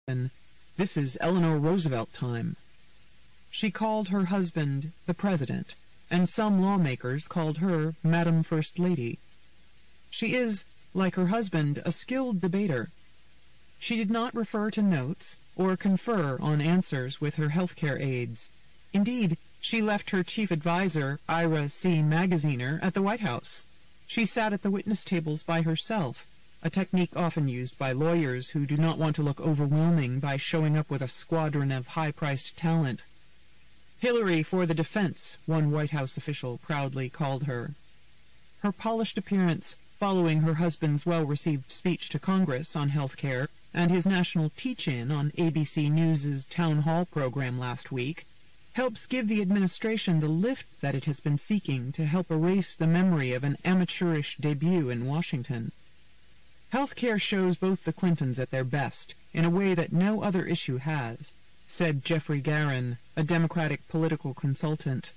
And this is Eleanor Roosevelt time. She called her husband the President, and some lawmakers called her Madam First Lady. She is, like her husband, a skilled debater. She did not refer to notes or confer on answers with her healthcare aides. Indeed, she left her chief advisor, Ira C. Magaziner, at the White House. She sat at the witness tables by herself, a technique often used by lawyers who do not want to look overwhelming by showing up with a squadron of high-priced talent. Hillary for the defense, one White House official proudly called her. Her polished appearance, following her husband's well-received speech to Congress on health care and his national teach-in on ABC News' town hall program last week, helps give the administration the lift that it has been seeking to help erase the memory of an amateurish debut in Washington. Healthcare shows both the Clintons at their best, in a way that no other issue has, said Jeffrey Garin, a Democratic political consultant.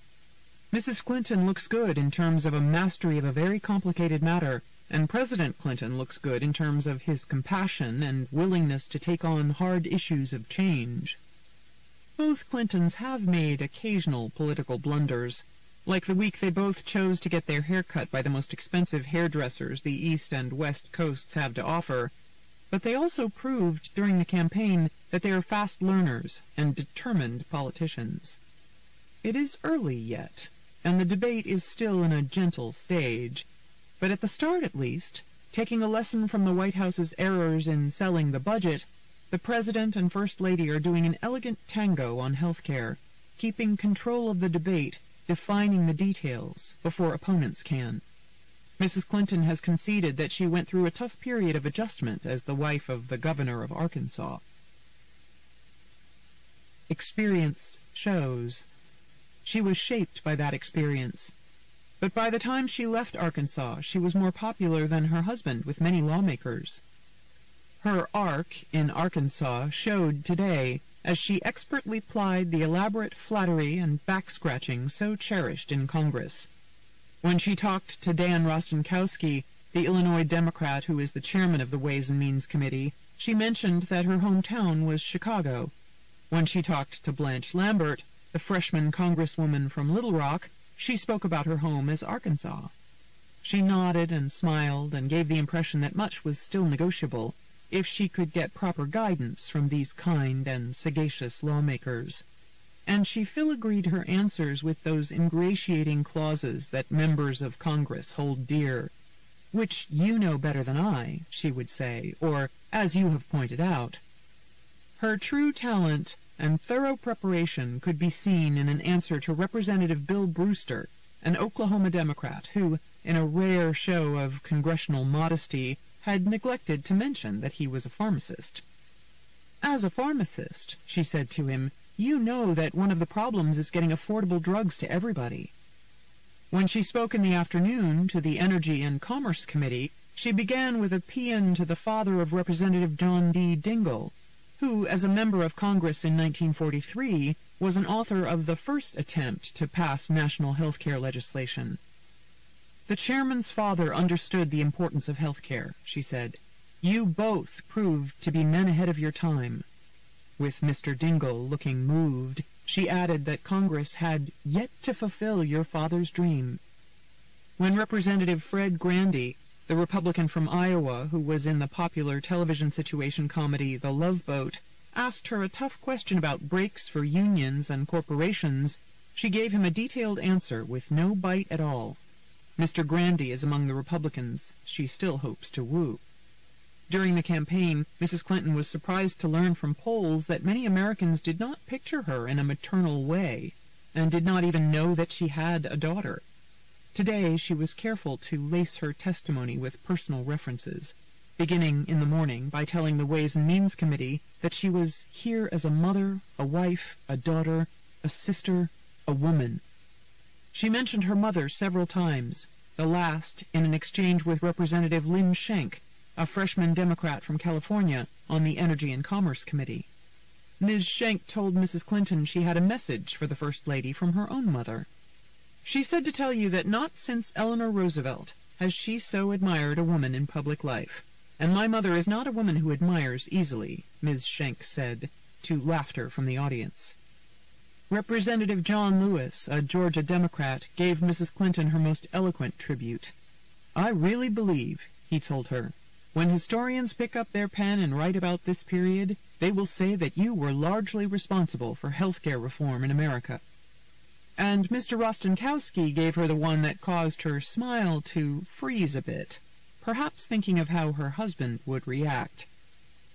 Mrs. Clinton looks good in terms of a mastery of a very complicated matter, and President Clinton looks good in terms of his compassion and willingness to take on hard issues of change. Both Clintons have made occasional political blunders, like the week they both chose to get their hair cut by the most expensive hairdressers the East and West Coasts have to offer, but they also proved during the campaign that they are fast learners and determined politicians. It is early yet, and the debate is still in a gentle stage, but at the start at least, taking a lesson from the White House's errors in selling the budget, the President and First Lady are doing an elegant tango on health care, keeping control of the debate, defining the details before opponents can. Mrs. Clinton has conceded that she went through a tough period of adjustment as the wife of the governor of Arkansas. Experience shows. She was shaped by that experience. But by the time she left Arkansas, she was more popular than her husband with many lawmakers. Her arc in Arkansas showed today as she expertly plied the elaborate flattery and back-scratching so cherished in Congress. When she talked to Dan Rostenkowski, the Illinois Democrat who is the chairman of the Ways and Means Committee, she mentioned that her hometown was Chicago. When she talked to Blanche Lambert, the freshman congresswoman from Little Rock, she spoke about her home as Arkansas. She nodded and smiled and gave the impression that much was still negotiable, if she could get proper guidance from these kind and sagacious lawmakers. And she filigreed her answers with those ingratiating clauses that members of Congress hold dear, which you know better than I, she would say, or as you have pointed out. Her true talent and thorough preparation could be seen in an answer to Representative Bill Brewster, an Oklahoma Democrat who, in a rare show of congressional modesty, had neglected to mention that he was a pharmacist. "As a pharmacist," she said to him, "you know that one of the problems is getting affordable drugs to everybody." When she spoke in the afternoon to the Energy and Commerce Committee, she began with a paean to the father of Representative John D. Dingell, who, as a member of Congress in 1943, was an author of the first attempt to pass national health care legislation. "The chairman's father understood the importance of health care," she said. "You both proved to be men ahead of your time." With Mr. Dingell looking moved, she added that Congress had yet to fulfill your father's dream. When Representative Fred Grandy, the Republican from Iowa who was in the popular television situation comedy The Love Boat, asked her a tough question about breaks for unions and corporations, she gave him a detailed answer with no bite at all. Mr. Grandy is among the Republicans she still hopes to woo. During the campaign, Mrs. Clinton was surprised to learn from polls that many Americans did not picture her in a maternal way, and did not even know that she had a daughter. Today she was careful to lace her testimony with personal references, beginning in the morning by telling the Ways and Means Committee that she was here as a mother, a wife, a daughter, a sister, a woman. She mentioned her mother several times, the last in an exchange with Representative Lynn Schenck, a freshman Democrat from California on the Energy and Commerce Committee. Ms. Schenck told Mrs. Clinton she had a message for the First Lady from her own mother. She said to tell you that not since Eleanor Roosevelt has she so admired a woman in public life, and my mother is not a woman who admires easily," Ms. Schenck said, to laughter from the audience. Representative John Lewis, a Georgia Democrat, gave Mrs. Clinton her most eloquent tribute. "I really believe," he told her, "when historians pick up their pen and write about this period, they will say that you were largely responsible for health care reform in America." And Mr. Rostenkowski gave her the one that caused her smile to freeze a bit, perhaps thinking of how her husband would react.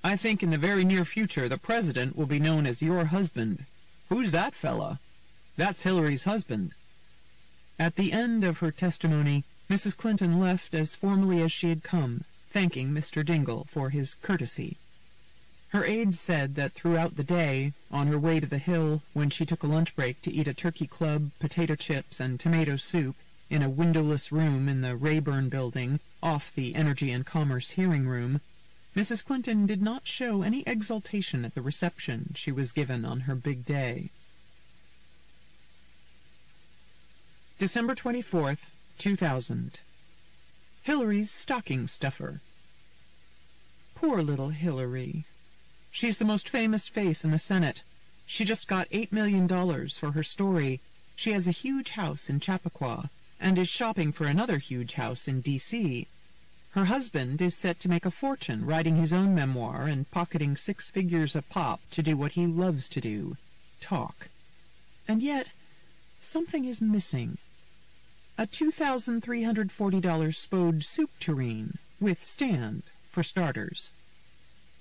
"I think in the very near future the president will be known as your husband. Who's that fella?" "That's Hillary's husband." At the end of her testimony, Mrs. Clinton left as formally as she had come, thanking Mr. Dingle for his courtesy. Her aides said that throughout the day, on her way to the Hill, when she took a lunch break to eat a turkey club, potato chips, and tomato soup in a windowless room in the Rayburn building, off the Energy and Commerce hearing room, Mrs. Clinton did not show any exultation at the reception she was given on her big day. December 24th, 2000. Hillary's stocking stuffer. Poor little Hillary. She's the most famous face in the Senate. She just got $8 million for her story. She has a huge house in Chappaqua and is shopping for another huge house in D.C. Her husband is set to make a fortune writing his own memoir and pocketing 6 figures a pop to do what he loves to do, talk. And yet, something is missing. A $2,340 Spode soup tureen, with stand, for starters.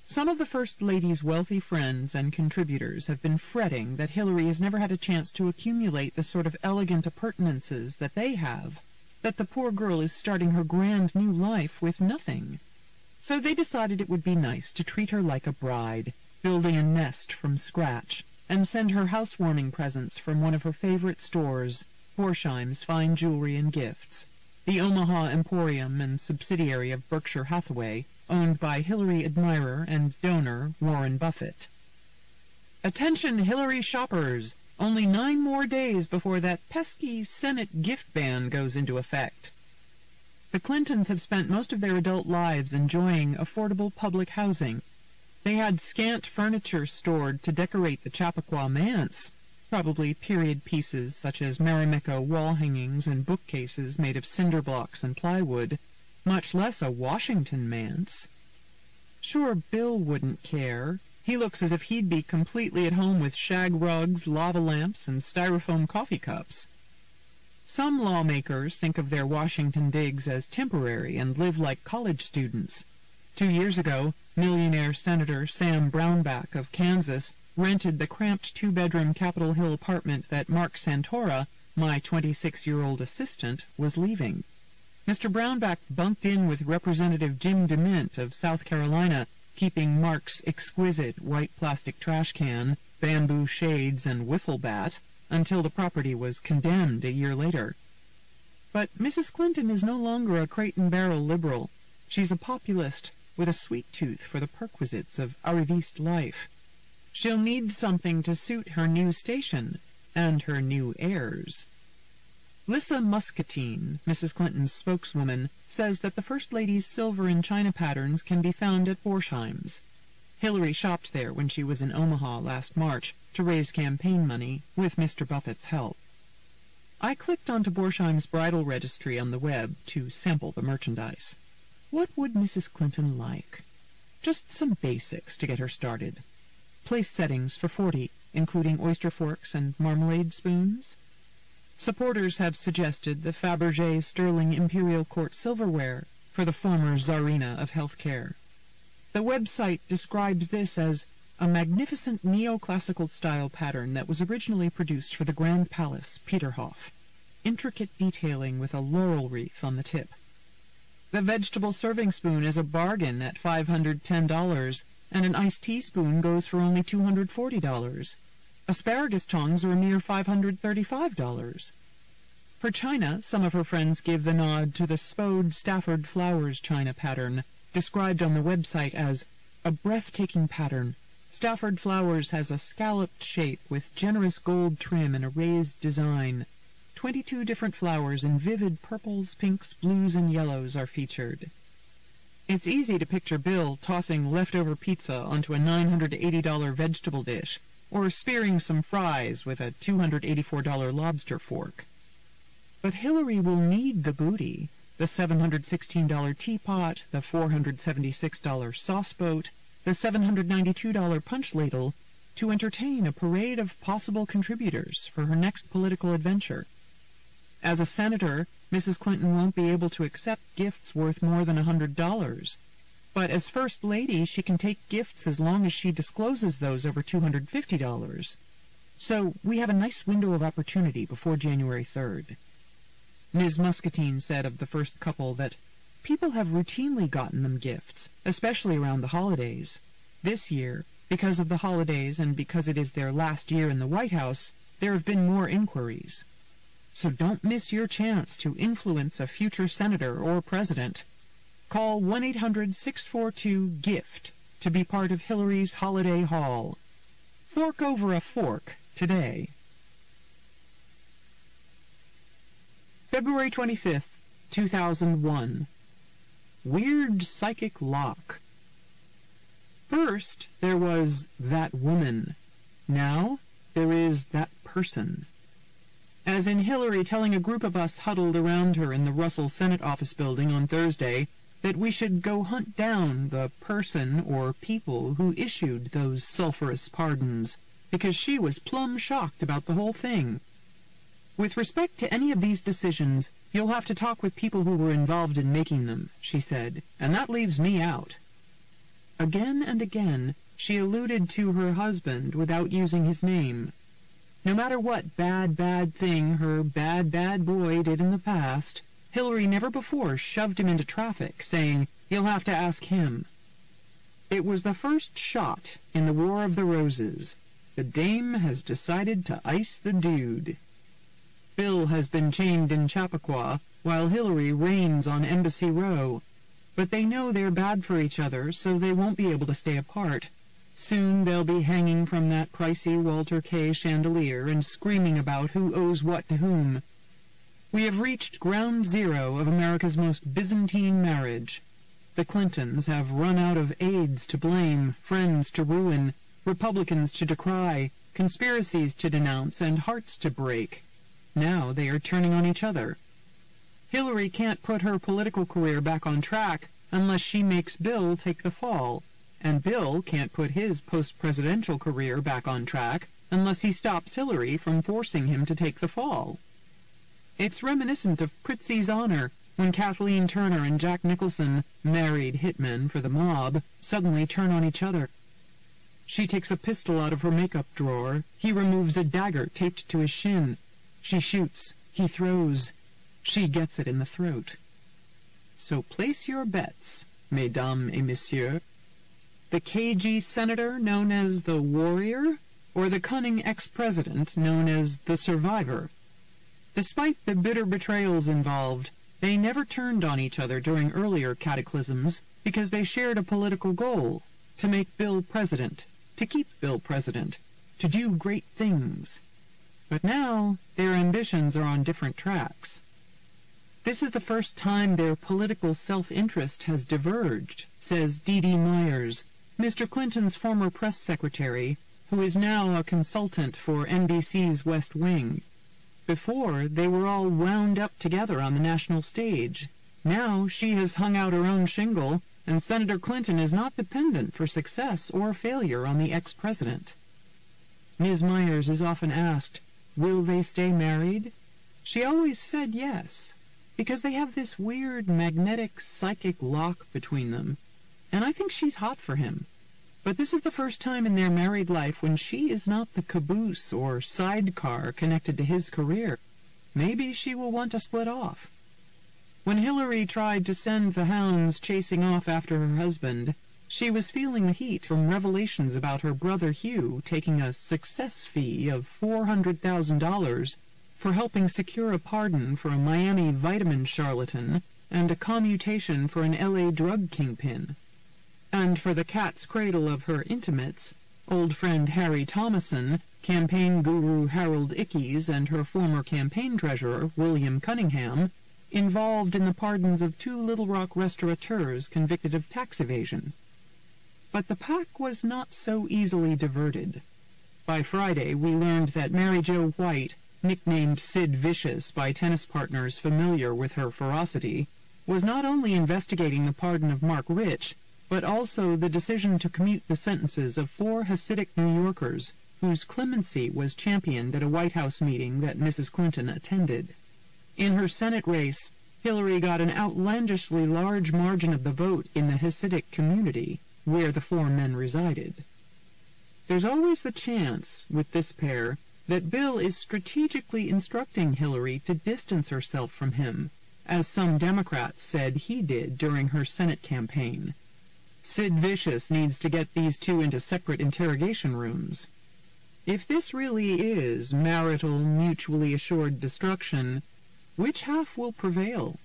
Some of the First Lady's wealthy friends and contributors have been fretting that Hillary has never had a chance to accumulate the sort of elegant appurtenances that they have, that the poor girl is starting her grand new life with nothing. So they decided it would be nice to treat her like a bride, building a nest from scratch, and send her housewarming presents from one of her favorite stores, Borsheim's Fine Jewelry and Gifts, the Omaha emporium and subsidiary of Berkshire Hathaway, owned by Hillary admirer and donor Warren Buffett. Attention, Hillary shoppers! Only 9 more days before that pesky Senate gift ban goes into effect. The Clintons have spent most of their adult lives enjoying affordable public housing. They had scant furniture stored to decorate the Chappaqua manse, probably period pieces such as Marimekko wall hangings and bookcases made of cinder blocks and plywood, much less a Washington manse. Sure, Bill wouldn't care. He looks as if he'd be completely at home with shag rugs, lava lamps, and styrofoam coffee cups. Some lawmakers think of their Washington digs as temporary and live like college students. 2 years ago, millionaire Senator Sam Brownback of Kansas rented the cramped 2-bedroom Capitol Hill apartment that Mark Santora, my 26-year-old assistant, was leaving. Mr. Brownback bunked in with Representative Jim DeMint of South Carolina, keeping Mark's exquisite white plastic trash can, bamboo shades, and wiffle bat, until the property was condemned a year later. But Mrs. Clinton is no longer a crate-and-barrel liberal. She's a populist with a sweet tooth for the perquisites of arriviste life. She'll need something to suit her new station and her new heirs. Lissa Muscatine, Mrs. Clinton's spokeswoman, says that the First Lady's silver and china patterns can be found at Borsheim's. Hillary shopped there when she was in Omaha last March to raise campaign money with Mr. Buffett's help. I clicked onto Borsheim's bridal registry on the web to sample the merchandise. What would Mrs. Clinton like? Just some basics to get her started. Place settings for 40, including oyster forks and marmalade spoons. Supporters have suggested the Fabergé Sterling Imperial Court silverware for the former Tsarina of healthcare. The website describes this as a magnificent neoclassical style pattern that was originally produced for the Grand Palace, Peterhof. Intricate detailing with a laurel wreath on the tip. The vegetable serving spoon is a bargain at $510, and an iced tea spoon goes for only $240. Asparagus tongs are a mere $535. For china, some of her friends give the nod to the Spode Stafford Flowers china pattern, described on the website as a breathtaking pattern. Stafford Flowers has a scalloped shape with generous gold trim and a raised design. 22 different flowers in vivid purples, pinks, blues, and yellows are featured. It's easy to picture Bill tossing leftover pizza onto a $980 vegetable dish, or spearing some fries with a $284 lobster fork. But Hillary will need the booty, the $716 teapot, the $476 sauce boat, the $792 punch ladle, to entertain a parade of possible contributors for her next political adventure. As a senator, Mrs. Clinton won't be able to accept gifts worth more than $100. But as First Lady, she can take gifts as long as she discloses those over $250. So we have a nice window of opportunity before January 3rd. Ms. Muscatine said of the first couple that people have routinely gotten them gifts, especially around the holidays. This year, because of the holidays and because it is their last year in the White House, there have been more inquiries. So don't miss your chance to influence a future senator or president. Call 1-800-642-GIFT to be part of Hillary's holiday haul. Fork over a fork today. February 25th, 2001. Weird psychic lock. First, there was that woman. Now, there is that person. As in Hillary telling a group of us huddled around her in the Russell Senate office building on Thursday that we should go hunt down the person or people who issued those sulphurous pardons, because she was plumb shocked about the whole thing. With respect to any of these decisions, you'll have to talk with people who were involved in making them, she said, and that leaves me out. Again and again, she alluded to her husband without using his name. No matter what bad thing her bad boy did in the past, Hillary never before shoved him into traffic, saying, "You'll have to ask him." It was the first shot in the War of the Roses. The dame has decided to ice the dude. Bill has been chained in Chappaqua, while Hillary reigns on Embassy Row. But they know they're bad for each other, so they won't be able to stay apart. Soon they'll be hanging from that pricey Walter K. chandelier and screaming about who owes what to whom. We have reached ground zero of America's most Byzantine marriage. The Clintons have run out of aides to blame, friends to ruin, Republicans to decry, conspiracies to denounce, and hearts to break. Now they are turning on each other. Hillary can't put her political career back on track unless she makes Bill take the fall, and Bill can't put his post-presidential career back on track unless he stops Hillary from forcing him to take the fall. It's reminiscent of Prizzi's Honor, when Kathleen Turner and Jack Nicholson, married hitmen for the mob, suddenly turn on each other. She takes a pistol out of her makeup drawer. He removes a dagger taped to his shin. She shoots. He throws. She gets it in the throat. So place your bets, mesdames et messieurs. The cagey senator known as the warrior, or the cunning ex-president known as the survivor? Despite the bitter betrayals involved, they never turned on each other during earlier cataclysms because they shared a political goal: to make Bill president, to keep Bill president, to do great things. But now their ambitions are on different tracks. This is the first time their political self-interest has diverged, says D.D. Myers, Mr. Clinton's former press secretary, who is now a consultant for NBC's West Wing. Before, they were all wound up together on the national stage. Now she has hung out her own shingle, and Senator Clinton is not dependent for success or failure on the ex-president. Ms. Myers is often asked, will they stay married? She always said yes, because they have this weird magnetic psychic lock between them, and I think she's hot for him. But this is the first time in their married life when she is not the caboose or sidecar connected to his career. Maybe she will want to split off. When Hillary tried to send the hounds chasing off after her husband, she was feeling the heat from revelations about her brother Hugh taking a success fee of $400,000 for helping secure a pardon for a Miami vitamin charlatan and a commutation for an L.A. drug kingpin. And for the cat's cradle of her intimates, old friend Harry Thomason, campaign guru Harold Ickes, and her former campaign treasurer, William Cunningham, involved in the pardons of 2 Little Rock restaurateurs convicted of tax evasion. But the pack was not so easily diverted. By Friday, we learned that Mary Jo White, nicknamed Sid Vicious by tennis partners familiar with her ferocity, was not only investigating the pardon of Mark Rich, but also the decision to commute the sentences of 4 Hasidic New Yorkers whose clemency was championed at a White House meeting that Mrs. Clinton attended. In her Senate race, Hillary got an outlandishly large margin of the vote in the Hasidic community, where the 4 men resided. There's always the chance, with this pair, that Bill is strategically instructing Hillary to distance herself from him, as some Democrats said he did during her Senate campaign. Sid Vicious needs to get these 2 into separate interrogation rooms. If this really is marital, mutually assured destruction, which half will prevail?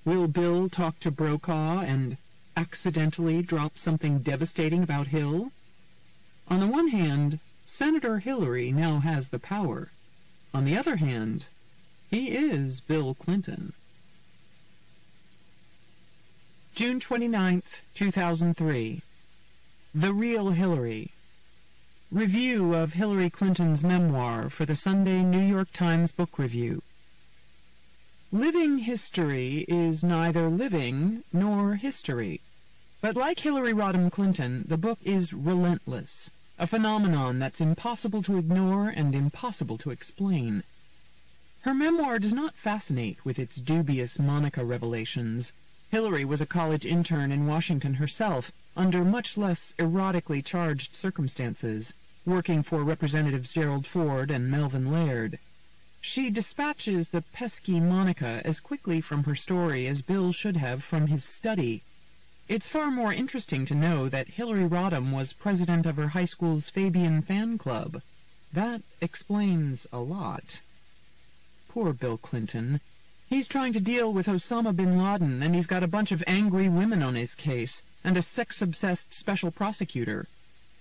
Will Bill talk to Brokaw and accidentally drop something devastating about Hill? On the one hand, Senator Hillary now has the power. On the other hand, he is Bill Clinton. June 29th, 2003. The Real Hillary. Review of Hillary Clinton's memoir for the Sunday New York Times Book Review. Living history is neither living nor history. But like Hillary Rodham Clinton, the book is relentless, a phenomenon that's impossible to ignore and impossible to explain. Her memoir does not fascinate with its dubious Monica revelations. Hillary was a college intern in Washington herself, under much less erotically charged circumstances, working for Representatives Gerald Ford and Melvin Laird. She dispatches the pesky Monica as quickly from her story as Bill should have from his study. It's far more interesting to know that Hillary Rodham was president of her high school's Fabian fan club. That explains a lot. Poor Bill Clinton. He's trying to deal with Osama bin Laden, and he's got a bunch of angry women on his case, and a sex-obsessed special prosecutor.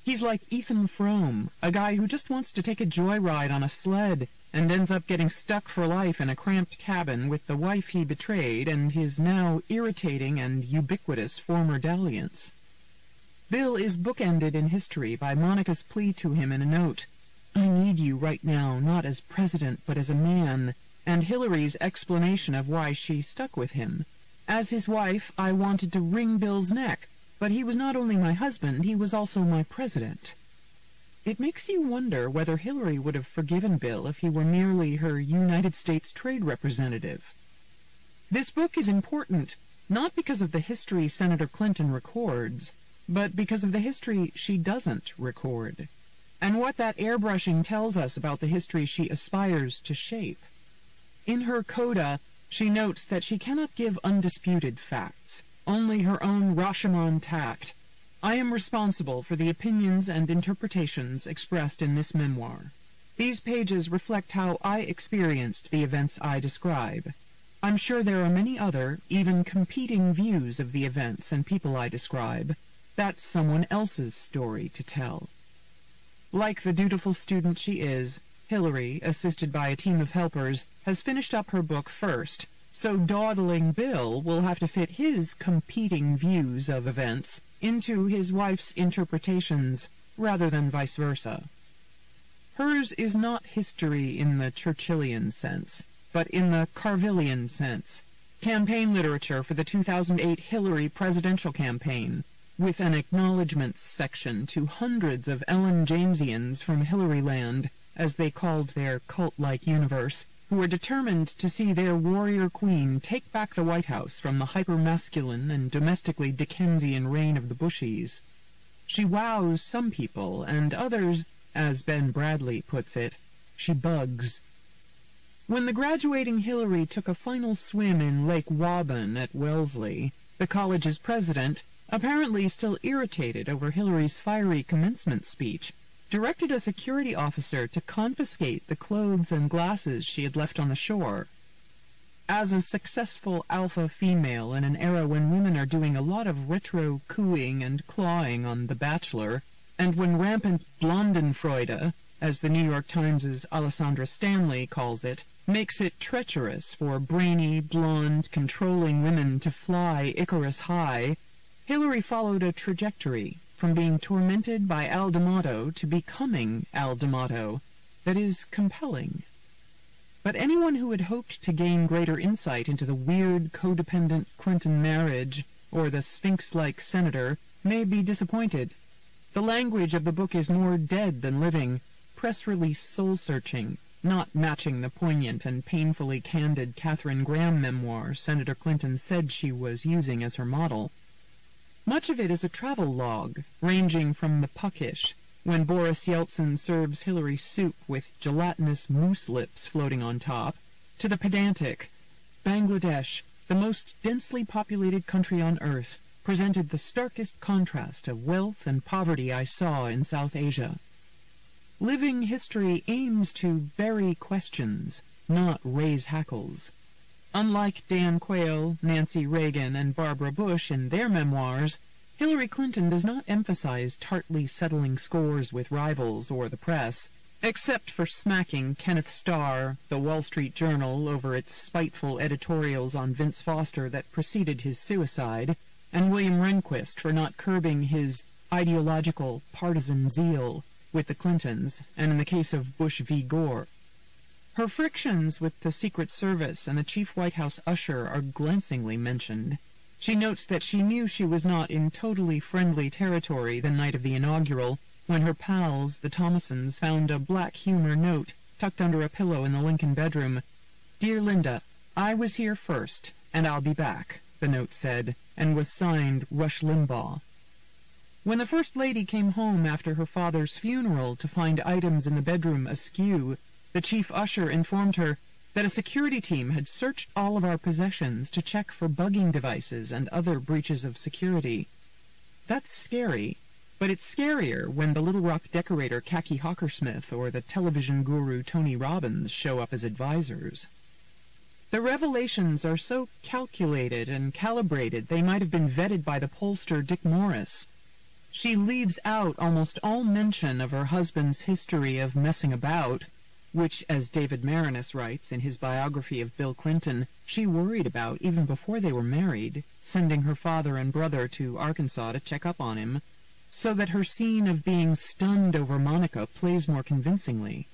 He's like Ethan Frome, a guy who just wants to take a joyride on a sled, and ends up getting stuck for life in a cramped cabin with the wife he betrayed and his now irritating and ubiquitous former dalliance. Bill is bookended in history by Monica's plea to him in a note, "I need you right now, not as president, but as a man," and Hillary's explanation of why she stuck with him. "As his wife, I wanted to wring Bill's neck, but he was not only my husband, he was also my president." It makes you wonder whether Hillary would have forgiven Bill if he were merely her United States trade representative. This book is important, not because of the history Senator Clinton records, but because of the history she doesn't record, and what that airbrushing tells us about the history she aspires to shape. In her coda, she notes that she cannot give undisputed facts, only her own Rashomon tact. "I am responsible for the opinions and interpretations expressed in this memoir. These pages reflect how I experienced the events I describe. I'm sure there are many other, even competing views of the events and people I describe. That's someone else's story to tell." Like the dutiful student she is, Hillary, assisted by a team of helpers, has finished up her book first, so dawdling Bill will have to fit his competing views of events into his wife's interpretations, rather than vice versa. Hers is not history in the Churchillian sense, but in the Carvillian sense, campaign literature for the 2008 Hillary presidential campaign, with an acknowledgments section to hundreds of Ellen Jamesians from Hillaryland, as they called their cult-like universe, who were determined to see their warrior queen take back the White House from the hyper-masculine and domestically Dickensian reign of the Bushies. She wows some people, and others, as Ben Bradley puts it, she bugs. When the graduating Hillary took a final swim in Lake Waban at Wellesley, the college's president, apparently still irritated over Hillary's fiery commencement speech, directed a security officer to confiscate the clothes and glasses she had left on the shore. As a successful alpha female in an era when women are doing a lot of retro cooing and clawing on The Bachelor, and when rampant Blondenfreude, as the New York Times' Alessandra Stanley calls it, makes it treacherous for brainy, blonde, controlling women to fly Icarus high, Hillary followed a trajectory from being tormented by Al D'Amato to becoming Al D'Amato that is compelling. But anyone who had hoped to gain greater insight into the weird, codependent Clinton marriage or the Sphinx-like senator may be disappointed. The language of the book is more dead than living, press release soul-searching, not matching the poignant and painfully candid Katharine Graham memoir Senator Clinton said she was using as her model. Much of it is a travel log, ranging from the puckish, when Boris Yeltsin serves Hillary soup with gelatinous moose lips floating on top, to the pedantic, Bangladesh, the most densely populated country on earth, presented the starkest contrast of wealth and poverty I saw in South Asia. Living history aims to bury questions, not raise hackles. Unlike Dan Quayle, Nancy Reagan, and Barbara Bush in their memoirs, Hillary Clinton does not emphasize tartly settling scores with rivals or the press, except for smacking Kenneth Starr, the Wall Street Journal, over its spiteful editorials on Vince Foster that preceded his suicide, and William Rehnquist for not curbing his ideological partisan zeal with the Clintons, and in the case of Bush v. Gore. Her frictions with the Secret Service and the chief White House usher are glancingly mentioned. She notes that she knew she was not in totally friendly territory the night of the inaugural, when her pals, the Thomasons, found a black humor note tucked under a pillow in the Lincoln bedroom. "Dear Linda, I was here first, and I'll be back," the note said, and was signed Rush Limbaugh. When the First Lady came home after her father's funeral to find items in the bedroom askew, the chief usher informed her that a security team had searched all of our possessions to check for bugging devices and other breaches of security. That's scary, but it's scarier when the Little Rock decorator Khaki Hawkersmith or the television guru Tony Robbins show up as advisors. The revelations are so calculated and calibrated they might have been vetted by the pollster Dick Morris. She leaves out almost all mention of her husband's history of messing about, which, as David Marinus writes in his biography of Bill Clinton, she worried about even before they were married, sending her father and brother to Arkansas to check up on him, so that her scene of being stunned over Monica plays more convincingly.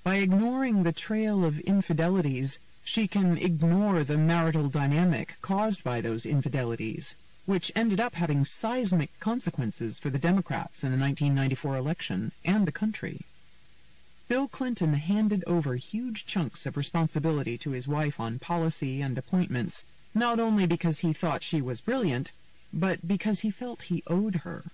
By ignoring the trail of infidelities, she can ignore the marital dynamic caused by those infidelities, which ended up having seismic consequences for the Democrats in the 1994 election and the country. Bill Clinton handed over huge chunks of responsibility to his wife on policy and appointments, not only because he thought she was brilliant, but because he felt he owed her.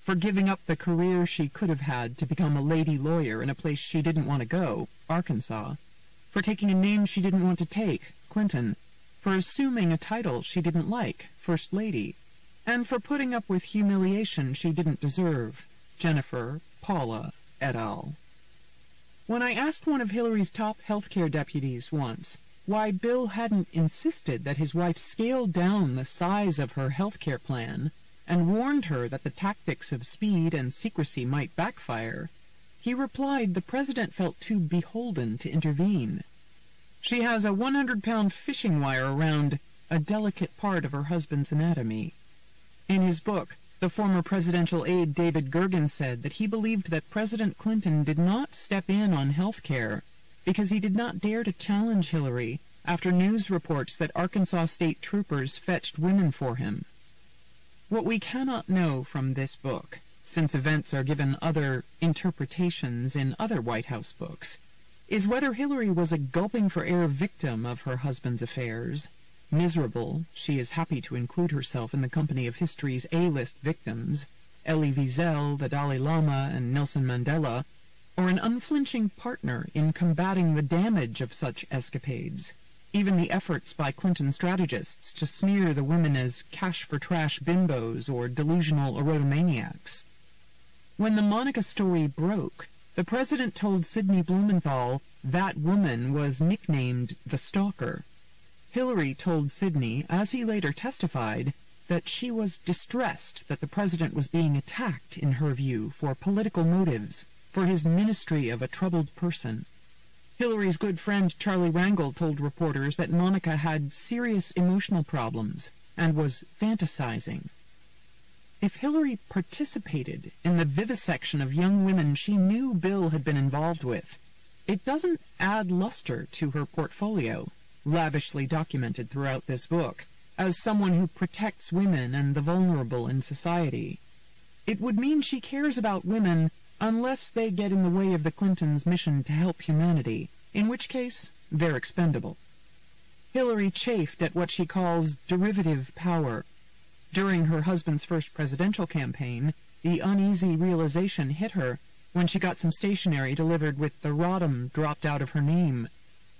For giving up the career she could have had to become a lady lawyer in a place she didn't want to go, Arkansas. For taking a name she didn't want to take, Clinton. For assuming a title she didn't like, First Lady. And for putting up with humiliation she didn't deserve, Jennifer, Paula, et al. When I asked one of Hillary's top healthcare deputies once why Bill hadn't insisted that his wife scale down the size of her healthcare plan and warned her that the tactics of speed and secrecy might backfire, he replied the president felt too beholden to intervene. She has a 100-pound fishing wire around a delicate part of her husband's anatomy. In his book, the former presidential aide David Gergen said that he believed that President Clinton did not step in on health care because he did not dare to challenge Hillary after news reports that Arkansas state troopers fetched women for him. What we cannot know from this book, since events are given other interpretations in other White House books, is whether Hillary was a gulping-for-air victim of her husband's affairs. Miserable, she is happy to include herself in the company of history's A-list victims, Elie Wiesel, the Dalai Lama, and Nelson Mandela, or an unflinching partner in combating the damage of such escapades, even the efforts by Clinton strategists to smear the women as cash-for-trash bimbos or delusional erotomaniacs. When the Monica story broke, the president told Sidney Blumenthal that woman was nicknamed the Stalker. Hillary told Sidney, as he later testified, that she was distressed that the president was being attacked, in her view, for political motives, for his ministry of a troubled person. Hillary's good friend Charlie Rangel told reporters that Monica had serious emotional problems and was fantasizing. If Hillary participated in the vivisection of young women she knew Bill had been involved with, it doesn't add luster to her portfolio, lavishly documented throughout this book, as someone who protects women and the vulnerable in society. It would mean she cares about women unless they get in the way of the Clintons' mission to help humanity, in which case they're expendable. Hillary chafed at what she calls derivative power. During her husband's first presidential campaign, the uneasy realization hit her when she got some stationery delivered with the Rodham dropped out of her name.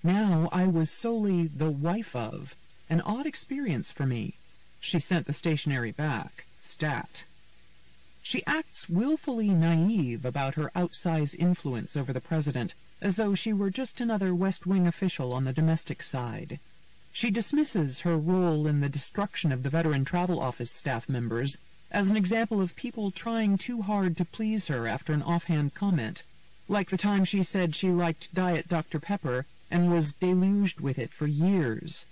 Now I was solely the wife of. An odd experience for me. She sent the stationery back. Stat. She acts willfully naive about her outsized influence over the president, as though she were just another West Wing official on the domestic side. She dismisses her role in the destruction of the Veteran Travel Office staff members as an example of people trying too hard to please her after an offhand comment, like the time she said she liked Diet Dr. Pepper and was deluged with it for years.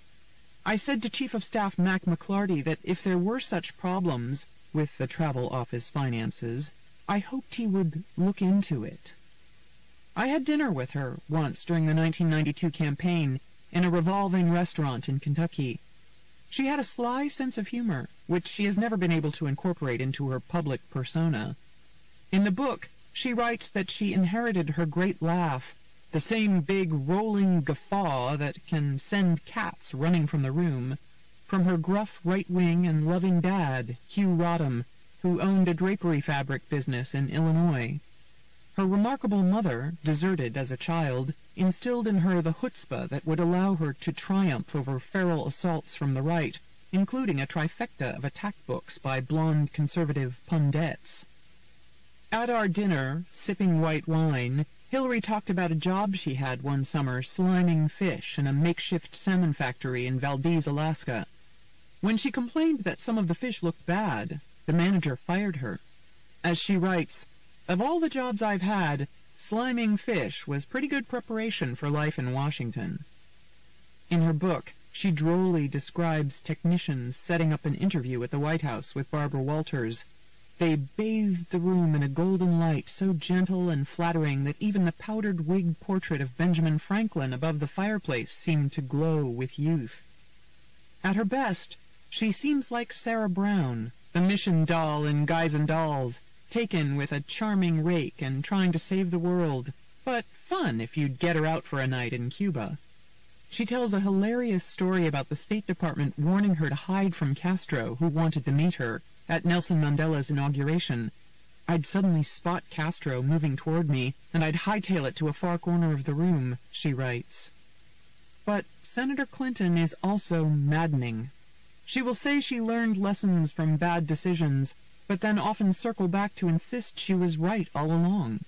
I said to Chief of Staff Mac McClarty that if there were such problems with the travel office finances, I hoped he would look into it. I had dinner with her once during the 1992 campaign in a revolving restaurant in Kentucky. She had a sly sense of humor, which she has never been able to incorporate into her public persona. In the book, she writes that she inherited her great laugh, the same big rolling guffaw that can send cats running from the room, from her gruff right-wing and loving dad, Hugh Rodham, who owned a drapery fabric business in Illinois. Her remarkable mother, deserted as a child, instilled in her the chutzpah that would allow her to triumph over feral assaults from the right, including a trifecta of attack books by blonde conservative pundits. At our dinner, sipping white wine, Hillary talked about a job she had one summer sliming fish in a makeshift salmon factory in Valdez, Alaska. When she complained that some of the fish looked bad, the manager fired her. As she writes, "Of all the jobs I've had, sliming fish was pretty good preparation for life in Washington." In her book, she drolly describes technicians setting up an interview at the White House with Barbara Walters. They bathed the room in a golden light so gentle and flattering that even the powdered wig portrait of Benjamin Franklin above the fireplace seemed to glow with youth. At her best, she seems like Sarah Brown, the mission doll in Guys and Dolls, taken with a charming rake and trying to save the world, but fun if you'd get her out for a night in Cuba. She tells a hilarious story about the State Department warning her to hide from Castro, who wanted to meet her, at Nelson Mandela's inauguration. I'd suddenly spot Castro moving toward me, and I'd hightail it to a far corner of the room, she writes. But Senator Clinton is also maddening. She will say she learned lessons from bad decisions, but then often circle back to insist she was right all along.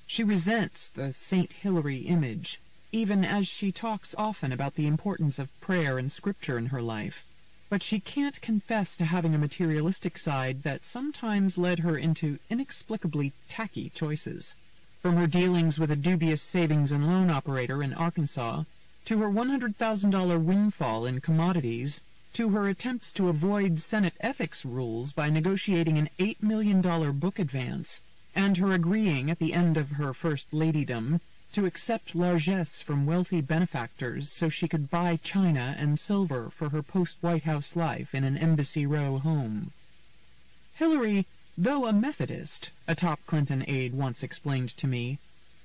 She resents the Saint Hillary image, even as she talks often about the importance of prayer and scripture in her life. But she can't confess to having a materialistic side that sometimes led her into inexplicably tacky choices. From her dealings with a dubious savings and loan operator in Arkansas, to her $100,000 windfall in commodities, to her attempts to avoid Senate ethics rules by negotiating an $8 million book advance, and her agreeing at the end of her first ladydom to accept largesse from wealthy benefactors so she could buy china and silver for her post-White House life in an Embassy Row home. Hillary, though a Methodist, a top Clinton aide once explained to me,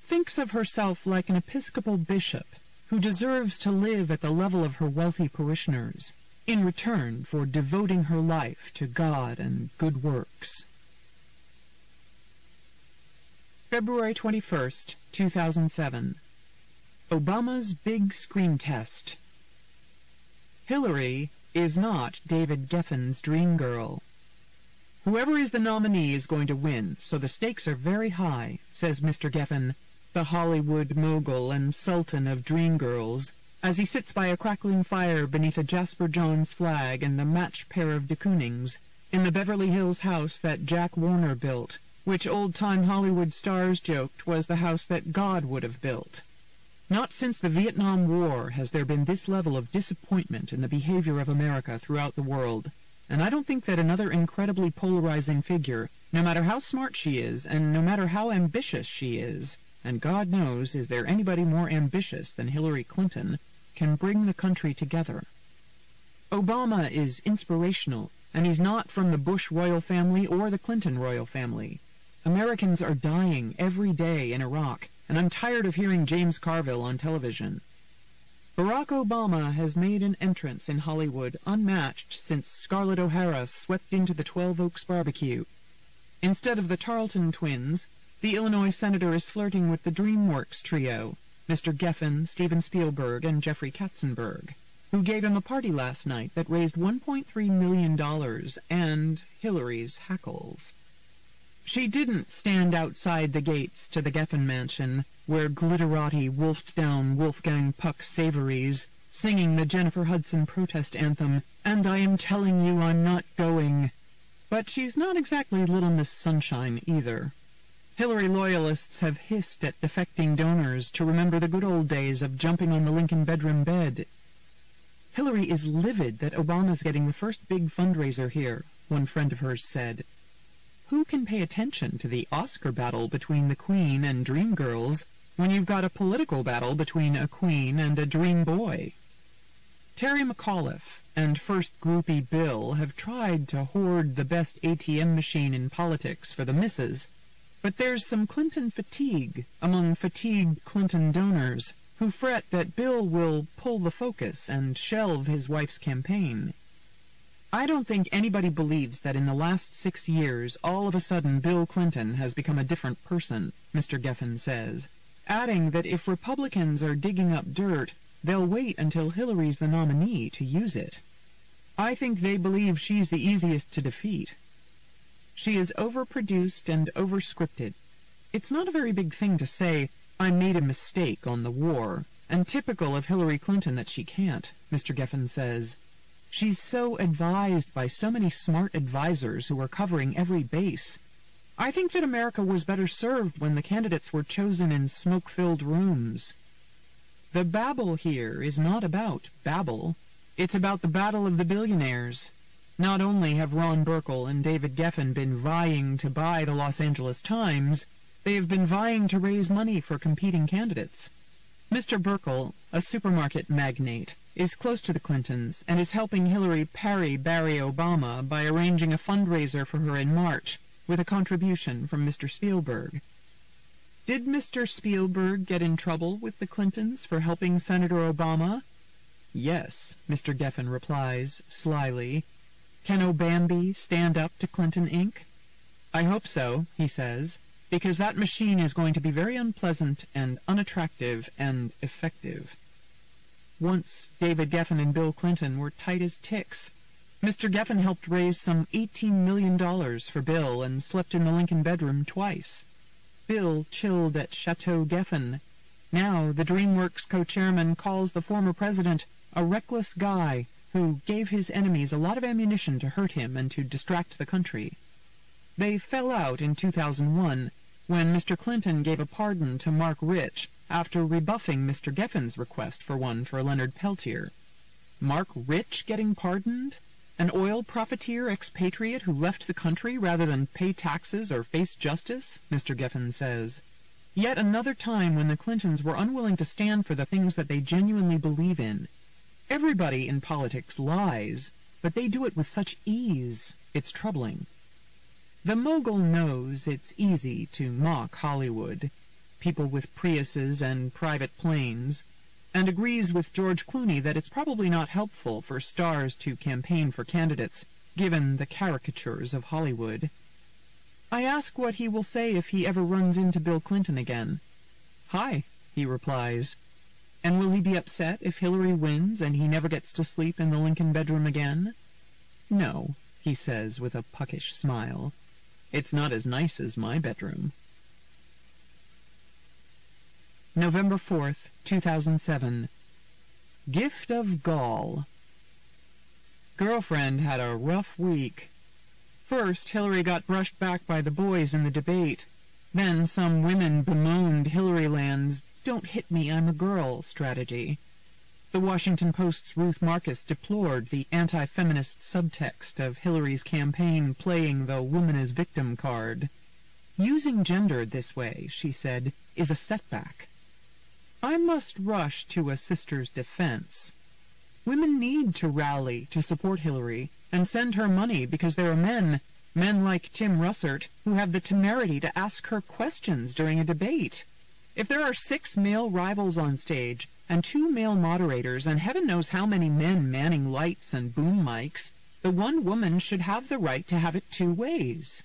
thinks of herself like an Episcopal bishop who deserves to live at the level of her wealthy parishioners in return for devoting her life to God and good works. February 21st, 2007. Obama's Big Screen Test. Hillary is not David Geffen's dream girl. Whoever is the nominee is going to win, so the stakes are very high, says Mr. Geffen, the Hollywood mogul and sultan of dream girls, as he sits by a crackling fire beneath a Jasper Johns flag and a matched pair of de Koonings in the Beverly Hills house that Jack Warner built, which old-time Hollywood stars joked was the house that God would have built. Not since the Vietnam War has there been this level of disappointment in the behavior of America throughout the world, and I don't think that another incredibly polarizing figure, no matter how smart she is, and no matter how ambitious she is, and God knows, is there anybody more ambitious than Hillary Clinton, can bring the country together. Obama is inspirational, and he's not from the Bush royal family or the Clinton royal family. Americans are dying every day in Iraq, and I'm tired of hearing James Carville on television. Barack Obama has made an entrance in Hollywood unmatched since Scarlett O'Hara swept into the 12 Oaks barbecue. Instead of the Tarleton twins, the Illinois senator is flirting with the DreamWorks trio, Mr. Geffen, Steven Spielberg, and Jeffrey Katzenberg, who gave him a party last night that raised $1.3 million and Hillary's hackles. She didn't stand outside the gates to the Geffen mansion, where glitterati wolfed down Wolfgang Puck savories, singing the Jennifer Hudson protest anthem, "And I am telling you I'm not going." But she's not exactly Little Miss Sunshine either. Hillary loyalists have hissed at defecting donors to remember the good old days of jumping on the Lincoln bedroom bed. Hillary is livid that Obama's getting the first big fundraiser here, one friend of hers said. Who can pay attention to the Oscar battle between the Queen and Dreamgirls when you've got a political battle between a Queen and a Dream Boy? Terry McAuliffe and first groupie Bill have tried to hoard the best ATM machine in politics for the misses, but there's some Clinton fatigue among fatigued Clinton donors who fret that Bill will pull the focus and shelve his wife's campaign. I don't think anybody believes that in the last 6 years, all of a sudden Bill Clinton has become a different person, Mr. Geffen says, adding that if Republicans are digging up dirt, they'll wait until Hillary's the nominee to use it. I think they believe she's the easiest to defeat. She is overproduced and overscripted. It's not a very big thing to say, I made a mistake on the war, and typical of Hillary Clinton that she can't, Mr. Geffen says. She's so advised by so many smart advisors who are covering every base. I think that America was better served when the candidates were chosen in smoke-filled rooms. The babble here is not about babble. It's about the battle of the billionaires. Not only have Ron Burkle and David Geffen been vying to buy the Los Angeles Times, they have been vying to raise money for competing candidates. Mr. Burkle, a supermarket magnate, is close to the Clintons and is helping Hillary parry Barry Obama by arranging a fundraiser for her in March with a contribution from Mr. Spielberg. Did Mr. Spielberg get in trouble with the Clintons for helping Senator Obama? Yes, Mr. Geffen replies, slyly. Can Obambi stand up to Clinton Inc.? I hope so, he says, because that machine is going to be very unpleasant and unattractive and effective. Once, David Geffen and Bill Clinton were tight as ticks. Mr. Geffen helped raise some $18 million for Bill and slept in the Lincoln bedroom twice. Bill chilled at Chateau Geffen. Now, the DreamWorks co-chairman calls the former president a reckless guy who gave his enemies a lot of ammunition to hurt him and to distract the country. They fell out in 2001 when Mr. Clinton gave a pardon to Mark Rich after rebuffing Mr. Geffen's request for one for Leonard Peltier. Mark Rich getting pardoned? An oil profiteer expatriate who left the country rather than pay taxes or face justice? Mr. Geffen says. Yet another time when the Clintons were unwilling to stand for the things that they genuinely believe in. Everybody in politics lies, but they do it with such ease. It's troubling. The mogul knows it's easy to mock Hollywood, people with Priuses and private planes, and agrees with George Clooney that it's probably not helpful for stars to campaign for candidates, given the caricatures of Hollywood. I ask what he will say if he ever runs into Bill Clinton again. Hi, he replies. And will he be upset if Hillary wins and he never gets to sleep in the Lincoln bedroom again? No, he says with a puckish smile. It's not as nice as my bedroom. November 4th, 2007. Gift of Gall. Girlfriend had a rough week. First, Hillary got brushed back by the boys in the debate. Then some women bemoaned Hillaryland's "don't hit me, I'm a girl" strategy. The Washington Post's Ruth Marcus deplored the anti-feminist subtext of Hillary's campaign playing the woman as victim card. "Using gender this way," she said, "is a setback." I must rush to a sister's defense. Women need to rally to support Hillary and send her money because there are men like Tim Russert, who have the temerity to ask her questions during a debate. If there are 6 male rivals on stage and 2 male moderators and heaven knows how many men manning lights and boom mics, the one woman should have the right to have it 2 ways.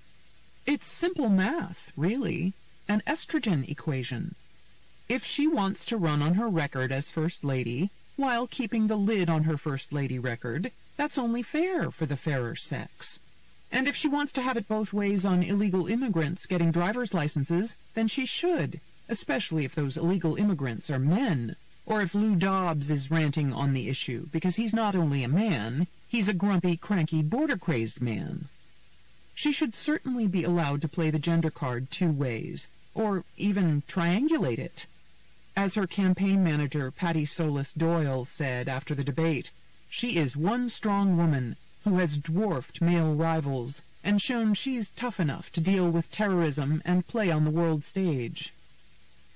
It's simple math, really, an estrogen equation. If she wants to run on her record as First Lady, while keeping the lid on her First Lady record, that's only fair for the fairer sex. And if she wants to have it both ways on illegal immigrants getting driver's licenses, then she should, especially if those illegal immigrants are men, or if Lou Dobbs is ranting on the issue, because he's not only a man, he's a grumpy, cranky, border-crazed man. She should certainly be allowed to play the gender card 2 ways, or even triangulate it. As her campaign manager, Patty Solis Doyle, said after the debate, she is one strong woman who has dwarfed male rivals and shown she's tough enough to deal with terrorism and play on the world stage.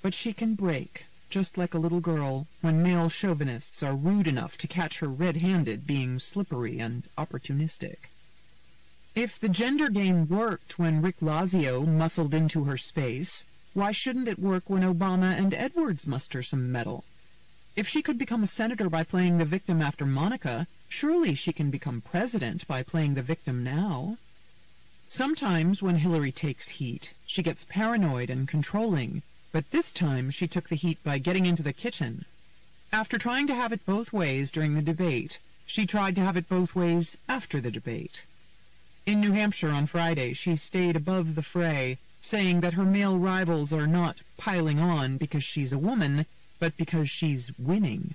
But she can break, just like a little girl, when male chauvinists are rude enough to catch her red-handed being slippery and opportunistic. If the gender game worked when Rick Lazio muscled into her space, why shouldn't it work when Obama and Edwards muster some mettle? If she could become a senator by playing the victim after Monica, surely she can become president by playing the victim now. Sometimes when Hillary takes heat, she gets paranoid and controlling, but this time she took the heat by getting into the kitchen. After trying to have it both ways during the debate, she tried to have it both ways after the debate. In New Hampshire on Friday, she stayed above the fray, saying that her male rivals are not piling on because she's a woman, but because she's winning.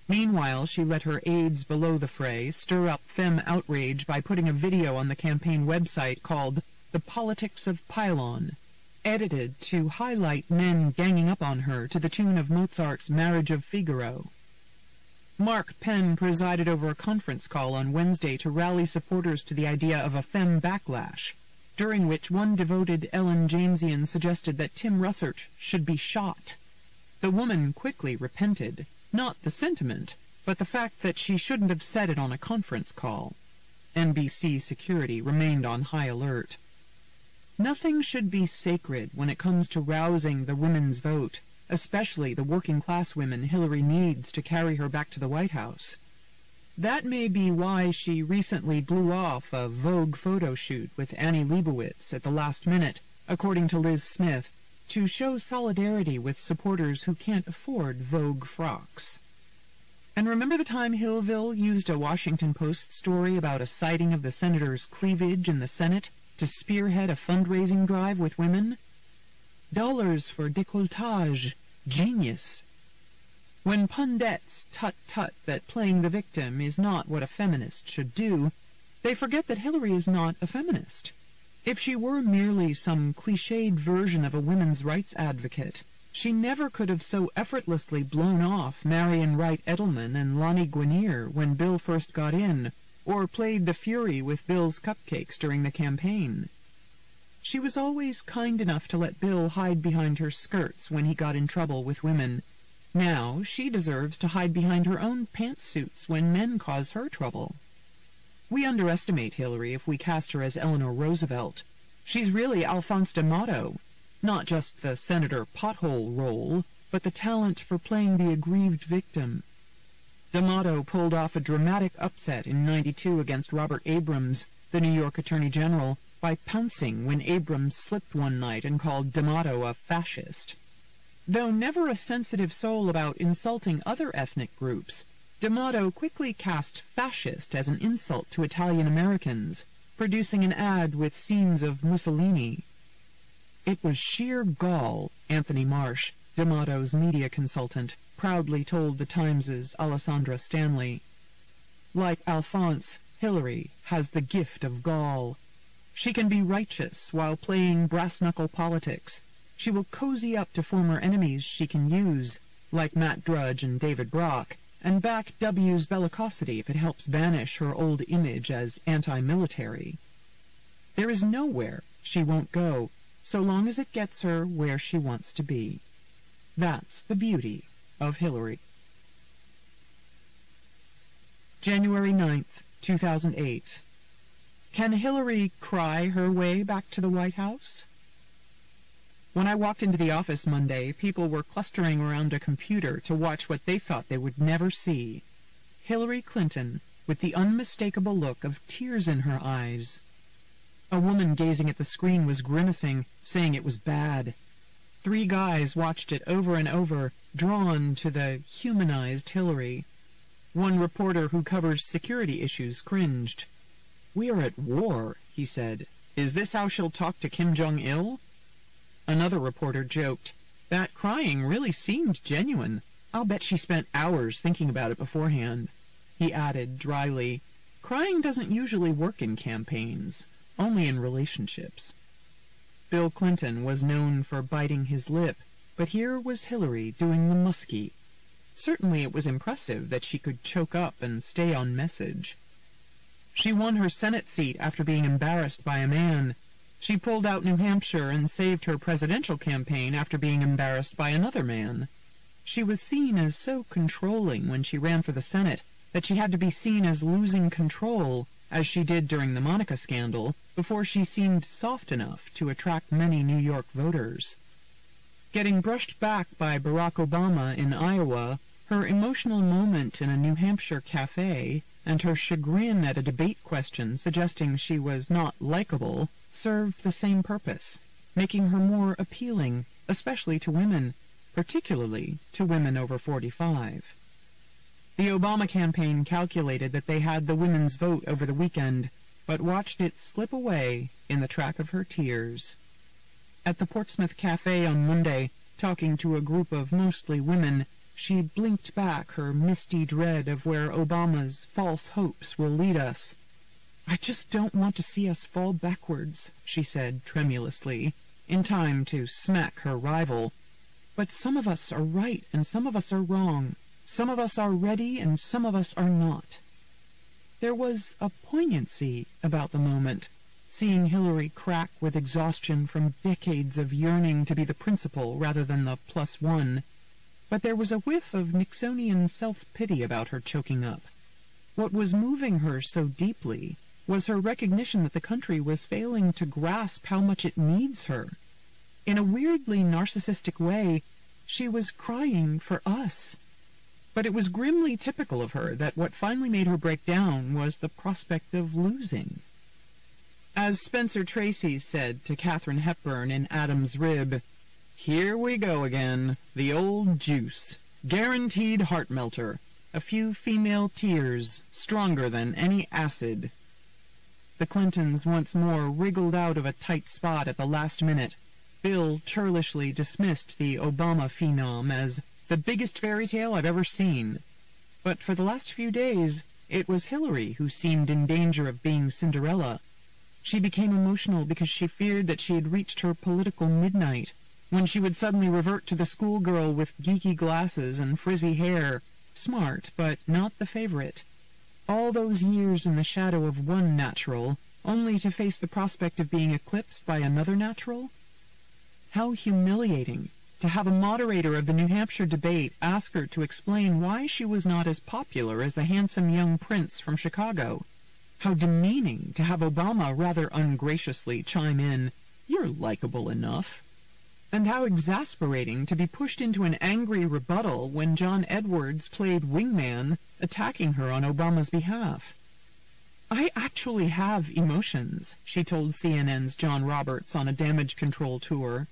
Meanwhile, she let her aides below the fray stir up femme outrage by putting a video on the campaign website called "The Politics of Pile-On," edited to highlight men ganging up on her to the tune of Mozart's Marriage of Figaro. Mark Penn presided over a conference call on Wednesday to rally supporters to the idea of a femme backlash, during which one devoted Ellen Jamesian suggested that Tim Russert should be shot. The woman quickly repented, not the sentiment, but the fact that she shouldn't have said it on a conference call. NBC security remained on high alert. Nothing should be sacred when it comes to rousing the women's vote, especially the working-class women Hillary needs to carry her back to the White House. That may be why she recently blew off a Vogue photo shoot with Annie Leibovitz at the last minute, according to Liz Smith, to show solidarity with supporters who can't afford Vogue frocks. And remember the time Hillville used a Washington Post story about a sighting of the senator's cleavage in the Senate to spearhead a fundraising drive with women? Dollars for décolletage. Genius. When pundits tut-tut that playing the victim is not what a feminist should do, they forget that Hillary is not a feminist. If she were merely some cliched version of a women's rights advocate, she never could have so effortlessly blown off Marion Wright Edelman and Lonnie Guinier when Bill first got in, or played the Fury with Bill's cupcakes during the campaign. She was always kind enough to let Bill hide behind her skirts when he got in trouble with women. Now she deserves to hide behind her own pantsuits when men cause her trouble. We underestimate Hillary if we cast her as Eleanor Roosevelt. She's really Alphonse D'Amato, not just the Senator Pothole role, but the talent for playing the aggrieved victim. D'Amato pulled off a dramatic upset in '92 against Robert Abrams, the New York Attorney General, by pouncing when Abrams slipped one night and called D'Amato a fascist. Though never a sensitive soul about insulting other ethnic groups, D'Amato quickly cast fascist as an insult to Italian Americans, producing an ad with scenes of Mussolini. It was sheer gall, Anthony Marsh, D'Amato's media consultant, proudly told the Times' Alessandra Stanley. Like Alphonse, Hillary has the gift of gall. She can be righteous while playing brass-knuckle politics. She will cozy up to former enemies she can use, like Matt Drudge and David Brock, and back W's bellicosity if it helps banish her old image as anti-military. There is nowhere she won't go, so long as it gets her where she wants to be. That's the beauty of Hillary. January 9th, 2008. Can Hillary cry her way back to the White House? When I walked into the office Monday, people were clustering around a computer to watch what they thought they would never see. Hillary Clinton, with the unmistakable look of tears in her eyes. A woman gazing at the screen was grimacing, saying it was bad. 3 guys watched it over and over, drawn to the humanized Hillary. One reporter who covers security issues cringed. "We are at war," he said. "Is this how she'll talk to Kim Jong-il?" Another reporter joked. "That crying really seemed genuine. I'll bet she spent hours thinking about it beforehand." He added dryly, "Crying doesn't usually work in campaigns, only in relationships." Bill Clinton was known for biting his lip, but here was Hillary doing the muskie. Certainly it was impressive that she could choke up and stay on message. She won her Senate seat after being embarrassed by a man. She pulled out New Hampshire and saved her presidential campaign after being embarrassed by another man. She was seen as so controlling when she ran for the Senate that she had to be seen as losing control, as she did during the Monica scandal, before she seemed soft enough to attract many New York voters. Getting brushed back by Barack Obama in Iowa, her emotional moment in a New Hampshire cafe, and her chagrin at a debate question suggesting she was not likable, served the same purpose, making her more appealing, especially to women, particularly to women over 45. The Obama campaign calculated that they had the women's vote over the weekend, but watched it slip away in the track of her tears. At the Portsmouth Cafe on Monday, talking to a group of mostly women, she blinked back her misty dread of where Obama's false hopes will lead us. "I just don't want to see us fall backwards," she said tremulously, in time to smack her rival. "But some of us are right and some of us are wrong. Some of us are ready and some of us are not." There was a poignancy about the moment, seeing Hillary crack with exhaustion from decades of yearning to be the principal rather than the +1. But there was a whiff of Nixonian self-pity about her choking up. What was moving her so deeply was her recognition that the country was failing to grasp how much it needs her. In a weirdly narcissistic way, she was crying for us. But it was grimly typical of her that what finally made her break down was the prospect of losing. As Spencer Tracy said to Katharine Hepburn in Adam's Rib, "Here we go again, the old juice, guaranteed heart-melter, a few female tears, stronger than any acid." The Clintons once more wriggled out of a tight spot at the last minute. Bill churlishly dismissed the Obama phenom as the biggest fairy tale I've ever seen. But for the last few days, it was Hillary who seemed in danger of being Cinderella. She became emotional because she feared that she had reached her political midnight, when she would suddenly revert to the schoolgirl with geeky glasses and frizzy hair, smart but not the favorite. All those years in the shadow of one natural, only to face the prospect of being eclipsed by another natural? How humiliating to have a moderator of the New Hampshire debate ask her to explain why she was not as popular as the handsome young prince from Chicago. How demeaning to have Obama rather ungraciously chime in, "You're likable enough." And how exasperating to be pushed into an angry rebuttal when John Edwards played wingman, attacking her on Obama's behalf. "I actually have emotions," she told CNN's John Roberts on a damage control tour.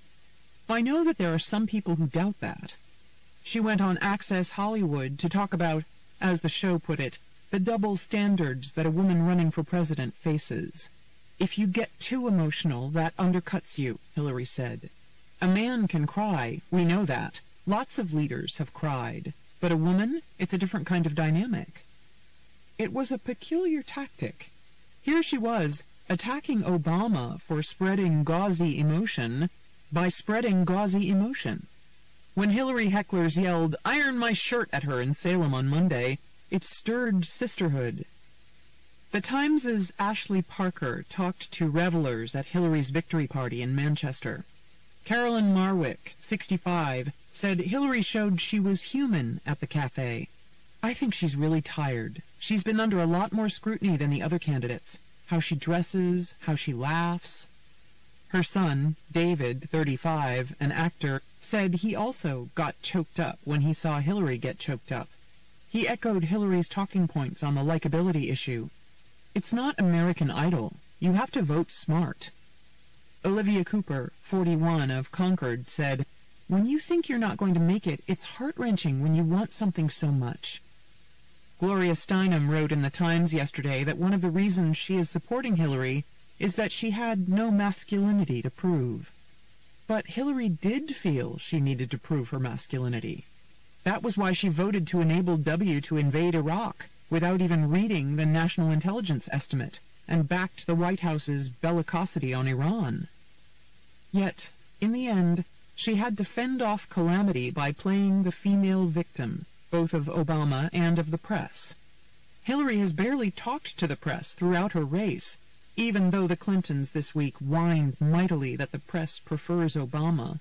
"I know that there are some people who doubt that." She went on Access Hollywood to talk about, as the show put it, the double standards that a woman running for president faces. "If you get too emotional, that undercuts you," Hillary said. "A man can cry, we know that. Lots of leaders have cried. But a woman, it's a different kind of dynamic." It was a peculiar tactic. Here she was, attacking Obama for spreading gauzy emotion by spreading gauzy emotion. When Hillary hecklers yelled, "Iron my shirt," at her in Salem on Monday, it stirred sisterhood. The Times' Ashley Parker talked to revelers at Hillary's victory party in Manchester. Carolyn Marwick, 65, said Hillary showed she was human at the cafe. "I think she's really tired. She's been under a lot more scrutiny than the other candidates. How she dresses, how she laughs." Her son, David, 35, an actor, said he also got choked up when he saw Hillary get choked up. He echoed Hillary's talking points on the likability issue. "It's not American Idol. You have to vote smart." Olivia Cooper, 41, of Concord, said, "When you think you're not going to make it, it's heart-wrenching when you want something so much." Gloria Steinem wrote in the Times yesterday that one of the reasons she is supporting Hillary is that she had no masculinity to prove. But Hillary did feel she needed to prove her masculinity. That was why she voted to enable W to invade Iraq without even reading the National Intelligence Estimate, and backed the White House's bellicosity on Iran. Yet, in the end, she had to fend off calamity by playing the female victim, both of Obama and of the press. Hillary has barely talked to the press throughout her race, even though the Clintons this week whined mightily that the press prefers Obama.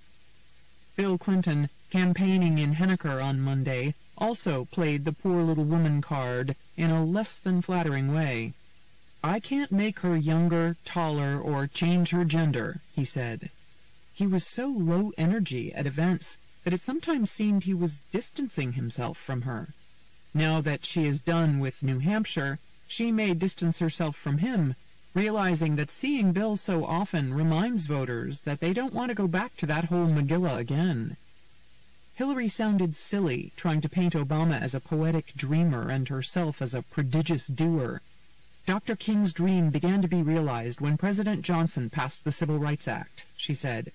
Bill Clinton, campaigning in Henniker on Monday, also played the poor little woman card in a less than flattering way. "I can't make her younger, taller, or change her gender," he said. He was so low energy at events that it sometimes seemed he was distancing himself from her. Now that she is done with New Hampshire, she may distance herself from him, realizing that seeing Bill so often reminds voters that they don't want to go back to that whole Megillah again. Hillary sounded silly, trying to paint Obama as a poetic dreamer and herself as a prodigious doer. "Dr. King's dream began to be realized when President Johnson passed the Civil Rights Act," she said.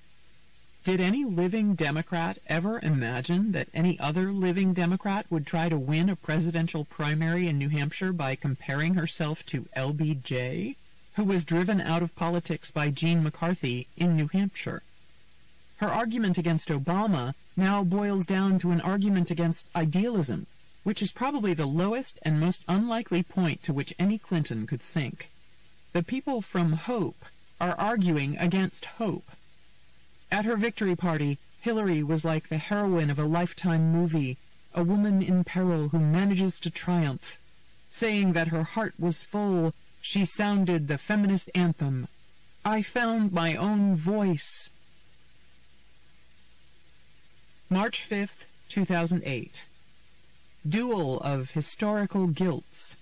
Did any living Democrat ever imagine that any other living Democrat would try to win a presidential primary in New Hampshire by comparing herself to LBJ, who was driven out of politics by Gene McCarthy in New Hampshire? Her argument against Obama now boils down to an argument against idealism, which is probably the lowest and most unlikely point to which any Clinton could sink. The people from Hope are arguing against hope. At her victory party, Hillary was like the heroine of a Lifetime movie, a woman in peril who manages to triumph. Saying that her heart was full, she sounded the feminist anthem, "I found my own voice." March 5th, 2008. Duel of Historical Guilts.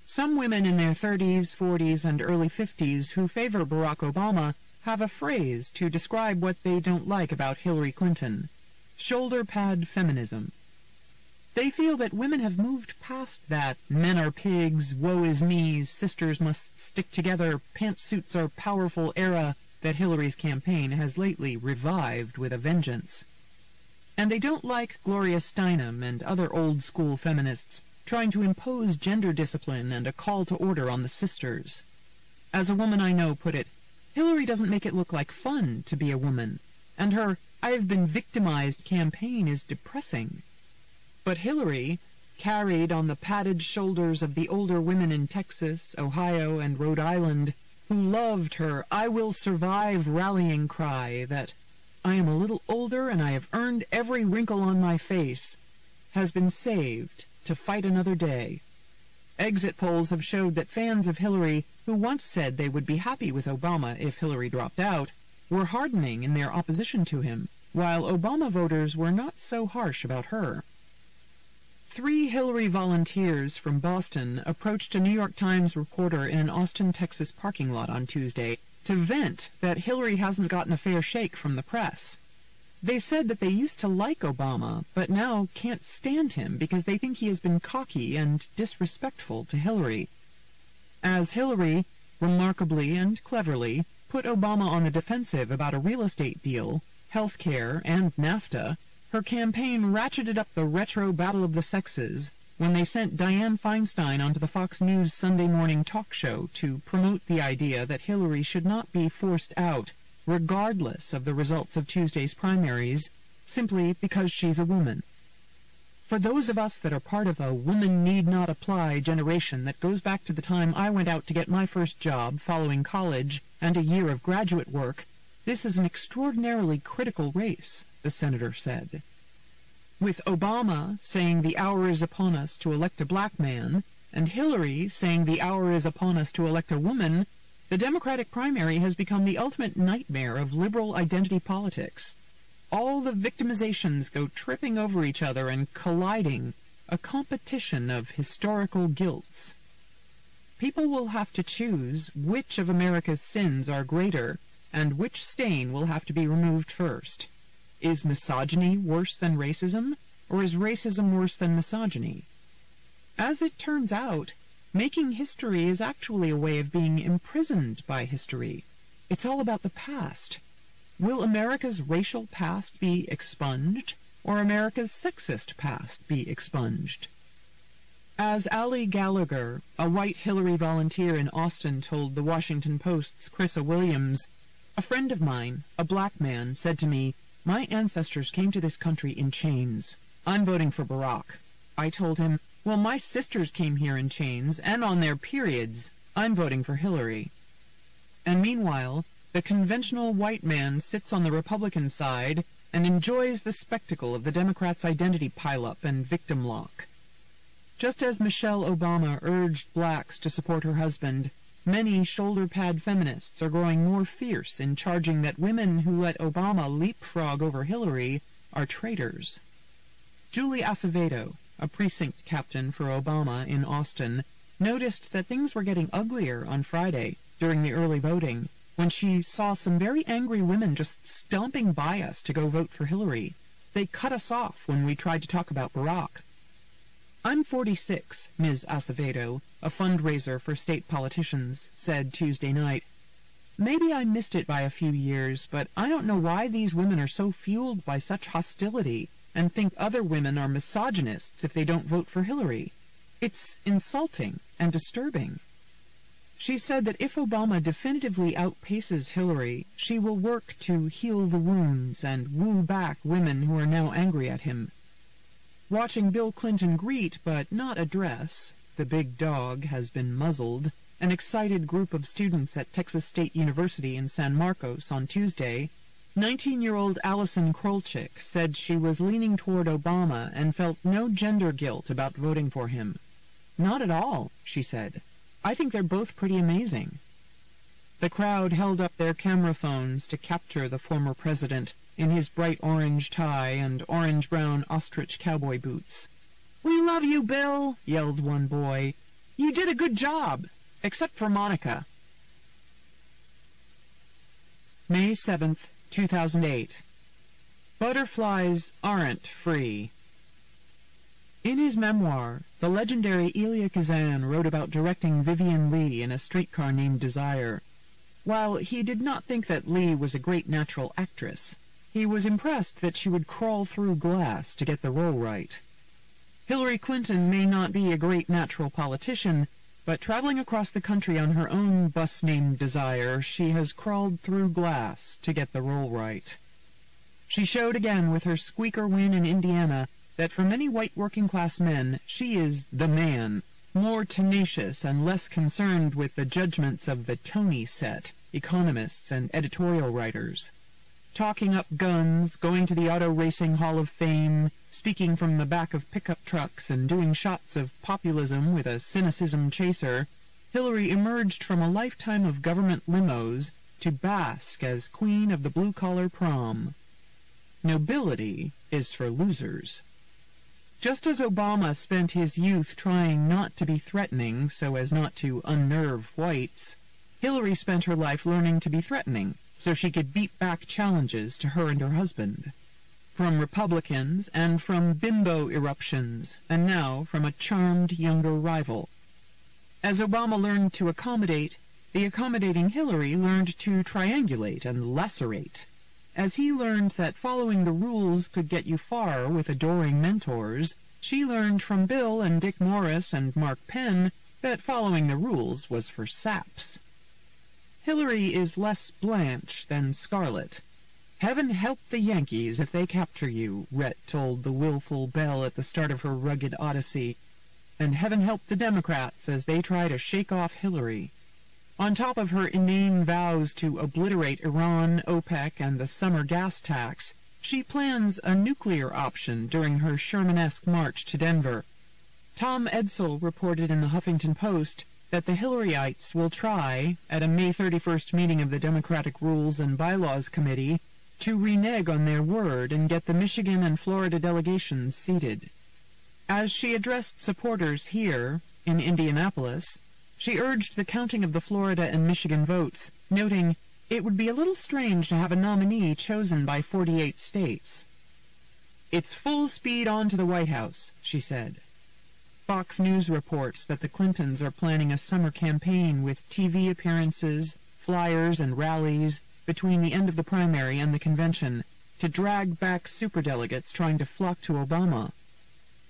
Some women in their 30s, 40s, and early 50s who favor Barack Obama have a phrase to describe what they don't like about Hillary Clinton: shoulder pad feminism. They feel that women have moved past that men are pigs, woe is me, sisters must stick together, pantsuits are powerful era that Hillary's campaign has lately revived with a vengeance. And they don't like Gloria Steinem and other old-school feminists trying to impose gender discipline and a call to order on the sisters. As a woman I know put it, Hillary doesn't make it look like fun to be a woman, and her "I've been victimized" campaign is depressing. But Hillary, carried on the padded shoulders of the older women in Texas, Ohio, and Rhode Island, who loved her "I will survive" rallying cry that "I am a little older and I have earned every wrinkle on my face," has been saved to fight another day. Exit polls have showed that fans of Hillary, who once said they would be happy with Obama if Hillary dropped out, were hardening in their opposition to him, while Obama voters were not so harsh about her. 3 Hillary volunteers from Boston approached a New York Times reporter in an Austin, Texas parking lot on Tuesday to vent that Hillary hasn't gotten a fair shake from the press. They said that they used to like Obama, but now can't stand him because they think he has been cocky and disrespectful to Hillary. As Hillary, remarkably and cleverly, put Obama on the defensive about a real estate deal, health care, and NAFTA, her campaign ratcheted up the retro battle of the sexes when they sent Dianne Feinstein onto the Fox News Sunday morning talk show to promote the idea that Hillary should not be forced out, regardless of the results of Tuesday's primaries, simply because she's a woman. For those of us that are part of a woman need not apply generation that goes back to the time I went out to get my first job following college and a year of graduate work, this is an extraordinarily critical race, the senator said. With Obama saying the hour is upon us to elect a black man, and Hillary saying the hour is upon us to elect a woman, the Democratic primary has become the ultimate nightmare of liberal identity politics. All the victimizations go tripping over each other and colliding, a competition of historical guilts. People will have to choose which of America's sins are greater, and which stain will have to be removed first. Is misogyny worse than racism, or is racism worse than misogyny? As it turns out, making history is actually a way of being imprisoned by history. It's all about the past. Will America's racial past be expunged, or America's sexist past be expunged? As Ali Gallagher, a white Hillary volunteer in Austin, told the Washington Post's Chrissa Williams, "A friend of mine, a black man, said to me, 'My ancestors came to this country in chains. I'm voting for Barack.' I told him, 'Well, my sisters came here in chains and on their periods. I'm voting for Hillary.' And meanwhile, the conventional white man sits on the Republican side and enjoys the spectacle of the Democrats' identity pileup and victim lock. Just as Michelle Obama urged blacks to support her husband, many shoulder-pad feminists are growing more fierce in charging that women who let Obama leapfrog over Hillary are traitors. Julie Acevedo, a precinct captain for Obama in Austin, noticed that things were getting uglier on Friday during the early voting, when she saw some very angry women just stomping by us to go vote for Hillary. They cut us off when we tried to talk about Barack. I'm 46, Ms. Acevedo, a fundraiser for state politicians, said Tuesday night. Maybe I missed it by a few years, but I don't know why these women are so fueled by such hostility and think other women are misogynists if they don't vote for Hillary. It's insulting and disturbing. She said that if Obama definitively outpaces Hillary, she will work to heal the wounds and woo back women who are now angry at him. Watching Bill Clinton greet but not address, the big dog has been muzzled, an excited group of students at Texas State University in San Marcos on Tuesday, 19-year-old Allison Krolczyk said she was leaning toward Obama and felt no gender guilt about voting for him. Not at all, she said. I think they're both pretty amazing. The crowd held up their camera phones to capture the former president in his bright orange tie and orange-brown ostrich cowboy boots. "We love you, Bill," yelled one boy. "You did a good job, except for Monica." May 7th, 2008. Butterflies aren't free. In his memoir, the legendary Elia Kazan wrote about directing Vivien Leigh in A Streetcar Named Desire. While he did not think that Leigh was a great natural actress, he was impressed that she would crawl through glass to get the role right. Hillary Clinton may not be a great natural politician, but traveling across the country on her own bus named Desire, she has crawled through glass to get the role right. She showed again with her squeaker win in Indiana that for many white working-class men, she is the man, more tenacious and less concerned with the judgments of the Tony set, economists and editorial writers. Talking up guns, going to the Auto Racing Hall of Fame, speaking from the back of pickup trucks and doing shots of populism with a cynicism chaser, Hillary emerged from a lifetime of government limos to bask as queen of the blue-collar prom. Nobility is for losers. Just as Obama spent his youth trying not to be threatening so as not to unnerve whites, Hillary spent her life learning to be threatening so she could beat back challenges to her and her husband. From Republicans and from bimbo eruptions, and now from a charmed younger rival. As Obama learned to accommodate, the accommodating Hillary learned to triangulate and lacerate. As he learned that following the rules could get you far with adoring mentors, She learned from Bill and Dick Morris and Mark Penn that following the rules was for saps. Hillary is less Blanche than Scarlet. "Heaven help the Yankees if they capture you," Rhett told the willful Belle at the start of her rugged odyssey, and heaven help the Democrats as they try to shake off Hillary. On top of her inane vows to obliterate Iran, OPEC, and the summer gas tax, she plans a nuclear option during her Sherman-esque march to Denver. Tom Edsall reported in the Huffington Post that the Hillaryites will try, at a May 31st meeting of the Democratic Rules and Bylaws Committee, to renege on their word and get the Michigan and Florida delegations seated. As she addressed supporters here, in Indianapolis, she urged the counting of the Florida and Michigan votes, noting, "It would be a little strange to have a nominee chosen by 48 states." "It's full speed on to the White House," she said. Fox News reports that the Clintons are planning a summer campaign with TV appearances, flyers, and rallies between the end of the primary and the convention to drag back superdelegates trying to flock to Obama.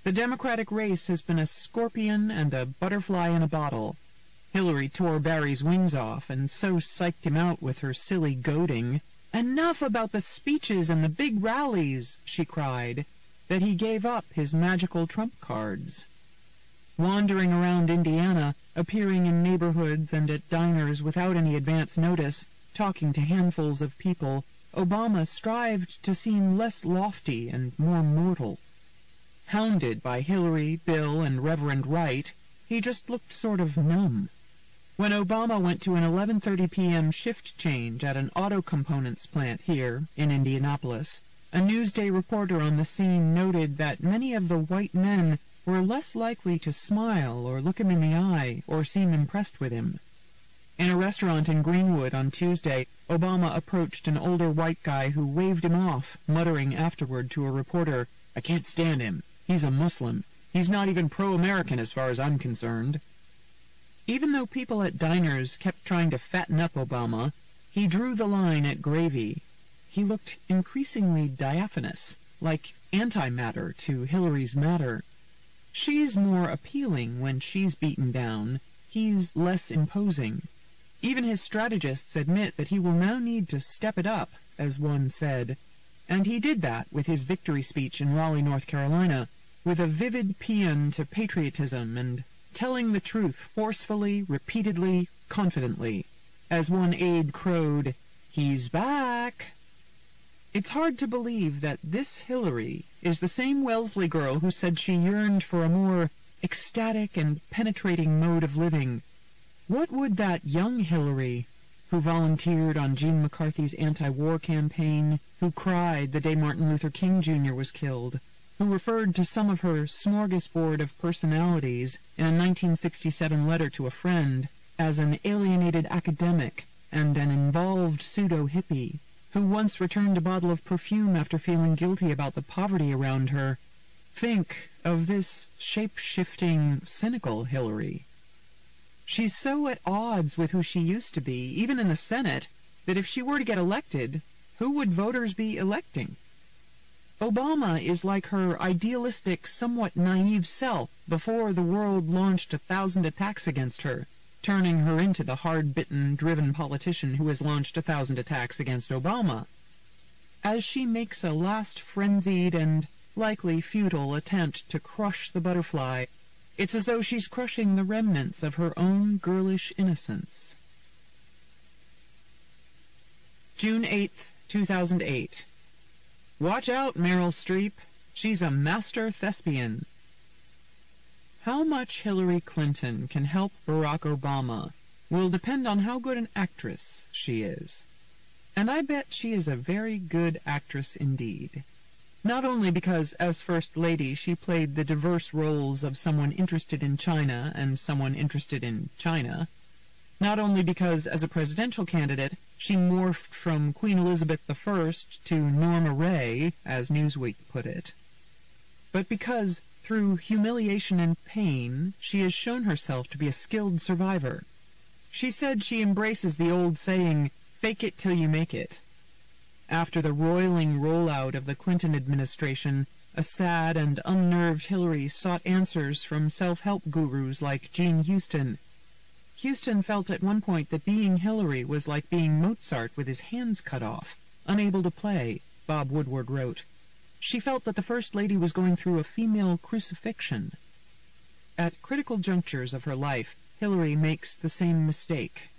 The Democratic race has been a scorpion and a butterfly in a bottle. Hillary tore Barry's wings off and so psyched him out with her silly goading. "Enough about the speeches and the big rallies," she cried, that he gave up his magical trump cards. Wandering around Indiana, appearing in neighborhoods and at diners without any advance notice, talking to handfuls of people, Obama strived to seem less lofty and more mortal. Hounded by Hillary, Bill, and Reverend Wright, he just looked sort of numb. When Obama went to an 11:30 p.m. shift change at an auto components plant here in Indianapolis, a Newsday reporter on the scene noted that many of the white men were less likely to smile or look him in the eye or seem impressed with him. In a restaurant in Greenwood on Tuesday, Obama approached an older white guy who waved him off, muttering afterward to a reporter, "I can't stand him. He's a Muslim. He's not even pro-American as far as I'm concerned." Even though people at diners kept trying to fatten up Obama, he drew the line at gravy. He looked increasingly diaphanous, like antimatter to Hillary's matter. She's more appealing when she's beaten down. He's less imposing. Even his strategists admit that he will now need to step it up, as one said. And he did that with his victory speech in Raleigh, North Carolina, with a vivid paean to patriotism and telling the truth forcefully, repeatedly, confidently. As one aide crowed, "He's back!" It's hard to believe that this Hillary is the same Wellesley girl who said she yearned for a more ecstatic and penetrating mode of living. What would that young Hillary, who volunteered on Gene McCarthy's anti-war campaign, who cried the day Martin Luther King Jr. was killed, who referred to some of her smorgasbord of personalities in a 1967 letter to a friend as an alienated academic and an involved pseudo-hippie, who once returned a bottle of perfume after feeling guilty about the poverty around her. Think of this shape-shifting, cynical Hillary. She's so at odds with who she used to be, even in the Senate, that if she were to get elected, who would voters be electing? Obama is like her idealistic, somewhat naive self before the world launched 1,000 attacks against her, turning her into the hard-bitten, driven politician who has launched 1,000 attacks against Obama. As she makes a last frenzied and likely futile attempt to crush the butterfly, it's as though she's crushing the remnants of her own girlish innocence. June 8th, 2008. Watch out, Meryl Streep. She's a master thespian. How much Hillary Clinton can help Barack Obama will depend on how good an actress she is. And I bet she is a very good actress indeed. Not only because, as First Lady, she played the diverse roles of someone interested in China and someone interested in China. Not only because, as a presidential candidate, she morphed from Queen Elizabeth I to Norma Ray, as Newsweek put it, but because, through humiliation and pain, she has shown herself to be a skilled survivor. She said she embraces the old saying, "Fake it till you make it." After the roiling rollout of the Clinton administration, A sad and unnerved Hillary sought answers from self-help gurus like Jean Houston. Houston felt at one point that being Hillary was like being Mozart with his hands cut off, unable to play, Bob Woodward wrote. She felt that the First Lady was going through a female crucifixion. At critical junctures of her life, Hillary makes the same mistake.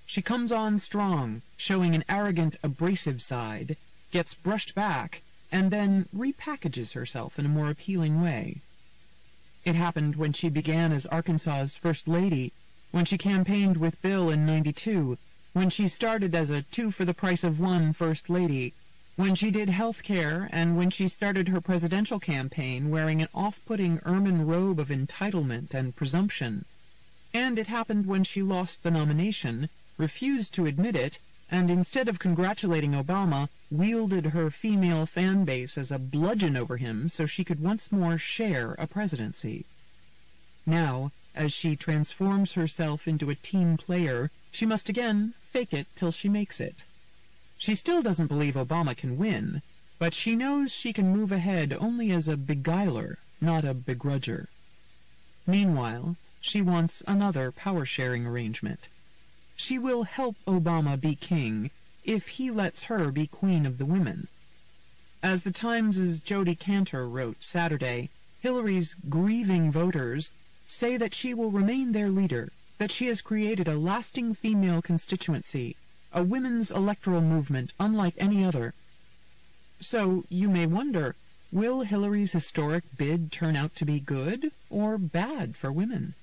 She comes on strong, showing an arrogant, abrasive side, gets brushed back, and then repackages herself in a more appealing way. It happened when she began as Arkansas's First Lady, when she campaigned with Bill in '92, when she started as a 2-for-the-price-of-1 First Lady, when she did health care, and when she started her presidential campaign wearing an off-putting ermine robe of entitlement and presumption. And it happened when she lost the nomination, refused to admit it, and instead of congratulating Obama, wielded her female fan base as a bludgeon over him so she could once more share a presidency. Now, as she transforms herself into a team player, she must again fake it till she makes it. She still doesn't believe Obama can win, but she knows she can move ahead only as a beguiler, not a begrudger. Meanwhile, she wants another power-sharing arrangement. She will help Obama be king if he lets her be queen of the women. As the Times' Jodi Kantor wrote Saturday, Hillary's grieving voters say that she will remain their leader, that she has created a lasting female constituency, a women's electoral movement unlike any other. So you may wonder, will Hillary's historic bid turn out to be good or bad for women?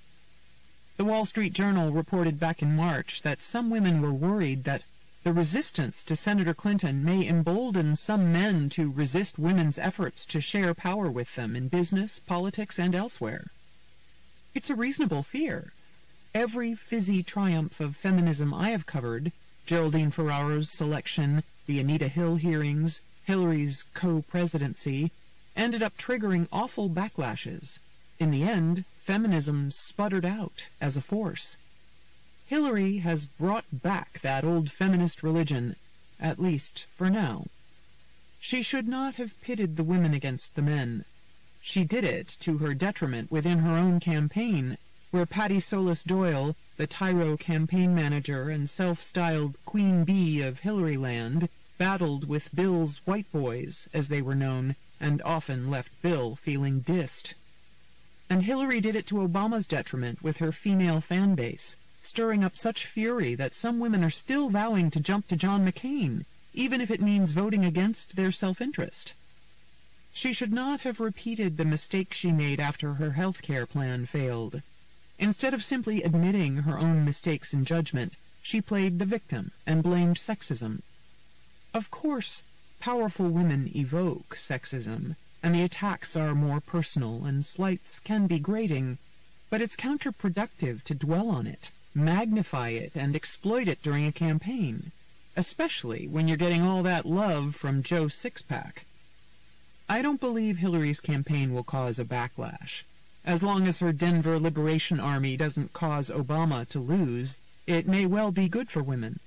The Wall Street Journal reported back in March that some women were worried that the resistance to Senator Clinton may embolden some men to resist women's efforts to share power with them in business, politics, and elsewhere. It's a reasonable fear. Every fizzy triumph of feminism I have covered, Geraldine Ferraro's selection, the Anita Hill hearings, Hillary's co-presidency, ended up triggering awful backlashes. In the end, feminism sputtered out as a force. Hillary has brought back that old feminist religion, at least for now. She should not have pitted the women against the men. She did it to her detriment within her own campaign, where Patty Solis Doyle, the tyro campaign manager and self-styled Queen Bee of Hillaryland, battled with Bill's white boys, as they were known, and often left Bill feeling dissed. And Hillary did it to Obama's detriment with her female fan base, stirring up such fury that some women are still vowing to jump to John McCain, even if it means voting against their self-interest. She should not have repeated the mistake she made after her health care plan failed. Instead of simply admitting her own mistakes in judgment, she played the victim and blamed sexism. Of course, powerful women evoke sexism, and the attacks are more personal and slights can be grating, but it's counterproductive to dwell on it, magnify it, and exploit it during a campaign, especially when you're getting all that love from Joe Sixpack. I don't believe Hillary's campaign will cause a backlash. As long as her Denver Liberation Army doesn't cause Obama to lose, it may well be good for women.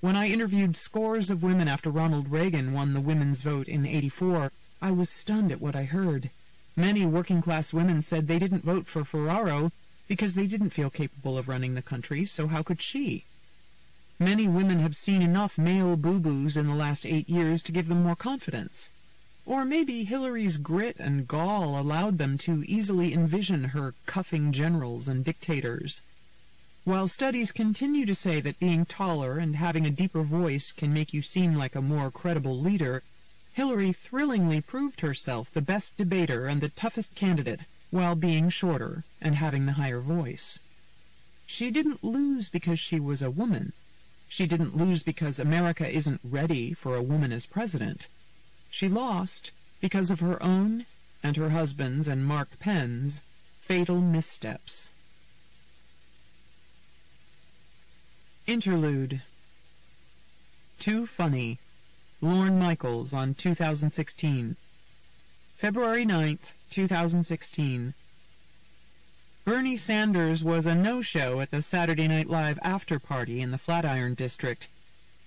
When I interviewed scores of women after Ronald Reagan won the women's vote in '84, I was stunned at what I heard. Many working-class women said they didn't vote for Ferraro because they didn't feel capable of running the country, so how could she? Many women have seen enough male boo-boos in the last 8 years to give them more confidence. Or maybe Hillary's grit and gall allowed them to easily envision her cuffing generals and dictators. While studies continue to say that being taller and having a deeper voice can make you seem like a more credible leader, Hillary thrillingly proved herself the best debater and the toughest candidate while being shorter and having the higher voice. She didn't lose because she was a woman. She didn't lose because America isn't ready for a woman as president. She lost because of her own and her husband's and Mark Penn's fatal missteps. Interlude. Too Funny. Lorne Michaels on 2016. February 9th, 2016. Bernie Sanders was a no-show at the Saturday Night Live after-party in the Flatiron District.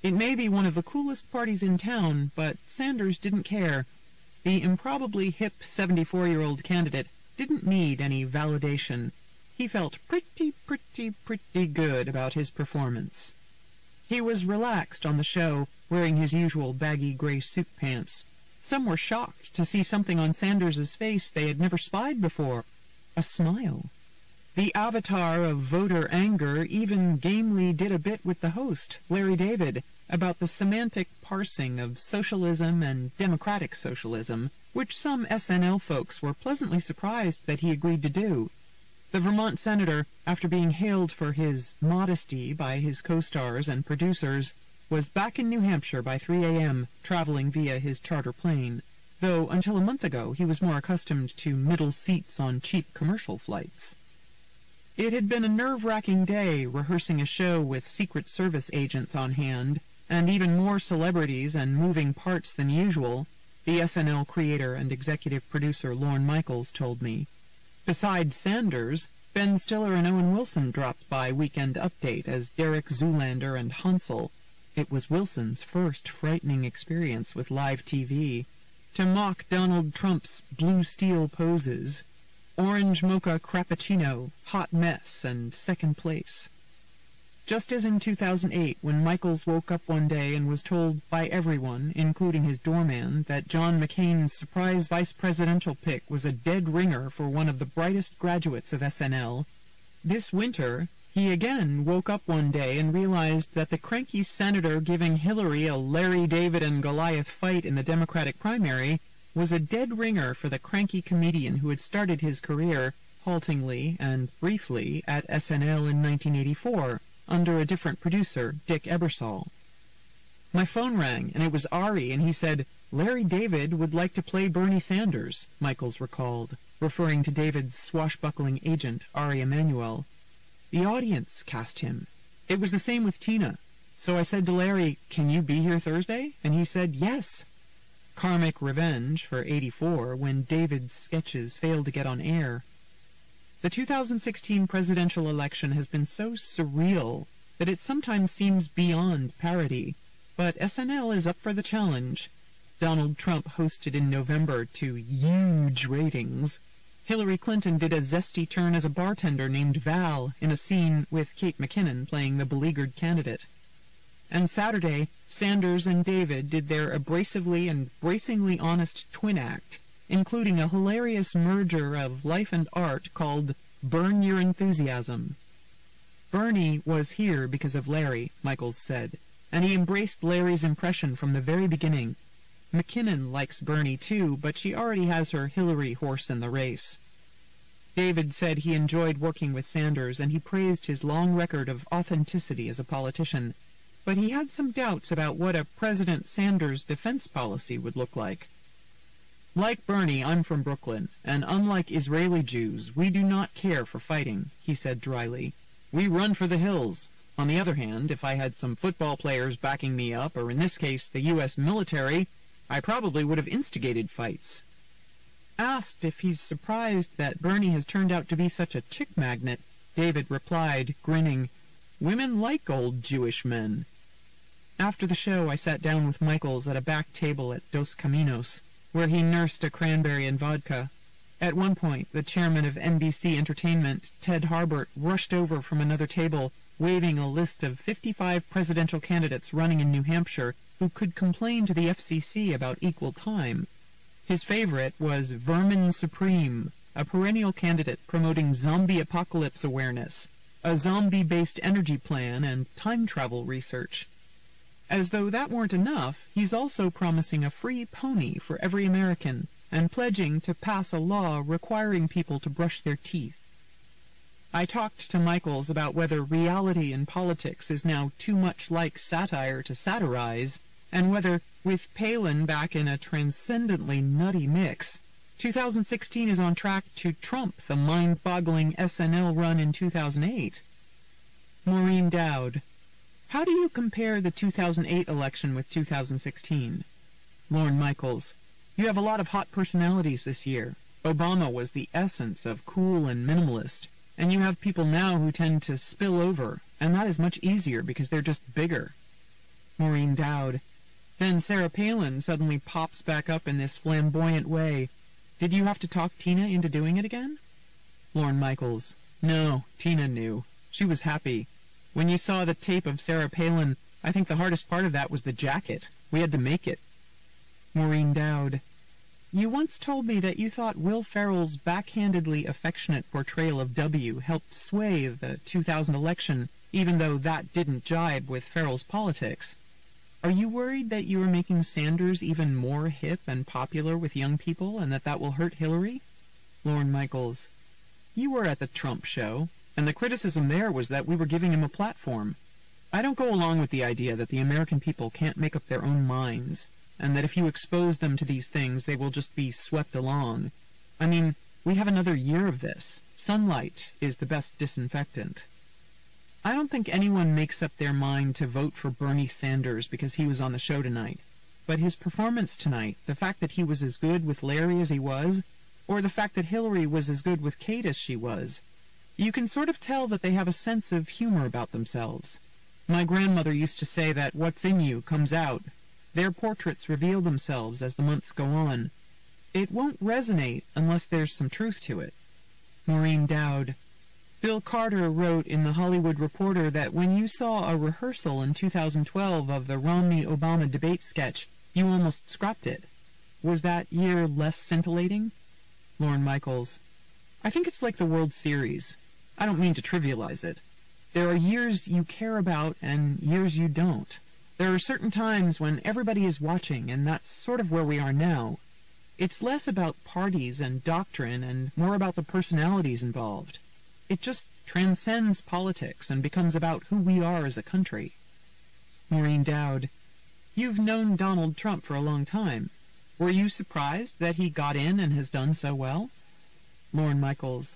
It may be one of the coolest parties in town, but Sanders didn't care. the improbably hip 74-year-old candidate didn't need any validation. He felt pretty good about his performance. He was relaxed on the show, wearing his usual baggy gray suit pants. Some were shocked to see something on Sanders's face they had never spied before: a smile. The avatar of voter anger even gamely did a bit with the host, Larry David, about the semantic parsing of socialism and democratic socialism, which some SNL folks were pleasantly surprised that he agreed to do. The Vermont senator, after being hailed for his modesty by his co-stars and producers, was back in New Hampshire by 3 a.m., traveling via his charter plane, though until a month ago he was more accustomed to middle seats on cheap commercial flights. It had been a nerve-wracking day, rehearsing a show with Secret Service agents on hand, and even more celebrities and moving parts than usual, the SNL creator and executive producer Lorne Michaels told me. Besides Sanders, Ben Stiller and Owen Wilson dropped by Weekend Update as Derek Zoolander and Hansel. It was Wilson's first frightening experience with live TV, to mock Donald Trump's blue steel poses, orange mocha crappuccino, hot mess, and second place. Just as in 2008, when Michaels woke up one day and was told by everyone, including his doorman, that John McCain's surprise vice presidential pick was a dead ringer for one of the brightest graduates of SNL, this winter he again woke up one day and realized that the cranky senator giving Hillary a Larry David and Goliath fight in the Democratic primary was a dead ringer for the cranky comedian who had started his career, haltingly and briefly, at SNL in 1984, under a different producer, Dick Ebersol. My phone rang, and it was Ari, and he said, "Larry David would like to play Bernie Sanders," Michaels recalled, referring to David's swashbuckling agent, Ari Emanuel. The audience cast him. It was the same with Tina. So I said to Larry, "Can you be here Thursday?" And he said, "Yes." Karmic revenge for 84, when David's sketches failed to get on air. The 2016 presidential election has been so surreal that it sometimes seems beyond parody, but SNL is up for the challenge. Donald Trump hosted in November to huge ratings. Hillary Clinton did a zesty turn as a bartender named Val in a scene with Kate McKinnon playing the beleaguered candidate. And Saturday, Sanders and David did their abrasively and bracingly honest twin act, including a hilarious merger of life and art called Burn Your Enthusiasm. Bernie was here because of Larry, Michaels said, and he embraced Larry's impression from the very beginning. McKinnon likes Bernie too, but she already has her Hillary horse in the race. David said he enjoyed working with Sanders, and he praised his long record of authenticity as a politician, but he had some doubts about what a President Sanders defense policy would look like. "Like Bernie, I'm from Brooklyn, and unlike Israeli Jews, we do not care for fighting," he said dryly. "We run for the hills. On the other hand, if I had some football players backing me up, or in this case the U.S. military, I probably would have instigated fights." Asked if he's surprised that Bernie has turned out to be such a chick magnet, David replied, grinning, "Women like old Jewish men." After the show, I sat down with Michaels at a back table at Dos Caminos, where he nursed a cranberry and vodka. At one point, the chairman of NBC Entertainment, Ted Harbert, rushed over from another table, waving a list of 55 presidential candidates running in New Hampshire who could complain to the FCC about equal time. His favorite was Vermin Supreme, a perennial candidate promoting zombie apocalypse awareness, a zombie-based energy plan, and time travel research. As though that weren't enough, he's also promising a free pony for every American and pledging to pass a law requiring people to brush their teeth. I talked to Michaels about whether reality in politics is now too much like satire to satirize, and whether, with Palin back in a transcendently nutty mix, 2016 is on track to trump the mind-boggling SNL run in 2008. Maureen Döwd. How do you compare the 2008 election with 2016? Lorne Michaels. You have a lot of hot personalities this year. Obama was the essence of cool and minimalist, and you have people now who tend to spill over, and that is much easier because they're just bigger. Maureen Döwd. Then Sarah Palin suddenly pops back up in this flamboyant way. Did you have to talk Tina into doing it again? Lorne Michaels. No, Tina knew. She was happy. When you saw the tape of Sarah Palin, I think the hardest part of that was the jacket. We had to make it. Maureen Dowd. You once told me that you thought Will Ferrell's backhandedly affectionate portrayal of W helped sway the 2000 election, even though that didn't jibe with Ferrell's politics. Are you worried that you are making Sanders even more hip and popular with young people, and that will hurt Hillary? Lorne Michaels. You were at the Trump show, and the criticism there was that we were giving him a platform. I don't go along with the idea that the American people can't make up their own minds, and that if you expose them to these things, they will just be swept along. I mean, we have another year of this. Sunlight is the best disinfectant. I don't think anyone makes up their mind to vote for Bernie Sanders because he was on the show tonight. But his performance tonight, the fact that he was as good with Larry as he was, or the fact that Hillary was as good with Kate as she was, you can sort of tell that they have a sense of humor about themselves. My grandmother used to say that what's in you comes out. Their portraits reveal themselves as the months go on. It won't resonate unless there's some truth to it. Maureen Dowd. Bill Carter wrote in The Hollywood Reporter that when you saw a rehearsal in 2012 of the Romney-Obama debate sketch, you almost scrapped it. Was that year less scintillating? Lorne Michaels. I think it's like the World Series. I don't mean to trivialize it. There are years you care about and years you don't. There are certain times when everybody is watching, and that's sort of where we are now. It's less about parties and doctrine and more about the personalities involved. It just transcends politics and becomes about who we are as a country. Maureen Dowd. You've known Donald Trump for a long time. Were you surprised that he got in and has done so well? Lorne Michaels.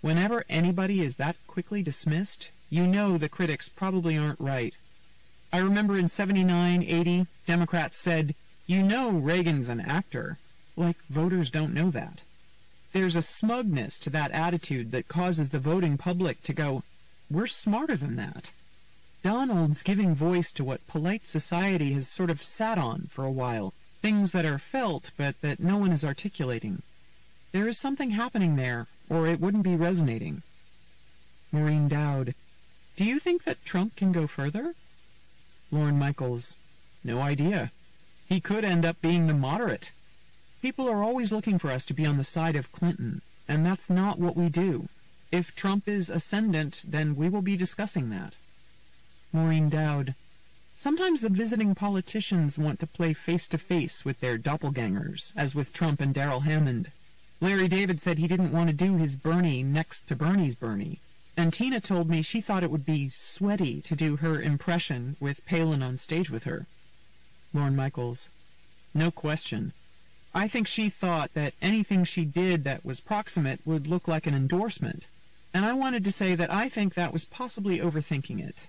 Whenever anybody is that quickly dismissed, you know the critics probably aren't right. I remember in 79, 80, Democrats said, you know Reagan's an actor. Like voters don't know that. There's a smugness to that attitude that causes the voting public to go, we're smarter than that. Donald's giving voice to what polite society has sort of sat on for a while, things that are felt but that no one is articulating. There is something happening there, or it wouldn't be resonating. Maureen Dowd. Do you think that Trump can go further? Lorne Michaels. No idea. He could end up being the moderate. People are always looking for us to be on the side of Clinton, and that's not what we do. If Trump is ascendant, then we will be discussing that. Maureen Dowd. Sometimes the visiting politicians want to play face-to-face with their doppelgangers, as with Trump and Darrell Hammond. Larry David said he didn't want to do his Bernie next to Bernie's Bernie, and Tina told me she thought it would be sweaty to do her impression with Palin on stage with her. Lorne Michaels. No question. I think she thought that anything she did that was proximate would look like an endorsement, and I wanted to say that I think that was possibly overthinking it.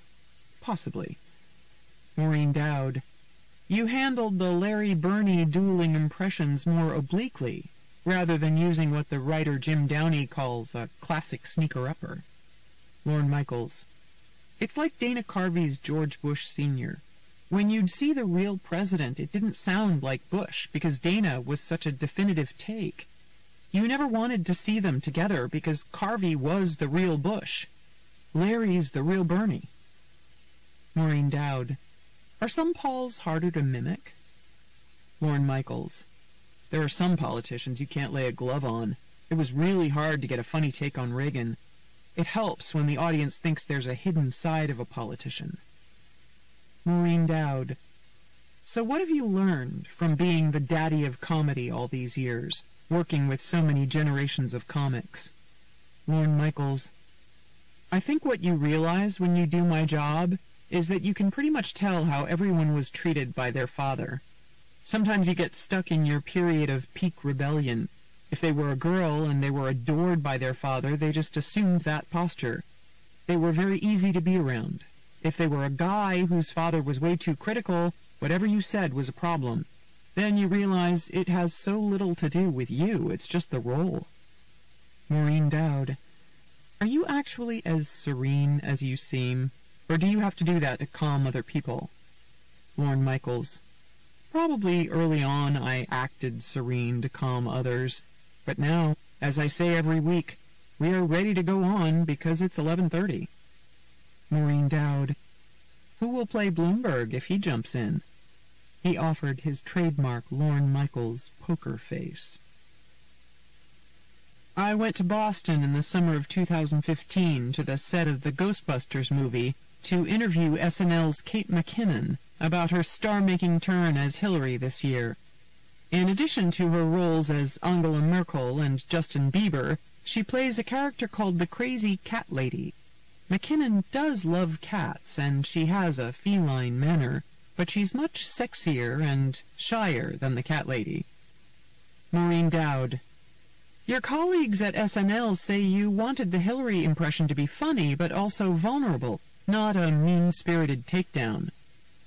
Possibly. Maureen Dowd. You handled the Larry-Bernie dueling impressions more obliquely, rather than using what the writer Jim Downey calls a classic sneaker-upper. Lorne Michaels. It's like Dana Carvey's George Bush Sr. When you'd see the real president, it didn't sound like Bush, because Dana was such a definitive take. You never wanted to see them together, because Carvey was the real Bush. Larry's the real Bernie. Maureen Dowd. Are some Pauls harder to mimic? Lorne Michaels. There are some politicians you can't lay a glove on. It was really hard to get a funny take on Reagan. It helps when the audience thinks there's a hidden side of a politician. Maureen Dowd. So what have you learned from being the daddy of comedy all these years, working with so many generations of comics? Lorne Michaels. I think what you realize when you do my job is that you can pretty much tell how everyone was treated by their father. Sometimes you get stuck in your period of peak rebellion. If they were a girl and they were adored by their father, they just assumed that posture. They were very easy to be around. If they were a guy whose father was way too critical, whatever you said was a problem. Then you realize it has so little to do with you, it's just the role. Maureen Dowd. Are you actually as serene as you seem, or do you have to do that to calm other people? Lorne Michaels. Probably early on I acted serene to calm others, but now, as I say every week, we are ready to go on because it's 11:30. Maureen Dowd. Who will play Bloomberg if he jumps in? He offered his trademark Lorne Michaels poker face. I went to Boston in the summer of 2015 to the set of the Ghostbusters movie to interview SNL's Kate McKinnon about her star-making turn as Hillary this year. In addition to her roles as Angela Merkel and Justin Bieber, she plays a character called the Crazy Cat Lady. McKinnon does love cats, and she has a feline manner, but she's much sexier and shyer than the cat lady. Maureen Dowd. Your colleagues at SNL say you wanted the Hillary impression to be funny, but also vulnerable, not a mean-spirited takedown.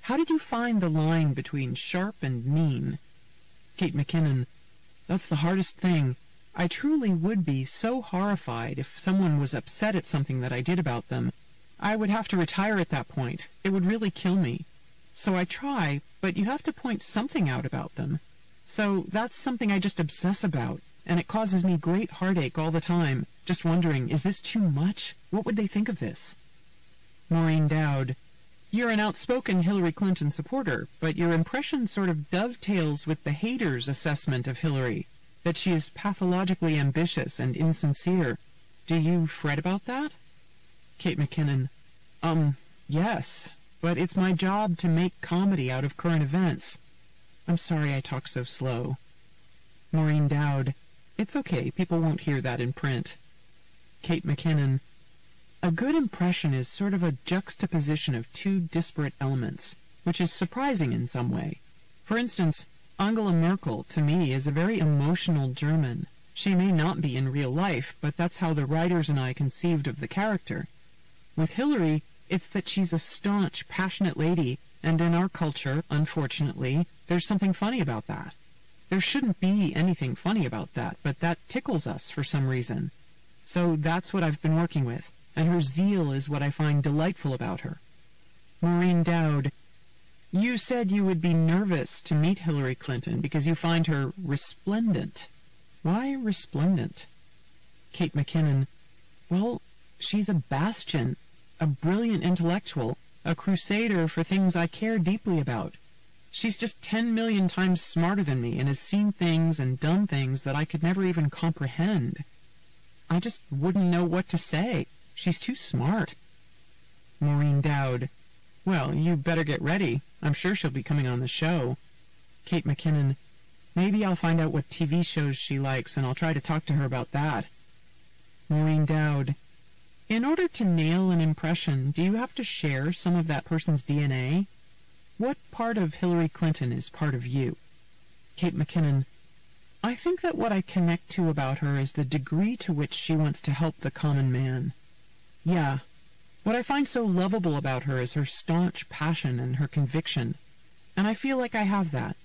How did you find the line between sharp and mean? Kate McKinnon. That's the hardest thing. I truly would be so horrified if someone was upset at something that I did about them. I would have to retire at that point. It would really kill me. So I try, but you have to point something out about them. So that's something I just obsess about, and it causes me great heartache all the time, just wondering, is this too much? What would they think of this? Maureen Dowd. You're an outspoken Hillary Clinton supporter, but your impression sort of dovetails with the haters' assessment of Hillary, that she is pathologically ambitious and insincere. Do you fret about that? Kate McKinnon. Yes, but it's my job to make comedy out of current events. I'm sorry I talk so slow. Maureen Dowd. It's okay, people won't hear that in print. Kate McKinnon. A good impression is sort of a juxtaposition of two disparate elements, which is surprising in some way. For instance, Angela Merkel, to me, is a very emotional German. She may not be in real life, but that's how the writers and I conceived of the character. With Hillary, it's that she's a staunch, passionate lady, and in our culture, unfortunately, there's something funny about that. There shouldn't be anything funny about that, but that tickles us for some reason. So that's what I've been working with, and her zeal is what I find delightful about her. Maureen Dowd. You said you would be nervous to meet Hillary Clinton because you find her resplendent. Why resplendent? Kate McKinnon. Well, she's a bastion, a brilliant intellectual, a crusader for things I care deeply about. She's just 10 million times smarter than me and has seen things and done things that I could never even comprehend. I just wouldn't know what to say. She's too smart. Maureen Dowd. Well, you better get ready. I'm sure she'll be coming on the show. Kate McKinnon. Maybe I'll find out what TV shows she likes, and I'll try to talk to her about that. Maureen Dowd. In order to nail an impression, do you have to share some of that person's DNA? What part of Hillary Clinton is part of you? Kate McKinnon. I think that what I connect to about her is the degree to which she wants to help the common man. Yeah. What I find so lovable about her is her staunch passion and her conviction. And I feel like I have that.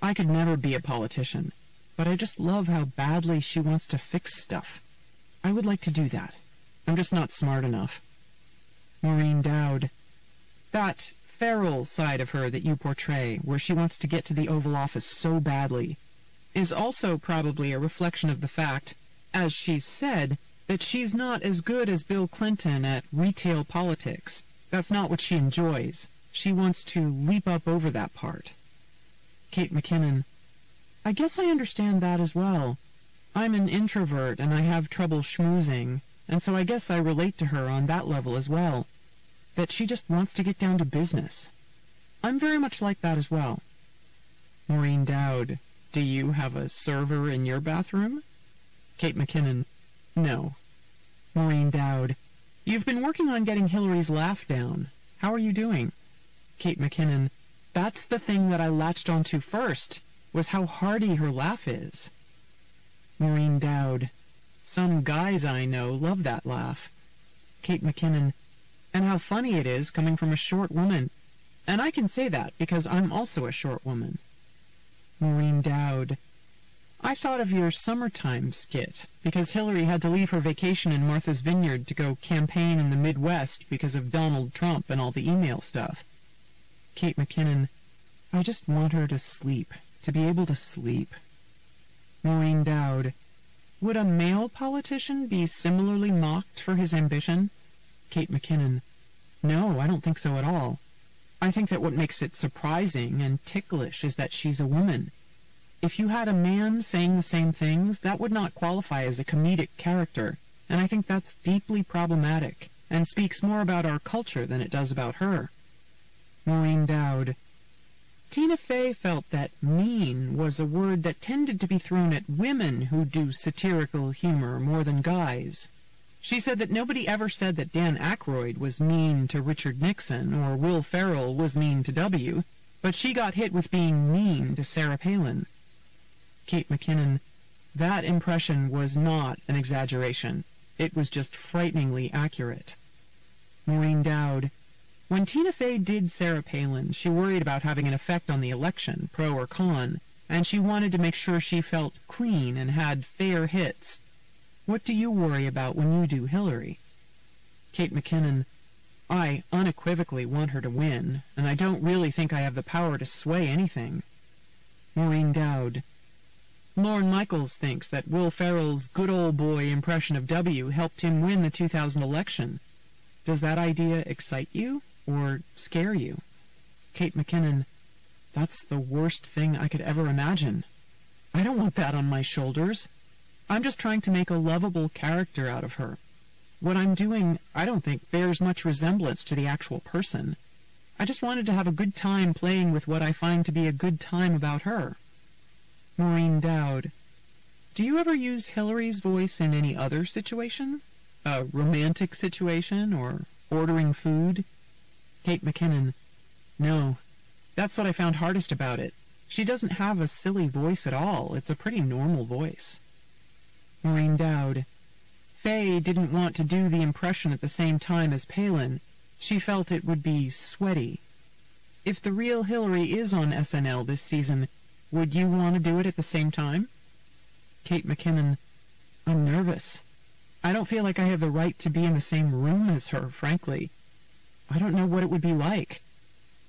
I could never be a politician, but I just love how badly she wants to fix stuff. I would like to do that. I'm just not smart enough. Maureen Dowd. That feral side of her that you portray, where she wants to get to the Oval Office so badly, is also probably a reflection of the fact, as she's said, that she's not as good as Bill Clinton at retail politics. That's not what she enjoys. She wants to leap up over that part. Kate McKinnon. I guess I understand that as well. I'm an introvert and I have trouble schmoozing, and so I guess I relate to her on that level as well. That she just wants to get down to business. I'm very much like that as well. Maureen Dowd. Do you have a server in your bathroom? Kate McKinnon. No. Maureen Dowd. You've been working on getting Hillary's laugh down. How are you doing? Kate McKinnon. That's the thing that I latched onto first, was how hearty her laugh is. Maureen Dowd. Some guys I know love that laugh. Kate McKinnon. And how funny it is coming from a short woman. And I can say that because I'm also a short woman. Maureen Dowd. I thought of your summertime skit, because Hillary had to leave her vacation in Martha's Vineyard to go campaign in the Midwest because of Donald Trump and all the email stuff. Kate McKinnon. I just want her to sleep, to be able to sleep. Maureen Dowd. Would a male politician be similarly mocked for his ambition? Kate McKinnon. No, I don't think so at all. I think that what makes it surprising and ticklish is that she's a woman. If you had a man saying the same things, that would not qualify as a comedic character, and I think that's deeply problematic and speaks more about our culture than it does about her. Maureen Dowd. Tina Fey felt that mean was a word that tended to be thrown at women who do satirical humor more than guys. She said that nobody ever said that Dan Aykroyd was mean to Richard Nixon or Will Ferrell was mean to W, but she got hit with being mean to Sarah Palin. Kate McKinnon. That impression was not an exaggeration. It was just frighteningly accurate. Maureen Dowd. When Tina Fey did Sarah Palin, she worried about having an effect on the election, pro or con, and she wanted to make sure she felt clean and had fair hits. What do you worry about when you do Hillary? Kate McKinnon. I unequivocally want her to win, and I don't really think I have the power to sway anything. Maureen Dowd. Lorne Michaels thinks that Will Ferrell's good old boy impression of W helped him win the 2000 election. Does that idea excite you or scare you? Kate McKinnon. That's the worst thing I could ever imagine. I don't want that on my shoulders. I'm just trying to make a lovable character out of her. What I'm doing, I don't think, bears much resemblance to the actual person. I just wanted to have a good time playing with what I find to be a good time about her. Maureen Dowd. Do you ever use Hillary's voice in any other situation? A romantic situation or ordering food? Kate McKinnon. No. That's what I found hardest about it. She doesn't have a silly voice at all. It's a pretty normal voice. Maureen Dowd. Fey didn't want to do the impression at the same time as Palin. She felt it would be sweaty. If the real Hillary is on SNL this season, would you want to do it at the same time? Kate McKinnon. I'm nervous. I don't feel like I have the right to be in the same room as her, frankly. I don't know what it would be like.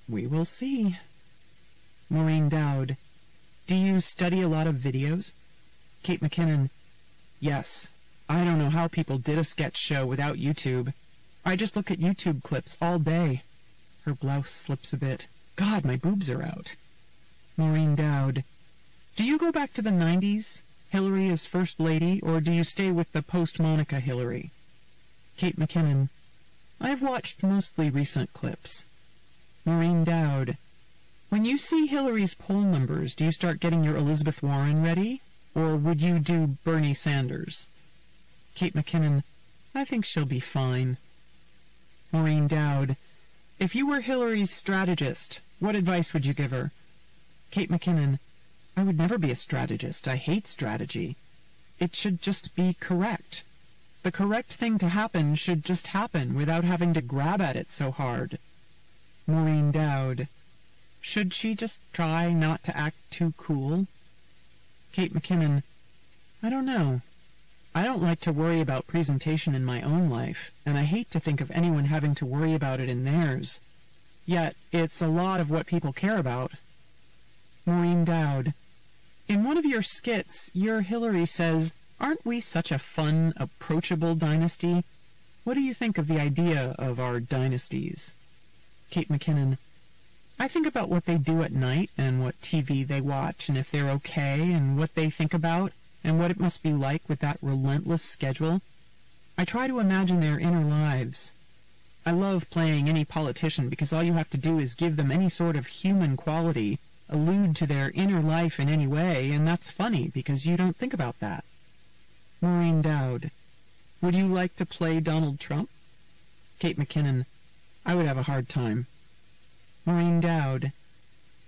We will see. Maureen Dowd. Do you study a lot of videos? Kate McKinnon. Yes. I don't know how people did a sketch show without YouTube. I just look at YouTube clips all day. Her blouse slips a bit. God, my boobs are out. Maureen Dowd. Do you go back to the 90s, Hillary as First Lady, or do you stay with the post-Monica Hillary? Kate McKinnon. I've watched mostly recent clips. Maureen Dowd. When you see Hillary's poll numbers, do you start getting your Elizabeth Warren ready? Or would you do Bernie Sanders? Kate McKinnon. I think she'll be fine. Maureen Dowd. If you were Hillary's strategist, what advice would you give her? Kate McKinnon. I would never be a strategist. I hate strategy. It should just be correct. The correct thing to happen should just happen without having to grab at it so hard. Maureen Dowd. Should she just try not to act too cool? Kate McKinnon. I don't know. I don't like to worry about presentation in my own life, and I hate to think of anyone having to worry about it in theirs. Yet, it's a lot of what people care about. Maureen Dowd. In one of your skits, your Hillary says, "Aren't we such a fun, approachable dynasty?" What do you think of the idea of our dynasties? Kate McKinnon. I think about what they do at night and what TV they watch and if they're okay and what they think about and what it must be like with that relentless schedule. I try to imagine their inner lives. I love playing any politician because all you have to do is give them any sort of human quality, allude to their inner life in any way, and that's funny because you don't think about that. Maureen Dowd. Would you like to play Donald Trump? Kate McKinnon. I would have a hard time. Maureen Dowd.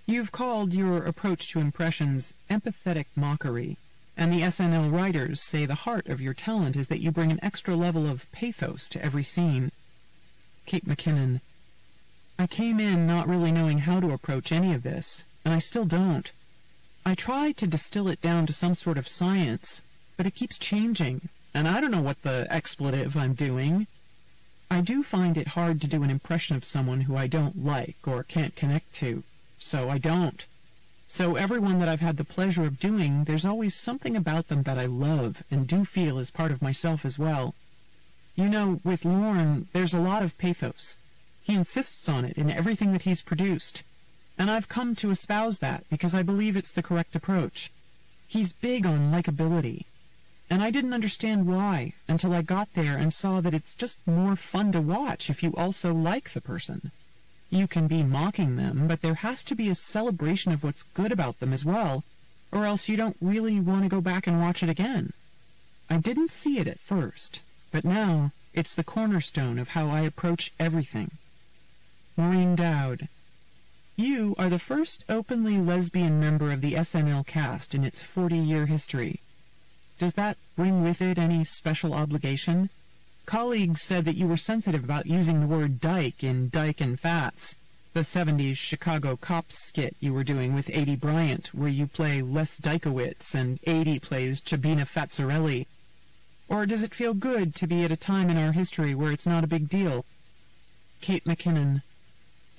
You've called your approach to impressions empathetic mockery, and the SNL writers say the heart of your talent is that you bring an extra level of pathos to every scene. Kate McKinnon. I came in not really knowing how to approach any of this, and I still don't. I try to distill it down to some sort of science, but it keeps changing, and I don't know what the expletive I'm doing. I do find it hard to do an impression of someone who I don't like or can't connect to, so I don't. So everyone that I've had the pleasure of doing, there's always something about them that I love and do feel is part of myself as well. You know, with Lorne, there's a lot of pathos. He insists on it in everything that he's produced. And I've come to espouse that because I believe it's the correct approach. He's big on likability. And I didn't understand why until I got there and saw that it's just more fun to watch if you also like the person. You can be mocking them, but there has to be a celebration of what's good about them as well, or else you don't really want to go back and watch it again. I didn't see it at first, but now it's the cornerstone of how I approach everything. Maureen Döwd. You are the first openly lesbian member of the SNL cast in its 40-year history. Does that bring with it any special obligation? Colleagues said that you were sensitive about using the word dyke in Dyke and Fats, the 70s Chicago Cops skit you were doing with Adie Bryant, where you play Les Dykowitz and Adie plays Chabina Fazzarelli. Or does it feel good to be at a time in our history where it's not a big deal? Kate McKinnon.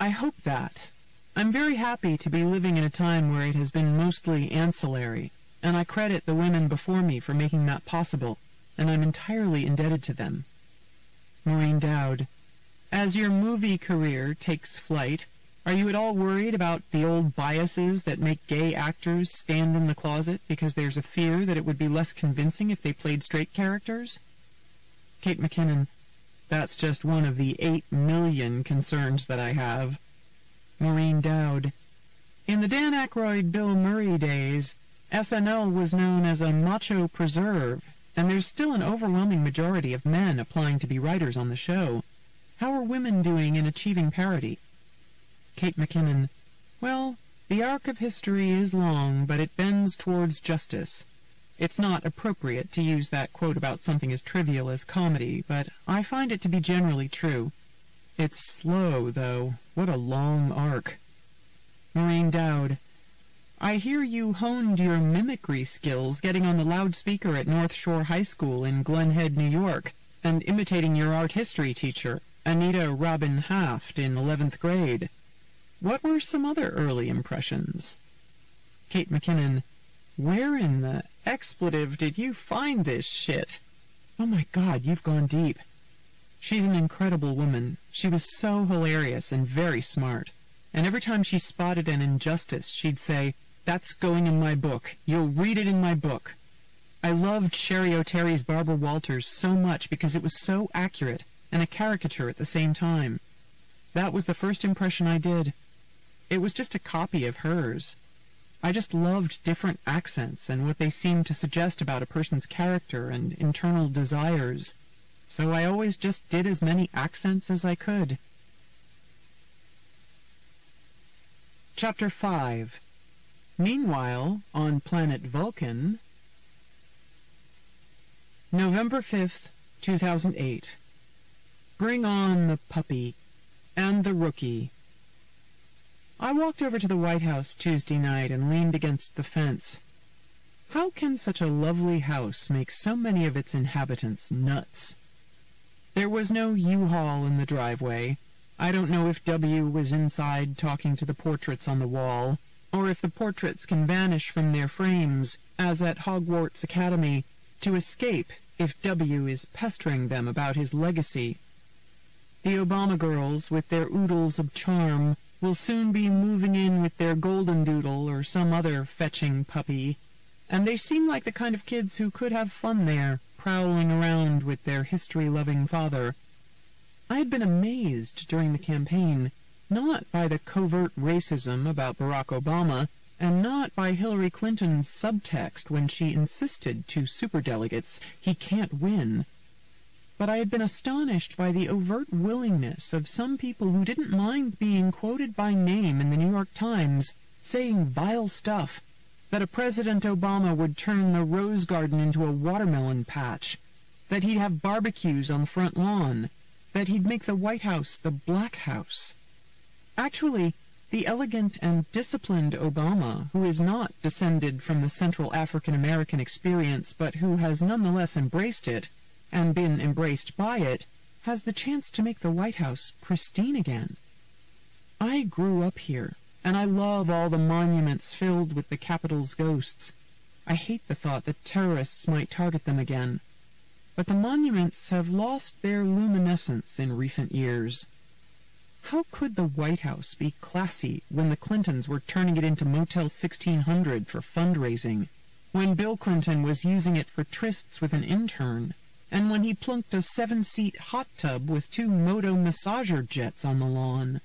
I hope that. I'm very happy to be living in a time where it has been mostly ancillary, and I credit the women before me for making that possible, and I'm entirely indebted to them. Maureen Döwd. As your movie career takes flight, are you at all worried about the old biases that make gay actors stand in the closet because there's a fear that it would be less convincing if they played straight characters? Kate McKinnon. That's just one of the 8 million concerns that I have. Maureen Döwd. In the Dan Aykroyd, Bill Murray days, SNL was known as a macho preserve, and there's still an overwhelming majority of men applying to be writers on the show. How are women doing in achieving parity? Kate McKinnon. Well, the arc of history is long, but it bends towards justice. It's not appropriate to use that quote about something as trivial as comedy, but I find it to be generally true. It's slow, though. What a long arc. Maureen Döwd. I hear you honed your mimicry skills getting on the loudspeaker at North Shore High School in Glen Head, New York, and imitating your art history teacher, Anita Robin Haft, in 11th grade. What were some other early impressions? Kate McKinnon. Where in the expletive did you find this shit? Oh my God, you've gone deep. She's an incredible woman. She was so hilarious and very smart. And every time she spotted an injustice, she'd say, "That's going in my book. You'll read it in my book." I loved Sherry O'Terry's Barbara Walters so much because it was so accurate and a caricature at the same time. That was the first impression I did. It was just a copy of hers. I just loved different accents and what they seemed to suggest about a person's character and internal desires. So I always just did as many accents as I could. Chapter 5. Meanwhile, on planet Vulcan. November 5th, 2008. Bring on the puppy and the rookie. I walked over to the White House Tuesday night and leaned against the fence. How can such a lovely house make so many of its inhabitants nuts? There was no U-Haul in the driveway. I don't know if W was inside talking to the portraits on the wall, or if the portraits can vanish from their frames, as at Hogwarts Academy, to escape if W is pestering them about his legacy. The Obama girls, with their oodles of charm, will soon be moving in with their golden doodle or some other fetching puppy, and they seem like the kind of kids who could have fun there, prowling around with their history-loving father. I had been amazed during the campaign, not by the covert racism about Barack Obama, and not by Hillary Clinton's subtext when she insisted to superdelegates, "He can't win." But I had been astonished by the overt willingness of some people who didn't mind being quoted by name in the New York Times, saying vile stuff, that a President Obama would turn the Rose Garden into a watermelon patch, that he'd have barbecues on the front lawn, that he'd make the White House the Black House. Actually, the elegant and disciplined Obama, who is not descended from the Central African American experience, but who has nonetheless embraced it, and been embraced by it, has the chance to make the White House pristine again. I grew up here, and I love all the monuments filled with the Capitol's ghosts. I hate the thought that terrorists might target them again. But the monuments have lost their luminescence in recent years. How could the White House be classy when the Clintons were turning it into Motel 1600 for fundraising, when Bill Clinton was using it for trysts with an intern, and when he plunked a 7-seat hot tub with 2 moto massager jets on the lawn?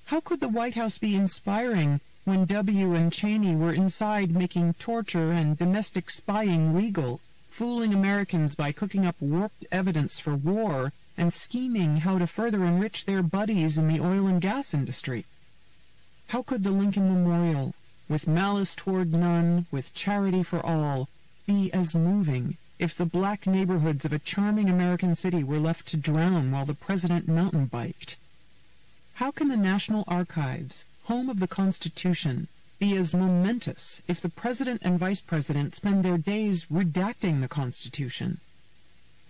How could the White House be inspiring when W and Cheney were inside making torture and domestic spying legal, fooling Americans by cooking up warped evidence for war, and scheming how to further enrich their buddies in the oil and gas industry? How could the Lincoln Memorial, with malice toward none, with charity for all, be as moving if the black neighborhoods of a charming American city were left to drown while the president mountain biked? How can the National Archives, home of the Constitution, be as momentous if the president and vice president spend their days redacting the Constitution?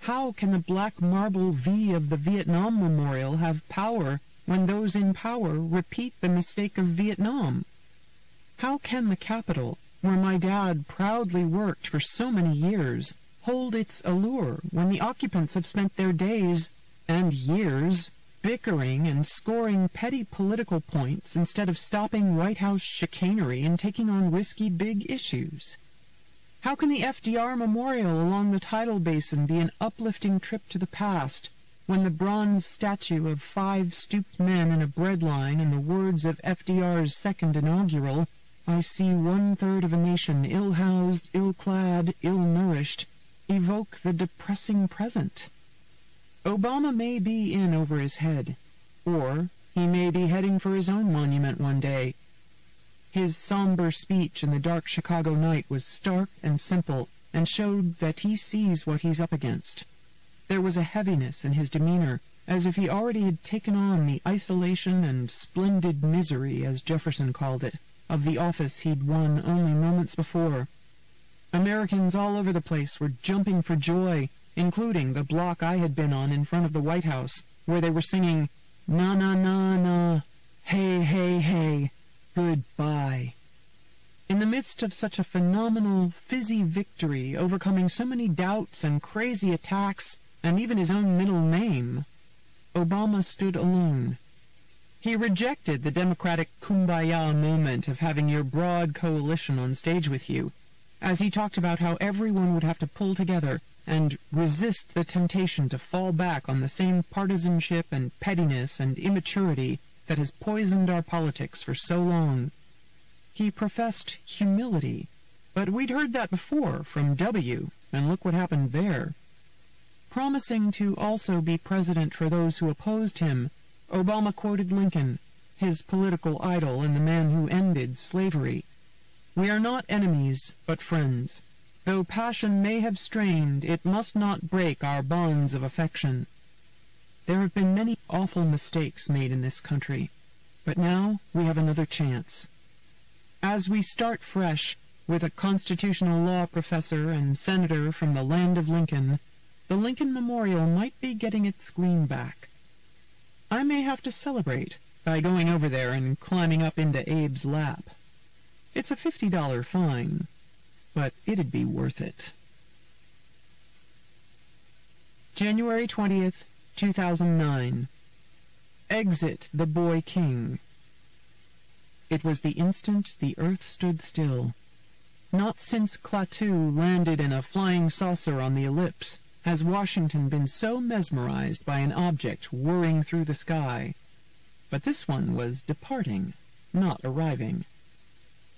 How can the black marble V of the Vietnam Memorial have power when those in power repeat the mistake of Vietnam? How can the Capitol, where my dad proudly worked for so many years, hold its allure when the occupants have spent their days and years bickering and scoring petty political points instead of stopping White House chicanery and taking on risky big issues? How can the FDR Memorial along the tidal basin be an uplifting trip to the past when the bronze statue of 5 stooped men in a breadline and the words of FDR's second inaugural, "I see 1/3 of a nation ill-housed, ill-clad, ill-nourished," evoke the depressing present? Obama may be in over his head, or he may be heading for his own monument one day. His somber speech in the dark Chicago night was stark and simple, and showed that he sees what he's up against. There was a heaviness in his demeanor, as if he already had taken on the isolation and splendid misery, as Jefferson called it, of the office he'd won only moments before. Americans all over the place were jumping for joy, including the block I had been on in front of the White House, where they were singing, "Na na na na, hey hey hey, goodbye." In the midst of such a phenomenal, fizzy victory, overcoming so many doubts and crazy attacks, and even his own middle name, Obama stood alone. He rejected the democratic kumbaya moment of having your broad coalition on stage with you, as he talked about how everyone would have to pull together and resist the temptation to fall back on the same partisanship and pettiness and immaturity that has poisoned our politics for so long. He professed humility, but we'd heard that before from W, and look what happened there. Promising to also be president for those who opposed him, Obama quoted Lincoln, his political idol and the man who ended slavery. "We are not enemies, but friends. Though passion may have strained, it must not break our bonds of affection." There have been many awful mistakes made in this country, but now we have another chance. As we start fresh with a constitutional law professor and senator from the land of Lincoln, the Lincoln Memorial might be getting its gleam back. I may have to celebrate by going over there and climbing up into Abe's lap. It's a $50 fine, but it'd be worth it. January 20th, 2009. Exit the Boy King. It was the instant the earth stood still. Not since Klaatu landed in a flying saucer on the ellipse has Washington been so mesmerized by an object whirring through the sky. But this one was departing, not arriving.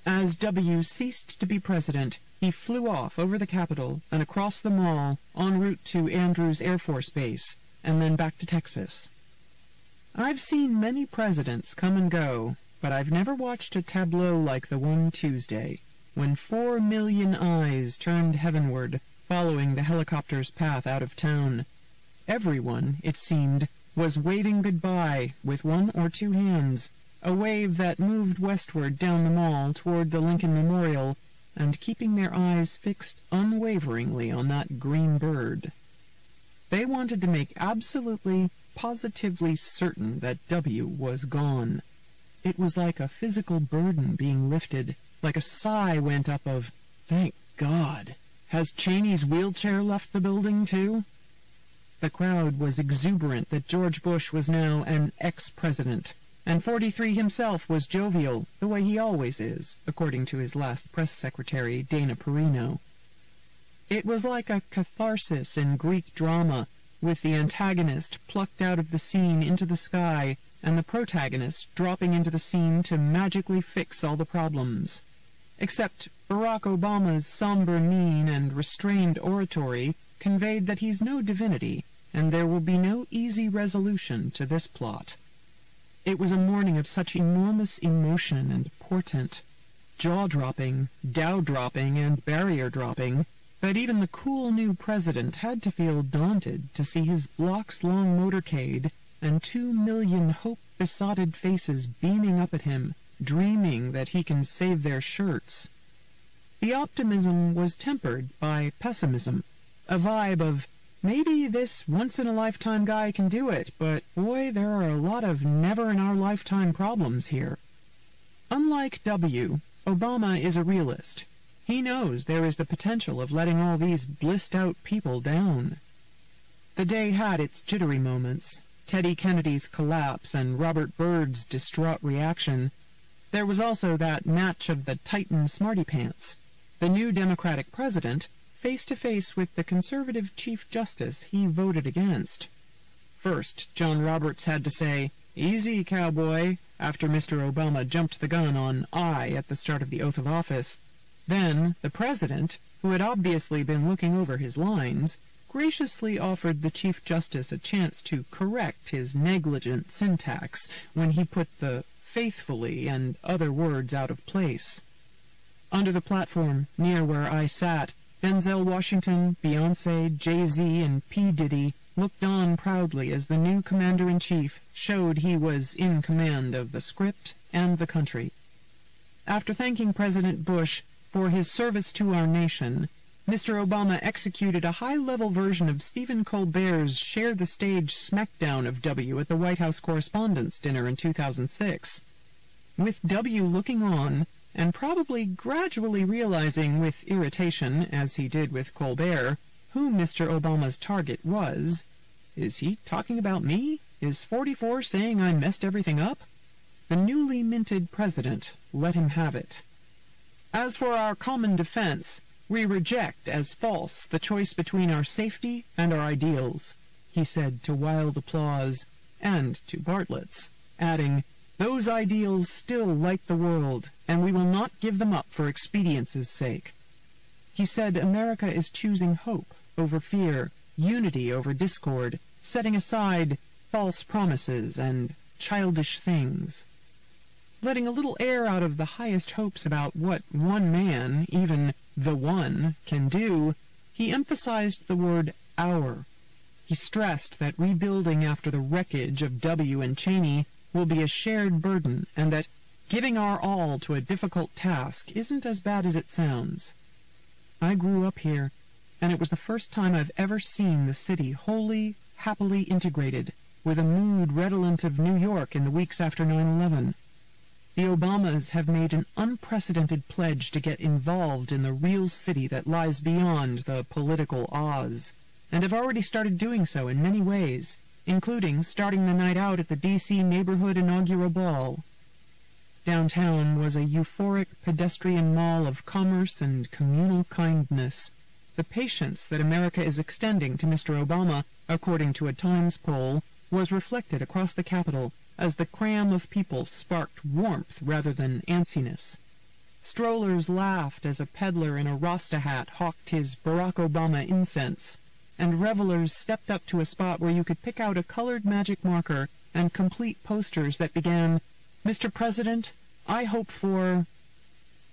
As W ceased to be president, he flew off over the Capitol and across the mall en route to Andrews Air Force Base, and then back to Texas. I've seen many presidents come and go, but I've never watched a tableau like the one Tuesday, when 4 million eyes turned heavenward, following the helicopter's path out of town. Everyone, it seemed, was waving goodbye with one or two hands, a wave that moved westward down the mall toward the Lincoln Memorial, and keeping their eyes fixed unwaveringly on that green bird. They wanted to make absolutely, positively certain that W was gone. It was like a physical burden being lifted, like a sigh went up of, "Thank God." Has Cheney's wheelchair left the building, too? The crowd was exuberant that George Bush was now an ex-president, and 43 himself was jovial, the way he always is, according to his last press secretary, Dana Perino. It was like a catharsis in Greek drama, with the antagonist plucked out of the scene into the sky, and the protagonist dropping into the scene to magically fix all the problems. Except Barack Obama's somber mien and restrained oratory conveyed that he's no divinity, and there will be no easy resolution to this plot. It was a morning of such enormous emotion and portent, jaw-dropping, Dow-dropping, and barrier-dropping, that even the cool new president had to feel daunted to see his blocks-long motorcade and 2 million hope-besotted faces beaming up at him, dreaming that he can save their shirts. The optimism was tempered by pessimism, a vibe of, maybe this once-in-a-lifetime guy can do it, but boy, there are a lot of never-in-our-lifetime problems here. Unlike W., Obama is a realist. He knows there is the potential of letting all these blissed-out people down. The day had its jittery moments, Teddy Kennedy's collapse and Robert Byrd's distraught reaction. There was also that match of the Titan smarty pants, the new Democratic president, face-to-face with the conservative Chief Justice he voted against. First, John Roberts had to say, "Easy, cowboy," after Mr. Obama jumped the gun on I at the start of the oath of office. Then the president, who had obviously been looking over his lines, graciously offered the Chief Justice a chance to correct his negligent syntax when he put the "faithfully" and other words out of place. Under the platform, near where I sat, Denzel Washington, Beyoncé, Jay-Z, and P. Diddy looked on proudly as the new commander-in-chief showed he was in command of the script and the country. After thanking President Bush for his service to our nation, Mr. Obama executed a high-level version of Stephen Colbert's share-the-stage smackdown of W at the White House Correspondents' Dinner in 2006. With W looking on, and probably gradually realizing with irritation, as he did with Colbert, who Mr. Obama's target was. Is he talking about me? Is 44 saying I messed everything up? The newly minted president let him have it. As for our common defense, we reject as false the choice between our safety and our ideals, he said to wild applause, and to Bartlett's, adding, "Those ideals still light the world, and we will not give them up for expedience's sake." He said America is choosing hope over fear, unity over discord, setting aside false promises and childish things. Letting a little air out of the highest hopes about what one man, even the one, can do, he emphasized the word our. He stressed that rebuilding after the wreckage of W and Cheney will be a shared burden, and that giving our all to a difficult task isn't as bad as it sounds. I grew up here, and it was the first time I've ever seen the city wholly, happily integrated, with a mood redolent of New York in the weeks after 9/11. The Obamas have made an unprecedented pledge to get involved in the real city that lies beyond the political Oz, and have already started doing so in many ways, including starting the night out at the D.C. neighborhood inaugural ball. Downtown was a euphoric pedestrian mall of commerce and communal kindness. The patience that America is extending to Mr. Obama, according to a Times poll, was reflected across the Capitol as the cram of people sparked warmth rather than antsiness. Strollers laughed as a peddler in a Rasta hat hawked his Barack Obama incense, and revelers stepped up to a spot where you could pick out a colored magic marker and complete posters that began, "Mr. President, I hope for..."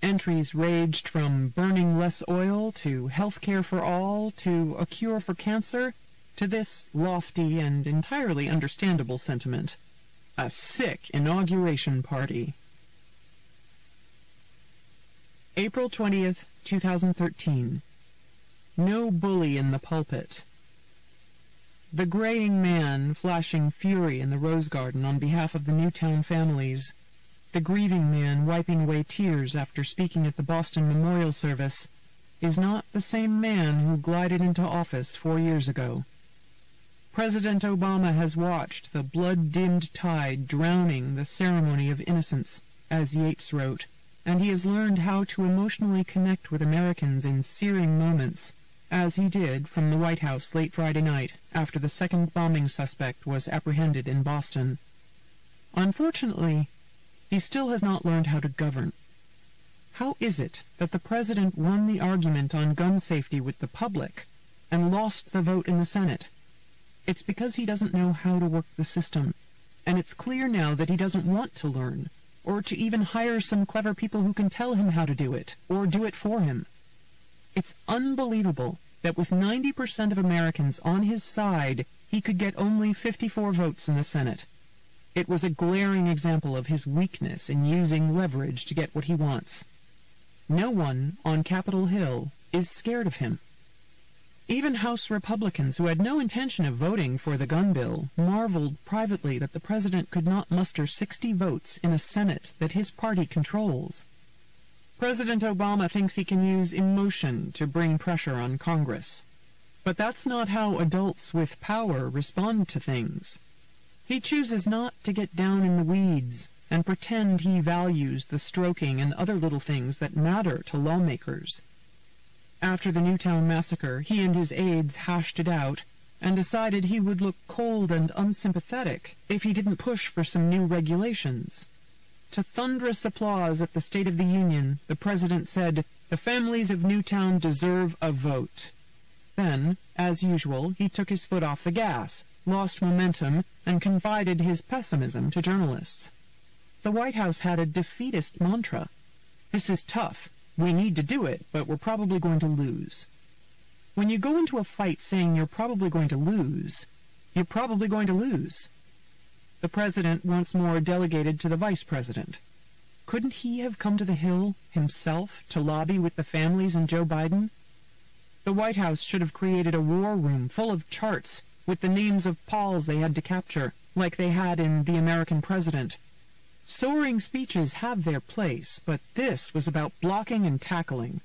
Entries ranged from burning less oil to health care for all to a cure for cancer to this lofty and entirely understandable sentiment: a sick inauguration party. April 20th, 2013. No bully in the pulpit. The graying man flashing fury in the Rose Garden on behalf of the Newtown families. The grieving man wiping away tears after speaking at the Boston memorial service is not the same man who glided into office 4 years ago. President Obama has watched the blood-dimmed tide drowning the ceremony of innocence, as Yeats wrote, and he has learned how to emotionally connect with Americans in searing moments, as he did from the White House late Friday night after the second bombing suspect was apprehended in Boston. Unfortunately, he still has not learned how to govern. How is it that the president won the argument on gun safety with the public and lost the vote in the Senate? It's because he doesn't know how to work the system, and it's clear now that he doesn't want to learn, or to even hire some clever people who can tell him how to do it, or do it for him. It's unbelievable that with 90% of Americans on his side, he could get only 54 votes in the Senate. It was a glaring example of his weakness in using leverage to get what he wants. No one on Capitol Hill is scared of him. Even House Republicans, who had no intention of voting for the gun bill, marveled privately that the president could not muster 60 votes in a Senate that his party controls. President Obama thinks he can use emotion to bring pressure on Congress. But that's not how adults with power respond to things. He chooses not to get down in the weeds and pretend he values the stroking and other little things that matter to lawmakers. After the Newtown massacre, he and his aides hashed it out and decided he would look cold and unsympathetic if he didn't push for some new regulations. To thunderous applause at the State of the Union, the president said, "The families of Newtown deserve a vote." Then, as usual, he took his foot off the gas, lost momentum, and confided his pessimism to journalists. The White House had a defeatist mantra. "This is tough. We need to do it, but we're probably going to lose." When you go into a fight saying you're probably going to lose, you're probably going to lose. The president once more delegated to the vice president. Couldn't he have come to the Hill himself to lobby with the families and Joe Biden? The White House should have created a war room full of charts with the names of Pauls they had to capture, like they had in The American President. Soaring speeches have their place, but this was about blocking and tackling.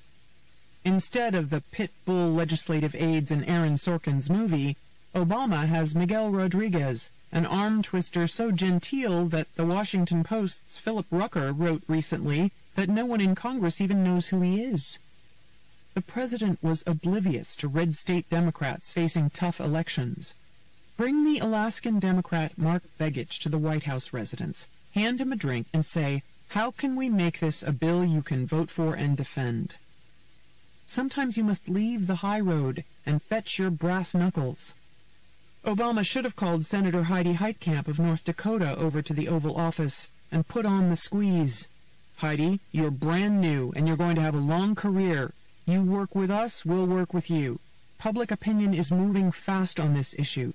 Instead of the pit bull legislative aides in Aaron Sorkin's movie, Obama has Miguel Rodriguez, an arm twister so genteel that the Washington Post's Philip Rucker wrote recently that no one in Congress even knows who he is. The president was oblivious to red state Democrats facing tough elections. Bring the Alaskan Democrat Mark Begich to the White House residence, hand him a drink, and say, "How can we make this a bill you can vote for and defend?" Sometimes you must leave the high road and fetch your brass knuckles. Obama should have called Senator Heidi Heitkamp of North Dakota over to the Oval Office and put on the squeeze. "Heidi, you're brand new and you're going to have a long career. You work with us, we'll work with you. Public opinion is moving fast on this issue.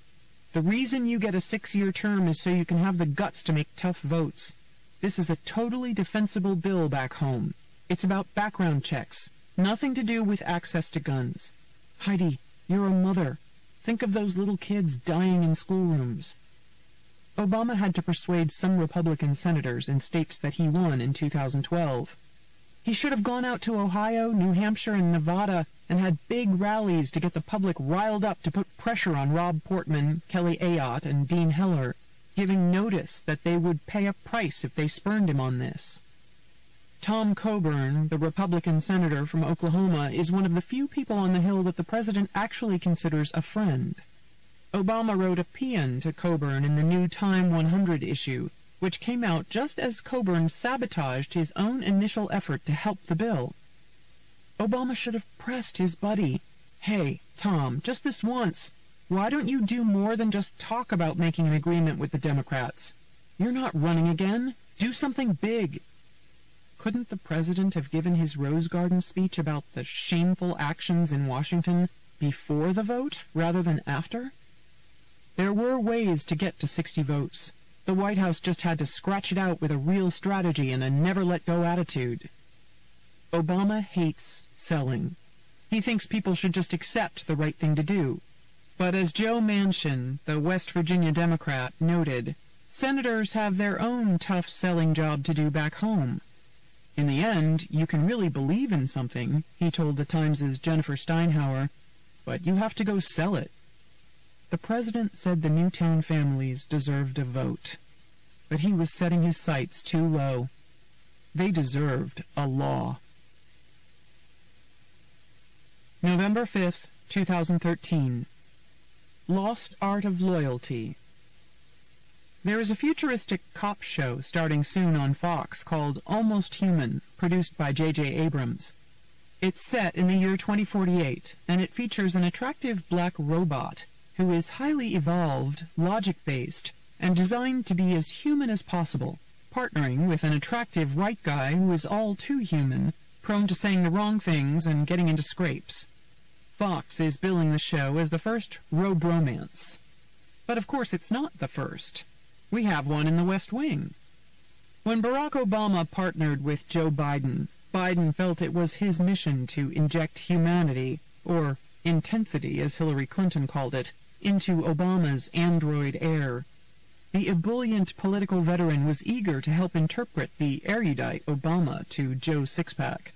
The reason you get a 6-year term is so you can have the guts to make tough votes. This is a totally defensible bill back home. It's about background checks, nothing to do with access to guns. Heidi, you're a mother. Think of those little kids dying in schoolrooms." Obama had to persuade some Republican senators in states that he won in 2012. He should have gone out to Ohio, New Hampshire, and Nevada and had big rallies to get the public riled up to put pressure on Rob Portman, Kelly Ayotte, and Dean Heller, giving notice that they would pay a price if they spurned him on this. Tom Coburn, the Republican senator from Oklahoma, is one of the few people on the Hill that the president actually considers a friend. Obama wrote a paean to Coburn in the new Time 100 issue, which came out just as Coburn sabotaged his own initial effort to help the bill. Obama should have pressed his buddy. "Hey, Tom, just this once. Why don't you do more than just talk about making an agreement with the Democrats? You're not running again. Do something big." Couldn't the president have given his Rose Garden speech about the shameful actions in Washington before the vote rather than after? There were ways to get to 60 votes. The White House just had to scratch it out with a real strategy and a never-let-go attitude. Obama hates selling. He thinks people should just accept the right thing to do. But as Joe Manchin, the West Virginia Democrat, noted, Senators have their own tough selling job to do back home. In the end, you can really believe in something, he told the Times' Jennifer Steinhauer, but you have to go sell it. The president said the Newtown families deserved a vote, but he was setting his sights too low. They deserved a law. November 5th, 2013. Lost Art of Loyalty. There is a futuristic cop show starting soon on Fox called Almost Human, produced by J.J. Abrams. It's set in the year 2048, and it features an attractive black robot who is highly evolved, logic-based, and designed to be as human as possible, partnering with an attractive white guy who is all too human, prone to saying the wrong things and getting into scrapes. Fox is billing the show as the first robromance. But of course it's not the first. We have one in the West Wing. When Barack Obama partnered with Joe Biden, Biden felt it was his mission to inject humanity, or intensity as Hillary Clinton called it, into Obama's android heir. The ebullient political veteran was eager to help interpret the erudite Obama to Joe Sixpack.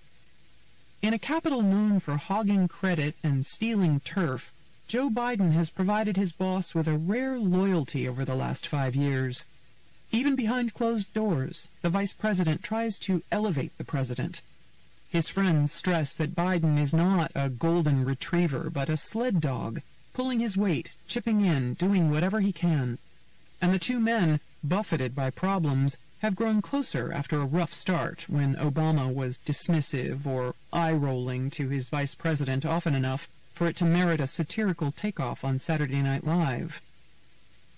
In a capital known for hogging credit and stealing turf, Joe Biden has provided his boss with a rare loyalty over the last 5 years. Even behind closed doors, the vice president tries to elevate the president. His friends stress that Biden is not a golden retriever, but a sled dog, pulling his weight, chipping in, doing whatever he can. And the two men, buffeted by problems, have grown closer after a rough start when Obama was dismissive or eye-rolling to his vice president often enough for it to merit a satirical takeoff on Saturday Night Live.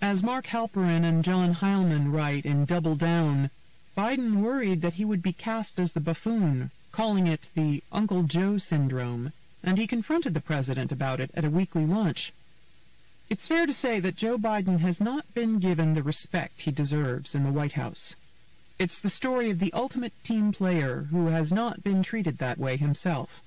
As Mark Halperin and John Heilman write in Double Down, Biden worried that he would be cast as the buffoon, calling it the Uncle Joe syndrome, and he confronted the president about it at a weekly lunch. It's fair to say that Joe Biden has not been given the respect he deserves in the White House. It's the story of the ultimate team player who has not been treated that way himself.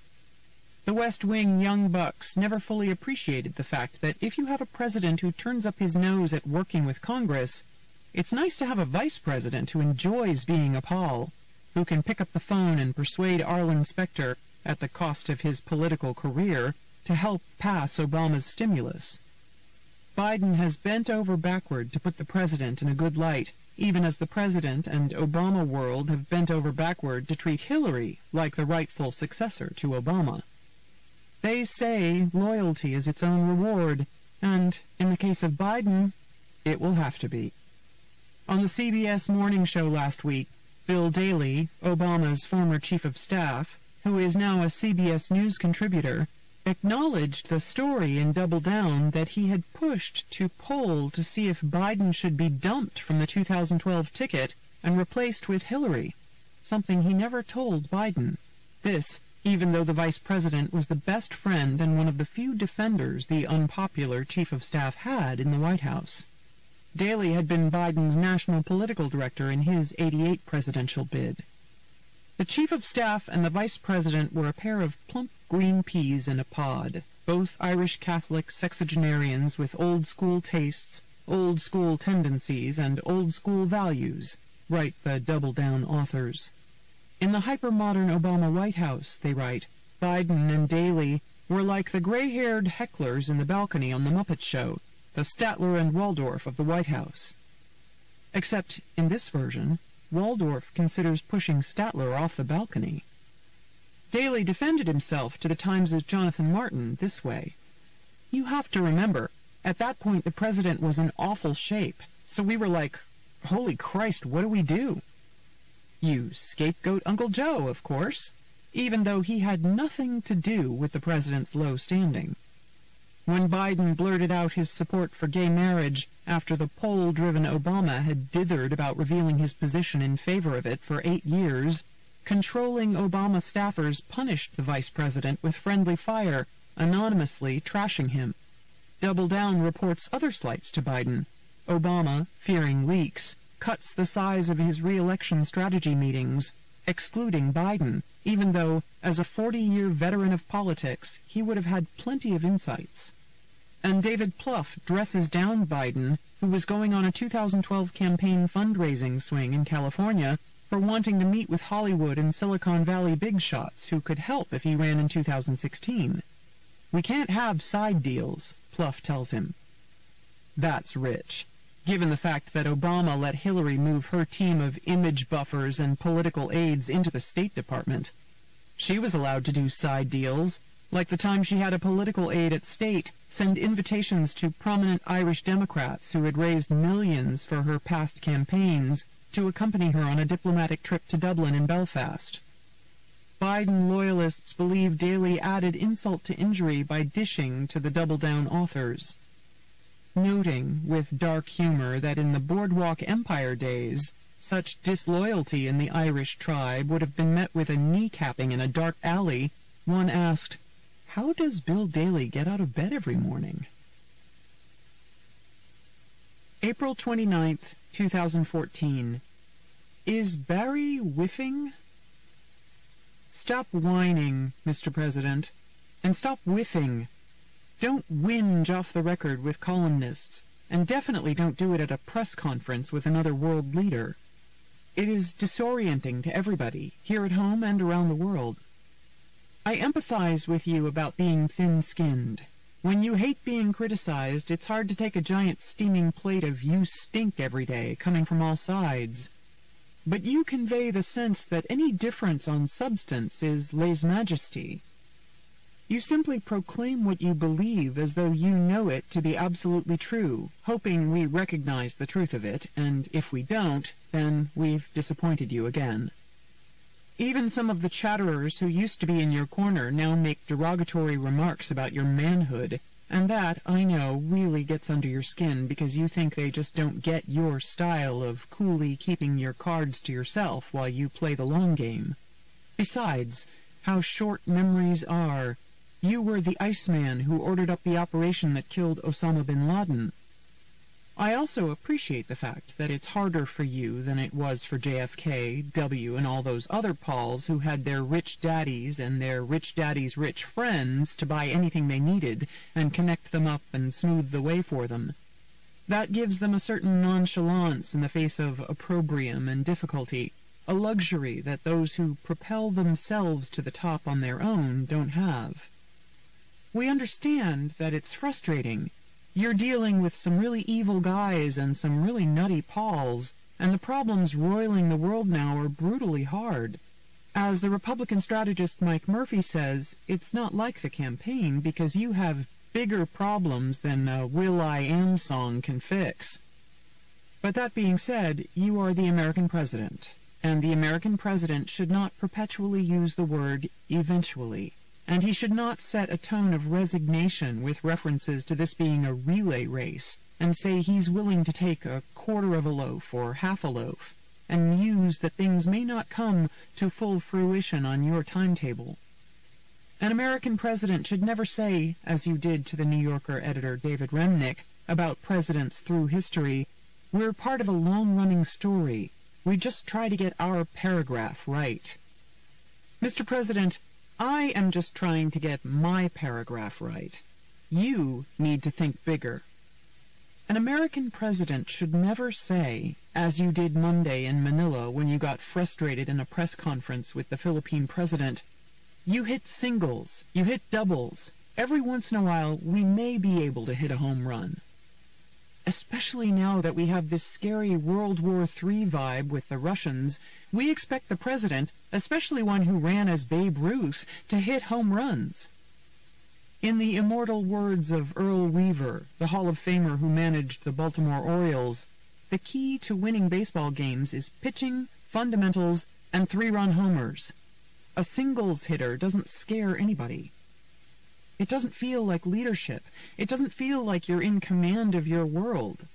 The West Wing young bucks never fully appreciated the fact that if you have a president who turns up his nose at working with Congress, it's nice to have a vice president who enjoys being a pol, who can pick up the phone and persuade Arlen Specter, at the cost of his political career, to help pass Obama's stimulus. Biden has bent over backward to put the president in a good light, even as the president and Obama world have bent over backward to treat Hillary like the rightful successor to Obama. They say loyalty is its own reward, and, in the case of Biden, it will have to be. On the CBS morning show last week, Bill Daley, Obama's former chief of staff, who is now a CBS News contributor, acknowledged the story in Double Down that he had pushed to poll to see if Biden should be dumped from the 2012 ticket and replaced with Hillary, something he never told Biden. This, even though the vice president was the best friend and one of the few defenders the unpopular chief of staff had in the White House. Daley had been Biden's national political director in his '88 presidential bid. The chief of staff and the vice president were a pair of plump green peas in a pod, both Irish Catholic sexagenarians with old-school tastes, old-school tendencies, and old-school values, write the Double Down authors. In the hyper-modern Obama White House, they write, Biden and Daley were like the gray-haired hecklers in the balcony on The Muppet Show, the Statler and Waldorf of the White House. Except, in this version, Waldorf considers pushing Statler off the balcony. Daley defended himself to the Times' Jonathan Martin this way. You have to remember, at that point the president was in awful shape, so we were like, holy Christ, what do we do? You scapegoat Uncle Joe, of course, even though he had nothing to do with the president's low standing. When Biden blurted out his support for gay marriage after the poll-driven Obama had dithered about revealing his position in favor of it for 8 years, controlling Obama staffers punished the vice president with friendly fire, anonymously trashing him. Double Down reports other slights to Biden. Obama, fearing leaks, cuts the size of his re-election strategy meetings, excluding Biden, even though, as a 40-year veteran of politics, he would have had plenty of insights. And David Plouffe dresses down Biden, who was going on a 2012 campaign fundraising swing in California for wanting to meet with Hollywood and Silicon Valley big shots who could help if he ran in 2016. "We can't have side deals," Pluff tells him. That's rich, given the fact that Obama let Hillary move her team of image buffers and political aides into the State Department. She was allowed to do side deals, like the time she had a political aide at State send invitations to prominent Irish Democrats who had raised millions for her past campaigns to accompany her on a diplomatic trip to Dublin and Belfast. Biden loyalists believe Daley added insult to injury by dishing to the Double Down authors, noting with dark humor that in the Boardwalk Empire days, such disloyalty in the Irish tribe would have been met with a kneecapping in a dark alley. One asked, "How does Bill Daley get out of bed every morning?" April 29th, 2014. Is Barry whiffing? Stop whining, Mr. President, and stop whiffing. Don't whinge off the record with columnists, and definitely don't do it at a press conference with another world leader. It is disorienting to everybody, here at home and around the world. I empathize with you about being thin-skinned. When you hate being criticized, it's hard to take a giant steaming plate of "you stink" every day, coming from all sides. But you convey the sense that any difference on substance is lèse-majesté. You simply proclaim what you believe as though you know it to be absolutely true, hoping we recognize the truth of it, and if we don't, then we've disappointed you again. Even some of the chatterers who used to be in your corner now make derogatory remarks about your manhood, and that, I know, really gets under your skin because you think they just don't get your style of coolly keeping your cards to yourself while you play the long game. Besides, how short memories are. You were the Iceman who ordered up the operation that killed Osama bin Laden. I also appreciate the fact that it's harder for you than it was for JFK, W, and all those other Pauls who had their rich daddies and their rich daddies' rich friends to buy anything they needed and connect them up and smooth the way for them. That gives them a certain nonchalance in the face of opprobrium and difficulty, a luxury that those who propel themselves to the top on their own don't have. We understand that it's frustrating. You're dealing with some really evil guys and some really nutty Pauls, and the problems roiling the world now are brutally hard. As the Republican strategist Mike Murphy says, it's not like the campaign because you have bigger problems than a Will.i.am song can fix. But that being said, you are the American president, and the American president should not perpetually use the word eventually. And he should not set a tone of resignation with references to this being a relay race and say he's willing to take a quarter of a loaf or half a loaf and muse that things may not come to full fruition on your timetable. An American president should never say, as you did to the New Yorker editor David Remnick about presidents through history, "We're part of a long-running story. We just try to get our paragraph right." Mr. President, I am just trying to get my paragraph right. You need to think bigger. An American president should never say, as you did Monday in Manila when you got frustrated in a press conference with the Philippine president, "You hit singles, you hit doubles. Every once in a while, we may be able to hit a home run." Especially now that we have this scary World War III vibe with the Russians, we expect the president, especially one who ran as Babe Ruth, to hit home runs. In the immortal words of Earl Weaver, the Hall of Famer who managed the Baltimore Orioles, the key to winning baseball games is pitching, fundamentals, and three-run homers. A singles hitter doesn't scare anybody. It doesn't feel like leadership. It doesn't feel like you're in command of your world.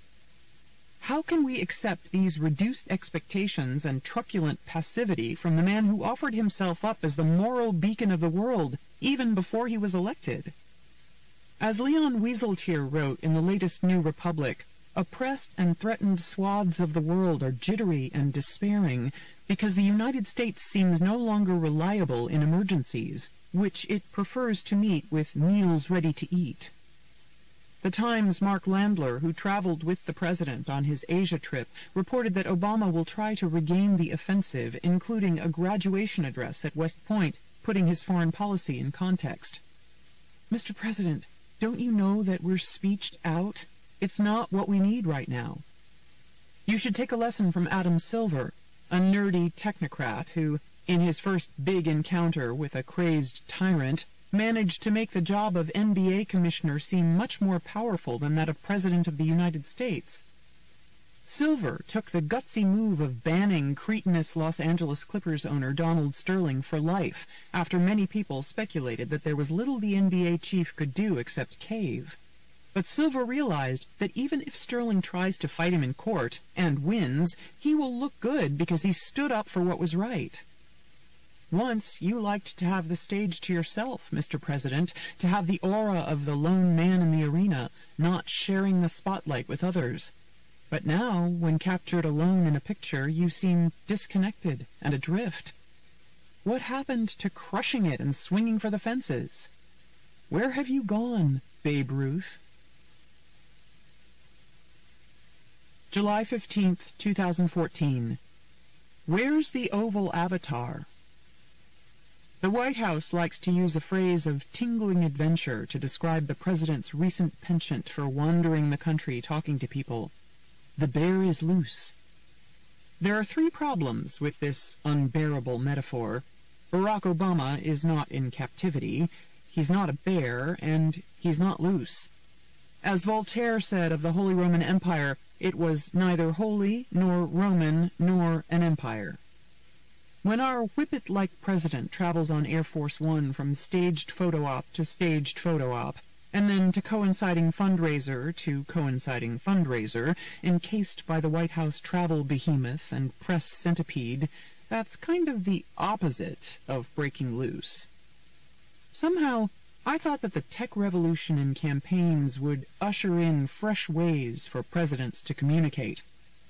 How can we accept these reduced expectations and truculent passivity from the man who offered himself up as the moral beacon of the world even before he was elected? As Leon Wieseltier wrote in the latest New Republic, oppressed and threatened swaths of the world are jittery and despairing because the United States seems no longer reliable in emergencies, which it prefers to meet with meals ready to eat. The The Times' Mark Landler, who traveled with the president on his Asia trip, reported that Obama will try to regain the offensive, including a graduation address at West Point, putting his foreign policy in context. Mr. President, don't you know that we're speeched out? It's not what we need right now. You should take a lesson from Adam Silver, a nerdy technocrat who, in his first big encounter with a crazed tyrant, managed to make the job of NBA commissioner seem much more powerful than that of President of the United States. Silver took the gutsy move of banning cretinous Los Angeles Clippers owner Donald Sterling for life, after many people speculated that there was little the NBA chief could do except cave. But Silver realized that even if Sterling tries to fight him in court, and wins, he will look good because he stood up for what was right. Once you liked to have the stage to yourself, Mr. President, to have the aura of the lone man in the arena, not sharing the spotlight with others. But now, when captured alone in a picture, you seem disconnected and adrift. What happened to crushing it and swinging for the fences? Where have you gone, Babe Ruth? July 15th, 2014. Where's the Oval Avatar? The White House likes to use a phrase of tingling adventure to describe the president's recent penchant for wandering the country talking to people. The bear is loose. There are three problems with this unbearable metaphor. Barack Obama is not in captivity, he's not a bear, and he's not loose. As Voltaire said of the Holy Roman Empire, it was neither holy, nor Roman, nor an empire. When our whippet-like president travels on Air Force One from staged photo op to staged photo op, and then to coinciding fundraiser to coinciding fundraiser, encased by the White House travel behemoth and press centipede, that's kind of the opposite of breaking loose. Somehow, I thought that the tech revolution in campaigns would usher in fresh ways for presidents to communicate.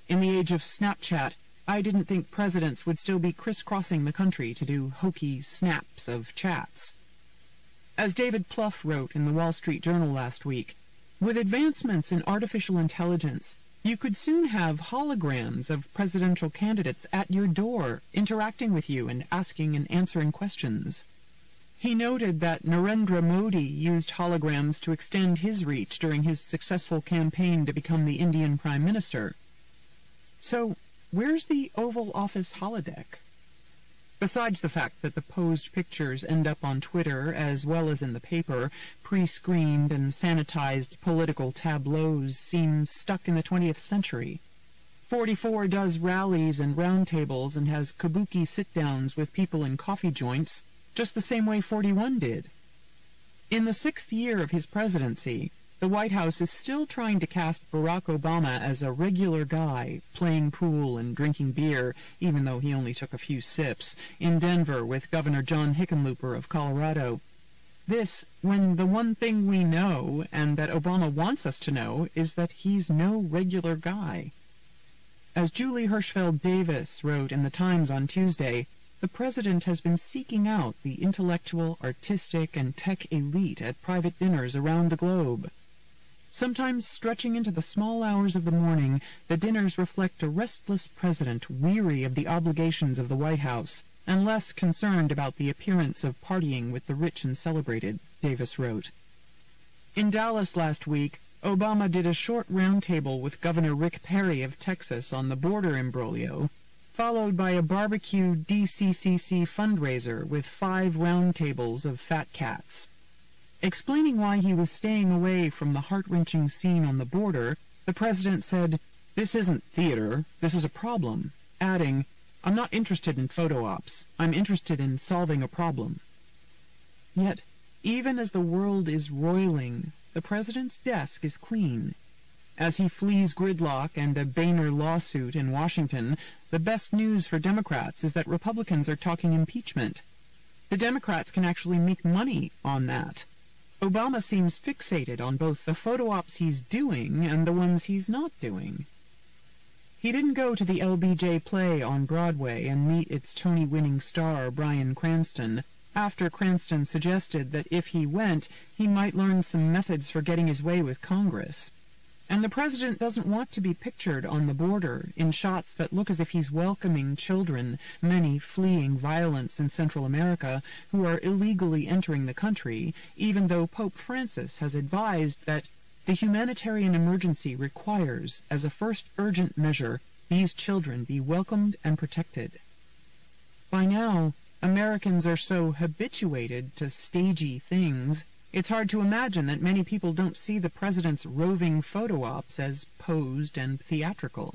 In the age of Snapchat, I didn't think presidents would still be crisscrossing the country to do hokey snaps of chats. As David Plouffe wrote in the Wall Street Journal last week, with advancements in artificial intelligence, you could soon have holograms of presidential candidates at your door, interacting with you and asking and answering questions. He noted that Narendra Modi used holograms to extend his reach during his successful campaign to become the Indian Prime Minister. So, where's the Oval Office holodeck? Besides the fact that the posed pictures end up on Twitter as well as in the paper, pre-screened and sanitized political tableaus seem stuck in the 20th century. 44 does rallies and roundtables and has kabuki sit-downs with people in coffee joints, just the same way 41 did. In the 6th year of his presidency, the White House is still trying to cast Barack Obama as a regular guy, playing pool and drinking beer, even though he only took a few sips, in Denver with Governor John Hickenlooper of Colorado. This, when the one thing we know, and that Obama wants us to know, is that he's no regular guy. As Julie Hirschfeld Davis wrote in the Times on Tuesday, the president has been seeking out the intellectual, artistic, and tech elite at private dinners around the globe. Sometimes stretching into the small hours of the morning, the dinners reflect a restless president weary of the obligations of the White House and less concerned about the appearance of partying with the rich and celebrated, Davis wrote. In Dallas last week, Obama did a short roundtable with Governor Rick Perry of Texas on the border imbroglio, followed by a barbecue DCCC fundraiser with 5 roundtables of fat cats. Explaining why he was staying away from the heart-wrenching scene on the border, the president said, "This isn't theater, this is a problem," adding, "I'm not interested in photo ops, I'm interested in solving a problem." Yet, even as the world is roiling, the president's desk is clean. As he flees gridlock and a Boehner lawsuit in Washington, the best news for Democrats is that Republicans are talking impeachment. The Democrats can actually make money on that. Obama seems fixated on both the photo ops he's doing and the ones he's not doing. He didn't go to the LBJ play on Broadway and meet its Tony-winning star Bryan Cranston, after Cranston suggested that if he went, he might learn some methods for getting his way with Congress. And the president doesn't want to be pictured on the border in shots that look as if he's welcoming children, many fleeing violence in Central America, who are illegally entering the country, even though Pope Francis has advised that the humanitarian emergency requires, as a first urgent measure, these children be welcomed and protected. By now, Americans are so habituated to stagey things, it's hard to imagine that many people don't see the president's roving photo ops as posed and theatrical.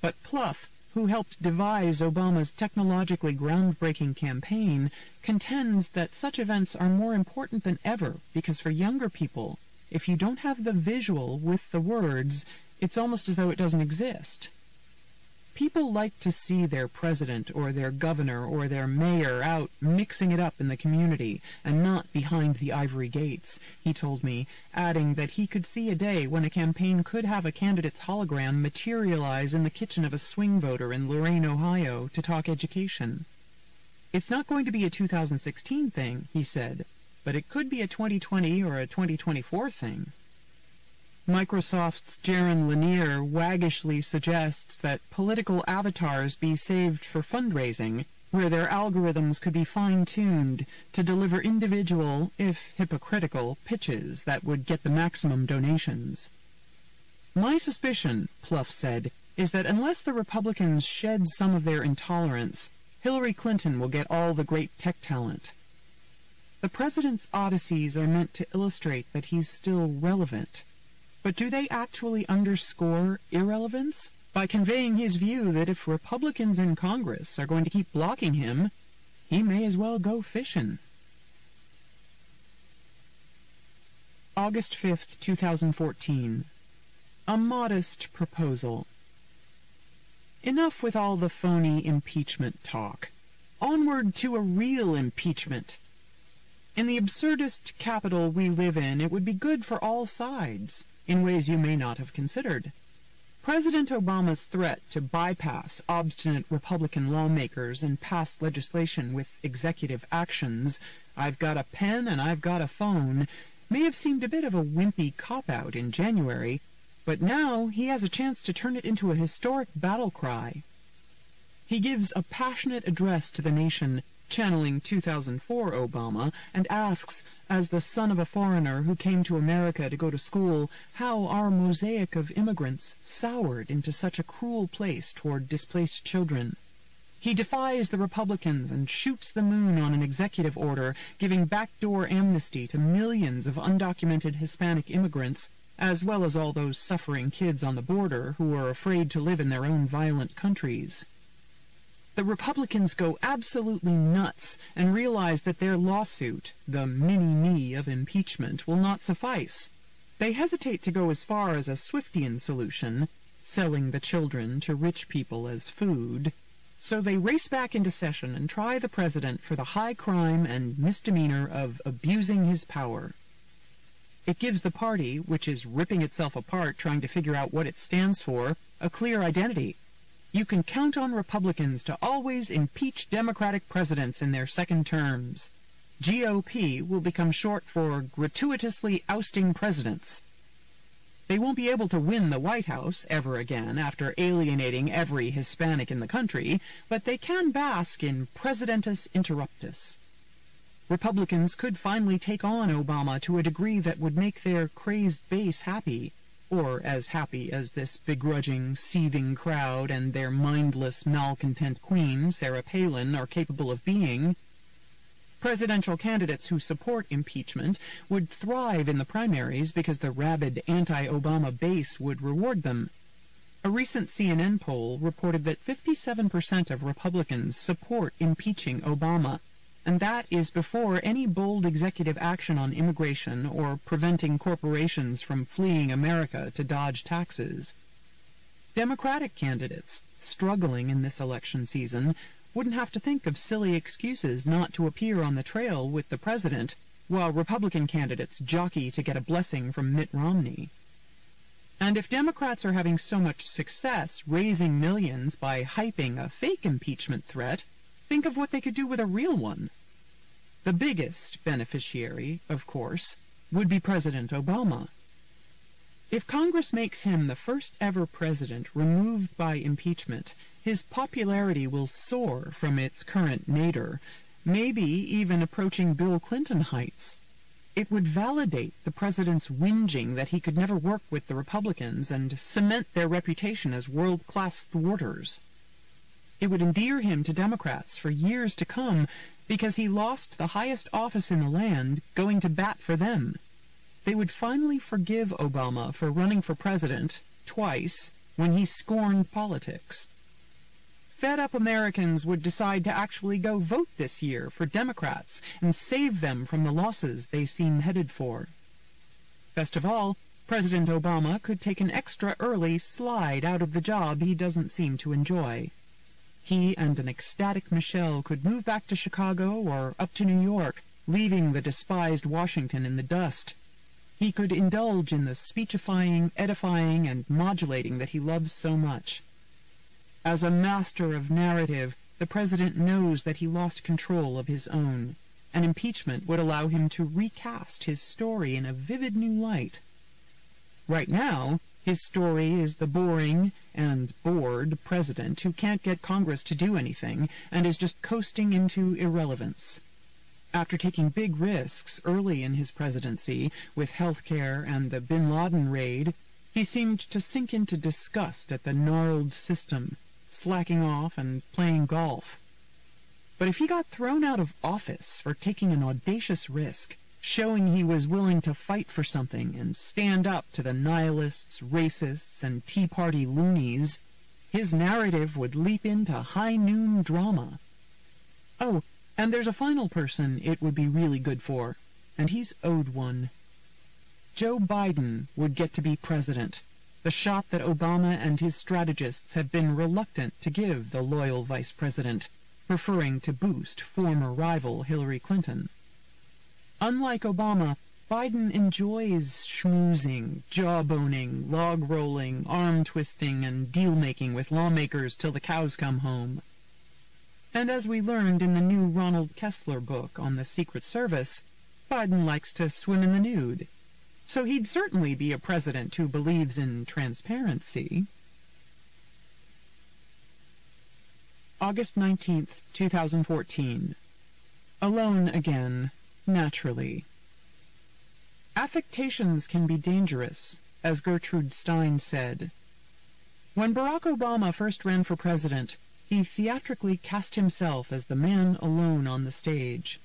But Pluff, who helped devise Obama's technologically groundbreaking campaign, contends that such events are more important than ever because for younger people, if you don't have the visual with the words, it's almost as though it doesn't exist. People like to see their president or their governor or their mayor out mixing it up in the community and not behind the ivory gates, he told me, adding that he could see a day when a campaign could have a candidate's hologram materialize in the kitchen of a swing voter in Lorain, Ohio, to talk education. It's not going to be a 2016 thing, he said, but it could be a 2020 or a 2024 thing. Microsoft's Jaron Lanier waggishly suggests that political avatars be saved for fundraising, where their algorithms could be fine-tuned to deliver individual, if hypocritical, pitches that would get the maximum donations. My suspicion, Pluff said, is that unless the Republicans shed some of their intolerance, Hillary Clinton will get all the great tech talent. The president's odysseys are meant to illustrate that he's still relevant. But do they actually underscore irrelevance by conveying his view that if Republicans in Congress are going to keep blocking him, he may as well go fishing? August 5th, 2014. A modest proposal. Enough with all the phony impeachment talk. Onward to a real impeachment. In the absurdist capital we live in, it would be good for all sides, in ways you may not have considered. President Obama's threat to bypass obstinate Republican lawmakers and pass legislation with executive actions, "I've got a pen and I've got a phone," may have seemed a bit of a wimpy cop-out in January, but now he has a chance to turn it into a historic battle cry. He gives a passionate address to the nation, channeling 2004 Obama, and asks, as the son of a foreigner who came to America to go to school, how our mosaic of immigrants soured into such a cruel place toward displaced children. He defies the Republicans and shoots the moon on an executive order giving backdoor amnesty to millions of undocumented Hispanic immigrants, as well as all those suffering kids on the border who are afraid to live in their own violent countries. The Republicans go absolutely nuts and realize that their lawsuit, the mini-me of impeachment, will not suffice. They hesitate to go as far as a Swiftian solution, selling the children to rich people as food, so they race back into session and try the president for the high crime and misdemeanor of abusing his power. It gives the party, which is ripping itself apart trying to figure out what it stands for, a clear identity. You can count on Republicans to always impeach Democratic presidents in their second terms. GOP will become short for gratuitously ousting presidents. They won't be able to win the White House ever again after alienating every Hispanic in the country, but they can bask in presidentus interruptus. Republicans could finally take on Obama to a degree that would make their crazed base happy, or as happy as this begrudging, seething crowd and their mindless, malcontent queen, Sarah Palin, are capable of being. Presidential candidates who support impeachment would thrive in the primaries because the rabid anti-Obama base would reward them. A recent CNN poll reported that 57% of Republicans support impeaching Obama, and that is before any bold executive action on immigration or preventing corporations from fleeing America to dodge taxes. Democratic candidates, struggling in this election season, wouldn't have to think of silly excuses not to appear on the trail with the president, while Republican candidates jockey to get a blessing from Mitt Romney. And if Democrats are having so much success raising millions by hyping a fake impeachment threat, think of what they could do with a real one. The biggest beneficiary, of course, would be President Obama. If Congress makes him the first ever president removed by impeachment, his popularity will soar from its current nadir, maybe even approaching Bill Clinton heights. It would validate the president's whinging that he could never work with the Republicans and cement their reputation as world-class thwarters. It would endear him to Democrats for years to come because he lost the highest office in the land going to bat for them. They would finally forgive Obama for running for president twice when he scorned politics. Fed-up Americans would decide to actually go vote this year for Democrats and save them from the losses they seem headed for. Best of all, President Obama could take an extra early slide out of the job he doesn't seem to enjoy. He and an ecstatic Michelle could move back to Chicago or up to New York, leaving the despised Washington in the dust. He could indulge in the speechifying, edifying, and modulating that he loves so much. As a master of narrative, the president knows that he lost control of his own. An impeachment would allow him to recast his story in a vivid new light. Right now, his story is the boring and bored president who can't get Congress to do anything and is just coasting into irrelevance. After taking big risks early in his presidency with health care and the bin Laden raid, he seemed to sink into disgust at the gnarled system, slacking off and playing golf. But if he got thrown out of office for taking an audacious risk, showing he was willing to fight for something and stand up to the nihilists, racists, and Tea Party loonies, his narrative would leap into high-noon drama. Oh, and there's a final person it would be really good for, and he's owed one. Joe Biden would get to be president, the shot that Obama and his strategists have been reluctant to give the loyal vice president, preferring to boost former rival Hillary Clinton. Unlike Obama, Biden enjoys schmoozing, jawboning, log-rolling, arm-twisting, and deal-making with lawmakers till the cows come home. And as we learned in the new Ronald Kessler book on the Secret Service, Biden likes to swim in the nude. So he'd certainly be a president who believes in transparency. August 19th, 2014. Alone again, naturally. Affectations can be dangerous, as Gertrude Stein said. When Barack Obama first ran for president, he theatrically cast himself as the man alone on the stage.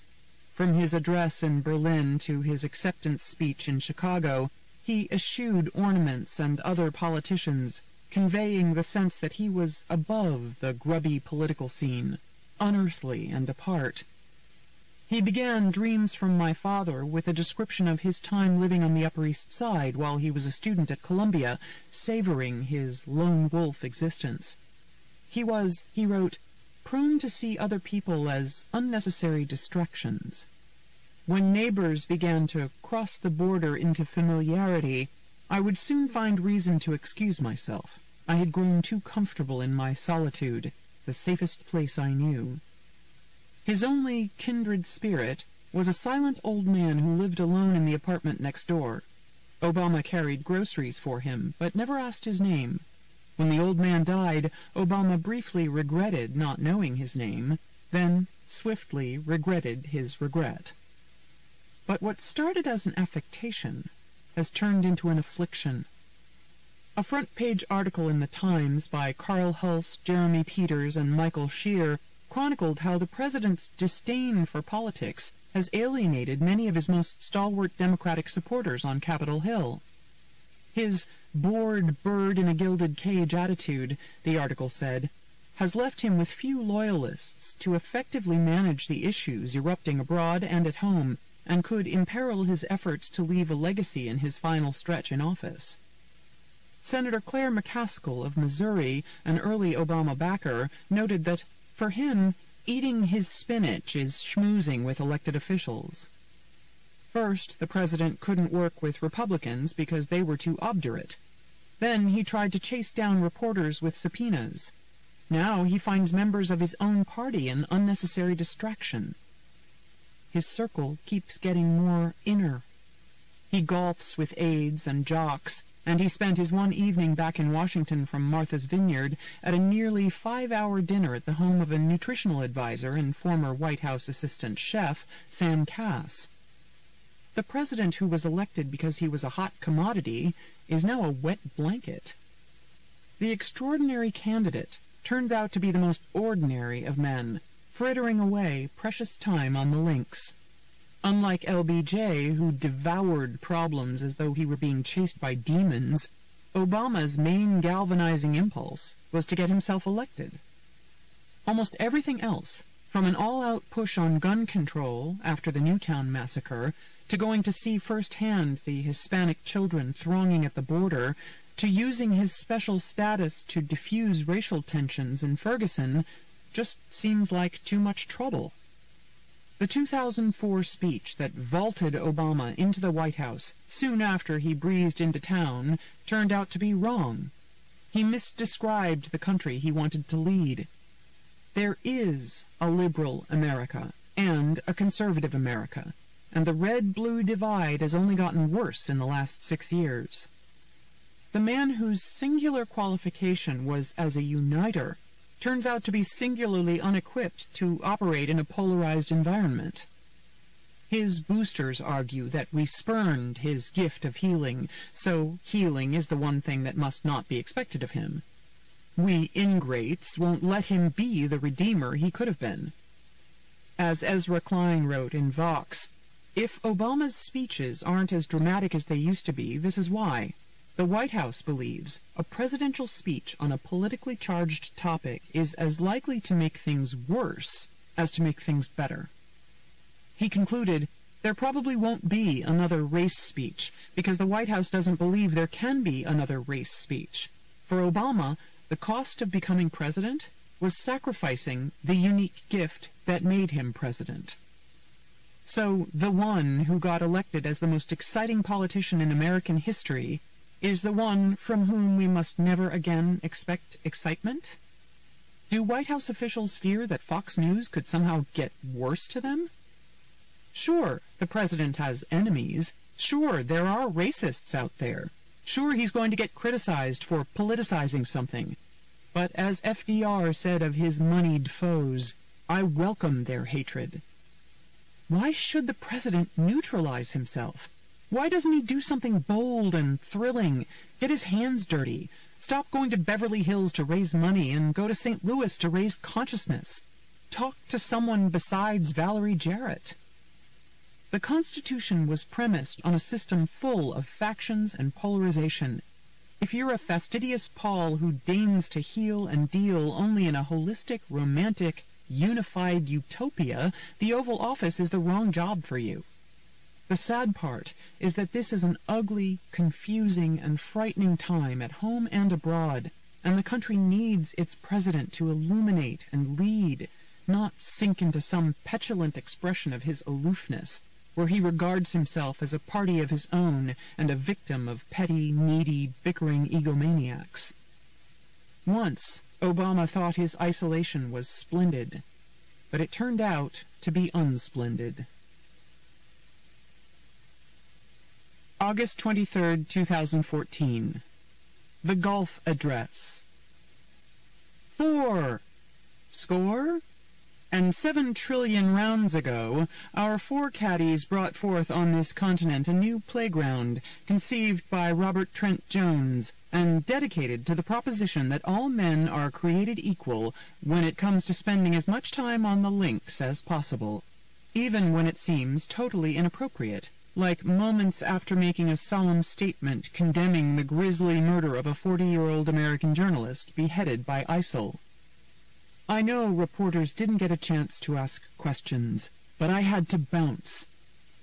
From his address in Berlin to his acceptance speech in Chicago, he eschewed ornaments and other politicians, conveying the sense that he was above the grubby political scene, unearthly and apart. He began Dreams from My Father with a description of his time living on the Upper East Side while he was a student at Columbia, savoring his lone wolf existence. He was, he wrote, prone to see other people as unnecessary distractions. When neighbors began to cross the border into familiarity, I would soon find reason to excuse myself. I had grown too comfortable in my solitude, the safest place I knew. His only kindred spirit was a silent old man who lived alone in the apartment next door. Obama carried groceries for him, but never asked his name. When the old man died, Obama briefly regretted not knowing his name, then swiftly regretted his regret. But what started as an affectation has turned into an affliction. A front-page article in the Times by Carl Hulse, Jeremy Peters, and Michael Shear chronicled how the president's disdain for politics has alienated many of his most stalwart Democratic supporters on Capitol Hill. His bored bird in a gilded cage attitude, the article said, has left him with few loyalists to effectively manage the issues erupting abroad and at home, and could imperil his efforts to leave a legacy in his final stretch in office. Senator Claire McCaskill of Missouri, an early Obama backer, noted that, for him, eating his spinach is schmoozing with elected officials. First, the president couldn't work with Republicans because they were too obdurate. Then he tried to chase down reporters with subpoenas. Now he finds members of his own party an unnecessary distraction. his circle keeps getting more inner. He golfs with aides and jocks, and he spent his one evening back in Washington from Martha's Vineyard at a nearly 5-hour dinner at the home of a nutritional advisor and former White House assistant chef, Sam Cass. The president who was elected because he was a hot commodity is now a wet blanket. The extraordinary candidate turns out to be the most ordinary of men, frittering away precious time on the links. Unlike LBJ, who devoured problems as though he were being chased by demons, Obama's main galvanizing impulse was to get himself elected. Almost everything else, from an all-out push on gun control after the Newtown massacre, to going to see firsthand the Hispanic children thronging at the border, to using his special status to diffuse racial tensions in Ferguson, just seems like too much trouble. The 2004 speech that vaulted Obama into the White House soon after he breezed into town turned out to be wrong. He misdescribed the country he wanted to lead. There is a liberal America and a conservative America, and the red-blue divide has only gotten worse in the last 6 years. The man whose singular qualification was as a uniter turns out to be singularly unequipped to operate in a polarized environment. His boosters argue that we spurned his gift of healing, so healing is the one thing that must not be expected of him. We ingrates won't let him be the redeemer he could have been. As Ezra Klein wrote in Vox, if Obama's speeches aren't as dramatic as they used to be, this is why. The White House believes a presidential speech on a politically charged topic is as likely to make things worse as to make things better. He concluded, there probably won't be another race speech because the White House doesn't believe there can be another race speech. For Obama, the cost of becoming president was sacrificing the unique gift that made him president. So the one who got elected as the most exciting politician in American history is the one from whom we must never again expect excitement? Do White House officials fear that Fox News could somehow get worse to them? Sure, the president has enemies. Sure, there are racists out there. Sure, he's going to get criticized for politicizing something. But as FDR said of his moneyed foes, I welcome their hatred. Why should the president neutralize himself? Why doesn't he do something bold and thrilling, get his hands dirty, stop going to Beverly Hills to raise money and go to St. Louis to raise consciousness? Talk to someone besides Valerie Jarrett. The Constitution was premised on a system full of factions and polarization. If you're a fastidious Paul who deigns to heal and deal only in a holistic, romantic, unified utopia, the Oval Office is the wrong job for you. The sad part is that this is an ugly, confusing, and frightening time at home and abroad, and the country needs its president to illuminate and lead, not sink into some petulant expression of his aloofness, where he regards himself as a party of his own and a victim of petty, needy, bickering egomaniacs. Once, Obama thought his isolation was splendid, but it turned out to be unsplendid. August 23, 2014. The Gulf Address. 4. Score? And 7 trillion rounds ago, our four-caddies brought forth on this continent a new playground, conceived by Robert Trent Jones, and dedicated to the proposition that all men are created equal when it comes to spending as much time on the links as possible, even when it seems totally inappropriate, like moments after making a solemn statement condemning the grisly murder of a 40-year-old American journalist beheaded by ISIL. I know reporters didn't get a chance to ask questions, but I had to bounce.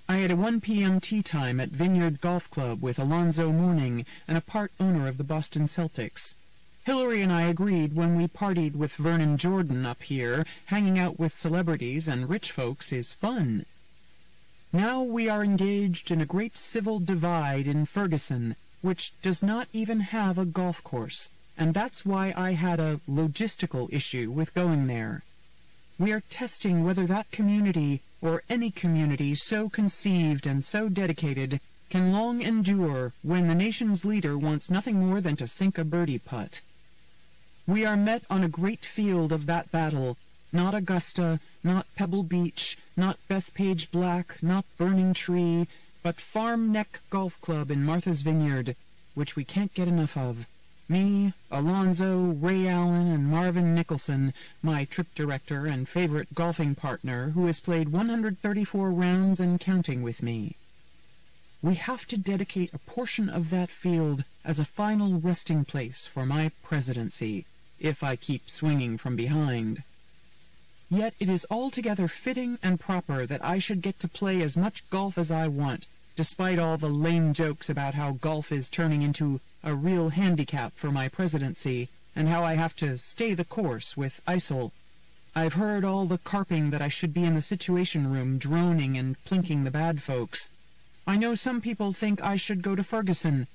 I had a 1 p.m. tea time at Vineyard Golf Club with Alonzo Mourning, and a part owner of the Boston Celtics. Hillary and I agreed when we partied with Vernon Jordan up here, hanging out with celebrities and rich folks is fun. Now we are engaged in a great civil divide in Ferguson, which does not even have a golf course, and that's why I had a logistical issue with going there. We are testing whether that community, or any community so conceived and so dedicated, can long endure when the nation's leader wants nothing more than to sink a birdie putt. We are met on a great field of that battle, not Augusta, not Pebble Beach, not Bethpage Black, not Burning Tree, but Farm Neck Golf Club in Martha's Vineyard, which we can't get enough of. Me, Alonzo, Ray Allen, and Marvin Nicholson, my trip director and favorite golfing partner, who has played 134 rounds and counting with me. We have to dedicate a portion of that field as a final resting place for my presidency, if I keep swinging from behind. Yet it is altogether fitting and proper that I should get to play as much golf as I want, despite all the lame jokes about how golf is turning into a real handicap for my presidency, and how I have to stay the course with ISIL. I've heard all the carping that I should be in the Situation Room droning and plinking the bad folks. I know some people think I should go to Ferguson.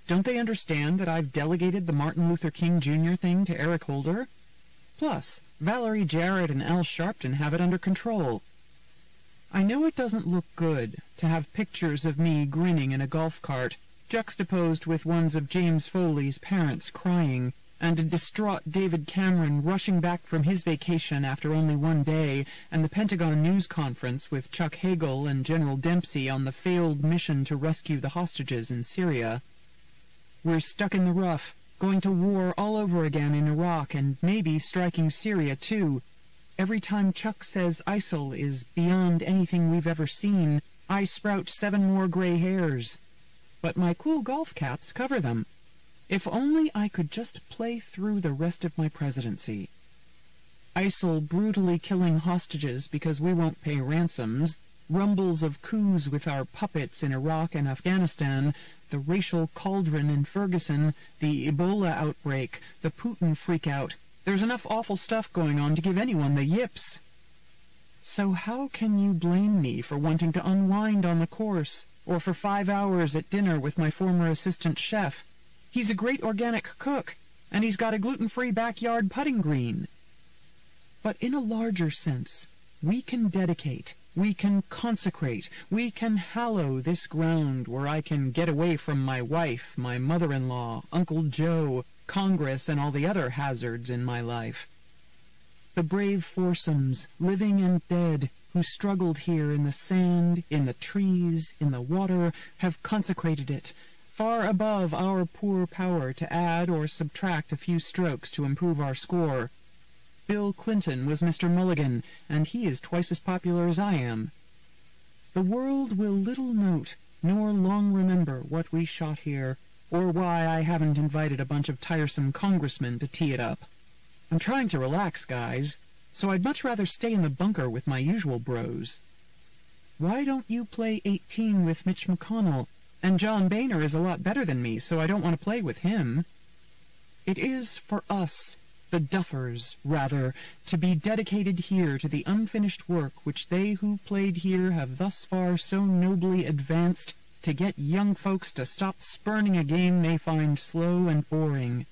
Don't they understand that I've delegated the Martin Luther King Jr. thing to Eric Holder? Plus, Valerie Jarrett and Al Sharpton have it under control. I know it doesn't look good to have pictures of me grinning in a golf cart, juxtaposed with ones of James Foley's parents crying, and a distraught David Cameron rushing back from his vacation after only one day, and the Pentagon news conference with Chuck Hagel and General Dempsey on the failed mission to rescue the hostages in Syria. We're stuck in the rough, going to war all over again in Iraq, and maybe striking Syria too. Every time Chuck says ISIL is beyond anything we've ever seen, I sprout 7 more gray hairs. But my cool golf caps cover them. If only I could just play through the rest of my presidency. ISIL brutally killing hostages because we won't pay ransoms, rumbles of coups with our puppets in Iraq and Afghanistan, the racial cauldron in Ferguson, the Ebola outbreak, the Putin freakout. There's enough awful stuff going on to give anyone the yips. So how can you blame me for wanting to unwind on the course, or for 5 hours at dinner with my former assistant chef? He's a great organic cook, and he's got a gluten-free backyard putting green. But in a larger sense, we can dedicate, we can consecrate, we can hallow this ground where I can get away from my wife, my mother-in-law, Uncle Joe, Congress, and all the other hazards in my life. The brave foursomes, living and dead, who struggled here in the sand, in the trees, in the water, have consecrated it, far above our poor power to add or subtract a few strokes to improve our score. Bill Clinton was Mr. Mulligan, and he is twice as popular as I am. The world will little note, nor long remember what we shot here, or why I haven't invited a bunch of tiresome congressmen to tee it up. I'm trying to relax, guys, so I'd much rather stay in the bunker with my usual bros. Why don't you play 18 with Mitch McConnell? And John Boehner is a lot better than me, so I don't want to play with him. It is for us, the duffers, rather, to be dedicated here to the unfinished work which they who played here have thus far so nobly advanced, to get young folks to stop spurning a game they find slow and boring.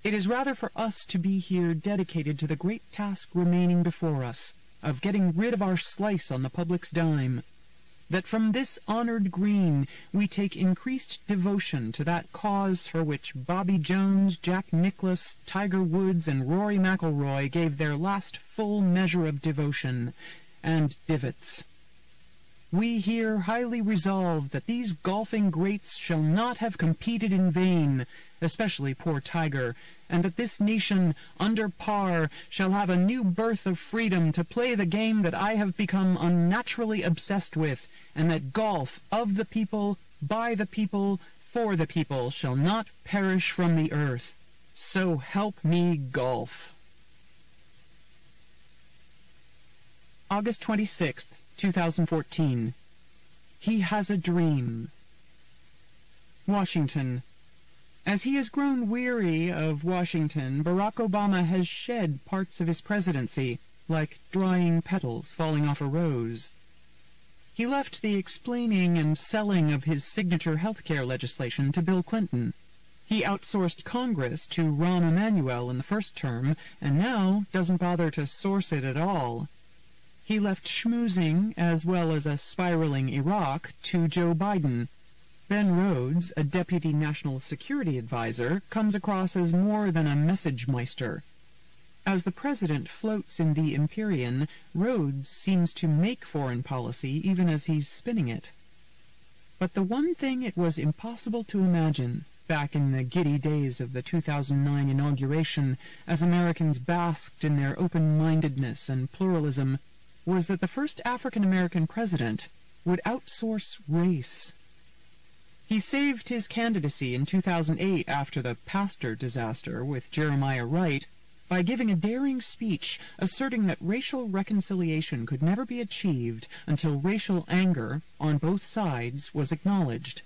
It is rather for us to be here dedicated to the great task remaining before us, of getting rid of our slice on the public's dime. That from this honored green we take increased devotion to that cause for which Bobby Jones, Jack Nicklaus, Tiger Woods, and Rory McIlroy gave their last full measure of devotion, and divots. We here highly resolve that these golfing greats shall not have competed in vain, especially poor Tiger, and that this nation, under par, shall have a new birth of freedom to play the game that I have become unnaturally obsessed with, and that golf, of the people, by the people, for the people, shall not perish from the earth. So help me golf. August 26th, 2014. He has a dream. Washington. As he has grown weary of Washington, Barack Obama has shed parts of his presidency, like drying petals falling off a rose. He left the explaining and selling of his signature health care legislation to Bill Clinton. He outsourced Congress to Rahm Emanuel in the first term, and now doesn't bother to source it at all. He left schmoozing, as well as a spiraling Iraq, to Joe Biden. Ben Rhodes, a deputy national security advisor, comes across as more than a message-meister. As the president floats in the Empyrean, Rhodes seems to make foreign policy even as he's spinning it. But the one thing it was impossible to imagine, back in the giddy days of the 2009 inauguration, as Americans basked in their open-mindedness and pluralism, was that the first African-American president would outsource race. He saved his candidacy in 2008 after the pastor disaster with Jeremiah Wright by giving a daring speech asserting that racial reconciliation could never be achieved until racial anger on both sides was acknowledged.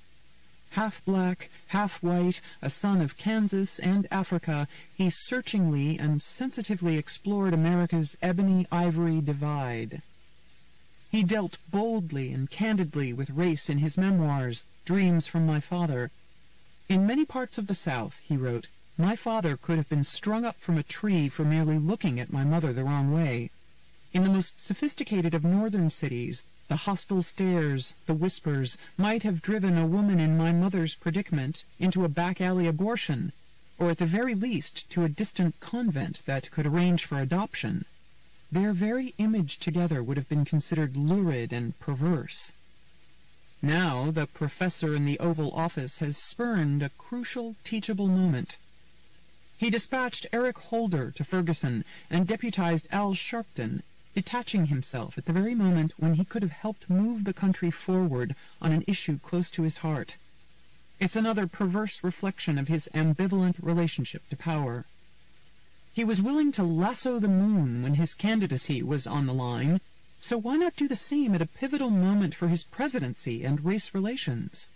Half black, half white, a son of Kansas and Africa, he searchingly and sensitively explored America's ebony-ivory divide. He dealt boldly and candidly with race in his memoirs, Dreams from My Father. In many parts of the South, he wrote, my father could have been strung up from a tree for merely looking at my mother the wrong way. In the most sophisticated of northern cities, the hostile stares, the whispers, might have driven a woman in my mother's predicament into a back-alley abortion, or at the very least to a distant convent that could arrange for adoption. Their very image together would have been considered lurid and perverse. Now the professor in the Oval Office has spurned a crucial, teachable moment. He dispatched Eric Holder to Ferguson and deputized Al Sharpton, detaching himself at the very moment when he could have helped move the country forward on an issue close to his heart. It's another perverse reflection of his ambivalent relationship to power. He was willing to lasso the moon when his candidacy was on the line, so why not do the same at a pivotal moment for his presidency and race relations?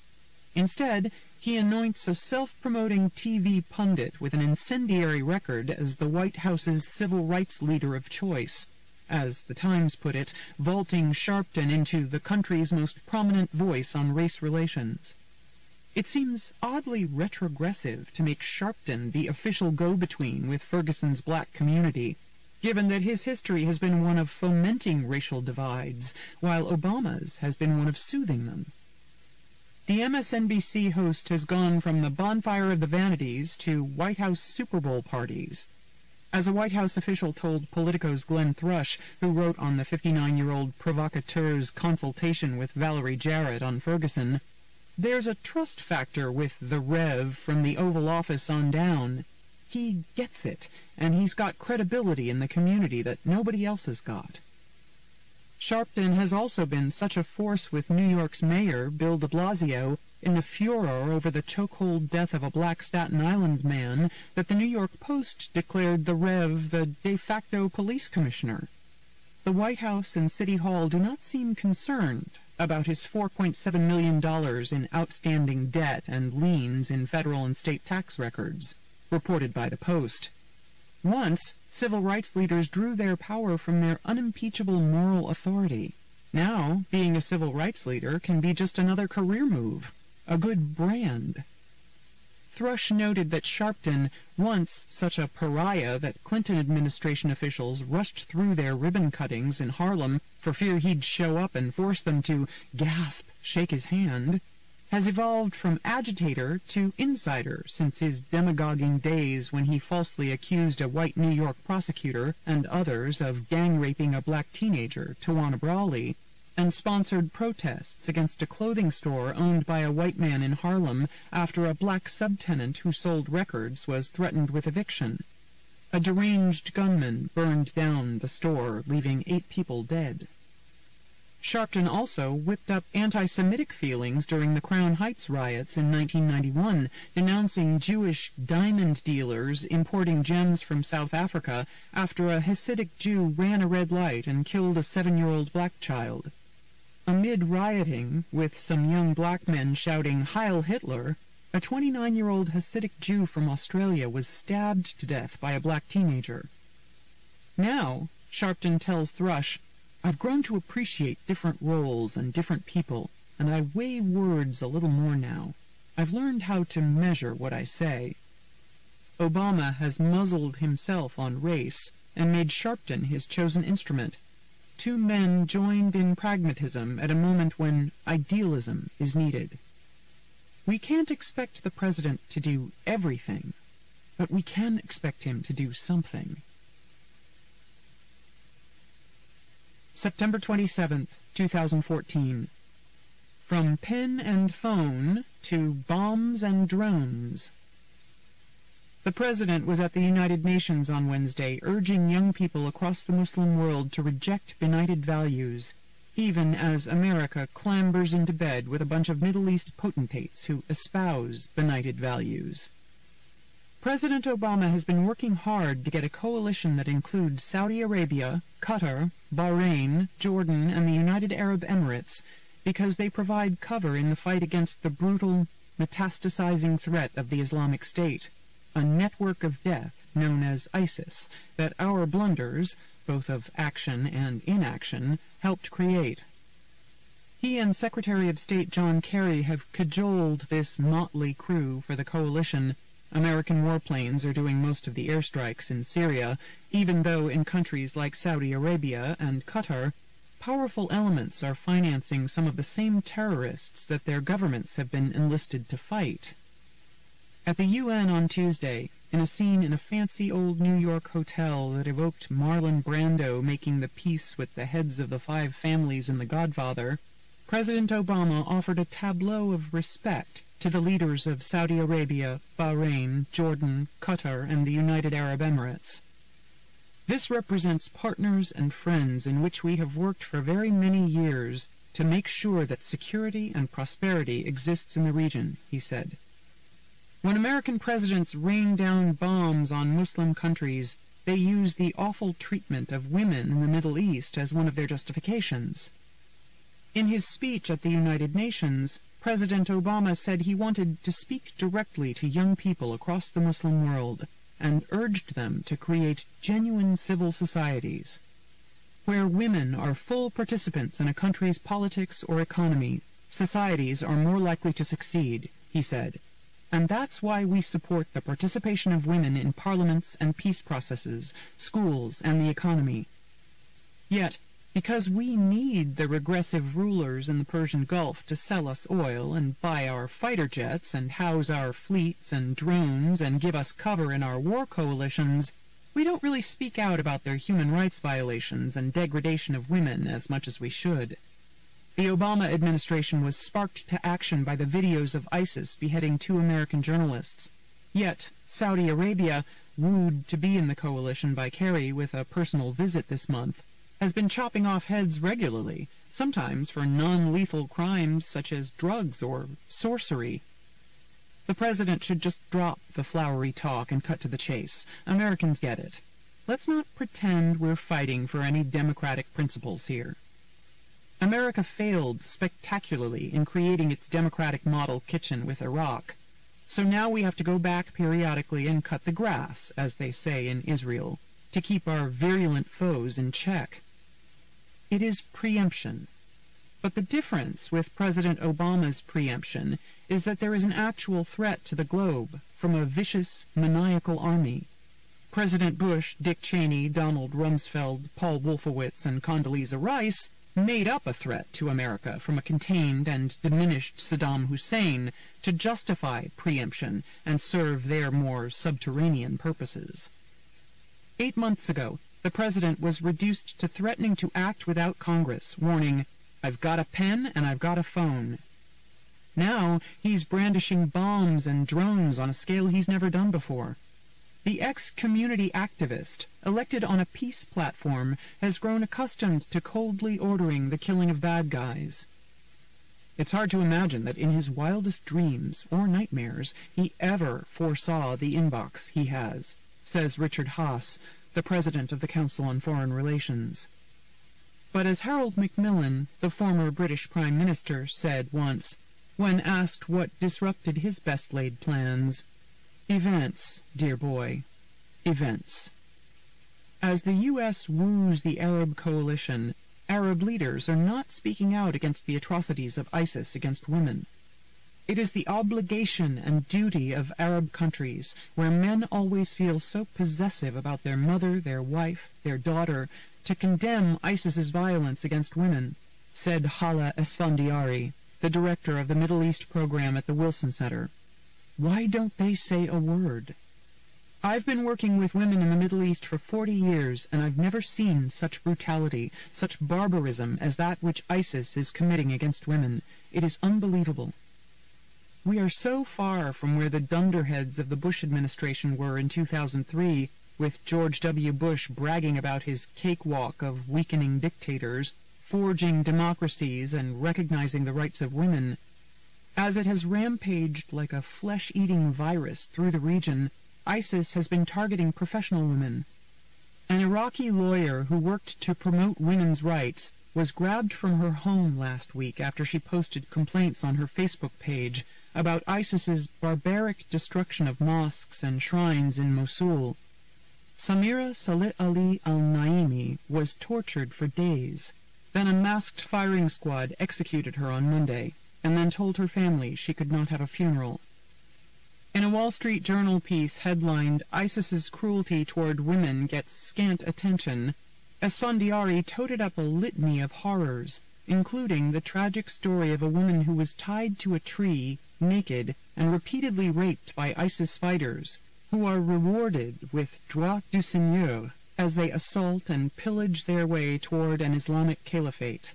Instead, he anoints a self-promoting TV pundit with an incendiary record as the White House's civil rights leader of choice, as the Times put it, vaulting Sharpton into the country's most prominent voice on race relations. It seems oddly retrogressive to make Sharpton the official go-between with Ferguson's black community, given that his history has been one of fomenting racial divides, while Obama's has been one of soothing them. The MSNBC host has gone from the bonfire of the vanities to White House Super Bowl parties. As a White House official told Politico's Glenn Thrush, who wrote on the 59-year-old provocateur's consultation with Valerie Jarrett on Ferguson, there's a trust factor with the Rev from the Oval Office on down. He gets it, and he's got credibility in the community that nobody else has got. Sharpton has also been such a force with New York's mayor, Bill de Blasio, in the furor over the chokehold death of a black Staten Island man that the New York Post declared the Rev the de facto police commissioner. The White House and City Hall do not seem concerned about his $4.7 million in outstanding debt and liens in federal and state tax records, reported by the Post. Once, civil rights leaders drew their power from their unimpeachable moral authority. Now, being a civil rights leader can be just another career move, a good brand. Thrush noted that Sharpton, once such a pariah that Clinton administration officials rushed through their ribbon cuttings in Harlem for fear he'd show up and force them to, gasp, shake his hand, has evolved from agitator to insider since his demagoguing days when he falsely accused a white New York prosecutor and others of gang-raping a black teenager, Tawana Brawley, and sponsored protests against a clothing store owned by a white man in Harlem after a black subtenant who sold records was threatened with eviction. A deranged gunman burned down the store, leaving 8 people dead. Sharpton also whipped up anti-Semitic feelings during the Crown Heights riots in 1991, denouncing Jewish diamond dealers importing gems from South Africa after a Hasidic Jew ran a red light and killed a 7-year-old black child. Amid rioting, with some young black men shouting "Heil Hitler," a 29-year-old Hasidic Jew from Australia was stabbed to death by a black teenager. Now, Sharpton tells Thrush, I've grown to appreciate different roles and different people, and I weigh words a little more now. I've learned how to measure what I say. Obama has muzzled himself on race and made Sharpton his chosen instrument. Two men joined in pragmatism at a moment when idealism is needed. We can't expect the president to do everything, but we can expect him to do something. September 27th, 2014. From pen and phone to bombs and drones. The president was at the United Nations on Wednesday, urging young people across the Muslim world to reject benighted values, even as America clambers into bed with a bunch of Middle East potentates who espouse benighted values. President Obama has been working hard to get a coalition that includes Saudi Arabia, Qatar, Bahrain, Jordan, and the United Arab Emirates because they provide cover in the fight against the brutal, metastasizing threat of the Islamic State, a network of death known as ISIS that our blunders, both of action and inaction, helped create. He and Secretary of State John Kerry have cajoled this motley crew for the coalition. American warplanes are doing most of the airstrikes in Syria, even though in countries like Saudi Arabia and Qatar, powerful elements are financing some of the same terrorists that their governments have been enlisted to fight. At the UN on Tuesday, in a scene in a fancy old New York hotel that evoked Marlon Brando making the peace with the heads of the 5 families in The Godfather, President Obama offered a tableau of respect to the leaders of Saudi Arabia, Bahrain, Jordan, Qatar, and the United Arab Emirates. This represents partners and friends in which we have worked for very many years to make sure that security and prosperity exists in the region, he said. When American presidents rain down bombs on Muslim countries, they use the awful treatment of women in the Middle East as one of their justifications. In his speech at the United Nations, President Obama said he wanted to speak directly to young people across the Muslim world and urged them to create genuine civil societies. Where women are full participants in a country's politics or economy, societies are more likely to succeed, he said. And that's why we support the participation of women in parliaments and peace processes, schools, and the economy. Yet, because we need the regressive rulers in the Persian Gulf to sell us oil and buy our fighter jets and house our fleets and drones and give us cover in our war coalitions, we don't really speak out about their human rights violations and degradation of women as much as we should. The Obama administration was sparked to action by the videos of ISIS beheading 2 American journalists. Yet, Saudi Arabia, wooed to be in the coalition by Kerry with a personal visit this month, has been chopping off heads regularly, sometimes for non-lethal crimes such as drugs or sorcery. The president should just drop the flowery talk and cut to the chase. Americans get it. Let's not pretend we're fighting for any democratic principles here. America failed spectacularly in creating its democratic model kitchen with Iraq. So now we have to go back periodically and cut the grass, as they say in Israel, to keep our virulent foes in check. It is preemption. But the difference with President Obama's preemption is that there is an actual threat to the globe from a vicious, maniacal army. President Bush, Dick Cheney, Donald Rumsfeld, Paul Wolfowitz, and Condoleezza Rice made up a threat to America from a contained and diminished Saddam Hussein to justify preemption and serve their more subterranean purposes. 8 months ago, the president was reduced to threatening to act without Congress, warning, "I've got a pen and I've got a phone." Now he's brandishing bombs and drones on a scale he's never done before. The ex-community activist, elected on a peace platform, has grown accustomed to coldly ordering the killing of bad guys. It's hard to imagine that in his wildest dreams or nightmares he ever foresaw the inbox he has, says Richard Haas, the president of the Council on Foreign Relations. But as Harold Macmillan, the former British Prime Minister, said once, when asked what disrupted his best-laid plans, "Events, dear boy, events." As the U.S. woos the Arab coalition, Arab leaders are not speaking out against the atrocities of ISIS against women. It is the obligation and duty of Arab countries, where men always feel so possessive about their mother, their wife, their daughter, to condemn ISIS's violence against women, said Hala Esfandiari, the director of the Middle East program at the Wilson Center. Why don't they say a word? I've been working with women in the Middle East for 40 years, and I've never seen such brutality, such barbarism as that which ISIS is committing against women. It is unbelievable. We are so far from where the dunderheads of the Bush administration were in 2003, with George W. Bush bragging about his cakewalk of weakening dictators, forging democracies, and recognizing the rights of women. As it has rampaged like a flesh-eating virus through the region, ISIS has been targeting professional women. An Iraqi lawyer who worked to promote women's rights was grabbed from her home last week after she posted complaints on her Facebook page about ISIS's barbaric destruction of mosques and shrines in Mosul. Samira Salih Ali al-Naimi was tortured for days. Then a masked firing squad executed her on Monday, and then told her family she could not have a funeral. In a Wall Street Journal piece headlined, "ISIS's cruelty toward women gets scant attention," Esfandiari toted up a litany of horrors, including the tragic story of a woman who was tied to a tree, naked, and repeatedly raped by ISIS fighters, who are rewarded with droit du seigneur as they assault and pillage their way toward an Islamic caliphate.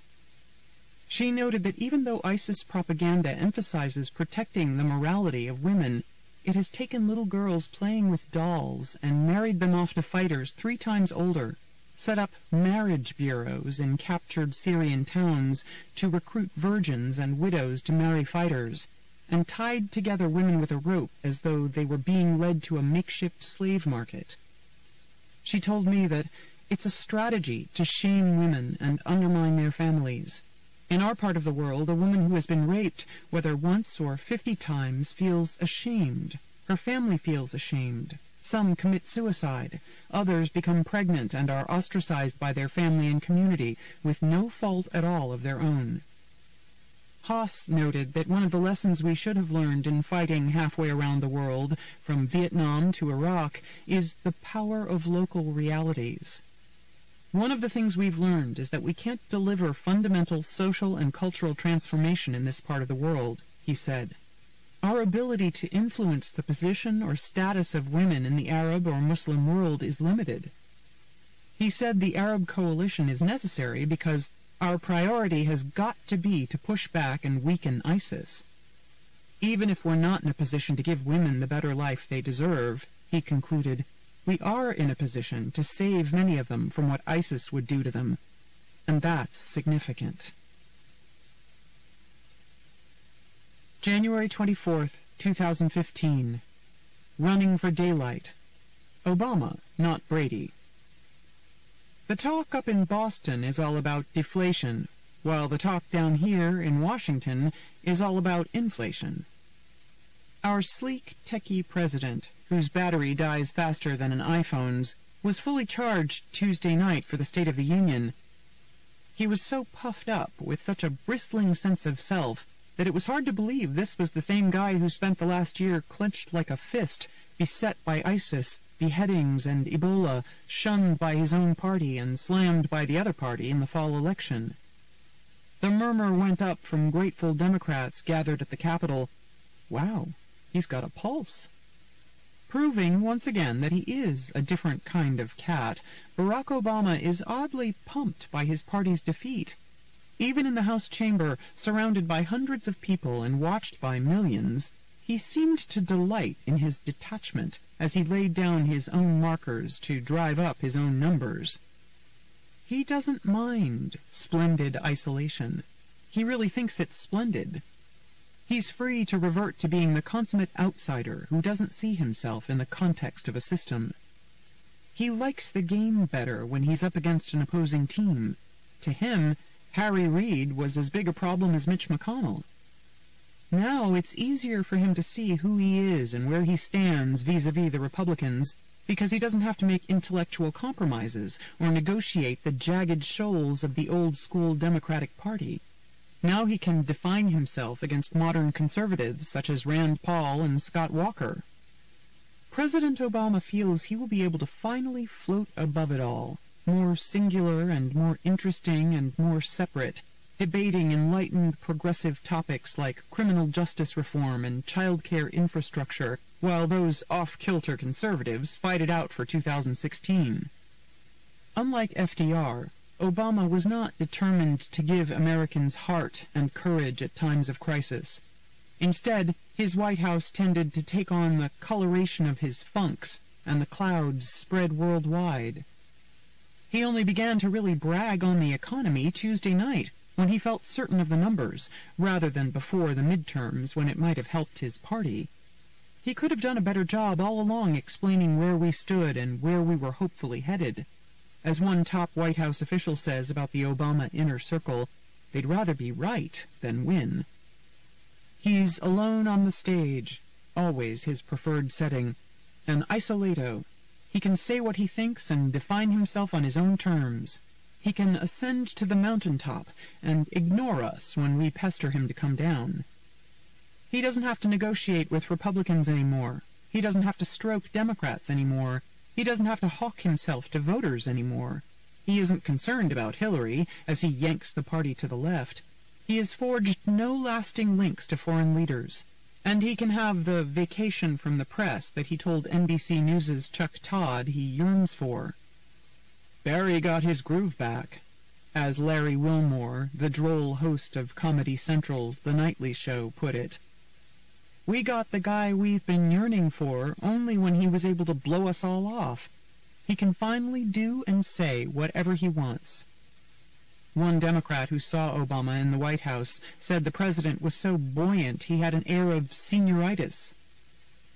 She noted that even though ISIS propaganda emphasizes protecting the morality of women, it has taken little girls playing with dolls and married them off to fighters 3 times older, set up marriage bureaus in captured Syrian towns to recruit virgins and widows to marry fighters, and tied together women with a rope as though they were being led to a makeshift slave market. She told me that it's a strategy to shame women and undermine their families. In our part of the world, a woman who has been raped, whether once or 50 times, feels ashamed. Her family feels ashamed. Some commit suicide. Others become pregnant and are ostracized by their family and community, with no fault at all of their own. Haas noted that one of the lessons we should have learned in fighting halfway around the world, from Vietnam to Iraq, is the power of local realities. One of the things we've learned is that we can't deliver fundamental social and cultural transformation in this part of the world, he said. Our ability to influence the position or status of women in the Arab or Muslim world is limited. He said the Arab coalition is necessary because our priority has got to be to push back and weaken ISIS. Even if we're not in a position to give women the better life they deserve, he concluded, we are in a position to save many of them from what ISIS would do to them. And that's significant. January 24th, 2015. Running for daylight. Obama, not Brady. The talk up in Boston is all about deflation, while the talk down here in Washington is all about inflation. Our sleek, techie president, whose battery dies faster than an iPhone's, was fully charged Tuesday night for the State of the Union. He was so puffed up with such a bristling sense of self that it was hard to believe this was the same guy who spent the last year clenched like a fist, beset by ISIS, beheadings, and Ebola, shunned by his own party and slammed by the other party in the fall election. The murmur went up from grateful Democrats gathered at the Capitol, "Wow, he's got a pulse." Proving once again that he is a different kind of cat, Barack Obama is oddly pumped by his party's defeat. Even in the House chamber, surrounded by hundreds of people and watched by millions, he seemed to delight in his detachment as he laid down his own markers to drive up his own numbers. He doesn't mind splendid isolation. He really thinks it's splendid. He's free to revert to being the consummate outsider who doesn't see himself in the context of a system. He likes the game better when he's up against an opposing team. To him, Harry Reid was as big a problem as Mitch McConnell. Now it's easier for him to see who he is and where he stands vis-a-vis the Republicans, because he doesn't have to make intellectual compromises or negotiate the jagged shoals of the old-school Democratic Party. Now he can define himself against modern conservatives such as Rand Paul and Scott Walker. President Obama feels he will be able to finally float above it all, more singular and more interesting and more separate, debating enlightened progressive topics like criminal justice reform and child care infrastructure, while those off-kilter conservatives fight it out for 2016. Unlike FDR, Obama was not determined to give Americans heart and courage at times of crisis. Instead, his White House tended to take on the coloration of his funks, and the clouds spread worldwide. He only began to really brag on the economy Tuesday night, when he felt certain of the numbers, rather than before the midterms when it might have helped his party. He could have done a better job all along explaining where we stood and where we were hopefully headed. As one top White House official says about the Obama inner circle, they'd rather be right than win. He's alone on the stage, always his preferred setting, an isolato. He can say what he thinks and define himself on his own terms. He can ascend to the mountaintop and ignore us when we pester him to come down. He doesn't have to negotiate with Republicans anymore. He doesn't have to stroke Democrats anymore. He doesn't have to hawk himself to voters anymore. He isn't concerned about Hillary as he yanks the party to the left. He has forged no lasting links to foreign leaders, and he can have the vacation from the press that he told NBC News' Chuck Todd he yearns for. Barry got his groove back, as Larry Wilmore, the droll host of Comedy Central's The Nightly Show, put it. We got the guy we've been yearning for only when he was able to blow us all off. He can finally do and say whatever he wants. One Democrat who saw Obama in the White House said the president was so buoyant he had an air of senioritis.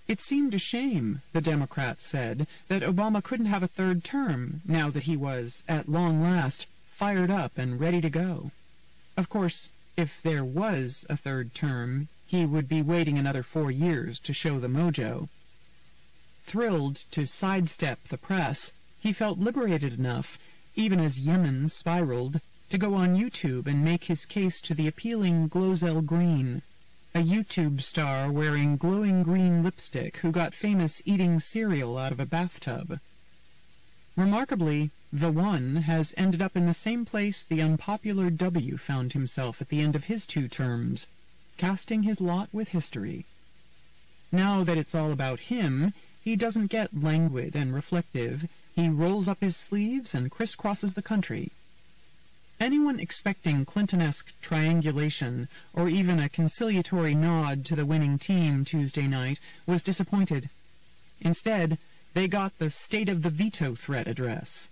It seemed a shame, the Democrat said, that Obama couldn't have a third term now that he was, at long last, fired up and ready to go. Of course, if there was a third term, he would be waiting another 4 years to show the mojo. Thrilled to sidestep the press, he felt liberated enough, even as Yemen spiraled, to go on YouTube and make his case to the appealing Glozell Green, a YouTube star wearing glowing green lipstick who got famous eating cereal out of a bathtub. Remarkably, the One has ended up in the same place the unpopular W found himself at the end of his 2 terms, casting his lot with history. Now that it's all about him, he doesn't get languid and reflective. He rolls up his sleeves and crisscrosses the country. Anyone expecting Clinton-esque triangulation or even a conciliatory nod to the winning team Tuesday night was disappointed. Instead, they got the State of the Veto Threat address.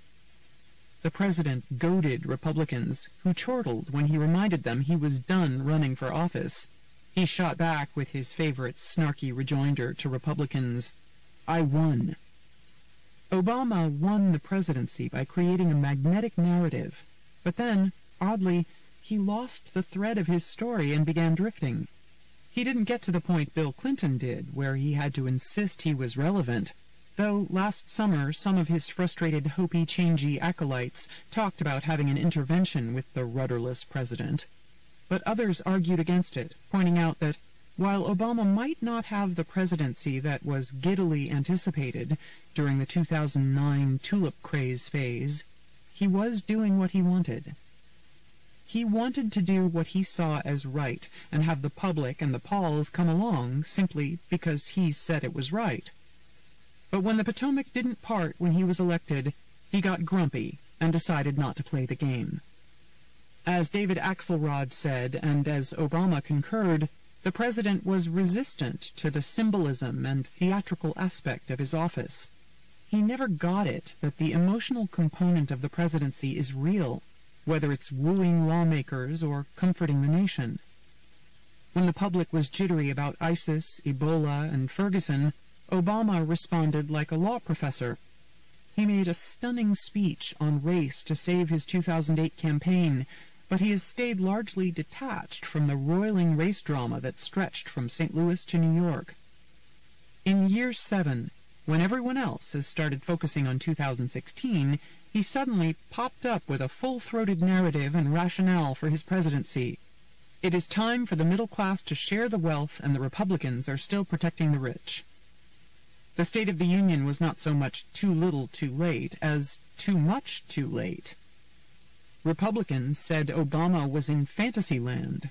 The president goaded Republicans, who chortled when he reminded them he was done running for office. He shot back with his favorite snarky rejoinder to Republicans, "I won." Obama won the presidency by creating a magnetic narrative, but then, oddly, he lost the thread of his story and began drifting. He didn't get to the point Bill Clinton did, where he had to insist he was relevant, though last summer some of his frustrated hopey-changey acolytes talked about having an intervention with the rudderless president. But others argued against it, pointing out that while Obama might not have the presidency that was giddily anticipated during the 2009 tulip craze phase, he was doing what he wanted. He wanted to do what he saw as right and have the public and the Pauls come along simply because he said it was right. But when the Potomac didn't part when he was elected, he got grumpy and decided not to play the game. As David Axelrod said, and as Obama concurred, the president was resistant to the symbolism and theatrical aspect of his office. He never got it that the emotional component of the presidency is real, whether it's wooing lawmakers or comforting the nation. When the public was jittery about ISIS, Ebola, and Ferguson, Obama responded like a law professor. He made a stunning speech on race to save his 2008 campaign, but he has stayed largely detached from the roiling race drama that stretched from St. Louis to New York. In year 7, when everyone else has started focusing on 2016, he suddenly popped up with a full-throated narrative and rationale for his presidency. It is time for the middle class to share the wealth, and the Republicans are still protecting the rich. The State of the Union was not so much too little too late as too much too late. Republicans said Obama was in fantasy land.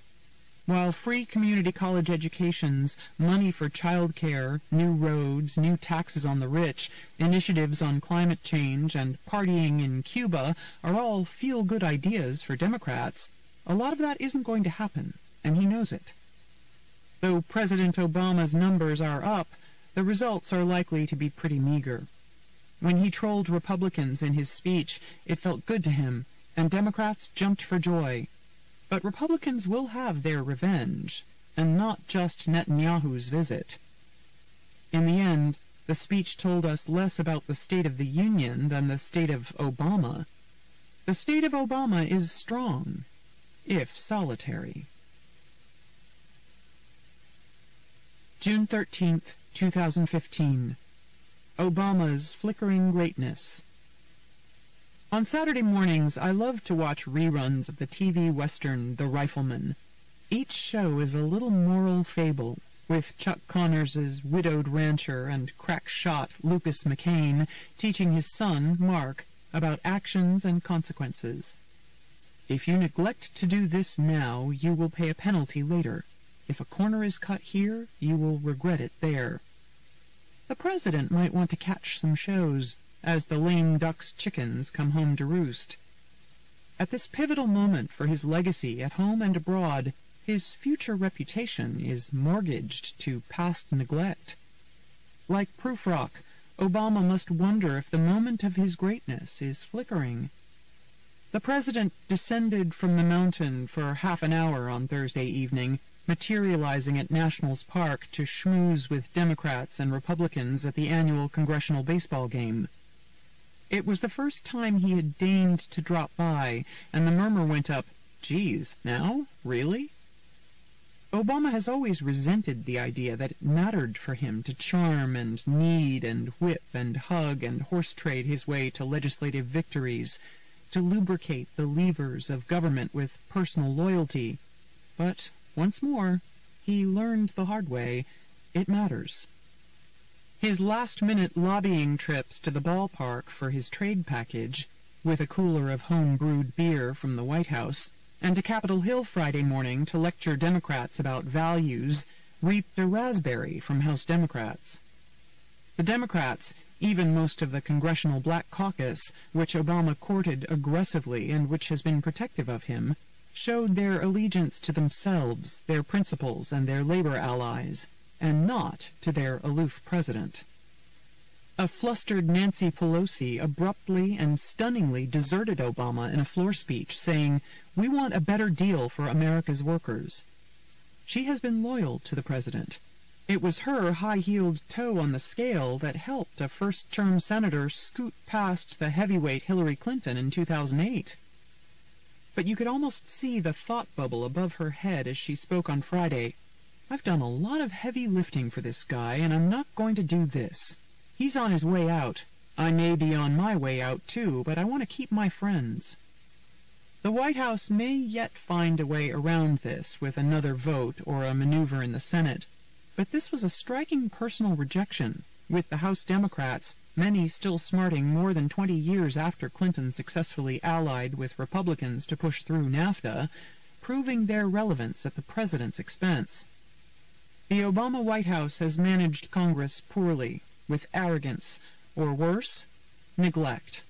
While free community college educations, money for child care, new roads, new taxes on the rich, initiatives on climate change, and partying in Cuba are all feel-good ideas for Democrats, a lot of that isn't going to happen, and he knows it. Though President Obama's numbers are up, the results are likely to be pretty meager. When he trolled Republicans in his speech, it felt good to him, and Democrats jumped for joy. But Republicans will have their revenge, and not just Netanyahu's visit. In the end, the speech told us less about the State of the Union than the state of Obama. The state of Obama is strong, if solitary. June 13th, 2015. Obama's Flickering Greatness. On Saturday mornings, I love to watch reruns of the TV Western The Rifleman. Each show is a little moral fable, with Chuck Connors's widowed rancher and crack shot Lucas McCain teaching his son, Mark, about actions and consequences. If you neglect to do this now, you will pay a penalty later. If a corner is cut here, you will regret it there. The president might want to catch some shows, as the lame duck's chickens come home to roost. At this pivotal moment for his legacy at home and abroad, his future reputation is mortgaged to past neglect. Like Prufrock, Obama must wonder if the moment of his greatness is flickering. The president descended from the mountain for half an hour on Thursday evening, materializing at Nationals Park to schmooze with Democrats and Republicans at the annual congressional baseball game. It was the first time he had deigned to drop by, and the murmur went up, "Geez, now? Really?" Obama has always resented the idea that it mattered for him to charm and knead and whip and hug and horse-trade his way to legislative victories, to lubricate the levers of government with personal loyalty. But once more, he learned the hard way, it matters. His last-minute lobbying trips to the ballpark for his trade package, with a cooler of home-brewed beer from the White House, and to Capitol Hill Friday morning to lecture Democrats about values, reaped a raspberry from House Democrats. The Democrats, even most of the Congressional Black Caucus, which Obama courted aggressively and which has been protective of him, showed their allegiance to themselves, their principles, and their labor allies, and not to their aloof president. A flustered Nancy Pelosi abruptly and stunningly deserted Obama in a floor speech, saying, "We want a better deal for America's workers." She has been loyal to the president. It was her high-heeled toe on the scale that helped a first-term senator scoot past the heavyweight Hillary Clinton in 2008. But you could almost see the thought bubble above her head as she spoke on Friday. "I've done a lot of heavy lifting for this guy, and I'm not going to do this. He's on his way out. I may be on my way out, too, but I want to keep my friends." The White House may yet find a way around this with another vote or a maneuver in the Senate, but this was a striking personal rejection, with the House Democrats, many still smarting more than 20 years after Clinton successfully allied with Republicans to push through NAFTA, proving their relevance at the president's expense. The Obama White House has managed Congress poorly, with arrogance, or worse, neglect.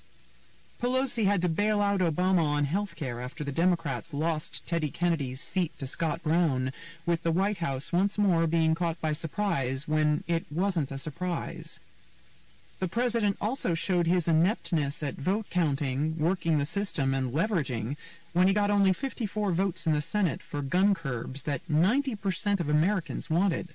Pelosi had to bail out Obama on health care after the Democrats lost Teddy Kennedy's seat to Scott Brown, with the White House once more being caught by surprise when it wasn't a surprise. The president also showed his ineptness at vote counting, working the system, and leveraging when he got only 54 votes in the Senate for gun curbs that 90% of Americans wanted.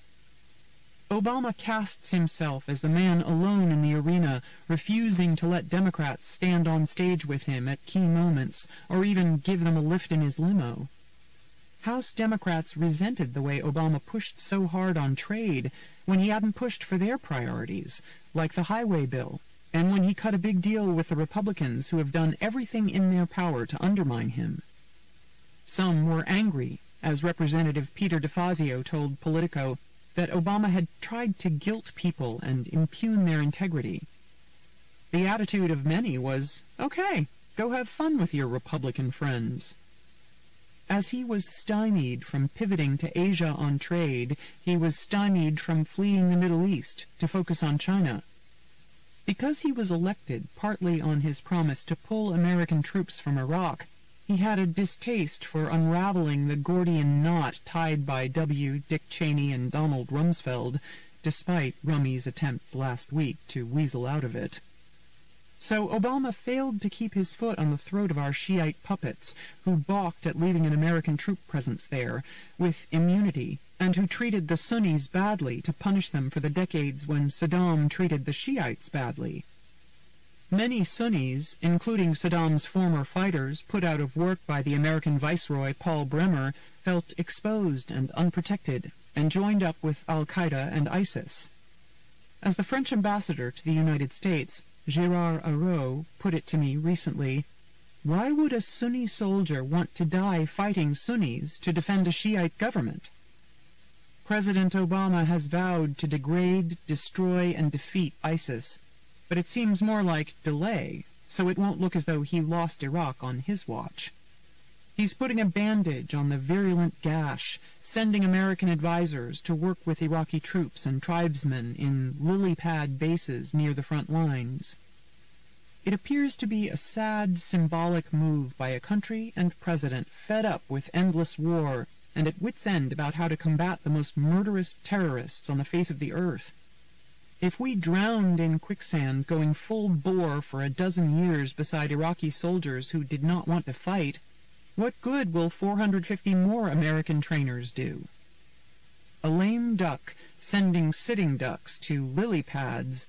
Obama casts himself as the man alone in the arena, refusing to let Democrats stand on stage with him at key moments, or even give them a lift in his limo. House Democrats resented the way Obama pushed so hard on trade when he hadn't pushed for their priorities, like the highway bill, and when he cut a big deal with the Republicans who have done everything in their power to undermine him. Some were angry as Representative Peter DeFazio told Politico that Obama had tried to guilt people and impugn their integrity. The attitude of many was, okay, go have fun with your Republican friends. As he was stymied from pivoting to Asia on trade, he was stymied from fleeing the Middle East to focus on China. Because he was elected partly on his promise to pull American troops from Iraq, he had a distaste for unraveling the Gordian knot tied by W. Dick Cheney and Donald Rumsfeld, despite Rummy's attempts last week to weasel out of it. So Obama failed to keep his foot on the throat of our Shiite puppets, who balked at leaving an American troop presence there, with immunity, and who treated the Sunnis badly to punish them for the decades when Saddam treated the Shiites badly. Many Sunnis, including Saddam's former fighters put out of work by the American Viceroy Paul Bremer, felt exposed and unprotected, and joined up with al-Qaeda and ISIS. As the French ambassador to the United States, Yëär put it to me recently, why would a Sunni soldier want to die fighting Sunnis to defend a Shiite government? President Obama has vowed to degrade, destroy, and defeat ISIS, but it seems more like delay, so it won't look as though he lost Iraq on his watch. He's putting a bandage on the virulent gash, sending American advisors to work with Iraqi troops and tribesmen in lily-pad bases near the front lines. It appears to be a sad, symbolic move by a country and president fed up with endless war and at wit's end about how to combat the most murderous terrorists on the face of the earth. If we drowned in quicksand going full bore for a dozen years beside Iraqi soldiers who did not want to fight, what good will 450 more American trainers do? A lame duck sending sitting ducks to lily pads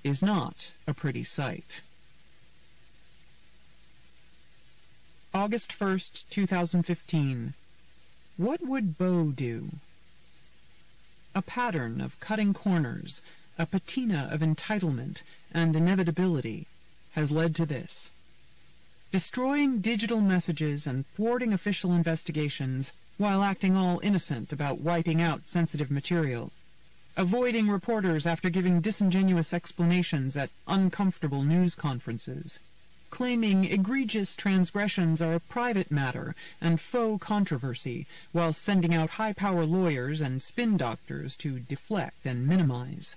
is not a pretty sight. August 1st, 2015. What would Bo do? A pattern of cutting corners, a patina of entitlement and inevitability has led to this. Destroying digital messages and thwarting official investigations while acting all innocent about wiping out sensitive material. Avoiding reporters after giving disingenuous explanations at uncomfortable news conferences. Claiming egregious transgressions are a private matter and faux controversy while sending out high-power lawyers and spin doctors to deflect and minimize.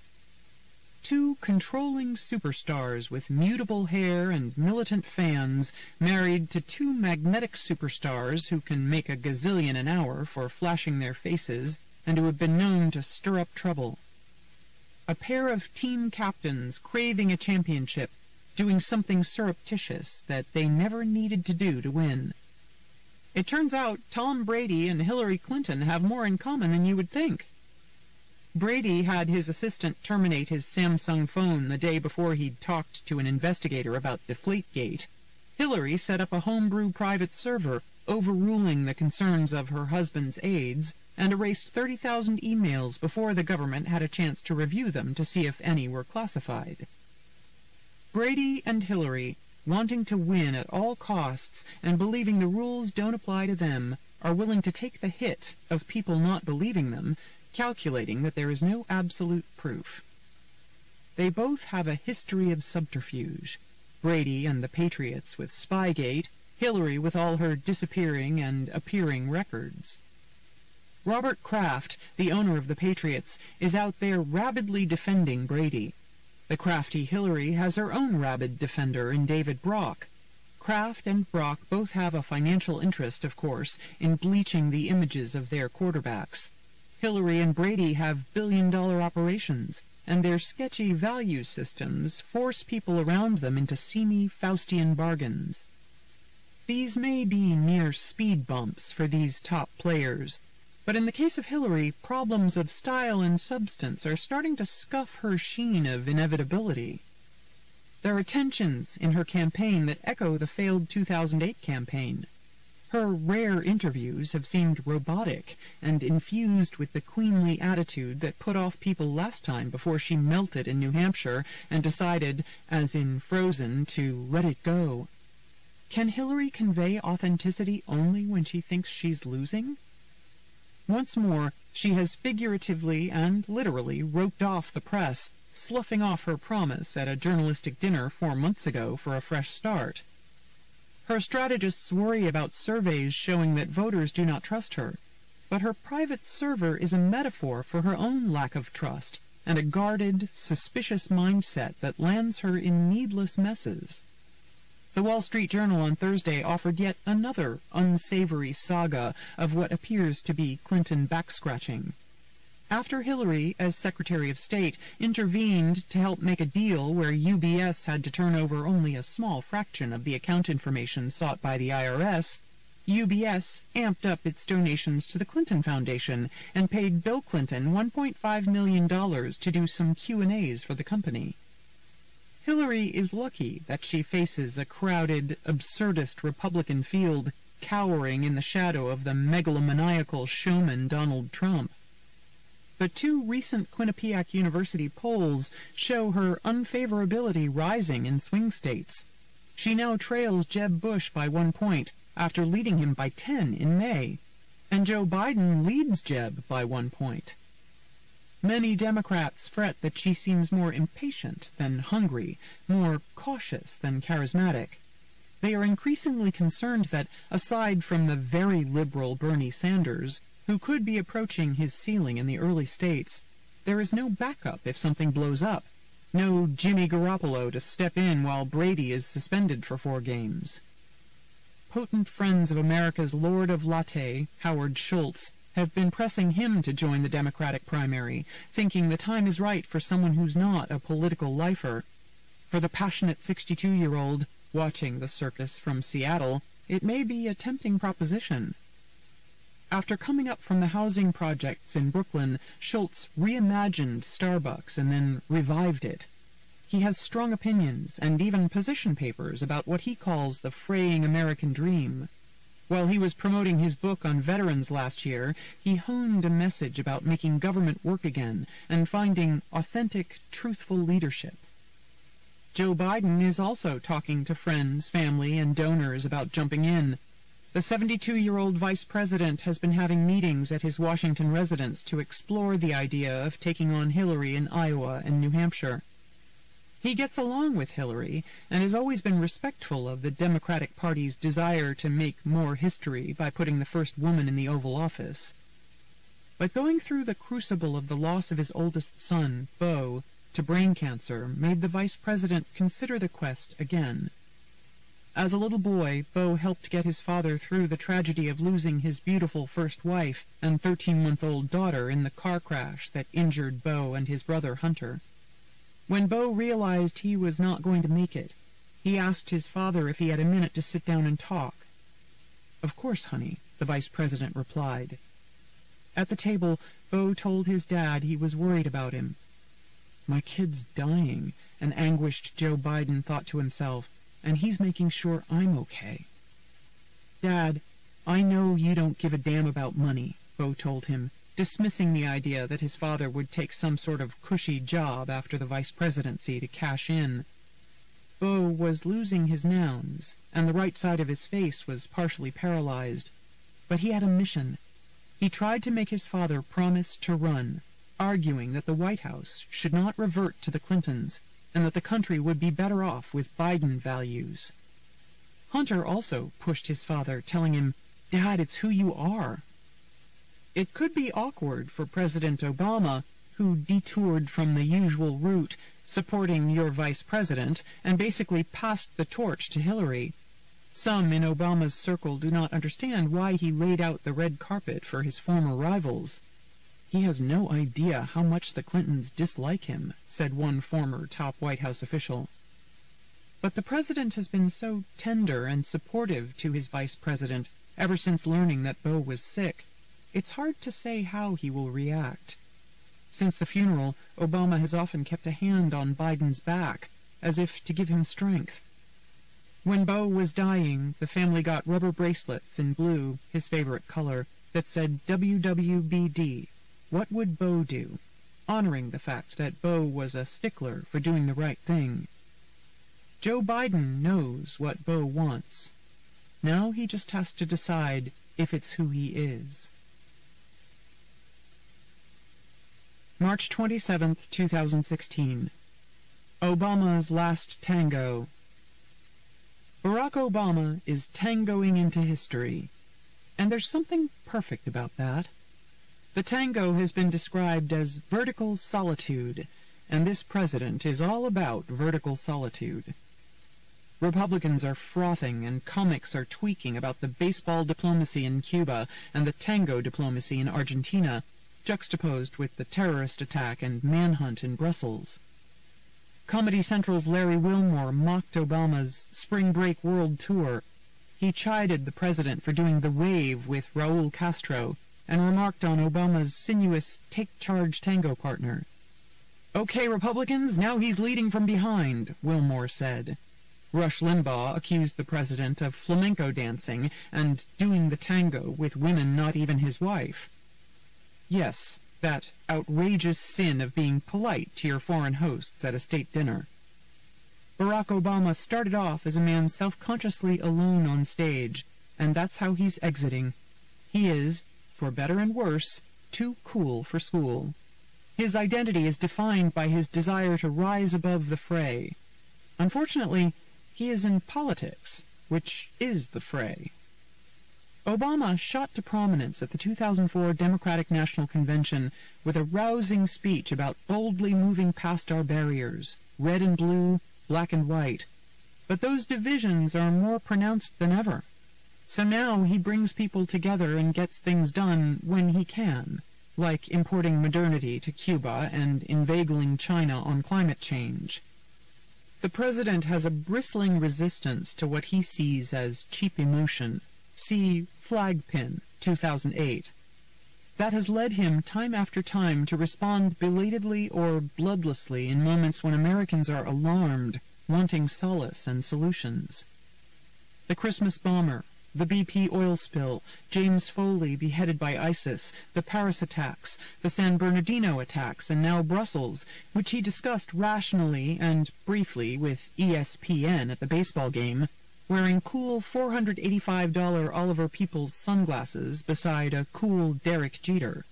Two controlling superstars with mutable hair and militant fans married to two magnetic superstars who can make a gazillion an hour for flashing their faces and who have been known to stir up trouble. A pair of team captains craving a championship, doing something surreptitious that they never needed to do to win. It turns out Tom Brady and Hillary Clinton have more in common than you would think. Brady had his assistant terminate his Samsung phone the day before he'd talked to an investigator about Deflategate. Hillary set up a homebrew private server, overruling the concerns of her husband's aides, and erased 30,000 emails before the government had a chance to review them to see if any were classified. Brady and Hillary, wanting to win at all costs and believing the rules don't apply to them, are willing to take the hit of people not believing them, calculating that there is no absolute proof. They both have a history of subterfuge, Brady and the Patriots with Spygate, Hillary with all her disappearing and appearing records. Robert Kraft, the owner of the Patriots, is out there rabidly defending Brady. The crafty Hillary has her own rabid defender in David Brock. Kraft and Brock both have a financial interest, of course, in bleaching the images of their quarterbacks. Hillary and Brady have billion-dollar operations, and their sketchy value systems force people around them into seamy Faustian bargains. These may be mere speed bumps for these top players, but in the case of Hillary, problems of style and substance are starting to scuff her sheen of inevitability. There are tensions in her campaign that echo the failed 2008 campaign. Her rare interviews have seemed robotic and infused with the queenly attitude that put off people last time before she melted in New Hampshire and decided, as in Frozen, to let it go. Can Hillary convey authenticity only when she thinks she's losing? Once more, she has figuratively and literally roped off the press, sloughing off her promise at a journalistic dinner 4 months ago for a fresh start. Her strategists worry about surveys showing that voters do not trust her, but her private server is a metaphor for her own lack of trust and a guarded, suspicious mindset that lands her in needless messes. The Wall Street Journal on Thursday offered yet another unsavory saga of what appears to be Clinton backscratching. After Hillary, as Secretary of State, intervened to help make a deal where UBS had to turn over only a small fraction of the account information sought by the IRS, UBS amped up its donations to the Clinton Foundation and paid Bill Clinton $1.5 million to do some Q&As for the company. Hillary is lucky that she faces a crowded, absurdist Republican field cowering in the shadow of the megalomaniacal showman Donald Trump. But 2 recent Quinnipiac University polls show her unfavorability rising in swing states. She now trails Jeb Bush by 1 point, after leading him by 10 in May, and Joe Biden leads Jeb by 1 point. Many Democrats fret that she seems more impatient than hungry, more cautious than charismatic. They are increasingly concerned that, aside from the very liberal Bernie Sanders, who could be approaching his ceiling in the early states, there is no backup if something blows up, no Jimmy Garoppolo to step in while Brady is suspended for 4 games. Potent friends of America's Lord of Latte, Howard Schultz, have been pressing him to join the Democratic primary, thinking the time is right for someone who's not a political lifer. For the passionate 62-year-old, watching the circus from Seattle, it may be a tempting proposition. After coming up from the housing projects in Brooklyn, Schultz reimagined Starbucks and then revived it. He has strong opinions and even position papers about what he calls the fraying American dream. While he was promoting his book on veterans last year, he honed a message about making government work again and finding authentic, truthful leadership. Joe Biden is also talking to friends, family, and donors about jumping in. The 72-year-old vice president has been having meetings at his Washington residence to explore the idea of taking on Hillary in Iowa and New Hampshire. He gets along with Hillary and has always been respectful of the Democratic Party's desire to make more history by putting the first woman in the Oval Office. But going through the crucible of the loss of his oldest son, Beau, to brain cancer made the vice president consider the quest again. As a little boy, Beau helped get his father through the tragedy of losing his beautiful first wife and 13-month-old daughter in the car crash that injured Beau and his brother Hunter. When Beau realized he was not going to make it, he asked his father if he had a minute to sit down and talk. "Of course, honey," the vice president replied. At the table, Beau told his dad he was worried about him. "My kid's dying," an anguished Joe Biden thought to himself, "and he's making sure I'm okay." "Dad, I know you don't give a damn about money," Beau told him, dismissing the idea that his father would take some sort of cushy job after the vice presidency to cash in. Beau was losing his nouns, and the right side of his face was partially paralyzed. But he had a mission. He tried to make his father promise to run, arguing that the White House should not revert to the Clintons, and that the country would be better off with Biden values. Hunter also pushed his father, telling him, "Dad, it's who you are." It could be awkward for President Obama, who detoured from the usual route, supporting your vice president, and basically passed the torch to Hillary. Some in Obama's circle do not understand why he laid out the red carpet for his former rivals. "He has no idea how much the Clintons dislike him," said one former top White House official. But the president has been so tender and supportive to his vice president ever since learning that Beau was sick. It's hard to say how he will react. Since the funeral, Obama has often kept a hand on Biden's back, as if to give him strength. When Beau was dying, the family got rubber bracelets in blue, his favorite color, that said WWBD, What Would Beau Do?, honoring the fact that Beau was a stickler for doing the right thing. Joe Biden knows what Beau wants. Now he just has to decide if it's who he is. March 27th, 2016. Obama's Last Tango. Barack Obama is tangoing into history, and there's something perfect about that. The tango has been described as vertical solitude, and this president is all about vertical solitude. Republicans are frothing and comics are tweaking about the baseball diplomacy in Cuba and the tango diplomacy in Argentina, juxtaposed with the terrorist attack and manhunt in Brussels. Comedy Central's Larry Wilmore mocked Obama's Spring Break World Tour. He chided the president for doing the wave with Raul Castro and remarked on Obama's sinuous take-charge tango partner. "Okay, Republicans, now he's leading from behind," Wilmore said. Rush Limbaugh accused the president of flamenco dancing and doing the tango with women not even his wife. Yes, that outrageous sin of being polite to your foreign hosts at a state dinner. Barack Obama started off as a man self-consciously alone on stage, and that's how he's exiting. He is, for better and worse, too cool for school. His identity is defined by his desire to rise above the fray. Unfortunately, he is in politics, which is the fray. Obama shot to prominence at the 2004 Democratic National Convention with a rousing speech about boldly moving past our barriers, red and blue, black and white. But those divisions are more pronounced than ever. So now he brings people together and gets things done when he can, like importing modernity to Cuba and inveigling China on climate change. The president has a bristling resistance to what he sees as cheap emotion. See Flagpin, 2008. That has led him time after time to respond belatedly or bloodlessly in moments when Americans are alarmed, wanting solace and solutions. The Christmas bomber, the BP oil spill, James Foley beheaded by ISIS, the Paris attacks, the San Bernardino attacks, and now Brussels, which he discussed rationally and briefly with ESPN at the baseball game, wearing cool $485 Oliver Peoples sunglasses beside a cool Derek Jeter.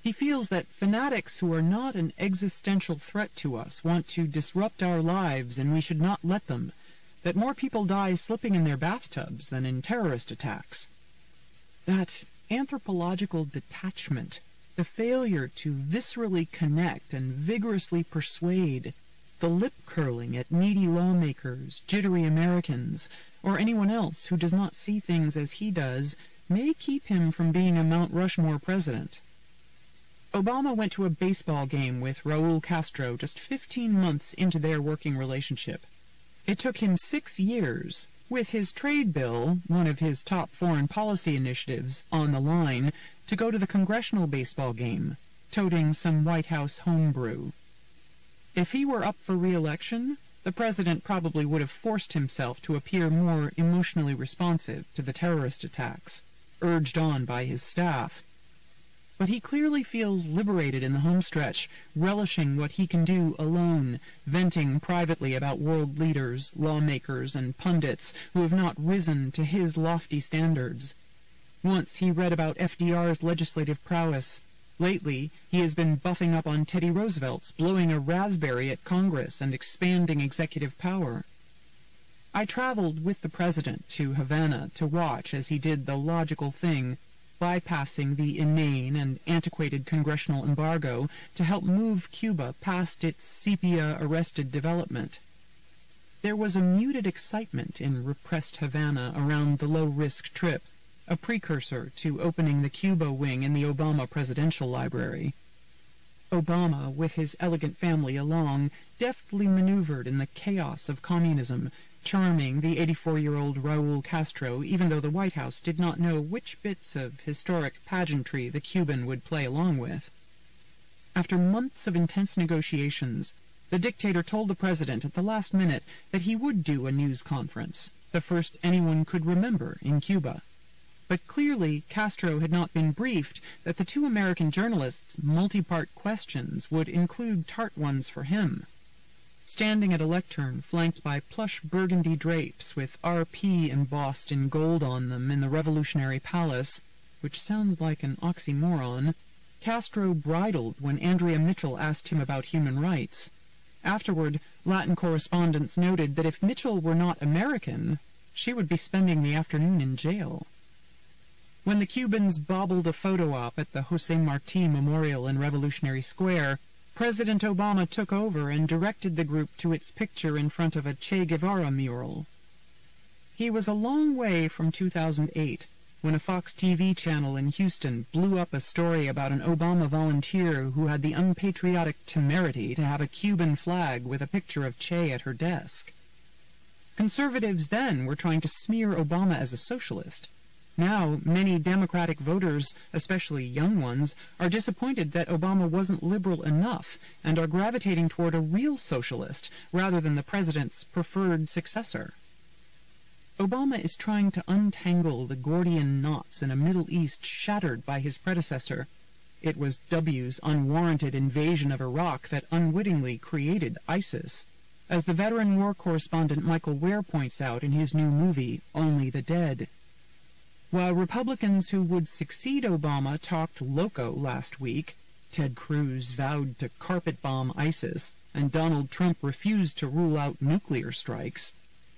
He feels that fanatics who are not an existential threat to us want to disrupt our lives and we should not let them, that more people die slipping in their bathtubs than in terrorist attacks. That anthropological detachment, the failure to viscerally connect and vigorously persuade, the lip-curling at needy lawmakers, jittery Americans, or anyone else who does not see things as he does, may keep him from being a Mount Rushmore president. Obama went to a baseball game with Raul Castro just 15 months into their working relationship. It took him 6 years, with his trade bill, one of his top foreign policy initiatives, on the line, to go to the congressional baseball game, toting some White House homebrew. If he were up for re-election, the president probably would have forced himself to appear more emotionally responsive to the terrorist attacks, urged on by his staff. But he clearly feels liberated in the homestretch, relishing what he can do alone, venting privately about world leaders, lawmakers, and pundits who have not risen to his lofty standards. Once he read about FDR's legislative prowess. Lately, he has been buffing up on Teddy Roosevelt's blowing a raspberry at Congress and expanding executive power. I traveled with the president to Havana to watch as he did the logical thing, bypassing the inane and antiquated congressional embargo to help move Cuba past its sepia-arrested development. There was a muted excitement in repressed Havana around the low-risk trip, a precursor to opening the Cuba wing in the Obama Presidential Library. Obama, with his elegant family along, deftly maneuvered in the chaos of communism, charming the 84-year-old Raul Castro, even though the White House did not know which bits of historic pageantry the Cuban would play along with. After months of intense negotiations, the dictator told the president at the last minute that he would do a news conference, the first anyone could remember in Cuba. But clearly, Castro had not been briefed that the two American journalists' multi-part questions would include tart ones for him. Standing at a lectern flanked by plush burgundy drapes with RP embossed in gold on them in the Revolutionary Palace, which sounds like an oxymoron, Castro bridled when Andrea Mitchell asked him about human rights. Afterward, Latin correspondents noted that if Mitchell were not American, she would be spending the afternoon in jail. When the Cubans bobbled a photo op at the José Martí Memorial in Revolutionary Square, President Obama took over and directed the group to its picture in front of a Che Guevara mural. He was a long way from 2008, when a Fox TV channel in Houston blew up a story about an Obama volunteer who had the unpatriotic temerity to have a Cuban flag with a picture of Che at her desk. Conservatives then were trying to smear Obama as a socialist. Now, many Democratic voters, especially young ones, are disappointed that Obama wasn't liberal enough and are gravitating toward a real socialist rather than the president's preferred successor. Obama is trying to untangle the Gordian knots in a Middle East shattered by his predecessor. It was W's unwarranted invasion of Iraq that unwittingly created ISIS, as the veteran war correspondent Michael Ware points out in his new movie, Only the Dead. While Republicans who would succeed Obama talked loco last week, Ted Cruz vowed to carpet bomb ISIS, and Donald Trump refused to rule out nuclear strikes,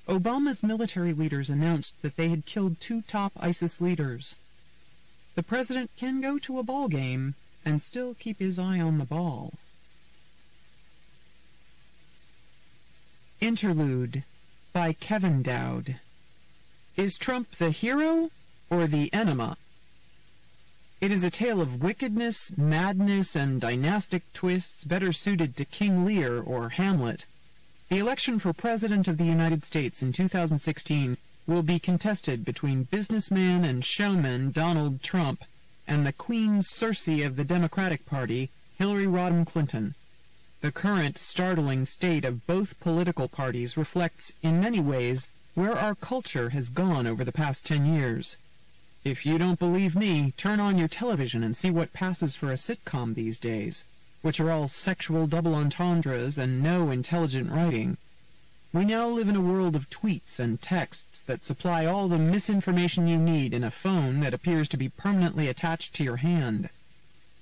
Obama's military leaders announced that they had killed 2 top ISIS leaders. The president can go to a ball game and still keep his eye on the ball. Interlude by Kevin Döwd. Is Trump the hero or the enema? It is a tale of wickedness, madness, and dynastic twists better suited to King Lear or Hamlet. The election for President of the United States in 2016 will be contested between businessman and showman Donald Trump and the Queen Circe of the Democratic Party, Hillary Rodham Clinton. The current startling state of both political parties reflects, in many ways, where our culture has gone over the past 10 years. If you don't believe me, turn on your television and see what passes for a sitcom these days, which are all sexual double entendres and no intelligent writing. We now live in a world of tweets and texts that supply all the misinformation you need in a phone that appears to be permanently attached to your hand.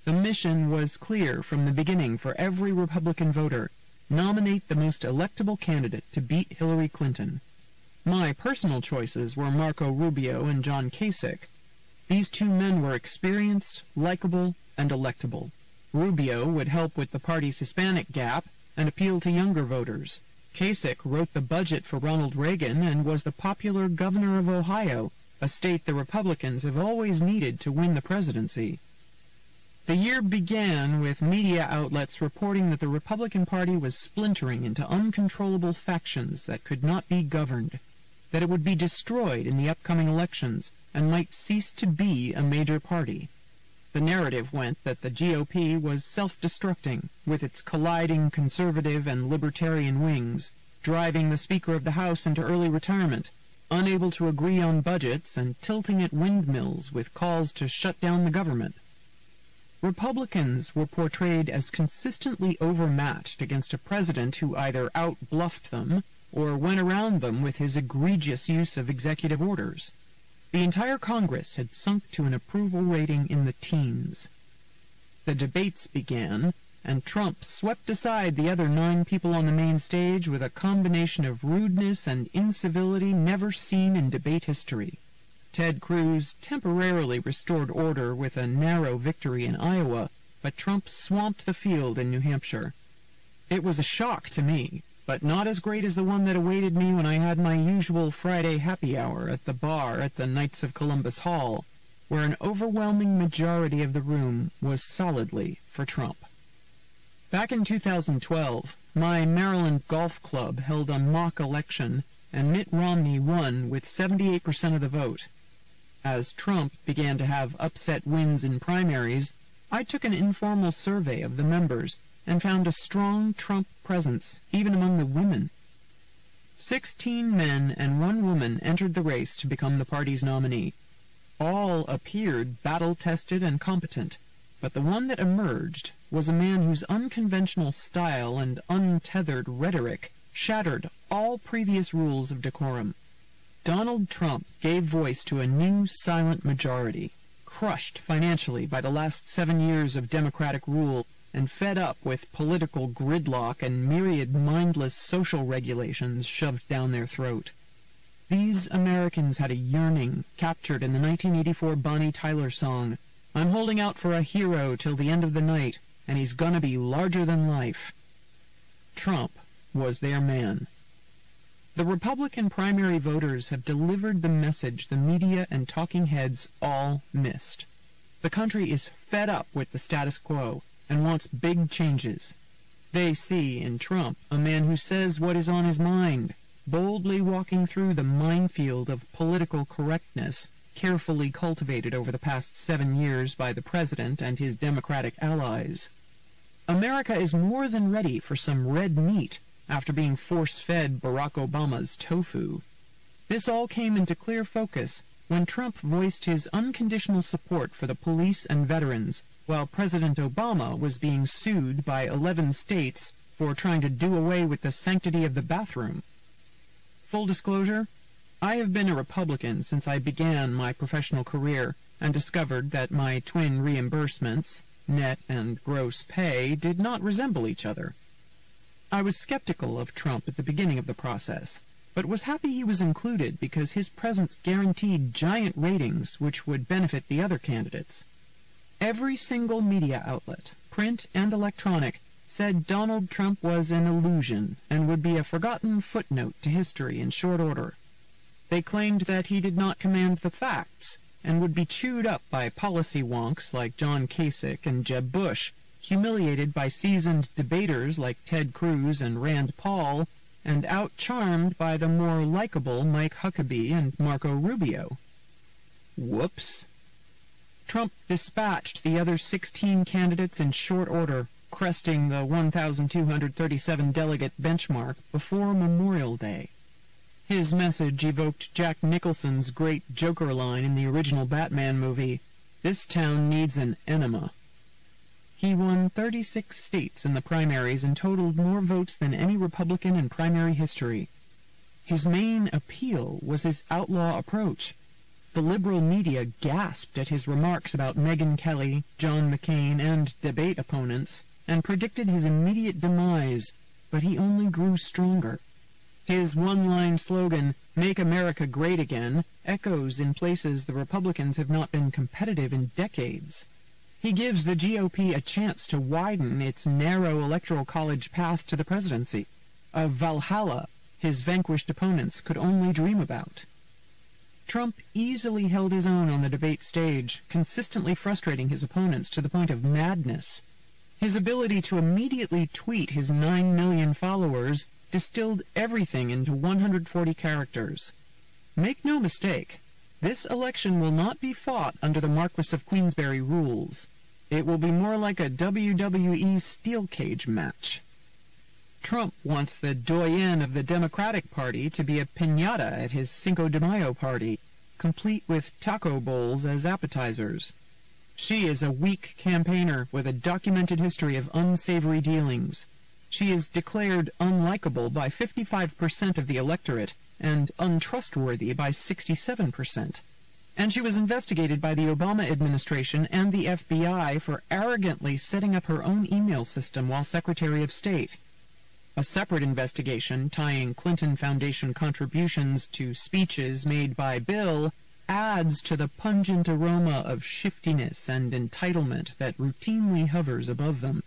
The mission was clear from the beginning for every Republican voter: nominate the most electable candidate to beat Hillary Clinton. My personal choices were Marco Rubio and John Kasich. These 2 men were experienced, likable, and electable. Rubio would help with the party's Hispanic gap and appeal to younger voters. Kasich wrote the budget for Ronald Reagan and was the popular governor of Ohio, a state the Republicans have always needed to win the presidency. The year began with media outlets reporting that the Republican Party was splintering into uncontrollable factions that could not be governed, that it would be destroyed in the upcoming elections and might cease to be a major party. The narrative went that the GOP was self-destructing, with its colliding conservative and libertarian wings, driving the Speaker of the House into early retirement, unable to agree on budgets, and tilting at windmills with calls to shut down the government. Republicans were portrayed as consistently overmatched against a president who either out-bluffed them or went around them with his egregious use of executive orders. The entire Congress had sunk to an approval rating in the teens. The debates began, and Trump swept aside the other 9 people on the main stage with a combination of rudeness and incivility never seen in debate history. Ted Cruz temporarily restored order with a narrow victory in Iowa, but Trump swamped the field in New Hampshire. It was a shock to me, but not as great as the one that awaited me when I had my usual Friday happy hour at the bar at the Knights of Columbus Hall, where an overwhelming majority of the room was solidly for Trump. Back in 2012, my Maryland golf club held a mock election, and Mitt Romney won with 78% of the vote. As Trump began to have upset wins in primaries, I took an informal survey of the members and found a strong Trump presence, even among the women. 16 men and 1 woman entered the race to become the party's nominee. All appeared battle-tested and competent, but the one that emerged was a man whose unconventional style and untethered rhetoric shattered all previous rules of decorum. Donald Trump gave voice to a new silent majority, crushed financially by the last 7 years of Democratic rule and fed up with political gridlock and myriad mindless social regulations shoved down their throat. These Americans had a yearning captured in the 1984 Bonnie Tyler song, "I'm holding out for a hero till the end of the night, and he's gonna be larger than life." Trump was their man. The Republican primary voters have delivered the message the media and talking heads all missed. The country is fed up with the status quo and wants big changes. They see in Trump a man who says what is on his mind, boldly walking through the minefield of political correctness carefully cultivated over the past 7 years by the president and his Democratic allies. America is more than ready for some red meat after being force-fed Barack Obama's tofu. This all came into clear focus when Trump voiced his unconditional support for the police and veterans, while President Obama was being sued by 11 states for trying to do away with the sanctity of the bathroom. Full disclosure, I have been a Republican since I began my professional career and discovered that my twin reimbursements, net and gross pay, did not resemble each other. I was skeptical of Trump at the beginning of the process, but was happy he was included because his presence guaranteed giant ratings which would benefit the other candidates. Every single media outlet, print and electronic, said Donald Trump was an illusion and would be a forgotten footnote to history in short order. They claimed that he did not command the facts and would be chewed up by policy wonks like John Kasich and Jeb Bush, humiliated by seasoned debaters like Ted Cruz and Rand Paul, and out-charmed by the more likable Mike Huckabee and Marco Rubio. Whoops. Trump dispatched the other 16 candidates in short order, cresting the 1,237-delegate benchmark before Memorial Day. His message evoked Jack Nicholson's great Joker line in the original Batman movie, "This town needs an enema." He won 36 states in the primaries and totaled more votes than any Republican in primary history. His main appeal was his outlaw approach. The liberal media gasped at his remarks about Megyn Kelly, John McCain, and debate opponents, and predicted his immediate demise, but he only grew stronger. His one-line slogan, "Make America Great Again," echoes in places the Republicans have not been competitive in decades. He gives the GOP a chance to widen its narrow electoral college path to the presidency, a Valhalla his vanquished opponents could only dream about. Trump easily held his own on the debate stage, consistently frustrating his opponents to the point of madness. His ability to immediately tweet his 9 million followers distilled everything into 140 characters. Make no mistake, this election will not be fought under the Marquis of Queensberry rules. It will be more like a WWE steel cage match. Trump wants the doyen of the Democratic Party to be a piñata at his Cinco de Mayo party, complete with taco bowls as appetizers. She is a weak campaigner with a documented history of unsavory dealings. She is declared unlikable by 55% of the electorate and untrustworthy by 67%. And she was investigated by the Obama administration and the FBI for arrogantly setting up her own email system while Secretary of State. A separate investigation tying Clinton Foundation contributions to speeches made by Bill adds to the pungent aroma of shiftiness and entitlement that routinely hovers above them.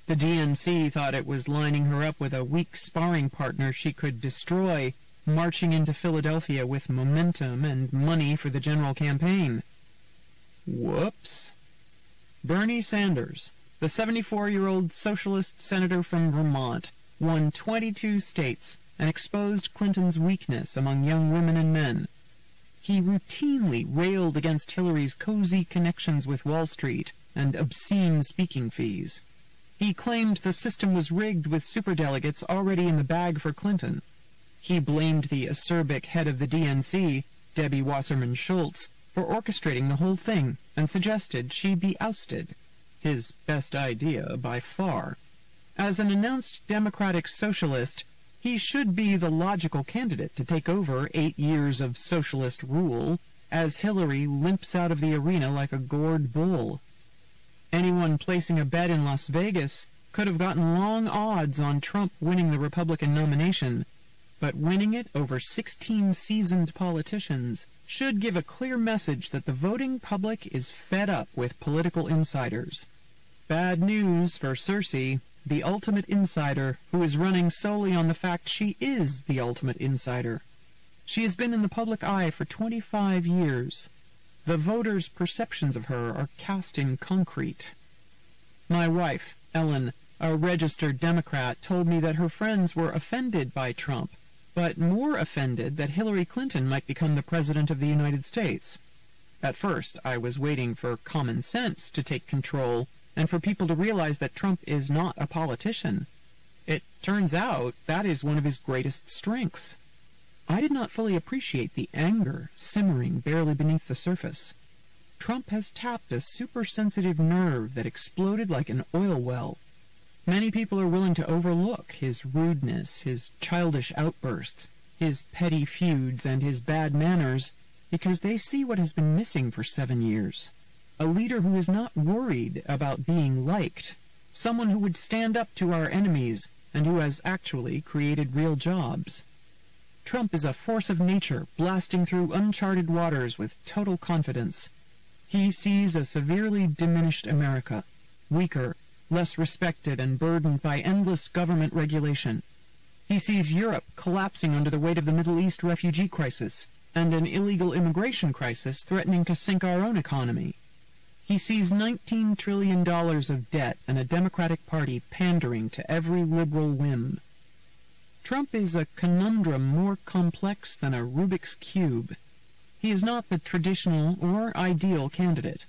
The DNC thought it was lining her up with a weak sparring partner she could destroy, marching into Philadelphia with momentum and money for the general campaign. Whoops. Bernie Sanders, the 74-year-old socialist senator from Vermont, won 22 states and exposed Clinton's weakness among young women and men. He routinely railed against Hillary's cozy connections with Wall Street and obscene speaking fees. He claimed the system was rigged with superdelegates already in the bag for Clinton. He blamed the acerbic head of the DNC, Debbie Wasserman Schultz, for orchestrating the whole thing and suggested she be ousted. His best idea by far. As an announced democratic socialist, he should be the logical candidate to take over 8 years of socialist rule as Hillary limps out of the arena like a gored bull. Anyone placing a bet in Las Vegas could have gotten long odds on Trump winning the Republican nomination, but winning it over 16 seasoned politicians should give a clear message that the voting public is fed up with political insiders. Bad news for Cersei, the ultimate insider, who is running solely on the fact she is the ultimate insider. She has been in the public eye for 25 years. The voters' perceptions of her are cast in concrete. My wife, Ellen, a registered Democrat, told me that her friends were offended by Trump, but more offended that Hillary Clinton might become the President of the United States. At first, I was waiting for common sense to take control and for people to realize that Trump is not a politician. It turns out that is one of his greatest strengths. I did not fully appreciate the anger simmering barely beneath the surface. Trump has tapped a super-sensitive nerve that exploded like an oil well. Many people are willing to overlook his rudeness, his childish outbursts, his petty feuds, and his bad manners because they see what has been missing for 7 years. A leader who is not worried about being liked, someone who would stand up to our enemies and who has actually created real jobs. Trump is a force of nature blasting through uncharted waters with total confidence. He sees a severely diminished America, weaker, less respected, and burdened by endless government regulation. He sees Europe collapsing under the weight of the Middle East refugee crisis and an illegal immigration crisis threatening to sink our own economy. He sees $19 trillion of debt and a Democratic Party pandering to every liberal whim. Trump is a conundrum more complex than a Rubik's Cube. He is not the traditional or ideal candidate.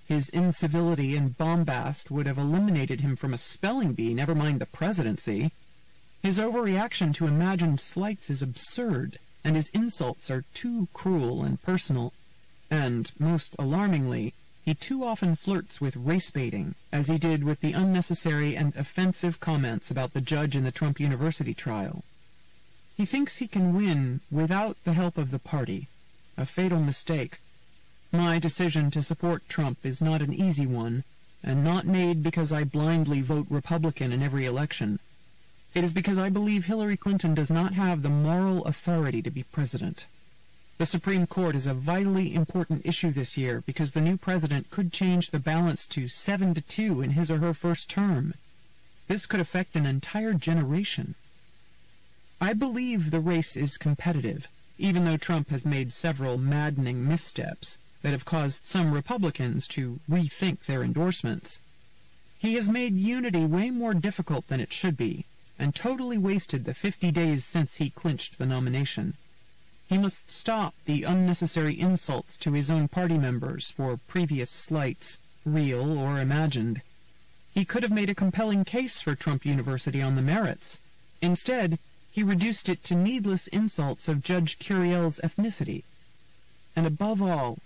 His incivility and bombast would have eliminated him from a spelling bee, never mind the presidency. His overreaction to imagined slights is absurd, and his insults are too cruel and personal. And, most alarmingly, he too often flirts with race-baiting, as he did with the unnecessary and offensive comments about the judge in the Trump University trial. He thinks he can win without the help of the party, a fatal mistake. My decision to support Trump is not an easy one, and not made because I blindly vote Republican in every election. It is because I believe Hillary Clinton does not have the moral authority to be president. The Supreme Court is a vitally important issue this year because the new president could change the balance to 7-2 in his or her first term. This could affect an entire generation. I believe the race is competitive, even though Trump has made several maddening missteps that have caused some Republicans to rethink their endorsements. He has made unity way more difficult than it should be, and totally wasted the 50 days since he clinched the nomination. He must stop the unnecessary insults to his own party members for previous slights, real or imagined. He could have made a compelling case for Trump University on the merits. Instead, he reduced it to needless insults of Judge Curiel's ethnicity. And above all,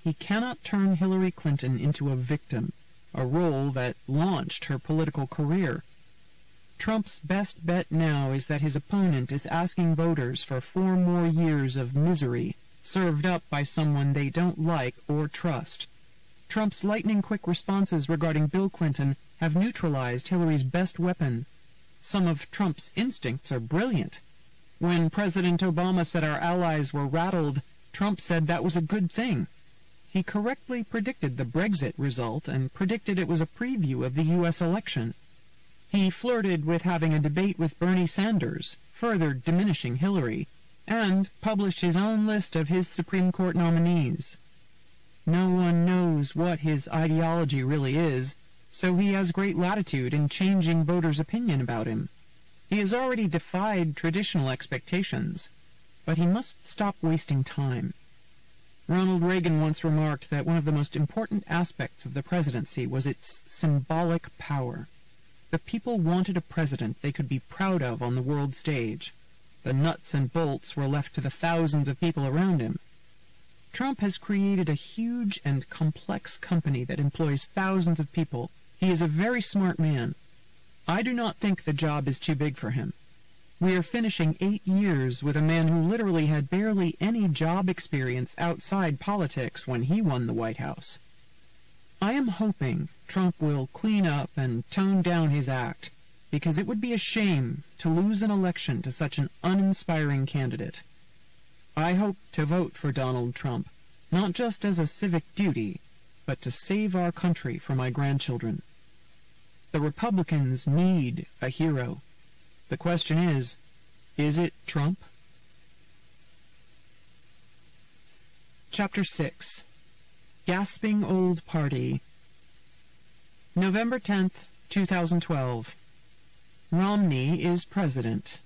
he cannot turn Hillary Clinton into a victim, a role that launched her political career. Trump's best bet now is that his opponent is asking voters for 4 more years of misery served up by someone they don't like or trust. Trump's lightning-quick responses regarding Bill Clinton have neutralized Hillary's best weapon. Some of Trump's instincts are brilliant. When President Obama said our allies were rattled, Trump said that was a good thing. He correctly predicted the Brexit result and predicted it was a preview of the U.S. election. He flirted with having a debate with Bernie Sanders, further diminishing Hillary, and published his own list of his Supreme Court nominees. No one knows what his ideology really is, so he has great latitude in changing voters' opinion about him. He has already defied traditional expectations, but he must stop wasting time. Ronald Reagan once remarked that one of the most important aspects of the presidency was its symbolic power. The people wanted a president they could be proud of on the world stage. The nuts and bolts were left to the thousands of people around him. Trump has created a huge and complex company that employs thousands of people. He is a very smart man. I do not think the job is too big for him. We are finishing 8 years with a man who literally had barely any job experience outside politics when he won the White House. I am hoping Trump will clean up and tone down his act, because it would be a shame to lose an election to such an uninspiring candidate. I hope to vote for Donald Trump, not just as a civic duty, but to save our country for my grandchildren. The Republicans need a hero. The question is it Trump? Chapter 6. Gasping Old Party. November 10th, 2012. Romney is president.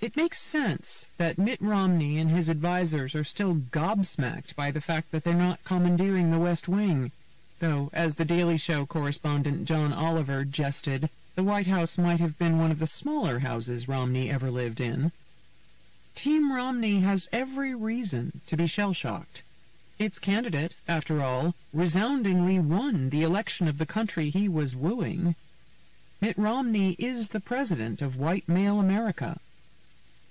It makes sense that Mitt Romney and his advisors are still gobsmacked by the fact that they're not commandeering the West Wing, though, as the Daily Show correspondent John Oliver jested, the White House might have been one of the smaller houses Romney ever lived in. Team Romney has every reason to be shell-shocked. Its candidate, after all, resoundingly won the election of the country he was wooing. Mitt Romney is the president of white male America.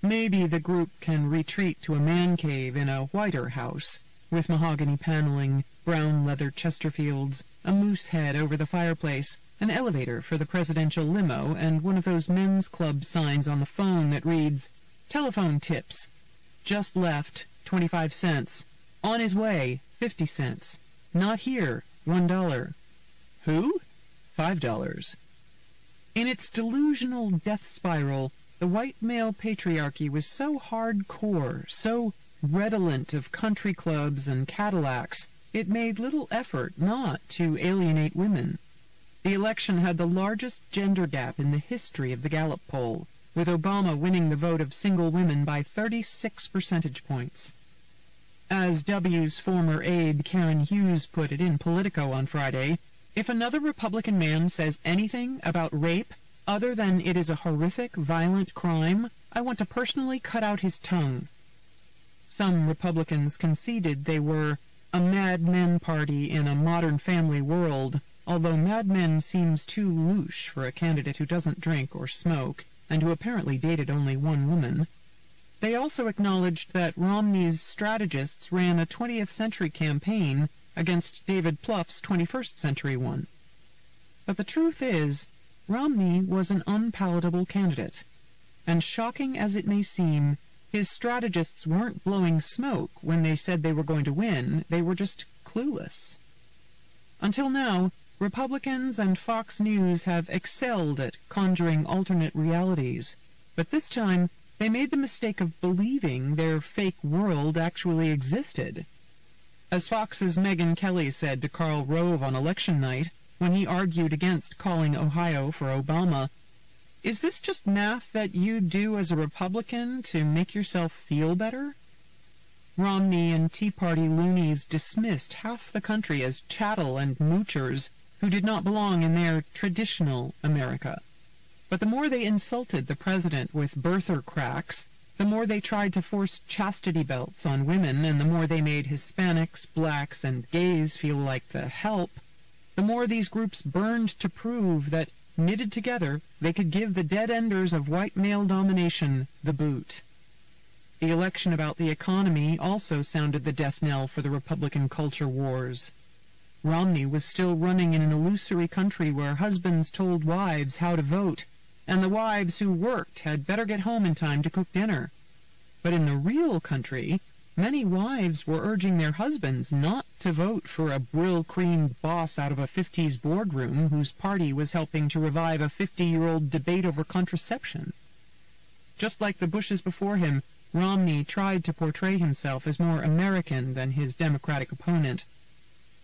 Maybe the group can retreat to a man cave in a whiter house, with mahogany paneling, brown leather Chesterfields, a moose head over the fireplace, an elevator for the presidential limo, and one of those men's club signs on the phone that reads, "Telephone tips. Just left, 25 cents. On his way, 50 cents. Not here, $1. Who? $5. In its delusional death spiral, the white male patriarchy was so hardcore, so redolent of country clubs and Cadillacs, it made little effort not to alienate women. The election had the largest gender gap in the history of the Gallup poll, with Obama winning the vote of single women by 36 percentage points. As W's former aide Karen Hughes put it in Politico on Friday, if another Republican man says anything about rape other than it is a horrific, violent crime, I want to personally cut out his tongue. Some Republicans conceded they were a Mad Men party in a modern family world, although Mad Men seems too louche for a candidate who doesn't drink or smoke, and who apparently dated only one woman. They also acknowledged that Romney's strategists ran a 20th century campaign against David Plouffe's 21st century one. But the truth is, Romney was an unpalatable candidate, and shocking as it may seem, his strategists weren't blowing smoke when they said they were going to win, they were just clueless. Until now, Republicans and Fox News have excelled at conjuring alternate realities, but this time they made the mistake of believing their fake world actually existed. As Fox's Megyn Kelly said to Karl Rove on election night, when he argued against calling Ohio for Obama, "Is this just math that you do as a Republican to make yourself feel better?" Romney and Tea Party loonies dismissed half the country as chattel and moochers who did not belong in their traditional America. But the more they insulted the president with birther cracks, the more they tried to force chastity belts on women, and the more they made Hispanics, blacks, and gays feel like the help, the more these groups burned to prove that, knitted together, they could give the dead-enders of white male domination the boot. The election about the economy also sounded the death knell for the Republican culture wars. Romney was still running in an illusory country where husbands told wives how to vote, and the wives who worked had better get home in time to cook dinner. But in the real country, many wives were urging their husbands not to vote for a brill-creamed boss out of a 50s boardroom whose party was helping to revive a 50-year-old debate over contraception. Just like the Bushes before him, Romney tried to portray himself as more American than his Democratic opponent.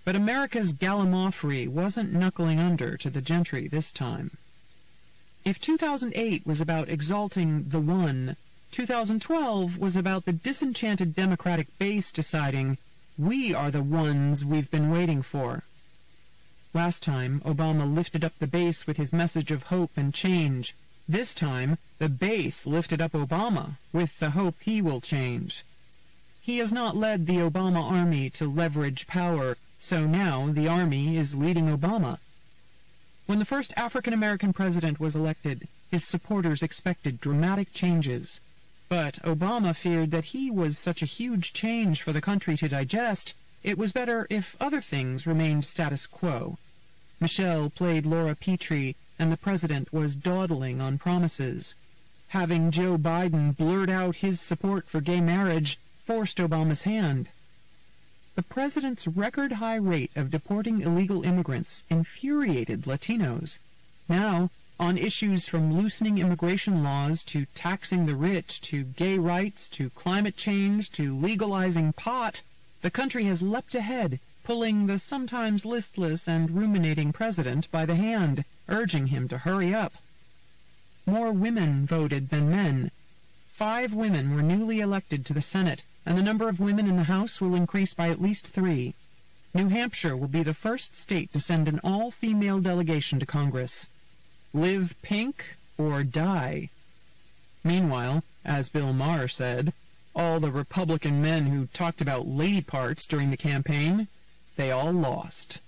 But America's gallimaufry wasn't knuckling under to the gentry this time. If 2008 was about exalting the one, 2012 was about the disenchanted Democratic base deciding, we are the ones we've been waiting for. Last time, Obama lifted up the base with his message of hope and change. This time, the base lifted up Obama with the hope he will change. He has not led the Obama army to leverage power, so now the army is leading Obama. When the first African-American president was elected, his supporters expected dramatic changes. But Obama feared that he was such a huge change for the country to digest, it was better if other things remained status quo. Michelle played Laura Petrie, and the president was dawdling on promises. Having Joe Biden blurt out his support for gay marriage forced Obama's hand. The president's record-high rate of deporting illegal immigrants infuriated Latinos. Now, on issues from loosening immigration laws to taxing the rich to gay rights to climate change to legalizing pot, the country has leapt ahead, pulling the sometimes listless and ruminating president by the hand, urging him to hurry up. More women voted than men. 5 women were newly elected to the Senate, and the number of women in the House will increase by at least 3. New Hampshire will be the first state to send an all-female delegation to Congress. Live pink or die. Meanwhile, as Bill Maher said, all the Republican men who talked about lady parts during the campaign, they all lost.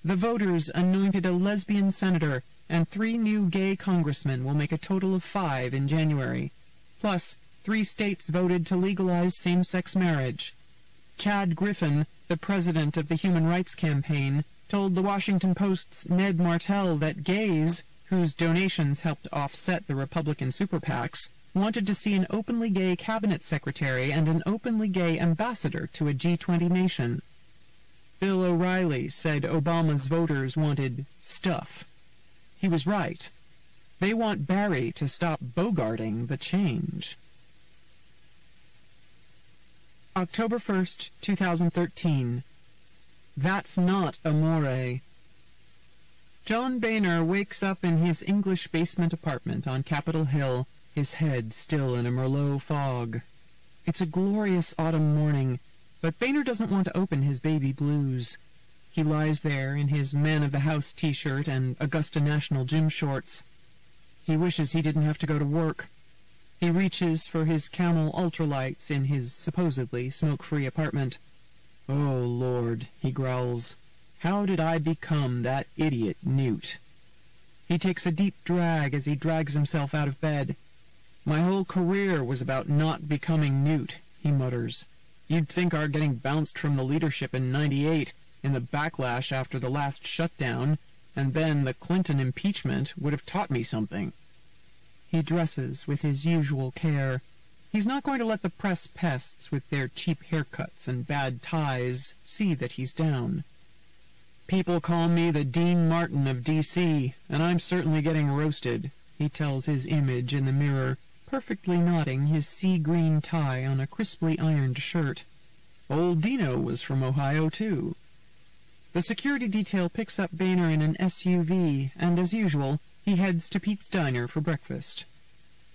The voters anointed a lesbian senator, and 3 new gay congressmen will make a total of 5 in January. Plus, 3 states voted to legalize same-sex marriage. Chad Griffin, the president of the Human Rights Campaign, told the Washington Post's Ned Martell that gays, whose donations helped offset the Republican super PACs, wanted to see an openly gay cabinet secretary and an openly gay ambassador to a G20 nation. Bill O'Reilly said Obama's voters wanted stuff. He was right. They want Barry to stop bogarting the change. October 1st, 2013. That's not amore. John Boehner wakes up in his English basement apartment on Capitol Hill, his head still in a Merlot fog. It's a glorious autumn morning, but Boehner doesn't want to open his baby blues. He lies there in his man-of-the-house t-shirt and Augusta National gym shorts. He wishes he didn't have to go to work. He reaches for his Camel ultralights in his supposedly smoke-free apartment. "Oh, Lord," he growls, "how did I become that idiot Newt?" He takes a deep drag as he drags himself out of bed. "My whole career was about not becoming Newt," he mutters. "You'd think our getting bounced from the leadership in '98, in the backlash after the last shutdown, and then the Clinton impeachment would have taught me something." He dresses with his usual care. He's not going to let the press pests with their cheap haircuts and bad ties see that he's down. "People call me the Dean Martin of D.C., and I'm certainly getting roasted," he tells his image in the mirror, perfectly knotting his sea-green tie on a crisply ironed shirt. "Old Dino was from Ohio, too." The security detail picks up Boehner in an SUV, and as usual, he heads to Pete's Diner for breakfast.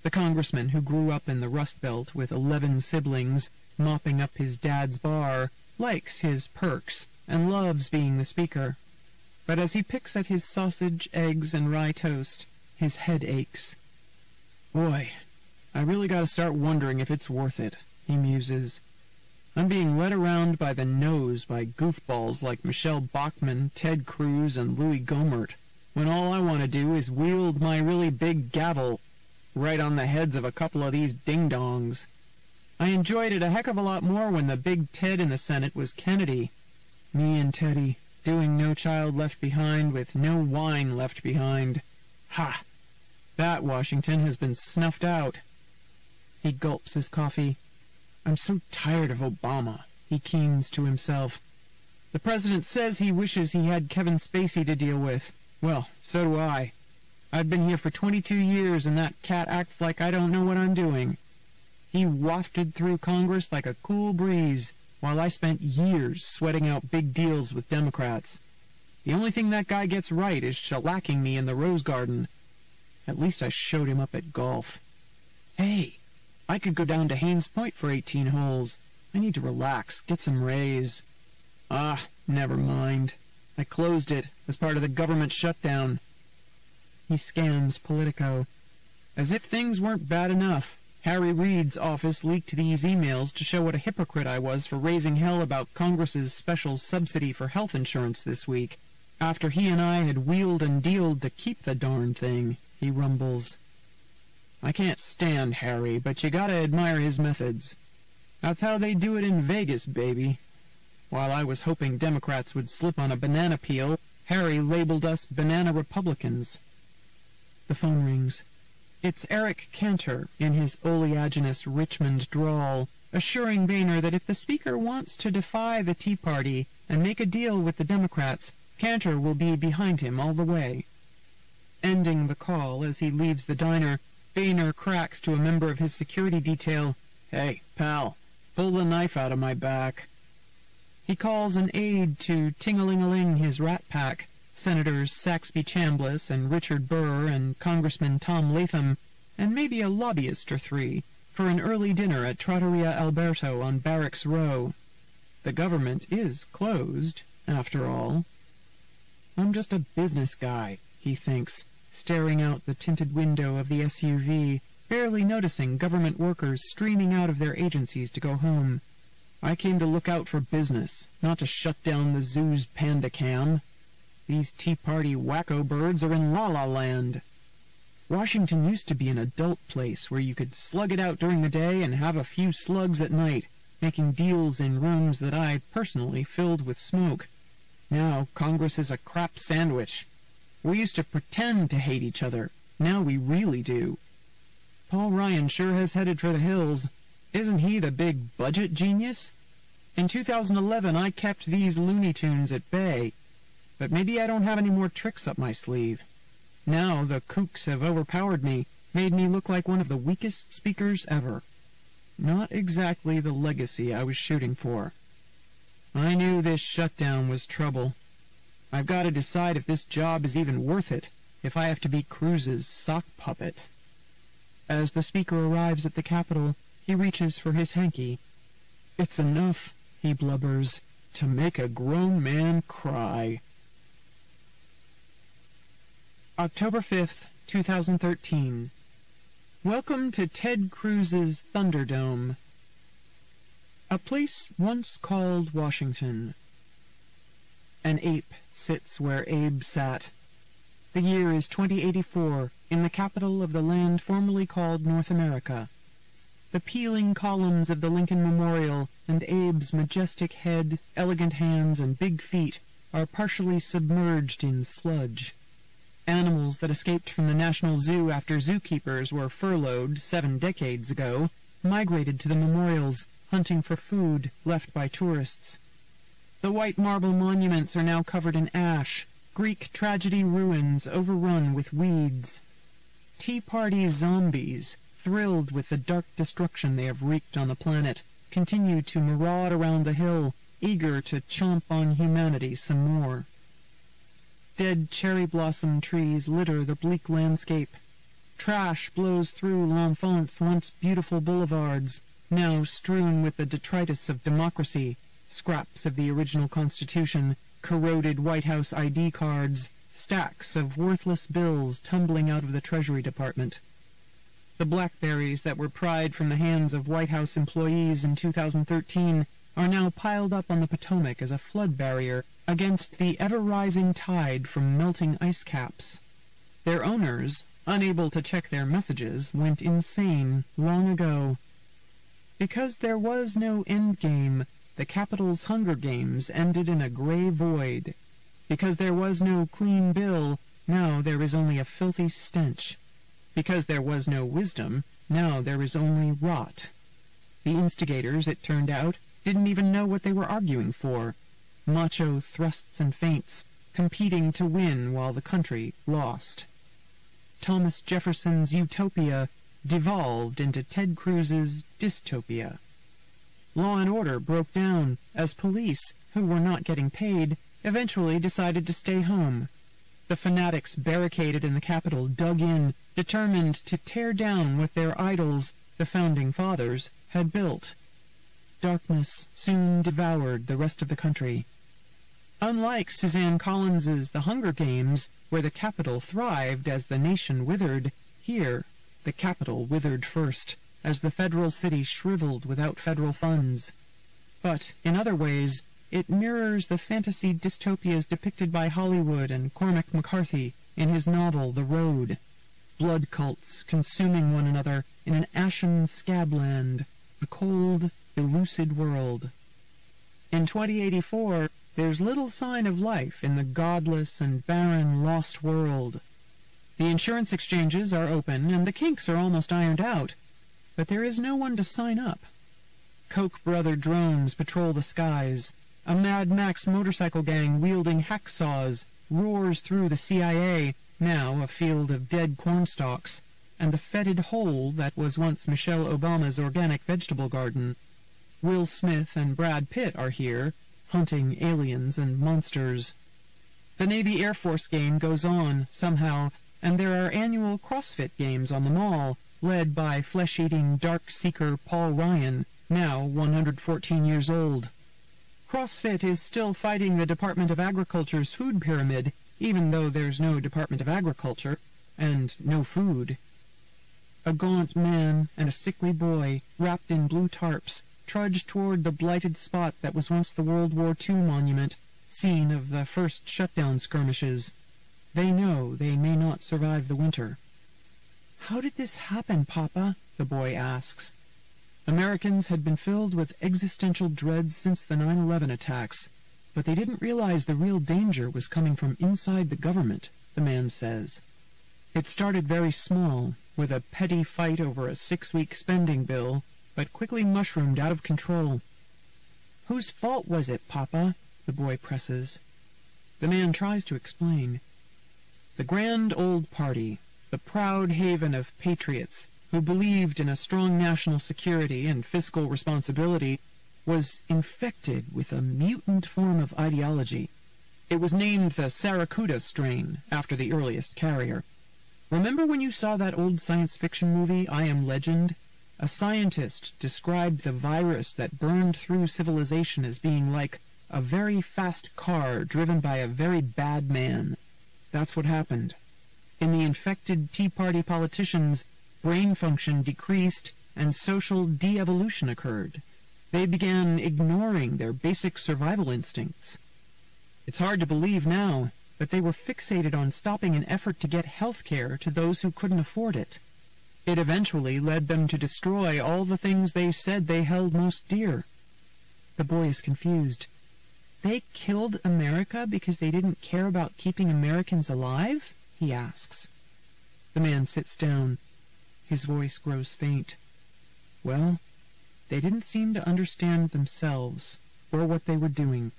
The congressman who grew up in the Rust Belt with 11 siblings, mopping up his dad's bar, likes his perks and loves being the speaker. But as he picks at his sausage, eggs, and rye toast, his head aches. "Boy, I really gotta start wondering if it's worth it," he muses. "I'm being led around by the nose by goofballs like Michelle Bachmann, Ted Cruz, and Louis Gohmert, when all I want to do is wield my really big gavel right on the heads of a couple of these ding-dongs. I enjoyed it a heck of a lot more when the big Ted in the Senate was Kennedy. Me and Teddy, doing No Child Left Behind with no wine left behind. Ha! That Washington has been snuffed out." He gulps his coffee. "I'm so tired of Obama," he keens to himself. "The president says he wishes he had Kevin Spacey to deal with. Well, so do I. I've been here for 22 years, and that cat acts like I don't know what I'm doing. He wafted through Congress like a cool breeze, while I spent years sweating out big deals with Democrats. The only thing that guy gets right is shellacking me in the Rose Garden. At least I showed him up at golf. Hey, I could go down to Haynes Point for 18 holes. I need to relax, get some rays. Ah, never mind. I closed it as part of the government shutdown." He scans Politico. As if things weren't bad enough, Harry Reid's office leaked these emails to show what a hypocrite I was for raising hell about Congress's special subsidy for health insurance this week, after he and I had wheeled and dealed to keep the darn thing. he rumbles. I can't stand Harry, but you gotta admire his methods. That's how they do it in Vegas, baby. While I was hoping Democrats would slip on a banana peel, Harry labeled us banana Republicans. The phone rings. It's Eric Cantor, in his oleaginous Richmond drawl, assuring Boehner that if the Speaker wants to defy the Tea Party and make a deal with the Democrats, Cantor will be behind him all the way. Ending the call as he leaves the diner, Boehner cracks to a member of his security detail, "Hey, pal, pull the knife out of my back." He calls an aide to ting-a-ling-a-ling his rat pack, Senators Saxby Chambliss and Richard Burr and Congressman Tom Latham, and maybe a lobbyist or three, for an early dinner at Trattoria Alberto on Barracks Row. The government is closed, after all. I'm just a business guy, he thinks, staring out the tinted window of the SUV, barely noticing government workers streaming out of their agencies to go home. I came to look out for business, not to shut down the zoo's panda cam. These Tea Party wacko birds are in La La Land. Washington used to be an adult place where you could slug it out during the day and have a few slugs at night, making deals in rooms that I personally filled with smoke. Now Congress is a crap sandwich. We used to pretend to hate each other. Now we really do. Paul Ryan sure has headed for the hills. Isn't he the big budget genius? In 2011 I kept these Looney Tunes at bay. But maybe I don't have any more tricks up my sleeve. Now the kooks have overpowered me, made me look like one of the weakest speakers ever. Not exactly the legacy I was shooting for. I knew this shutdown was trouble. I've got to decide if this job is even worth it, if I have to be Cruz's sock puppet. As the speaker arrives at the Capitol, he reaches for his hanky. "It's enough," he blubbers, "to make a grown man cry." October 5th, 2013. Welcome to Ted Cruz's Thunderdome. A place once called Washington. An ape sits where Abe sat. The year is 2084, in the capital of the land formerly called North America. The peeling columns of the Lincoln Memorial and Abe's majestic head, elegant hands, and big feet are partially submerged in sludge. Animals that escaped from the National Zoo after zookeepers were furloughed 7 decades ago migrated to the memorials, hunting for food left by tourists. The white marble monuments are now covered in ash, Greek tragedy ruins overrun with weeds. Tea Party zombies, thrilled with the dark destruction they have wreaked on the planet, continue to maraud around the hill, eager to chomp on humanity some more. Dead cherry blossom trees litter the bleak landscape. Trash blows through L'Enfant's once beautiful boulevards, now strewn with the detritus of democracy, scraps of the original Constitution, corroded White House ID cards, stacks of worthless bills tumbling out of the Treasury Department. The blackberries that were pried from the hands of White House employees in 2013 are now piled up on the Potomac as a flood barrier against the ever-rising tide from melting ice caps. Their owners, unable to check their messages, went insane long ago. Because there was no endgame, the Capitol's Hunger Games ended in a gray void. Because there was no clean bill, now there is only a filthy stench. Because there was no wisdom, now there is only rot. The instigators, it turned out, didn't even know what they were arguing for. Macho thrusts and feints, competing to win while the country lost. Thomas Jefferson's utopia devolved into Ted Cruz's dystopia. Law and order broke down as police, who were not getting paid, eventually decided to stay home. The fanatics barricaded in the Capitol dug in, determined to tear down what their idols, the Founding Fathers, had built. Darkness soon devoured the rest of the country. Unlike Suzanne Collins's The Hunger Games, where the Capitol thrived as the nation withered, here the Capitol withered first, as the federal city shriveled without federal funds. But, in other ways, it mirrors the fantasy dystopias depicted by Hollywood and Cormac McCarthy in his novel The Road. blood cults consuming one another in an ashen scabland, a cold, elusive world. In 2084, there's little sign of life in the godless and barren lost world. The insurance exchanges are open and the kinks are almost ironed out, but there is no one to sign up. Koch brother drones patrol the skies. A Mad Max motorcycle gang wielding hacksaws roars through the CIA, now a field of dead cornstalks, and the fetid hole that was once Michelle Obama's organic vegetable garden. Will Smith and Brad Pitt are here, hunting aliens and monsters. The Navy Air Force game goes on, somehow, and there are annual CrossFit games on the mall, led by flesh-eating dark seeker Paul Ryan, now 114 years old. CrossFit is still fighting the Department of Agriculture's food pyramid, even though there's no Department of Agriculture, and no food. A gaunt man and a sickly boy, wrapped in blue tarps, trudge toward the blighted spot that was once the World War II monument, scene of the first shutdown skirmishes. They know they may not survive the winter. "How did this happen, Papa?" the boy asks. Americans had been filled with existential dread since the 9/11 attacks, but they didn't realize the real danger was coming from inside the government, the man says. It started very small, with a petty fight over a 6-week spending bill, but quickly mushroomed out of control. "Whose fault was it, Papa?" the boy presses. The man tries to explain. The grand old party, the proud haven of patriots who believed in a strong national security and fiscal responsibility, was infected with a mutant form of ideology. It was named the Sarracuda strain, after the earliest carrier. Remember when you saw that old science fiction movie, I Am Legend? A scientist described the virus that burned through civilization as being like a very fast car driven by a very bad man. That's what happened. In the infected Tea Party politicians, brain function decreased and social de-evolution occurred. They began ignoring their basic survival instincts. It's hard to believe now, but they were fixated on stopping an effort to get health care to those who couldn't afford it. It eventually led them to destroy all the things they said they held most dear. The boy is confused. They killed America because they didn't care about keeping Americans alive? He asks. The man sits down. His voice grows faint. Well, they didn't seem to understand themselves or what they were doing.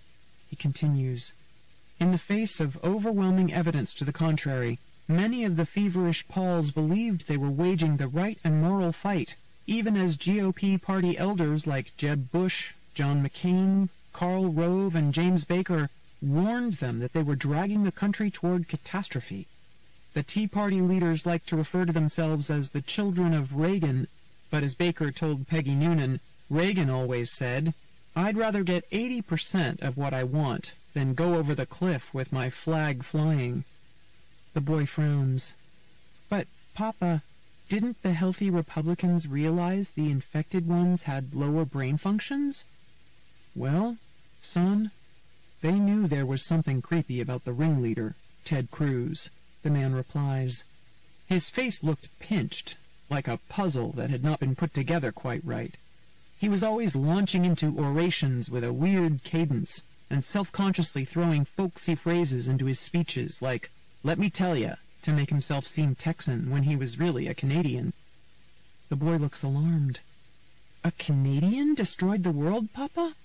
He continues. In the face of overwhelming evidence to the contrary, many of the feverish Pauls believed they were waging the right and moral fight, even as GOP party elders like Jeb Bush, John McCain, Karl Rove, and James Baker warned them that they were dragging the country toward catastrophe. The Tea Party leaders like to refer to themselves as the children of Reagan, but as Baker told Peggy Noonan, Reagan always said, "I'd rather get 80% of what I want than go over the cliff with my flag flying." The boy frowns. "But, Papa, didn't the healthy Republicans realize the infected ones had lower brain functions?" "Well, son, they knew there was something creepy about the ringleader, Ted Cruz," the man replies. His face looked pinched, like a puzzle that had not been put together quite right. He was always launching into orations with a weird cadence, and self-consciously throwing folksy phrases into his speeches, like, "Let me tell ya," to make himself seem Texan when he was really a Canadian. The boy looks alarmed. "A Canadian destroyed the world, Papa?"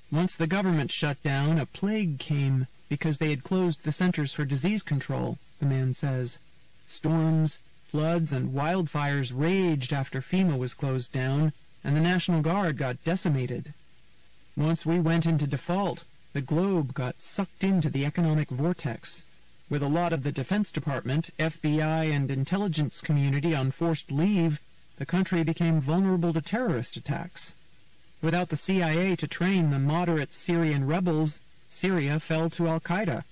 "Once the government shut down, a plague came, because they had closed the Centers for Disease Control," the man says. "Storms, floods, and wildfires raged after FEMA was closed down, and the National Guard got decimated. Once we went into default, the globe got sucked into the economic vortex. With a lot of the Defense Department, FBI, and intelligence community on forced leave, the country became vulnerable to terrorist attacks. Without the CIA to train the moderate Syrian rebels, Syria fell to Al-Qaeda.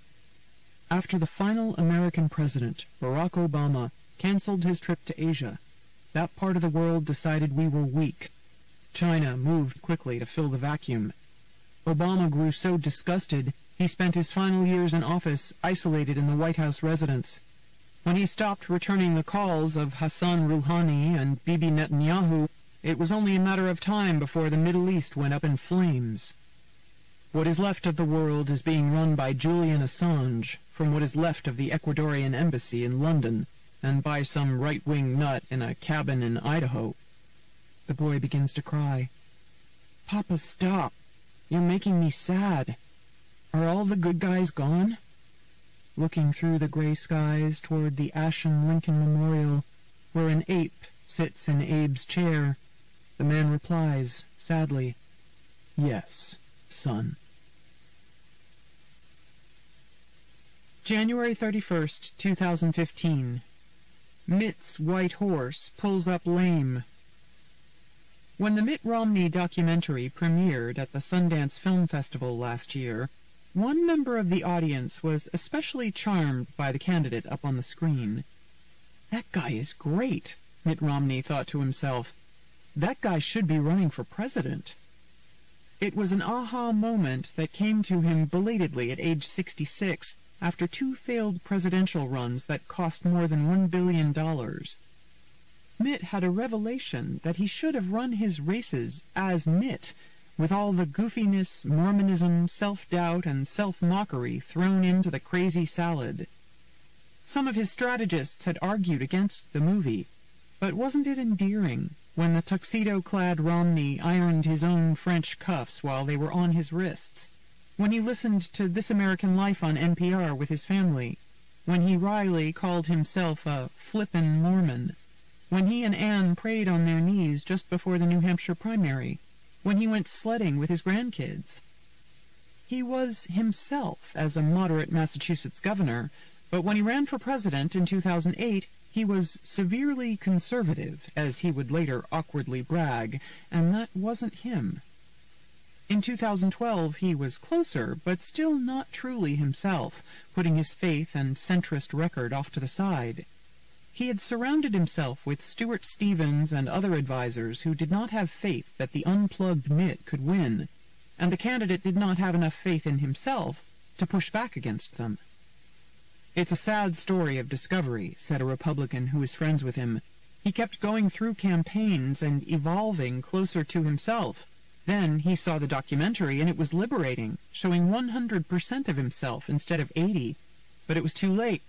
After the final American president, Barack Obama, canceled his trip to Asia, that part of the world decided we were weak. China moved quickly to fill the vacuum. Obama grew so disgusted, he spent his final years in office isolated in the White House residence. When he stopped returning the calls of Hassan Rouhani and Bibi Netanyahu, it was only a matter of time before the Middle East went up in flames. What is left of the world is being run by Julian Assange, from what is left of the Ecuadorian embassy in London, and by some right-wing nut in a cabin in Idaho. The boy begins to cry. "Papa, stop. You're making me sad. Are all the good guys gone?" Looking through the gray skies toward the ashen Lincoln Memorial, where an ape sits in Abe's chair, the man replies, sadly, "Yes, son." January 31st, 2015. Mitt's white horse pulls up lame. When the Mitt Romney documentary premiered at the Sundance Film Festival last year, one member of the audience was especially charmed by the candidate up on the screen. "That guy is great," Mitt Romney thought to himself. "That guy should be running for president." It was an aha moment that came to him belatedly at age 66 after 2 failed presidential runs that cost more than $1 billion. Mitt had a revelation that he should have run his races as Mitt, with all the goofiness, Mormonism, self-doubt, and self-mockery thrown into the crazy salad. Some of his strategists had argued against the movie, but wasn't it endearing when the tuxedo-clad Romney ironed his own French cuffs while they were on his wrists, when he listened to This American Life on NPR with his family, when he wryly called himself a flippin' Mormon, when he and Anne prayed on their knees just before the New Hampshire primary, when he went sledding with his grandkids? He was himself as a moderate Massachusetts governor, but when he ran for president in 2008, he was severely conservative, as he would later awkwardly brag, and that wasn't him. In 2012, he was closer, but still not truly himself, putting his faith and centrist record off to the side. He had surrounded himself with Stuart Stevens and other advisers who did not have faith that the unplugged Mitt could win, and the candidate did not have enough faith in himself to push back against them. "It's a sad story of discovery," said a Republican who was friends with him. "He kept going through campaigns and evolving closer to himself. Then he saw the documentary, and it was liberating, showing 100% of himself instead of 80. But it was too late.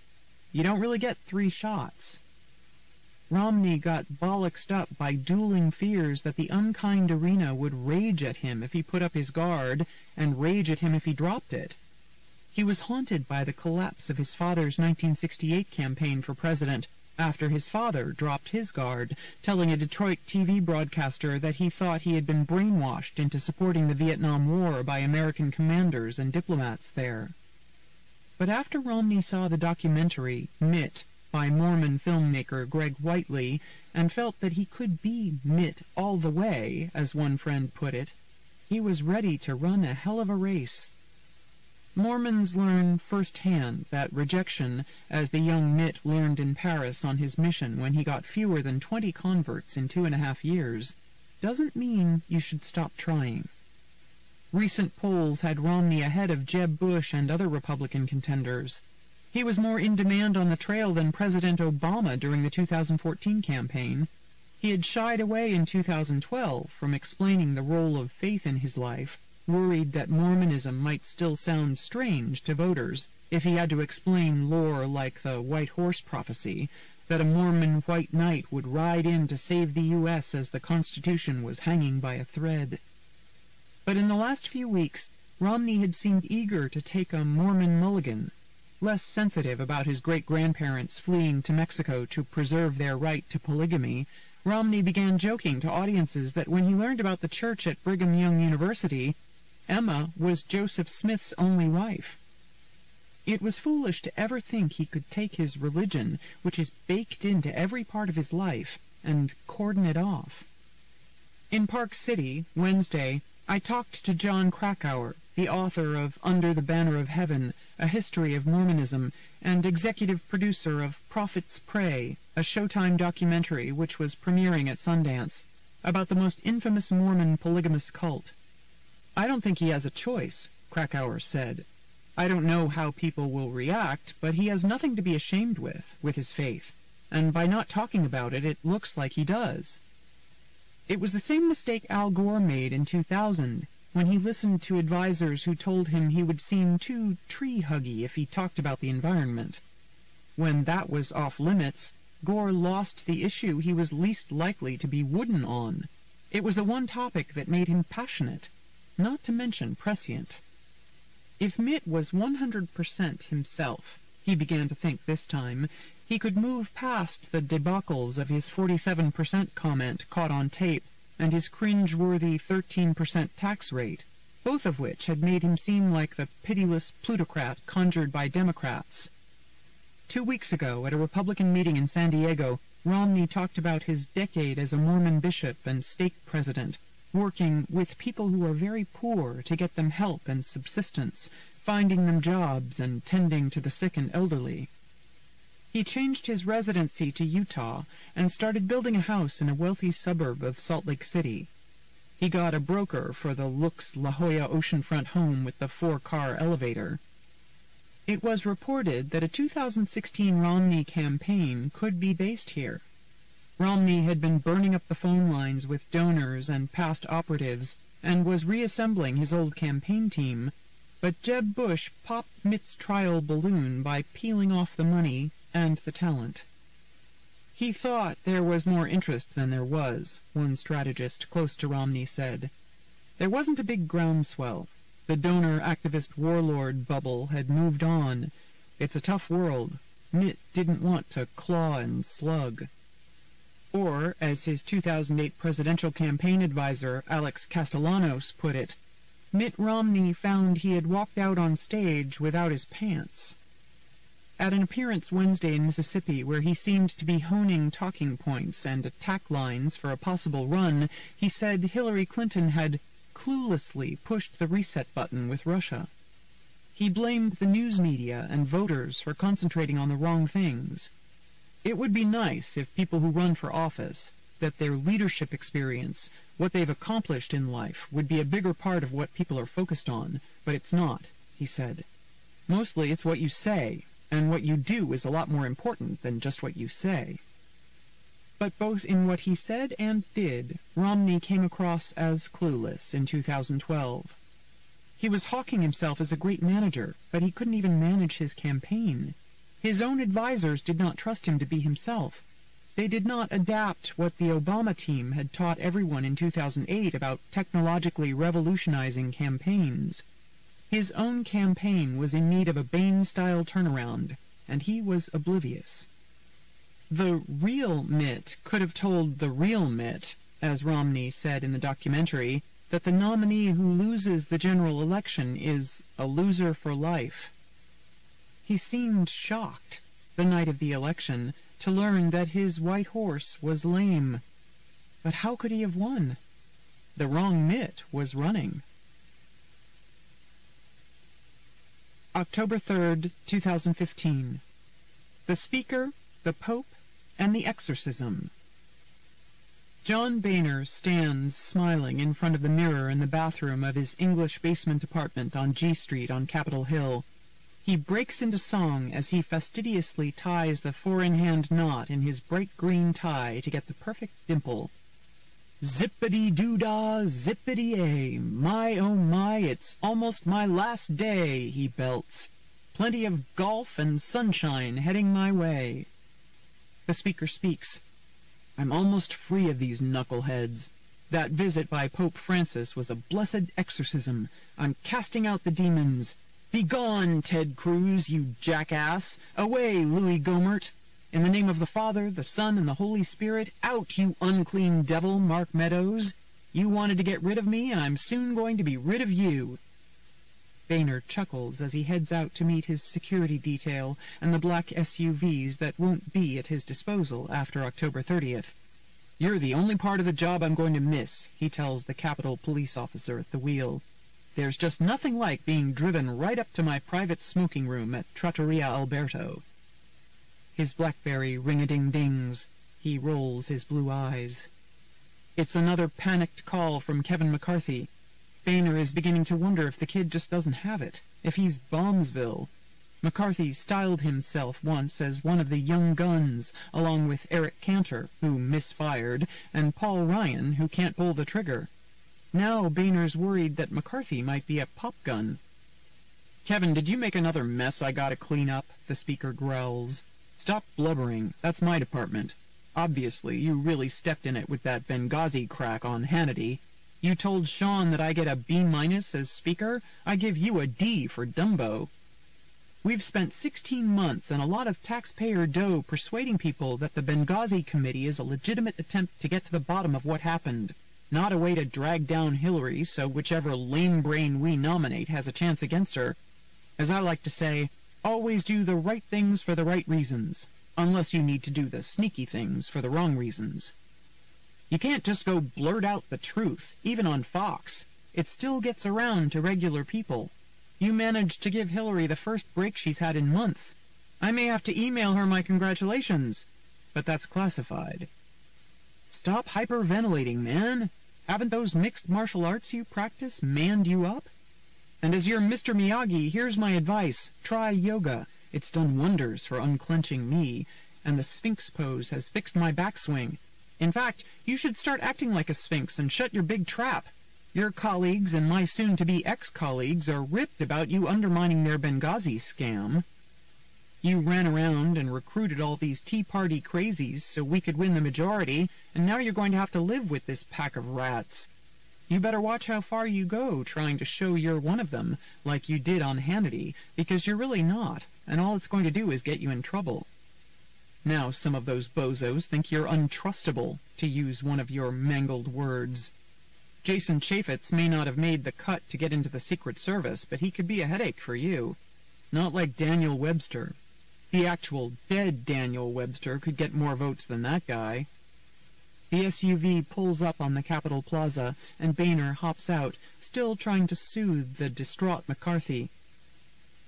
You don't really get 3 shots." Romney got bollocksed up by dueling fears that the unkind arena would rage at him if he put up his guard, and rage at him if he dropped it. He was haunted by the collapse of his father's 1968 campaign for president, after his father dropped his guard, telling a Detroit TV broadcaster that he thought he had been brainwashed into supporting the Vietnam War by American commanders and diplomats there. But after Romney saw the documentary, Mitt, by Mormon filmmaker Greg Whiteley, and felt that he could be Mitt all the way, as one friend put it, he was ready to run a hell of a race. Mormons learn firsthand that rejection, as the young Mitt learned in Paris on his mission when he got fewer than 20 converts in 2.5 years, doesn't mean you should stop trying. Recent polls had Romney ahead of Jeb Bush and other Republican contenders. He was more in demand on the trail than President Obama during the 2014 campaign. He had shied away in 2012 from explaining the role of faith in his life, worried that Mormonism might still sound strange to voters if he had to explain lore like the White Horse prophecy, that a Mormon white knight would ride in to save the U.S. as the Constitution was hanging by a thread. But in the last few weeks, Romney had seemed eager to take a Mormon mulligan, less sensitive about his great-grandparents fleeing to Mexico to preserve their right to polygamy. Romney began joking to audiences that when he learned about the church at Brigham Young University, Emma was Joseph Smith's only wife. It was foolish to ever think he could take his religion, which is baked into every part of his life, and cordon it off. In Park City, Wednesday, I talked to John Krakauer, the author of Under the Banner of Heaven, A History of Mormonism, and executive producer of Prophet's Prey, a Showtime documentary which was premiering at Sundance, about the most infamous Mormon polygamous cult. "I don't think he has a choice," Krakauer said. I don't know how people will react, but he has nothing to be ashamed with his faith, and by not talking about it, it looks like he does. It was the same mistake Al Gore made in 2000, when he listened to advisors who told him he would seem too tree-huggy if he talked about the environment. When that was off limits, Gore lost the issue he was least likely to be wooden on. It was the one topic that made him passionate, not to mention prescient. If Mitt was 100% himself, he began to think this time, he could move past the debacles of his 47% comment caught on tape and his cringe-worthy 13% tax rate, both of which had made him seem like the pitiless plutocrat conjured by Democrats. 2 weeks ago, at a Republican meeting in San Diego, Romney talked about his decade as a Mormon bishop and stake president, working with people who are very poor to get them help and subsistence, finding them jobs and tending to the sick and elderly. He changed his residency to Utah and started building a house in a wealthy suburb of Salt Lake City. He got a broker for the Lux La Jolla oceanfront home with the 4-car elevator. It was reported that a 2016 Romney campaign could be based here. Romney had been burning up the phone lines with donors and past operatives and was reassembling his old campaign team, but Jeb Bush popped Mitt's trial balloon by peeling off the money and the talent. He thought there was more interest than there was, one strategist close to Romney said. There wasn't a big groundswell. The donor-activist warlord bubble had moved on. It's a tough world. Mitt didn't want to claw and slug. Or, as his 2008 presidential campaign advisor, Alex Castellanos, put it, Mitt Romney found he had walked out on stage without his pants. At an appearance Wednesday in Mississippi, where he seemed to be honing talking points and attack lines for a possible run, he said Hillary Clinton had cluelessly pushed the reset button with Russia. He blamed the news media and voters for concentrating on the wrong things. It would be nice if people who run for office, that their leadership experience, what they've accomplished in life, would be a bigger part of what people are focused on, but it's not, he said. Mostly it's what you say, and what you do is a lot more important than just what you say. But both in what he said and did, Romney came across as clueless in 2012. He was hawking himself as a great manager, but he couldn't even manage his campaign. His own advisors did not trust him to be himself. They did not adapt what the Obama team had taught everyone in 2008 about technologically revolutionizing campaigns. His own campaign was in need of a Bain-style turnaround, and he was oblivious. The real Mitt could have told the real Mitt, as Romney said in the documentary, that the nominee who loses the general election is a loser for life. He seemed shocked, the night of the election, to learn that his white horse was lame. But how could he have won? The wrong Mitt was running. October 3rd, 2015. The Speaker, the Pope, and the Exorcism. John Boehner stands smiling in front of the mirror in the bathroom of his English basement apartment on G Street on Capitol Hill. He breaks into song as he fastidiously ties the four-in-hand knot in his bright green tie to get the perfect dimple. Zippity-doo-dah, zippity-ay, my oh my, it's almost my last day, he belts. Plenty of golf and sunshine heading my way. The Speaker speaks. I'm almost free of these knuckleheads. That visit by Pope Francis was a blessed exorcism. I'm casting out the demons. Begone, Ted Cruz, you jackass! Away, Louis Gohmert! In the name of the Father, the Son, and the Holy Spirit, out, you unclean devil, Mark Meadows! You wanted to get rid of me, and I'm soon going to be rid of you. Boehner chuckles as he heads out to meet his security detail and the black SUVs that won't be at his disposal after October 30th. You're the only part of the job I'm going to miss, he tells the Capitol police officer at the wheel. There's just nothing like being driven right up to my private smoking room at Trattoria Alberto. His BlackBerry ring-a-ding-dings. He rolls his blue eyes. It's another panicked call from Kevin McCarthy. Boehner is beginning to wonder if the kid just doesn't have it. if he's Bombsville. McCarthy styled himself once as one of the young guns, along with Eric Cantor, who misfired, and Paul Ryan, who can't pull the trigger. Now Boehner's worried that McCarthy might be a pop gun. "Kevin, did you make another mess I gotta clean up?" the speaker growls. "Stop blubbering. That's my department. Obviously, you really stepped in it with that Benghazi crack on Hannity. You told Sean that I get a B- as speaker. I give you a D for Dumbo. We've spent 16 months and a lot of taxpayer dough persuading people that the Benghazi Committee is a legitimate attempt to get to the bottom of what happened, not a way to drag down Hillary so whichever lame brain we nominate has a chance against her. As I like to say, always do the right things for the right reasons, unless you need to do the sneaky things for the wrong reasons. You can't just go blurt out the truth, even on Fox. It still gets around to regular people. You managed to give Hillary the first break she's had in months. I may have to email her my congratulations, but that's classified. Stop hyperventilating, man. Haven't those mixed martial arts you practice manned you up? And as your Mr. Miyagi, here's my advice. Try yoga. It's done wonders for unclenching me, and the Sphinx pose has fixed my backswing. In fact, you should start acting like a Sphinx and shut your big trap. Your colleagues and my soon-to-be ex-colleagues are ripped about you undermining their Benghazi scam. You ran around and recruited all these Tea Party crazies so we could win the majority, and now you're going to have to live with this pack of rats. You better watch how far you go trying to show you're one of them, like you did on Hannity, because you're really not, and all it's going to do is get you in trouble. Now some of those bozos think you're untrustable, to use one of your mangled words. Jason Chaffetz may not have made the cut to get into the Secret Service, but he could be a headache for you. Not like Daniel Webster. The actual dead Daniel Webster could get more votes than that guy. The SUV pulls up on the Capitol Plaza, and Boehner hops out, still trying to soothe the distraught McCarthy.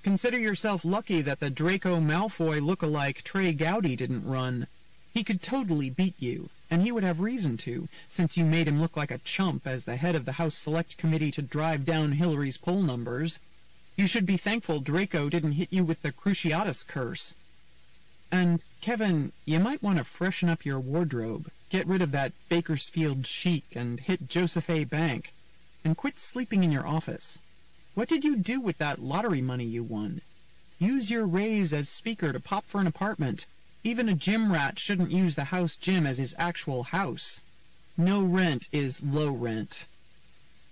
Consider yourself lucky that the Draco Malfoy look-alike Trey Gowdy didn't run. He could totally beat you, and he would have reason to, since you made him look like a chump as the head of the House Select Committee to drive down Hillary's poll numbers. You should be thankful Draco didn't hit you with the Cruciatus curse. And, Kevin, you might want to freshen up your wardrobe, get rid of that Bakersfield chic, and hit Joseph A. Bank. And quit sleeping in your office. What did you do with that lottery money you won? Use your raise as speaker to pop for an apartment. Even a gym rat shouldn't use the house gym as his actual house. No rent is low rent.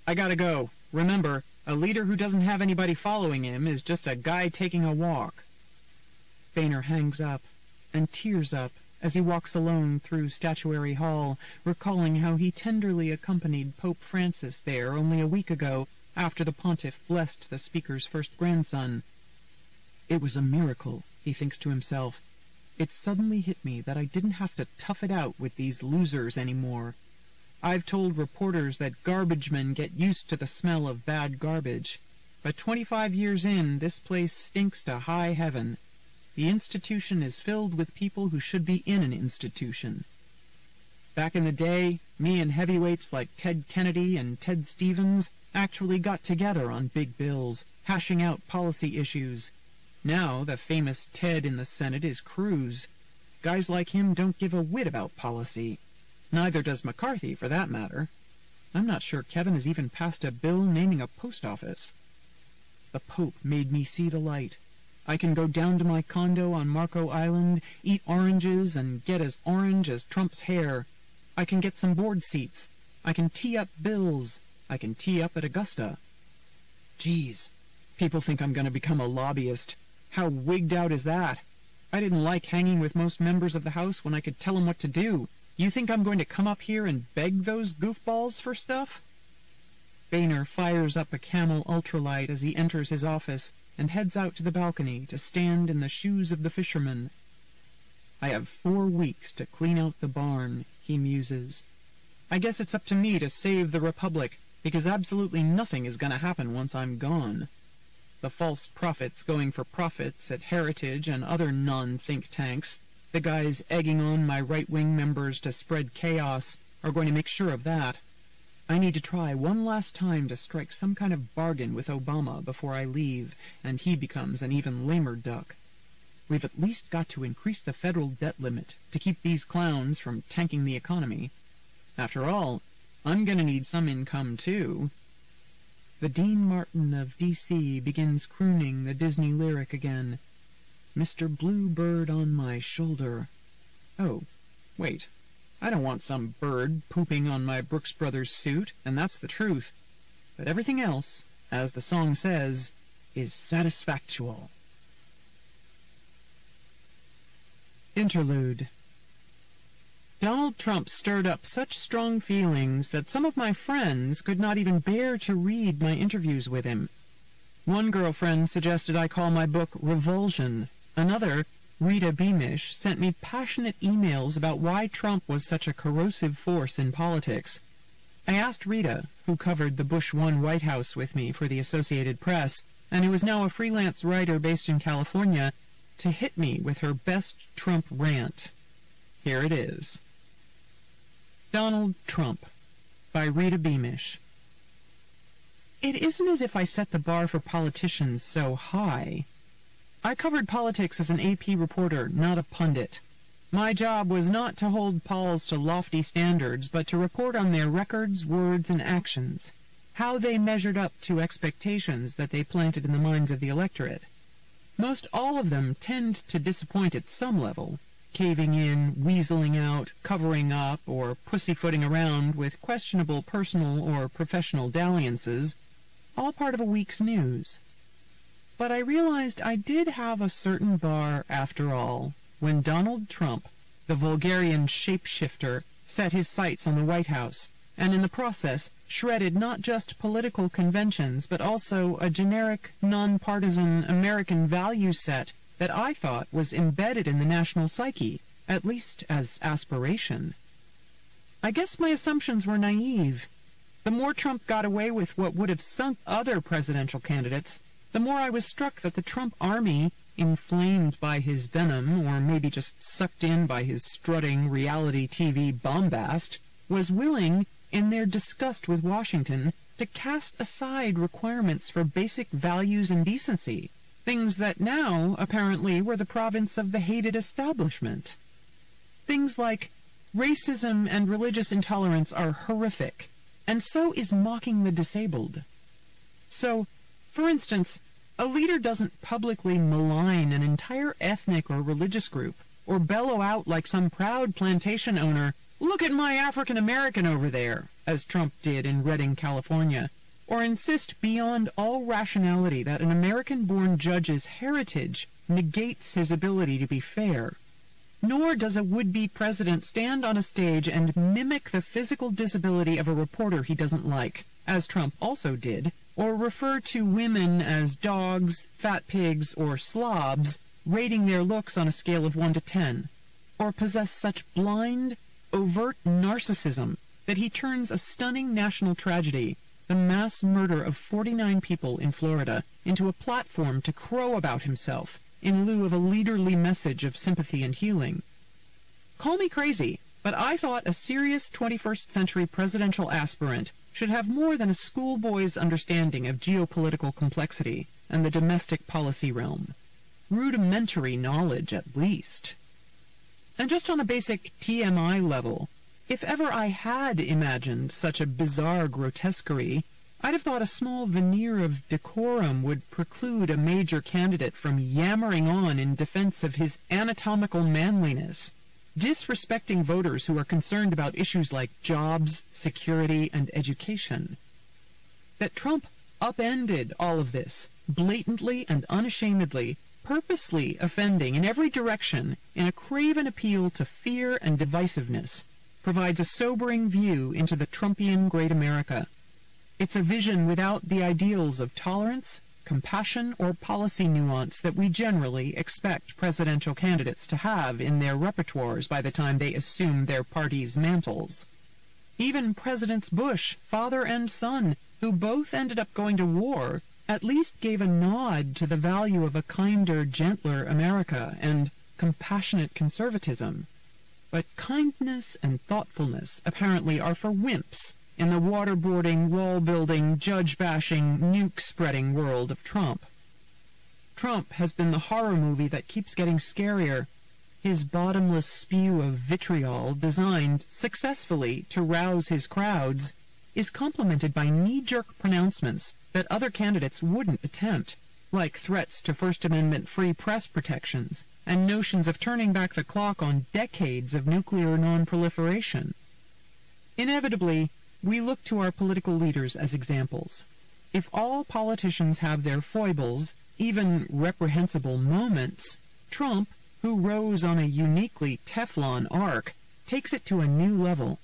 I gotta go. Remember, a leader who doesn't have anybody following him is just a guy taking a walk. Boehner hangs up and tears up as he walks alone through Statuary Hall, recalling how he tenderly accompanied Pope Francis there only a week ago after the pontiff blessed the speaker's first grandson. It was a miracle, he thinks to himself. It suddenly hit me that I didn't have to tough it out with these losers anymore. I've told reporters that garbage men get used to the smell of bad garbage, but 25 years in, this place stinks to high heaven. The institution is filled with people who should be in an institution. Back in the day, me and heavyweights like Ted Kennedy and Ted Stevens actually got together on big bills, hashing out policy issues. Now the famous Ted in the Senate is Cruz. Guys like him don't give a whit about policy. Neither does McCarthy, for that matter. I'm not sure Kevin has even passed a bill naming a post office. The Pope made me see the light. I can go down to my condo on Marco Island, eat oranges, and get as orange as Trump's hair. I can get some board seats. I can tee up bills. I can tee up at Augusta. Geez, people think I'm going to become a lobbyist. How wigged out is that? I didn't like hanging with most members of the House when I could tell them what to do. You think I'm going to come up here and beg those goofballs for stuff? Boehner fires up a Camel ultralight as he enters his office and heads out to the balcony to stand in the shoes of the fishermen. I have 4 weeks to clean out the barn, he muses. I guess it's up to me to save the Republic, because absolutely nothing is going to happen once I'm gone. The false prophets going for profits at Heritage and other non-think tanks, the guys egging on my right-wing members to spread chaos, are going to make sure of that. I need to try one last time to strike some kind of bargain with Obama before I leave, and he becomes an even lamer duck. We've at least got to increase the federal debt limit to keep these clowns from tanking the economy. After all, I'm gonna need some income, too. The Dean Martin of D.C. begins crooning the Disney lyric again. Mr. Bluebird on my shoulder. Oh, wait. I don't want some bird pooping on my Brooks Brothers suit, and that's the truth. But everything else, as the song says, is satisfactual. Interlude. Donald Trump stirred up such strong feelings that some of my friends could not even bear to read my interviews with him. One girlfriend suggested I call my book Revulsion. Another, Rita Beamish, sent me passionate emails about why Trump was such a corrosive force in politics. I asked Rita, who covered the Bush 1 White House with me for the Associated Press, and who is now a freelance writer based in California, to hit me with her best Trump rant. Here it is. Donald Trump, by Rita Beamish. It isn't as if I set the bar for politicians so high. I covered politics as an AP reporter, not a pundit. My job was not to hold Pauls to lofty standards, but to report on their records, words, and actions, how they measured up to expectations that they planted in the minds of the electorate. Most all of them tend to disappoint at some level, caving in, weaseling out, covering up, or pussyfooting around with questionable personal or professional dalliances, all part of a week's news. But I realized I did have a certain bar after all, when Donald Trump, the Vulgarian shapeshifter, set his sights on the White House, and in the process shredded not just political conventions, but also a generic, nonpartisan American value set that I thought was embedded in the national psyche, at least as aspiration. I guess my assumptions were naive. The more Trump got away with what would have sunk other presidential candidates, the more I was struck that the Trump army, inflamed by his venom, or maybe just sucked in by his strutting reality TV bombast, was willing, in their disgust with Washington, to cast aside requirements for basic values and decency, things that now, apparently, were the province of the hated establishment. Things like, racism and religious intolerance are horrific, and so is mocking the disabled. So, for instance, a leader doesn't publicly malign an entire ethnic or religious group, or bellow out like some proud plantation owner, "Look at my African American over there," as Trump did in Redding, California, or insist beyond all rationality that an American-born judge's heritage negates his ability to be fair. Nor does a would-be president stand on a stage and mimic the physical disability of a reporter he doesn't like, as Trump also did, or refer to women as dogs, fat pigs, or slobs, rating their looks on a scale of 1 to 10, or possess such blind, overt narcissism that he turns a stunning national tragedy, the mass murder of 49 people in Florida, into a platform to crow about himself in lieu of a leaderly message of sympathy and healing. Call me crazy, but I thought a serious 21st century presidential aspirant should have more than a schoolboy's understanding of geopolitical complexity and the domestic policy realm. Rudimentary knowledge, at least. And just on a basic TMI level, if ever I had imagined such a bizarre grotesquerie, I'd have thought a small veneer of decorum would preclude a major candidate from yammering on in defense of his anatomical manliness, disrespecting voters who are concerned about issues like jobs, security, and education. That Trump upended all of this, blatantly and unashamedly, purposely offending in every direction in a craven appeal to fear and divisiveness, provides a sobering view into the Trumpian Great America. It's a vision without the ideals of tolerance, compassion, or policy nuance that we generally expect presidential candidates to have in their repertoires by the time they assume their party's mantles. Even Presidents Bush, father and son, who both ended up going to war, at least gave a nod to the value of a kinder, gentler America and compassionate conservatism. But kindness and thoughtfulness apparently are for wimps, in the waterboarding, wall-building, judge-bashing, nuke-spreading world of Trump. Trump has been the horror movie that keeps getting scarier. His bottomless spew of vitriol, designed successfully to rouse his crowds, is complemented by knee-jerk pronouncements that other candidates wouldn't attempt, like threats to First Amendment free press protections and notions of turning back the clock on decades of nuclear non-proliferation. Inevitably, we look to our political leaders as examples. If all politicians have their foibles, even reprehensible moments, Trump, who rose on a uniquely Teflon arc, takes it to a new level.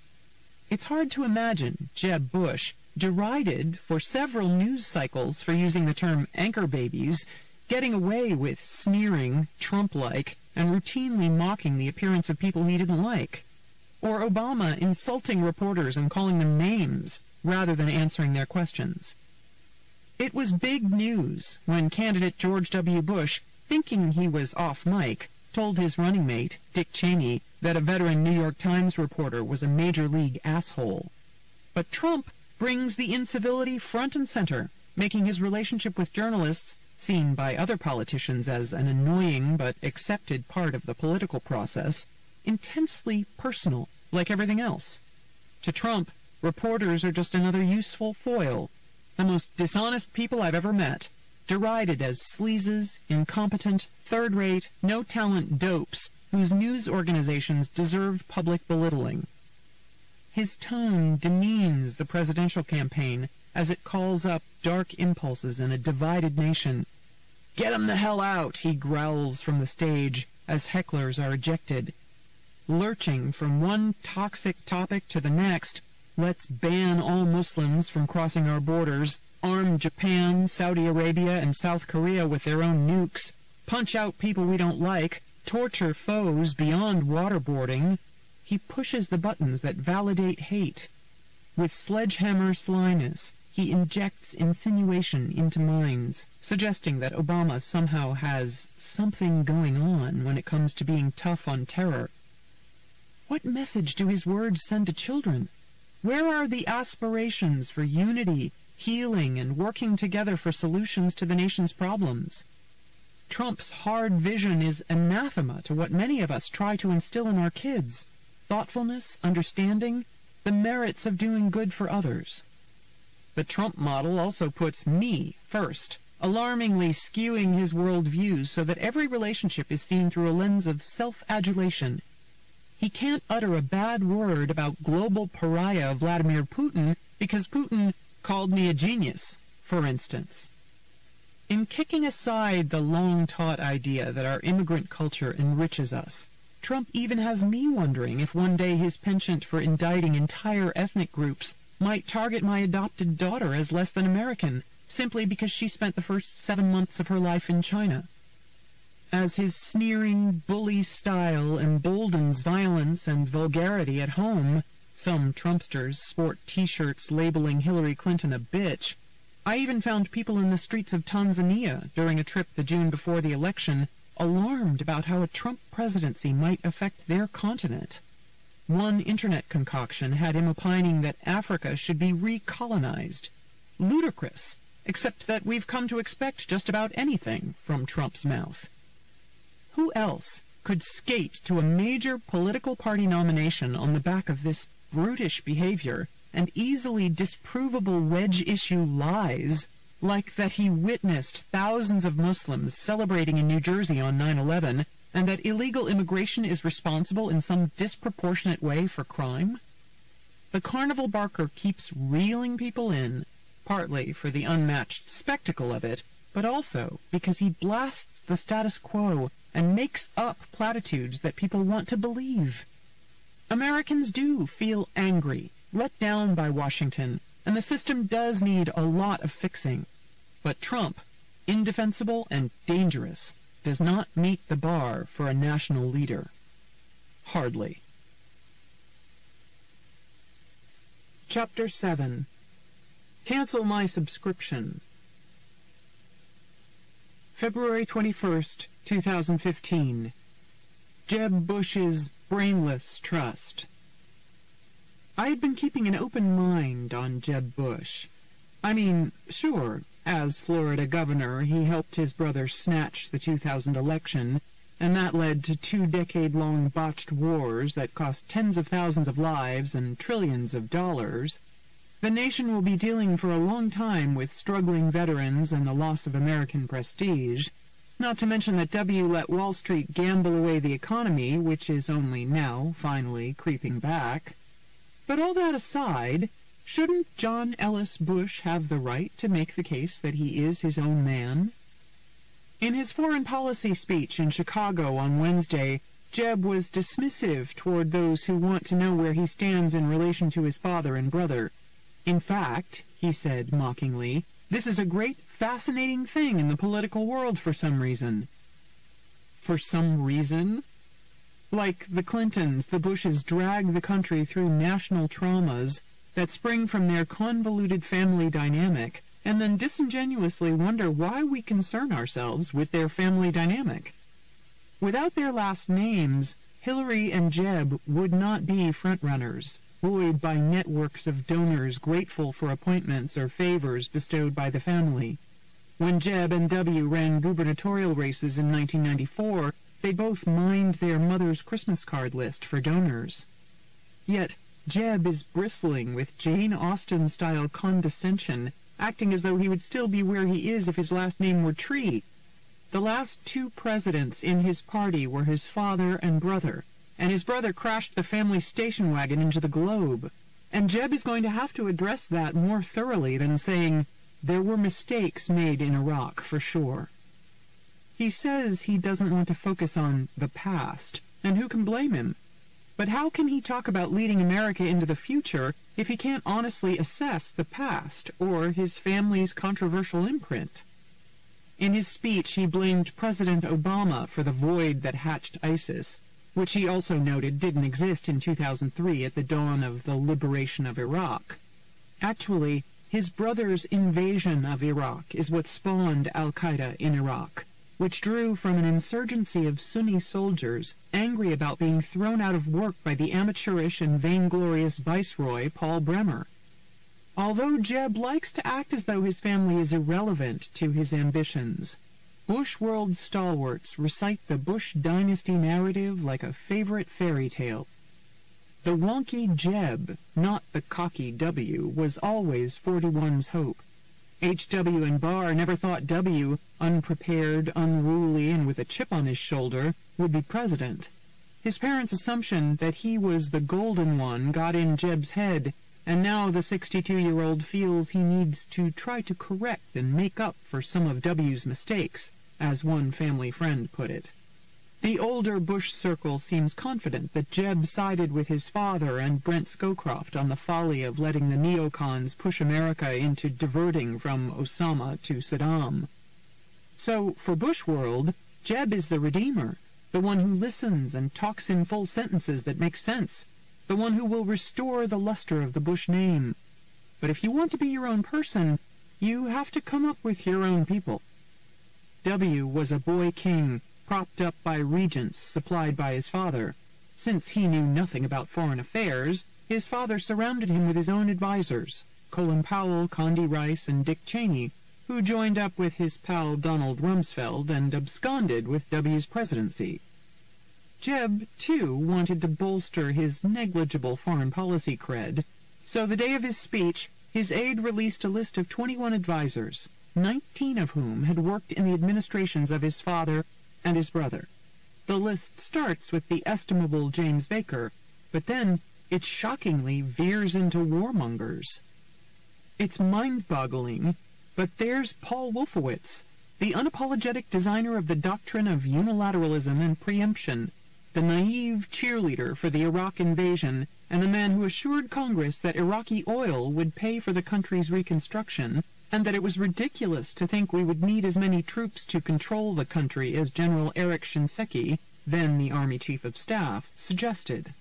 It's hard to imagine Jeb Bush, derided for several news cycles for using the term anchor babies, getting away with sneering, Trump-like, and routinely mocking the appearance of people he didn't like. Or Obama insulting reporters and calling them names, rather than answering their questions. It was big news when candidate George W. Bush, thinking he was off mic, told his running mate, Dick Cheney, that a veteran New York Times reporter was a major league asshole. But Trump brings the incivility front and center, making his relationship with journalists, seen by other politicians as an annoying but accepted part of the political process, intensely personal, like everything else. To Trump, reporters are just another useful foil, the most dishonest people I've ever met, derided as sleazes, incompetent, third-rate, no-talent dopes whose news organizations deserve public belittling. His tone demeans the presidential campaign as it calls up dark impulses in a divided nation. "Get 'em the hell out," he growls from the stage as hecklers are ejected. Lurching from one toxic topic to the next, let's ban all Muslims from crossing our borders, arm Japan, Saudi Arabia, and South Korea with their own nukes, punch out people we don't like, torture foes beyond waterboarding. He pushes the buttons that validate hate. With sledgehammer slyness, he injects insinuation into minds, suggesting that Obama somehow has something going on when it comes to being tough on terror. What message do his words send to children? Where are the aspirations for unity, healing, and working together for solutions to the nation's problems? Trump's hard vision is anathema to what many of us try to instill in our kids: thoughtfulness, understanding, the merits of doing good for others. The Trump model also puts me first, alarmingly skewing his worldviews so that every relationship is seen through a lens of self-adulation. He can't utter a bad word about global pariah Vladimir Putin because Putin called me a genius, for instance. In kicking aside the long-taught idea that our immigrant culture enriches us, Trump even has me wondering if one day his penchant for indicting entire ethnic groups might target my adopted daughter as less than American, simply because she spent the first 7 months of her life in China. As his sneering, bully style emboldens violence and vulgarity at home, some Trumpsters sport T-shirts labeling Hillary Clinton a bitch. I even found people in the streets of Tanzania during a trip the June before the election alarmed about how a Trump presidency might affect their continent. One internet concoction had him opining that Africa should be recolonized. Ludicrous, except that we've come to expect just about anything from Trump's mouth. Who else could skate to a major political party nomination on the back of this brutish behavior and easily disprovable wedge-issue lies, like that he witnessed thousands of Muslims celebrating in New Jersey on 9/11, and that illegal immigration is responsible in some disproportionate way for crime? The carnival barker keeps reeling people in, partly for the unmatched spectacle of it, but also because he blasts the status quo and makes up platitudes that people want to believe. Americans do feel angry, let down by Washington, and the system does need a lot of fixing. But Trump, indefensible and dangerous, does not meet the bar for a national leader. Hardly. Chapter 7. Cancel my subscription. February 21st, 2015. Jeb Bush's brainless trust. I had been keeping an open mind on Jeb Bush. I mean, sure, as Florida governor, he helped his brother snatch the 2000 election, and that led to 2-decade-long botched wars that cost tens of thousands of lives and trillions of dollars. The nation will be dealing for a long time with struggling veterans and the loss of American prestige, not to mention that W let Wall Street gamble away the economy, which is only now, finally, creeping back. But all that aside, shouldn't John Ellis Bush have the right to make the case that he is his own man? In his foreign policy speech in Chicago on Wednesday, Jeb was dismissive toward those who want to know where he stands in relation to his father and brother. In fact, he said mockingly, this is a great, fascinating thing in the political world for some reason. For some reason? Like the Clintons, the Bushes drag the country through national traumas that spring from their convoluted family dynamic, and then disingenuously wonder why we concern ourselves with their family dynamic. Without their last names, Hillary and Jeb would not be frontrunners, buoyed by networks of donors grateful for appointments or favors bestowed by the family. When Jeb and W ran gubernatorial races in 1994, they both mined their mother's Christmas card list for donors. Yet, Jeb is bristling with Jane Austen-style condescension, acting as though he would still be where he is if his last name were Tree. The last 2 presidents in his party were his father and brother, and his brother crashed the family station wagon into the globe. And Jeb is going to have to address that more thoroughly than saying, there were mistakes made in Iraq, for sure. He says he doesn't want to focus on the past, and who can blame him? But how can he talk about leading America into the future if he can't honestly assess the past or his family's controversial imprint? In his speech, he blamed President Obama for the void that hatched ISIS, which he also noted didn't exist in 2003 at the dawn of the liberation of Iraq. Actually, his brother's invasion of Iraq is what spawned al-Qaeda in Iraq, which drew from an insurgency of Sunni soldiers angry about being thrown out of work by the amateurish and vainglorious viceroy Paul Bremer. Although Jeb likes to act as though his family is irrelevant to his ambitions, Bush world stalwarts recite the Bush dynasty narrative like a favorite fairy tale. The wonky Jeb, not the cocky W, was always 41's hope. H.W. and Barr never thought W, unprepared, unruly, and with a chip on his shoulder, would be president. His parents' assumption that he was the golden one got in Jeb's head, and now the 62-year-old feels he needs to try to correct and make up for some of W's mistakes, as one family friend put it. The older Bush circle seems confident that Jeb sided with his father and Brent Scowcroft on the folly of letting the neocons push America into diverting from Osama to Saddam. So, for Bush world, Jeb is the redeemer, the one who listens and talks in full sentences that make sense, the one who will restore the luster of the Bush name. But if you want to be your own person, you have to come up with your own people. W was a boy king, propped up by regents supplied by his father. Since he knew nothing about foreign affairs, his father surrounded him with his own advisors, Colin Powell, Condi Rice, and Dick Cheney, who joined up with his pal Donald Rumsfeld and absconded with W's presidency. Jeb, too, wanted to bolster his negligible foreign policy cred, so the day of his speech, his aide released a list of 21 advisors, 19 of whom had worked in the administrations of his father and his brother. The list starts with the estimable James Baker, but then it shockingly veers into warmongers. It's mind-boggling, but there's Paul Wolfowitz, the unapologetic designer of the doctrine of unilateralism and preemption, the naive cheerleader for the Iraq invasion, and the man who assured Congress that Iraqi oil would pay for the country's reconstruction, and that it was ridiculous to think we would need as many troops to control the country as General Eric Shinseki, then the Army Chief of Staff, suggested.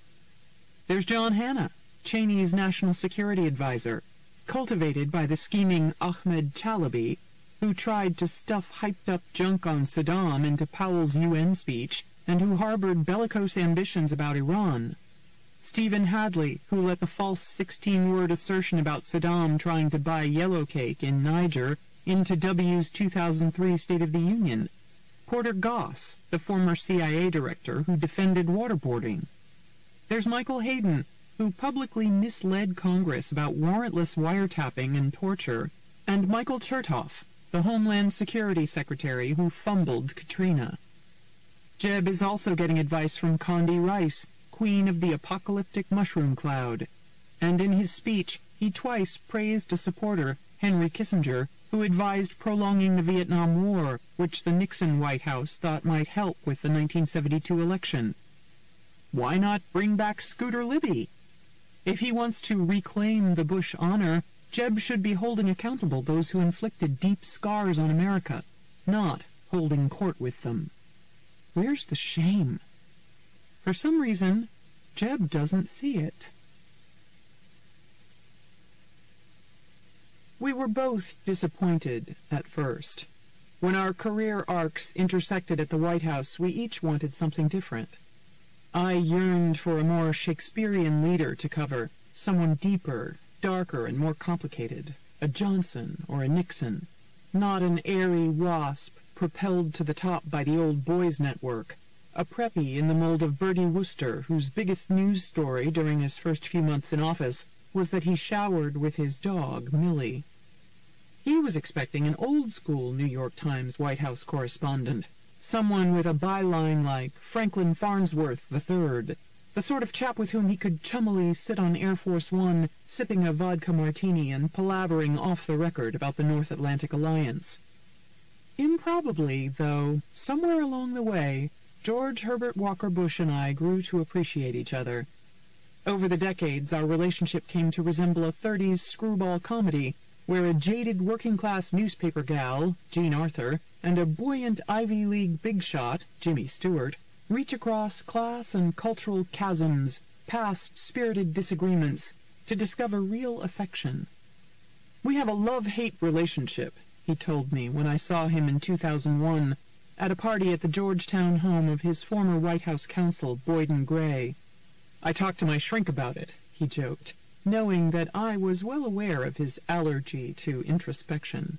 There's John Hanna, Cheney's national security advisor, cultivated by the scheming Ahmed Chalabi, who tried to stuff hyped-up junk on Saddam into Powell's UN speech, and who harbored bellicose ambitions about Iran. Stephen Hadley, who let the false 16-word assertion about Saddam trying to buy yellow cake in Niger into W's 2003 State of the Union. Porter Goss, the former CIA director who defended waterboarding. There's Michael Hayden, who publicly misled Congress about warrantless wiretapping and torture, and Michael Chertoff, the Homeland Security Secretary who fumbled Katrina. Jeb is also getting advice from Condi Rice, queen of the apocalyptic mushroom cloud. And in his speech, he twice praised a supporter, Henry Kissinger, who advised prolonging the Vietnam War, which the Nixon White House thought might help with the 1972 election. Why not bring back Scooter Libby? If he wants to reclaim the Bush honor, Jeb should be holding accountable those who inflicted deep scars on America, not holding court with them. Where's the shame? For some reason, Jeb doesn't see it. We were both disappointed at first. When our career arcs intersected at the White House, we each wanted something different. I yearned for a more Shakespearean leader to cover, someone deeper, darker, and more complicated, a Johnson or a Nixon, not an airy wasp propelled to the top by the old boys network, a preppy in the mold of Bertie Wooster, whose biggest news story during his first few months in office was that he showered with his dog, Millie. He was expecting an old-school New York Times White House correspondent, someone with a byline like Franklin Farnsworth III, the sort of chap with whom he could chummily sit on Air Force One, sipping a vodka martini and palavering off the record about the North Atlantic Alliance. Improbably, though, somewhere along the way, George Herbert Walker Bush and I grew to appreciate each other. Over the decades, our relationship came to resemble a 30s screwball comedy, where a jaded working-class newspaper gal, Jean Arthur, and a buoyant Ivy League big shot, Jimmy Stewart, reach across class and cultural chasms, past spirited disagreements, to discover real affection. We have a love-hate relationship, he told me when I saw him in 2001, at a party at the Georgetown home of his former White House counsel, Boyden Gray. I talked to my shrink about it, he joked, knowing that I was well aware of his allergy to introspection.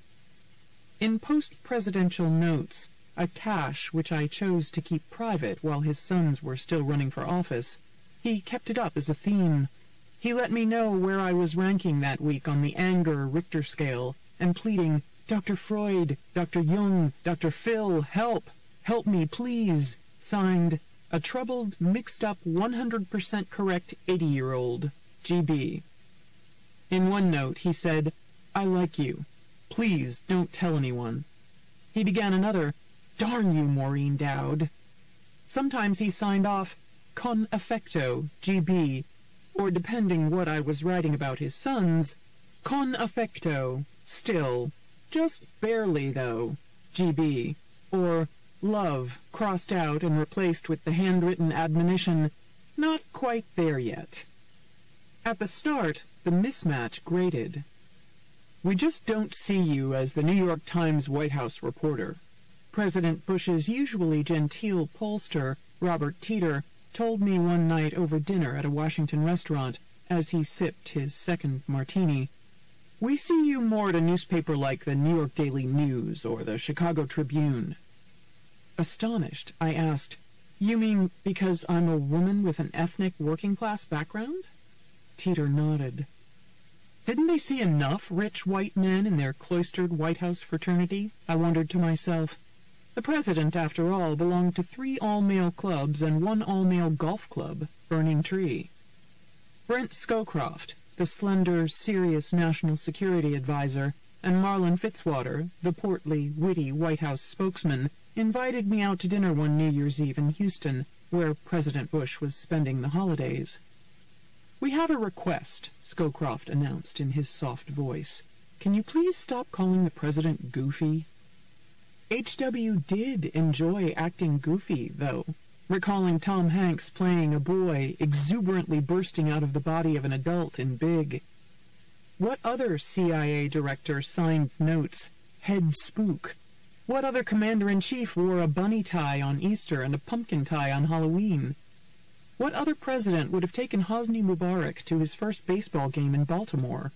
In post-presidential notes, a cache which I chose to keep private while his sons were still running for office, he kept it up as a theme. He let me know where I was ranking that week on the anger Richter scale, and pleading, "Dr. Freud, Dr. Jung, Dr. Phil, help! Help me, please!" Signed, a troubled, mixed-up, 100% correct 80-year-old, GB. In one note, he said, "I like you. Please don't tell anyone." He began another, "Darn you, Maureen Dowd." Sometimes he signed off, "Con affecto, GB," or depending what I was writing about his sons, "Con affecto, still. Just barely, though, GB," or "Love," crossed out and replaced with the handwritten admonition, "Not quite there yet." At the start, the mismatch grated. "We just don't see you as the New York Times White House reporter." President Bush's usually genteel pollster, Robert Teeter, told me one night over dinner at a Washington restaurant as he sipped his second martini. "We see you more at a newspaper like the New York Daily News or the Chicago Tribune." Astonished, I asked, "You mean because I'm a woman with an ethnic working-class background?" Teeter nodded. Didn't they see enough rich white men in their cloistered White House fraternity? I wondered to myself. The president, after all, belonged to 3 all-male clubs and 1 all-male golf club, Burning Tree. Brent Scowcroft, the slender, serious national security advisor, and Marlon Fitzwater, the portly, witty White House spokesman, invited me out to dinner one New Year's Eve in Houston, where President Bush was spending the holidays. "We have a request," Scowcroft announced in his soft voice. "Can you please stop calling the president goofy?" H.W. did enjoy acting goofy, though, recalling Tom Hanks playing a boy exuberantly bursting out of the body of an adult in Big. What other CIA director signed notes, "Head Spook"? What other commander-in-chief wore a bunny tie on Easter and a pumpkin tie on Halloween? What other president would have taken Hosni Mubarak to his first baseball game in Baltimore?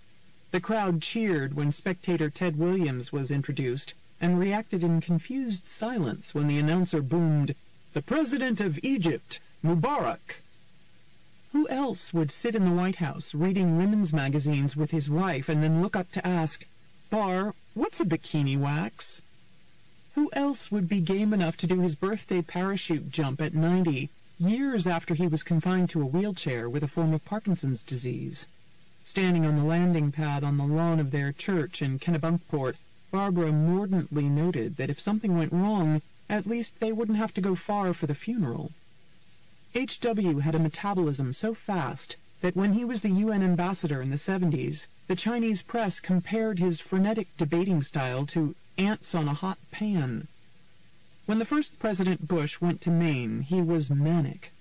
The crowd cheered when spectator Ted Williams was introduced and reacted in confused silence when the announcer boomed, "The President of Egypt, Mubarak." Who else would sit in the White House reading women's magazines with his wife and then look up to ask, "Bar, what's a bikini wax?" Who else would be game enough to do his birthday parachute jump at 90, years after he was confined to a wheelchair with a form of Parkinson's disease? Standing on the landing pad on the lawn of their church in Kennebunkport, Barbara mordantly noted that if something went wrong, at least they wouldn't have to go far for the funeral. H.W. had a metabolism so fast that when he was the UN ambassador in the 70s, the Chinese press compared his frenetic debating style to ants on a hot pan. When the first President Bush went to Maine, he was manic.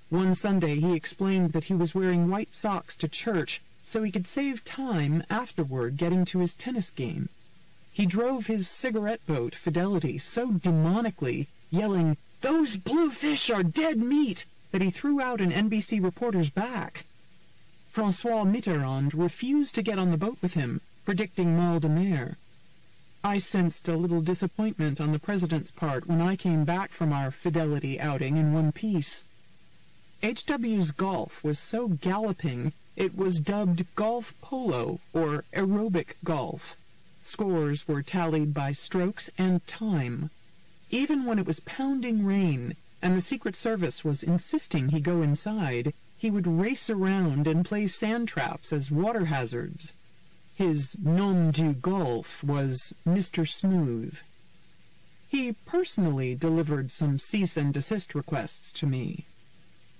One Sunday he explained that he was wearing white socks to church so he could save time afterward getting to his tennis game. He drove his cigarette boat, Fidelity, so demonically, yelling, "Those blue fish are dead meat," that he threw out an NBC reporter's back. François Mitterrand refused to get on the boat with him, predicting mal de mer. I sensed a little disappointment on the president's part when I came back from our Fidelity outing in one piece. H.W.'s golf was so galloping it was dubbed golf polo or aerobic golf. Scores were tallied by strokes and time. Even when it was pounding rain and the Secret Service was insisting he go inside, he would race around and play sand traps as water hazards. His nom du golf was Mr. Smooth. He personally delivered some cease and desist requests to me.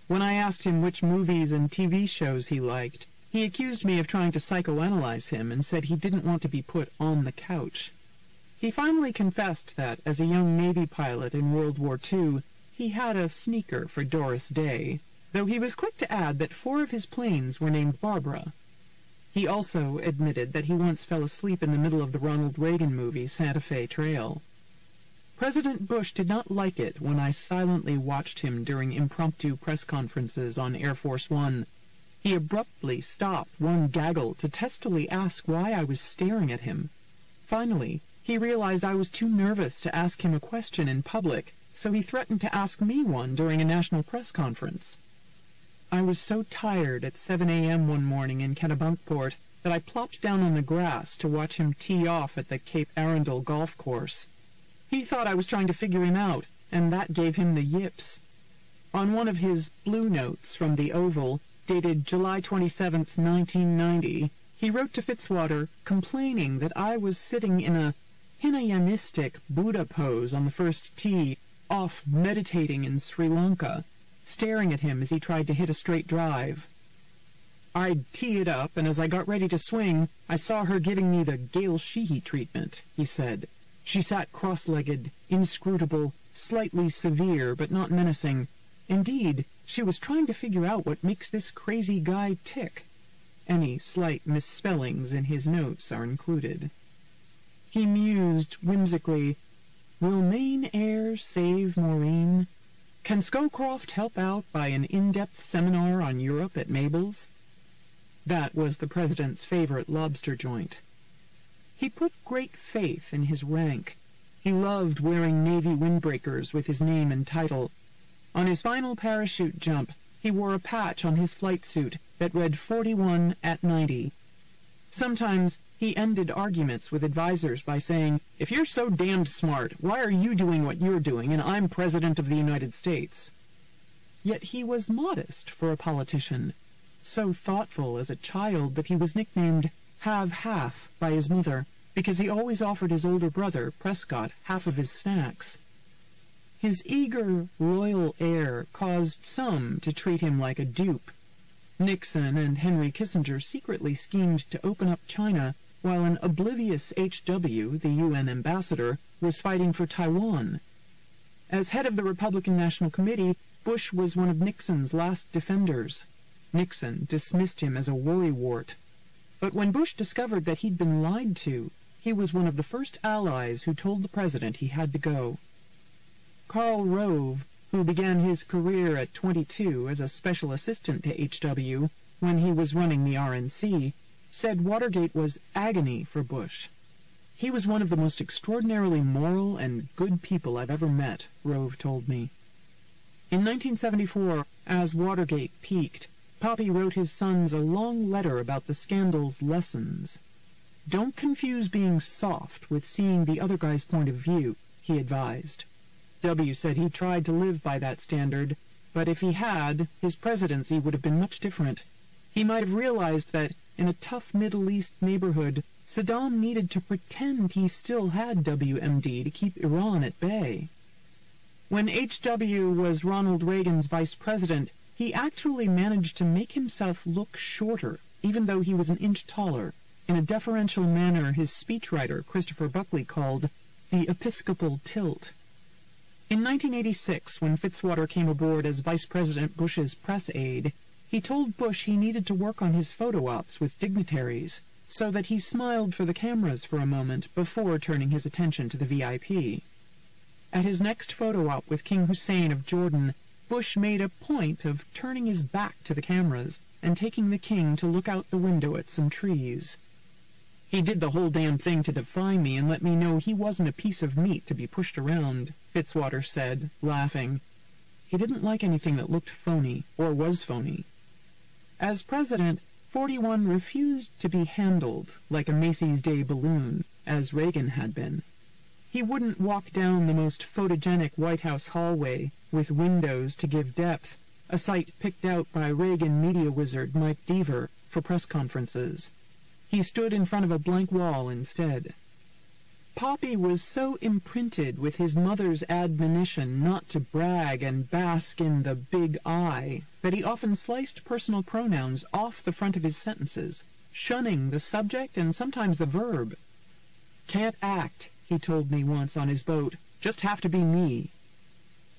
When I asked him which movies and TV shows he liked, he accused me of trying to psychoanalyze him and said he didn't want to be put on the couch. He finally confessed that, as a young Navy pilot in World War II, he had a sneaker for Doris Day, though he was quick to add that 4 of his planes were named Barbara. He also admitted that he once fell asleep in the middle of the Ronald Reagan movie Santa Fe Trail. President Bush did not like it when I silently watched him during impromptu press conferences on Air Force One. He abruptly stopped one gaggle to testily ask why I was staring at him. Finally, he realized I was too nervous to ask him a question in public, so he threatened to ask me one during a national press conference. I was so tired at 7 a.m. one morning in Kennebunkport that I plopped down on the grass to watch him tee off at the Cape Arundel golf course. He thought I was trying to figure him out, and that gave him the yips. On one of his blue notes from the Oval, dated July 27, 1990, he wrote to Fitzwater complaining that I was sitting in a Hinayanistic Buddha pose on the first tee, off meditating in Sri Lanka, staring at him as he tried to hit a straight drive. I'd tee it up, and as I got ready to swing, I saw her giving me the Gail Sheehy treatment, he said. She sat cross-legged, inscrutable, slightly severe, but not menacing. Indeed, she was trying to figure out what makes this crazy guy tick. Any slight misspellings in his notes are included. He mused whimsically, "Will Maine Air save Maureen? Can Scowcroft help out by an in-depth seminar on Europe at Mabel's?" That was the president's favorite lobster joint. He put great faith in his rank. He loved wearing Navy windbreakers with his name and title. On his final parachute jump, he wore a patch on his flight suit that read 41 at 90. Sometimes he ended arguments with advisors by saying, "If you're so damned smart, why are you doing what you're doing and I'm President of the United States?" Yet he was modest for a politician, so thoughtful as a child that he was nicknamed Have-Half by his mother, because he always offered his older brother, Prescott, half of his snacks. His eager, loyal air caused some to treat him like a dupe. Nixon and Henry Kissinger secretly schemed to open up China, while an oblivious H.W., the UN ambassador, was fighting for Taiwan. As head of the Republican National Committee, Bush was one of Nixon's last defenders. Nixon dismissed him as a worrywart. But when Bush discovered that he'd been lied to, he was one of the first allies who told the president he had to go. Karl Rove, who began his career at 22 as a special assistant to H.W. when he was running the RNC, said Watergate was agony for Bush. "He was one of the most extraordinarily moral and good people I've ever met," Rove told me. In 1974, as Watergate peaked, Poppy wrote his sons a long letter about the scandal's lessons. "Don't confuse being soft with seeing the other guy's point of view," he advised. W said he tried to live by that standard, but if he had, his presidency would have been much different. He might have realized that in a tough Middle East neighborhood, Saddam needed to pretend he still had WMD to keep Iran at bay. When H.W. was Ronald Reagan's vice president, he actually managed to make himself look shorter, even though he was an inch taller, in a deferential manner his speechwriter Christopher Buckley called the Episcopal tilt. In 1986, when Fitzwater came aboard as Vice President Bush's press aide, he told Bush he needed to work on his photo ops with dignitaries, so that he smiled for the cameras for a moment before turning his attention to the VIP. At his next photo op with King Hussein of Jordan, Bush made a point of turning his back to the cameras and taking the king to look out the window at some trees. "He did the whole damn thing to defy me and let me know he wasn't a piece of meat to be pushed around," Fitzwater said, laughing. He didn't like anything that looked phony or was phony. As president, 41 refused to be handled like a Macy's Day balloon, as Reagan had been. He wouldn't walk down the most photogenic White House hallway with windows to give depth, a site picked out by Reagan media wizard Mike Deaver for press conferences. He stood in front of a blank wall instead. Poppy was so imprinted with his mother's admonition not to brag and bask in the big I that he often sliced personal pronouns off the front of his sentences, shunning the subject and sometimes the verb. "Can't act," he told me once on his boat, "just have to be me."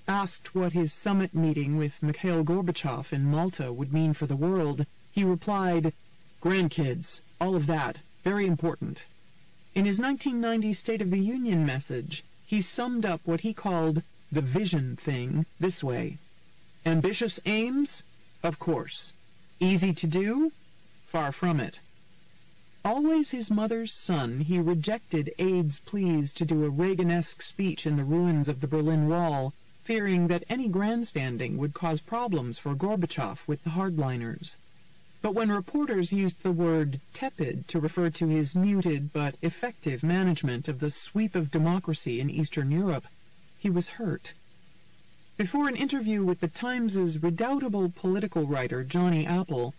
Asked what his summit meeting with Mikhail Gorbachev in Malta would mean for the world, he replied, "Grandkids, all of that, very important." In his 1990 State of the Union message, he summed up what he called the vision thing this way: "Ambitious aims? Of course. Easy to do? Far from it." Always his mother's son, he rejected aides' pleas to do a Reagan-esque speech in the ruins of the Berlin Wall, fearing that any grandstanding would cause problems for Gorbachev with the hardliners. But when reporters used the word tepid to refer to his muted but effective management of the sweep of democracy in Eastern Europe, he was hurt. Before an interview with the Times's redoubtable political writer Johnny Apple,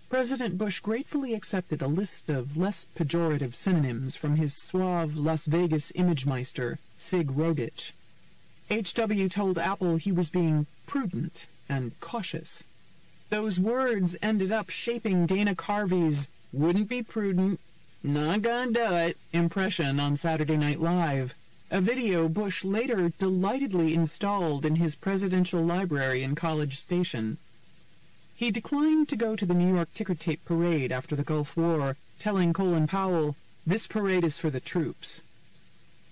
President Bush gratefully accepted a list of less pejorative synonyms from his suave Las Vegas image-meister, Sig Rogich. H.W. told Apple he was being prudent and cautious. Those words ended up shaping Dana Carvey's "wouldn't be prudent, not gonna do it" impression on Saturday Night Live, a video Bush later delightedly installed in his presidential library in College Station. He declined to go to the New York ticker tape parade after the Gulf War, telling Colin Powell, "This parade is for the troops."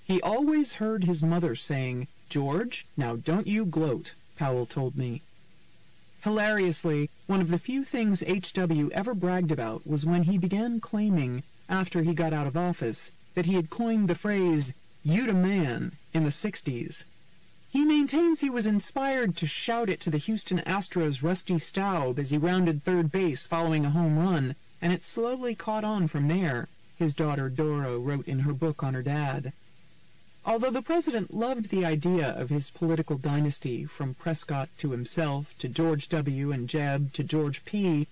He always heard his mother saying, "George, now don't you gloat," Powell told me. Hilariously, one of the few things H.W. ever bragged about was when he began claiming, after he got out of office, that he had coined the phrase, "you da man," in the 60s. He maintains he was inspired to shout it to the Houston Astros' Rusty Staub as he rounded third base following a home run, and it slowly caught on from there, his daughter Dora wrote in her book on her dad. Although the president loved the idea of his political dynasty, from Prescott to himself, to George W. and Jeb, to George P.,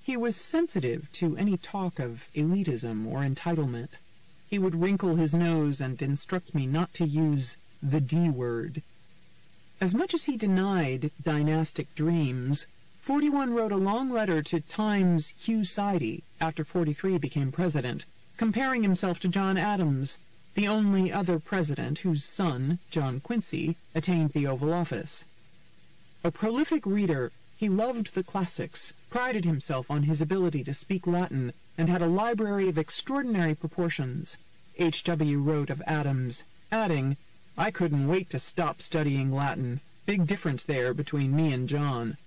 he was sensitive to any talk of elitism or entitlement. He would wrinkle his nose and instruct me not to use the D word. As much as he denied dynastic dreams, 41 wrote a long letter to Times' Hugh Sidey after 43 became president, comparing himself to John Adams, the only other president whose son, John Quincy, attained the Oval Office. A prolific reader, he loved the classics, prided himself on his ability to speak Latin, and had a library of extraordinary proportions. H.W. wrote of Adams, adding, "I couldn't wait to stop studying Latin. Big difference there between me and John.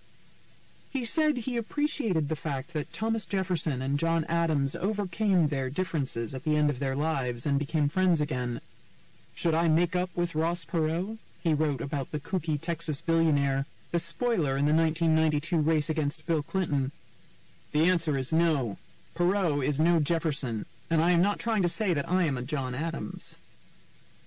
He said he appreciated the fact that Thomas Jefferson and John Adams overcame their differences at the end of their lives and became friends again. Should I make up with Ross Perot? He wrote about the kooky Texas billionaire, the spoiler in the 1992 race against Bill Clinton. The answer is no. Perot is no Jefferson, and I am not trying to say that I am a John Adams.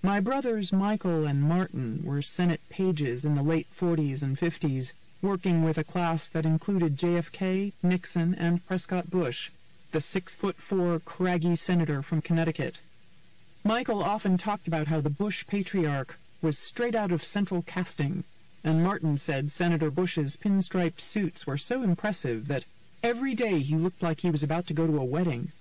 My brothers Michael and Martin were Senate pages in the late 40s and 50s, working with a class that included JFK, Nixon, and Prescott Bush, the 6'4" craggy senator from Connecticut. Michael often talked about how the Bush patriarch was straight out of central casting, and Martin said Senator Bush's pinstriped suits were so impressive that every day he looked like he was about to go to a wedding.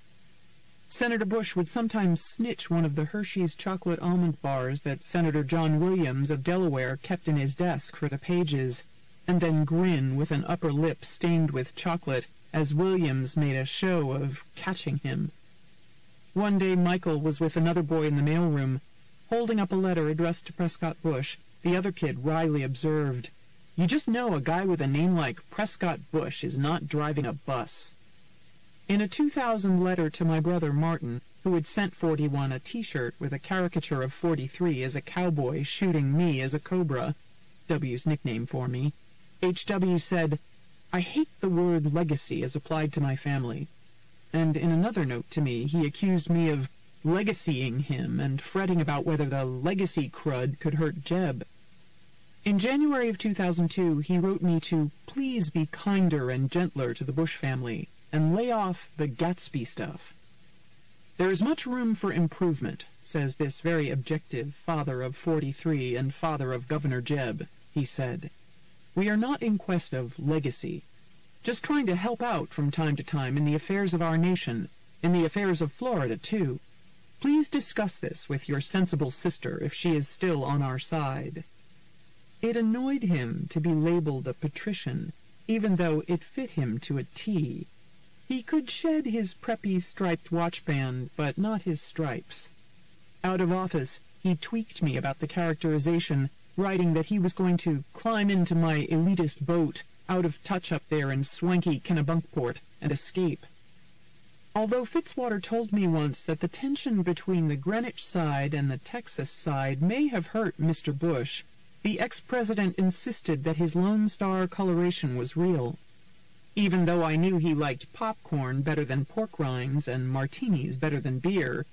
Senator Bush would sometimes snitch one of the Hershey's chocolate almond bars that Senator John Williams of Delaware kept in his desk for the pages, and then grin with an upper lip stained with chocolate as Williams made a show of catching him. One day Michael was with another boy in the mailroom, holding up a letter addressed to Prescott Bush. The other kid wryly observed, "You just know a guy with a name like Prescott Bush is not driving a bus." In a 2000 letter to my brother Martin, who had sent 41 a T-shirt with a caricature of 43 as a cowboy shooting me as a cobra, W's nickname for me, H.W. said, "I hate the word legacy as applied to my family." And in another note to me, he accused me of legacying him and fretting about whether the legacy crud could hurt Jeb. In January of 2002, he wrote me to please be kinder and gentler to the Bush family and lay off the Gatsby stuff. "There is much room for improvement," says this very objective father of 43 and father of Governor Jeb, he said. "We are not in quest of legacy, just trying to help out from time to time in the affairs of our nation, in the affairs of Florida, too. Please discuss this with your sensible sister if she is still on our side." It annoyed him to be labeled a patrician, even though it fit him to a T. He could shed his preppy striped watchband, but not his stripes. Out of office, he tweaked me about the characterization, writing that he was going to climb into my elitist boat, out of touch up there in swanky Kennebunkport, and escape. Although Fitzwater told me once that the tension between the Greenwich side and the Texas side may have hurt Mr. Bush, the ex-president insisted that his Lone Star coloration was real. Even though I knew he liked popcorn better than pork rinds and martinis better than beer,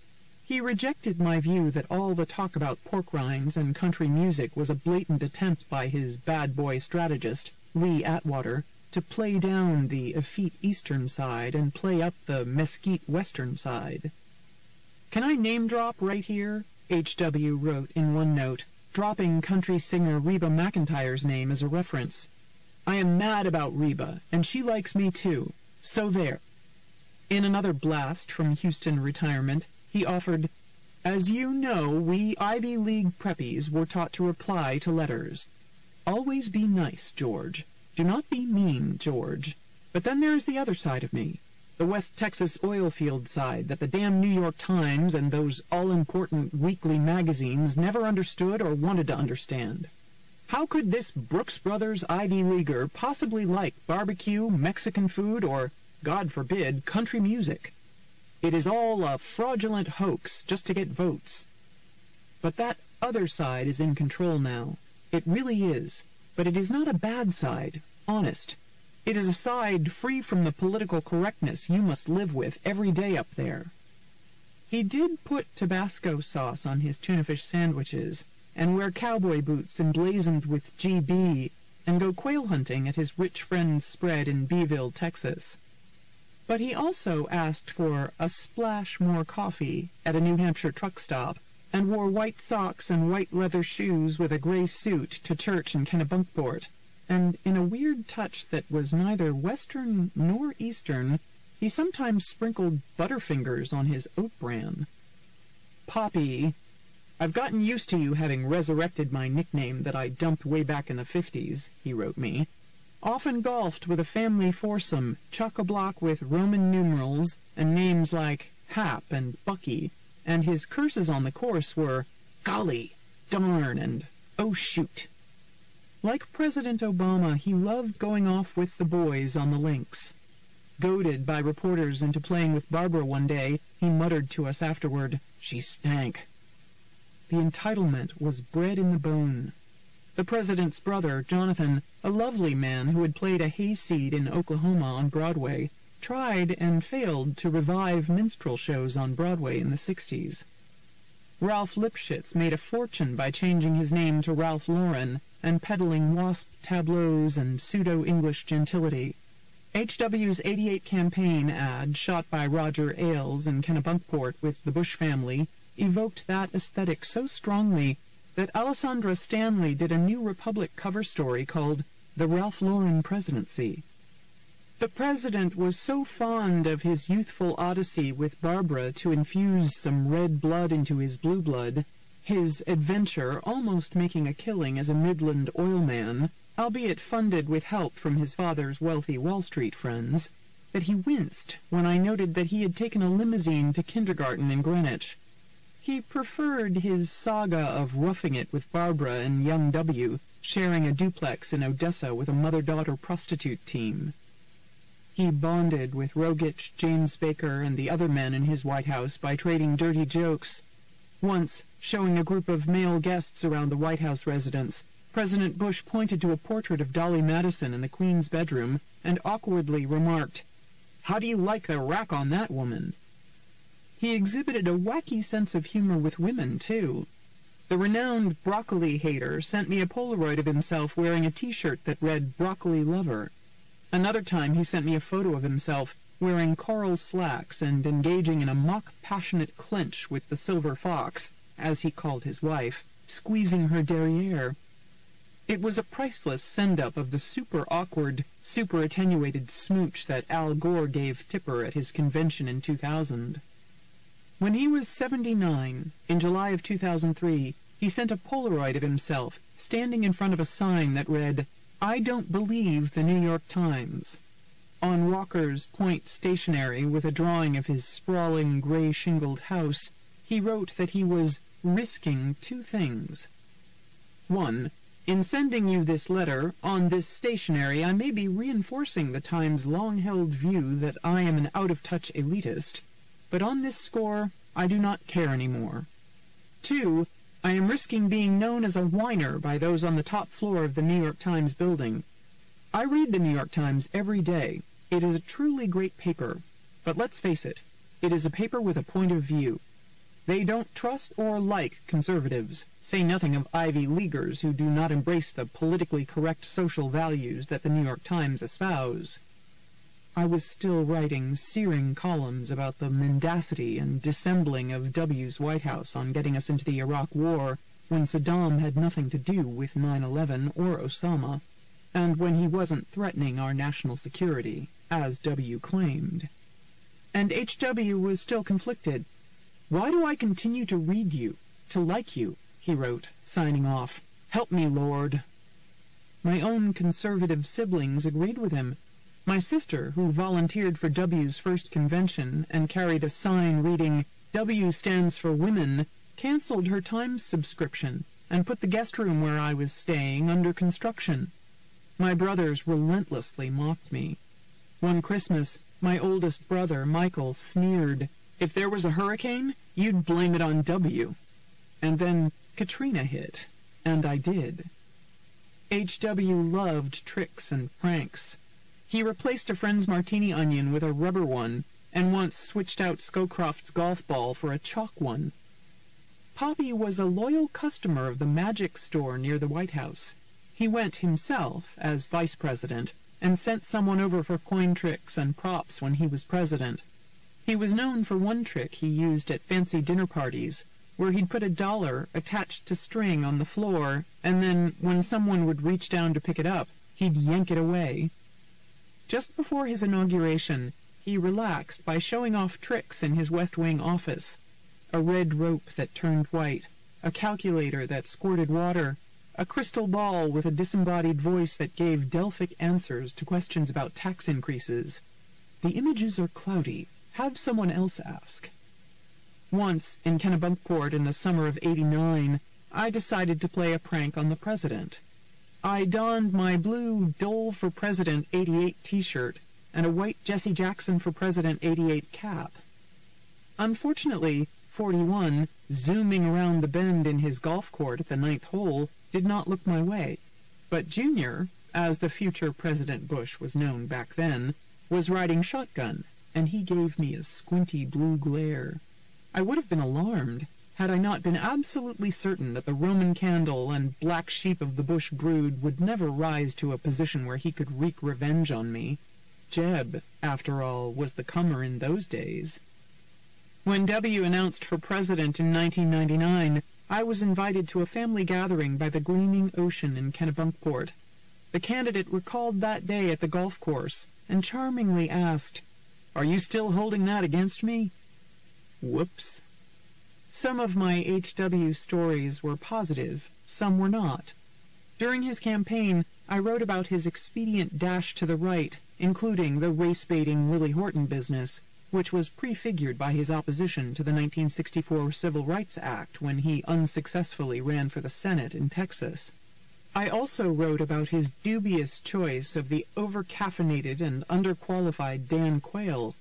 he rejected my view that all the talk about pork rinds and country music was a blatant attempt by his bad boy strategist, Lee Atwater, to play down the effete eastern side and play up the mesquite western side. "Can I name drop right here?" H.W. wrote in one note, dropping country singer Reba McEntire's name as a reference. "I am mad about Reba, and she likes me too, so there." In another blast from Houston retirement, he offered, "As you know, we Ivy League preppies were taught to reply to letters. Always be nice, George. Do not be mean, George. But then there is the other side of me, the West Texas oil field side that the damn New York Times and those all-important weekly magazines never understood or wanted to understand. How could this Brooks Brothers Ivy Leaguer possibly like barbecue, Mexican food, or, God forbid, country music? It is all a fraudulent hoax just to get votes. But that other side is in control now. It really is. But it is not a bad side, honest. It is a side free from the political correctness you must live with every day up there." He did put Tabasco sauce on his tuna fish sandwiches, and wear cowboy boots emblazoned with GB, and go quail hunting at his rich friend's spread in Beeville, Texas. But he also asked for a splash more coffee at a New Hampshire truck stop, and wore white socks and white leather shoes with a gray suit to church in Kennebunkport, and in a weird touch that was neither Western nor Eastern, he sometimes sprinkled Butterfingers on his oat bran. "Poppy, I've gotten used to you having resurrected my nickname that I dumped way back in the 50s, he wrote me. Often golfed with a family foursome, chock-a-block with Roman numerals and names like Hap and Bucky, and his curses on the course were golly, darn, and oh shoot. Like President Obama, he loved going off with the boys on the links. Goaded by reporters into playing with Barbara one day, he muttered to us afterward, "She stank." The entitlement was bred in the bone. The president's brother, Jonathan, a lovely man who had played a hayseed in Oklahoma on Broadway, tried and failed to revive minstrel shows on Broadway in the 60s. Ralph Lipschitz made a fortune by changing his name to Ralph Lauren and peddling wasp tableaus and pseudo-English gentility. H.W.'s '88 campaign ad, shot by Roger Ailes in Kennebunkport with the Bush family, evoked that aesthetic so strongly that Alessandra Stanley did a New Republic cover story called The Ralph Lauren Presidency. The president was so fond of his youthful odyssey with Barbara to infuse some red blood into his blue blood, his adventure almost making a killing as a Midland oil man, albeit funded with help from his father's wealthy Wall Street friends, that he winced when I noted that he had taken a limousine to kindergarten in Greenwich. He preferred his saga of roughing it with Barbara and young W, sharing a duplex in Odessa with a mother-daughter prostitute team. He bonded with Rogich, James Baker, and the other men in his White House by trading dirty jokes. Once, showing a group of male guests around the White House residence, President Bush pointed to a portrait of Dolly Madison in the Queen's bedroom and awkwardly remarked, "How do you like the rack on that woman?" He exhibited a wacky sense of humor with women, too. The renowned broccoli hater sent me a Polaroid of himself wearing a T-shirt that read "Broccoli Lover." Another time he sent me a photo of himself wearing coral slacks and engaging in a mock passionate clinch with the silver fox, as he called his wife, squeezing her derriere. It was a priceless send-up of the super-awkward, super-attenuated smooch that Al Gore gave Tipper at his convention in 2000. When he was 79, in July of 2003, he sent a Polaroid of himself standing in front of a sign that read, "I don't believe the New York Times," on Walker's Point stationery with a drawing of his sprawling gray-shingled house. He wrote that he was risking two things. 1. In sending you this letter, on this stationery, I may be reinforcing the Times' long-held view that I am an out-of-touch elitist, but on this score, I do not care anymore. 2. I am risking being known as a whiner by those on the top floor of the New York Times building. I read the New York Times every day. It is a truly great paper, but let's face it, it is a paper with a point of view. They don't trust or like conservatives, say nothing of Ivy Leaguers who do not embrace the politically correct social values that the New York Times espouse. I was still writing searing columns about the mendacity and dissembling of W's White House on getting us into the Iraq War when Saddam had nothing to do with 9/11 or Osama, and when he wasn't threatening our national security, as W claimed. And H.W. was still conflicted. "Why do I continue to read you, to like you?" he wrote, signing off. "Help me, Lord." My own conservative siblings agreed with him. My sister, who volunteered for W's first convention and carried a sign reading, "W stands for women," canceled her Times subscription and put the guest room where I was staying under construction. My brothers relentlessly mocked me. One Christmas, my oldest brother, Michael, sneered, "If there was a hurricane, you'd blame it on W." And then Katrina hit, and I did. H.W. loved tricks and pranks. He replaced a friend's martini onion with a rubber one, and once switched out Scowcroft's golf ball for a chalk one. Poppy was a loyal customer of the magic store near the White House. He went himself, as vice president, and sent someone over for coin tricks and props when he was president. He was known for one trick he used at fancy dinner parties, where he'd put $1 attached to string on the floor, and then, when someone would reach down to pick it up, he'd yank it away. Just before his inauguration, he relaxed by showing off tricks in his West Wing office. A red rope that turned white, a calculator that squirted water, a crystal ball with a disembodied voice that gave Delphic answers to questions about tax increases. The images are cloudy. Have someone else ask. Once, in Kennebunkport in the summer of '89, I decided to play a prank on the president. I donned my blue Dole for President 88 t-shirt and a white Jesse Jackson for President 88 cap. Unfortunately, 41, zooming around the bend in his golf court at the 9th hole, did not look my way. But Junior, as the future President Bush was known back then, was riding shotgun, and he gave me a squinty blue glare. I would have been alarmed had I not been absolutely certain that the Roman candle and black sheep of the Bush brood would never rise to a position where he could wreak revenge on me. Jeb, after all, was the comer in those days. When W announced for president in 1999, I was invited to a family gathering by the gleaming ocean in Kennebunkport. The candidate recalled that day at the golf course and charmingly asked, "Are you still holding that against me?" Whoops. Some of my HW stories were positive, some were not. During his campaign, I wrote about his expedient dash to the right, including the race-baiting Willie Horton business, which was prefigured by his opposition to the 1964 Civil Rights Act when he unsuccessfully ran for the Senate in Texas. I also wrote about his dubious choice of the over-caffeinated and underqualified Dan Quayle,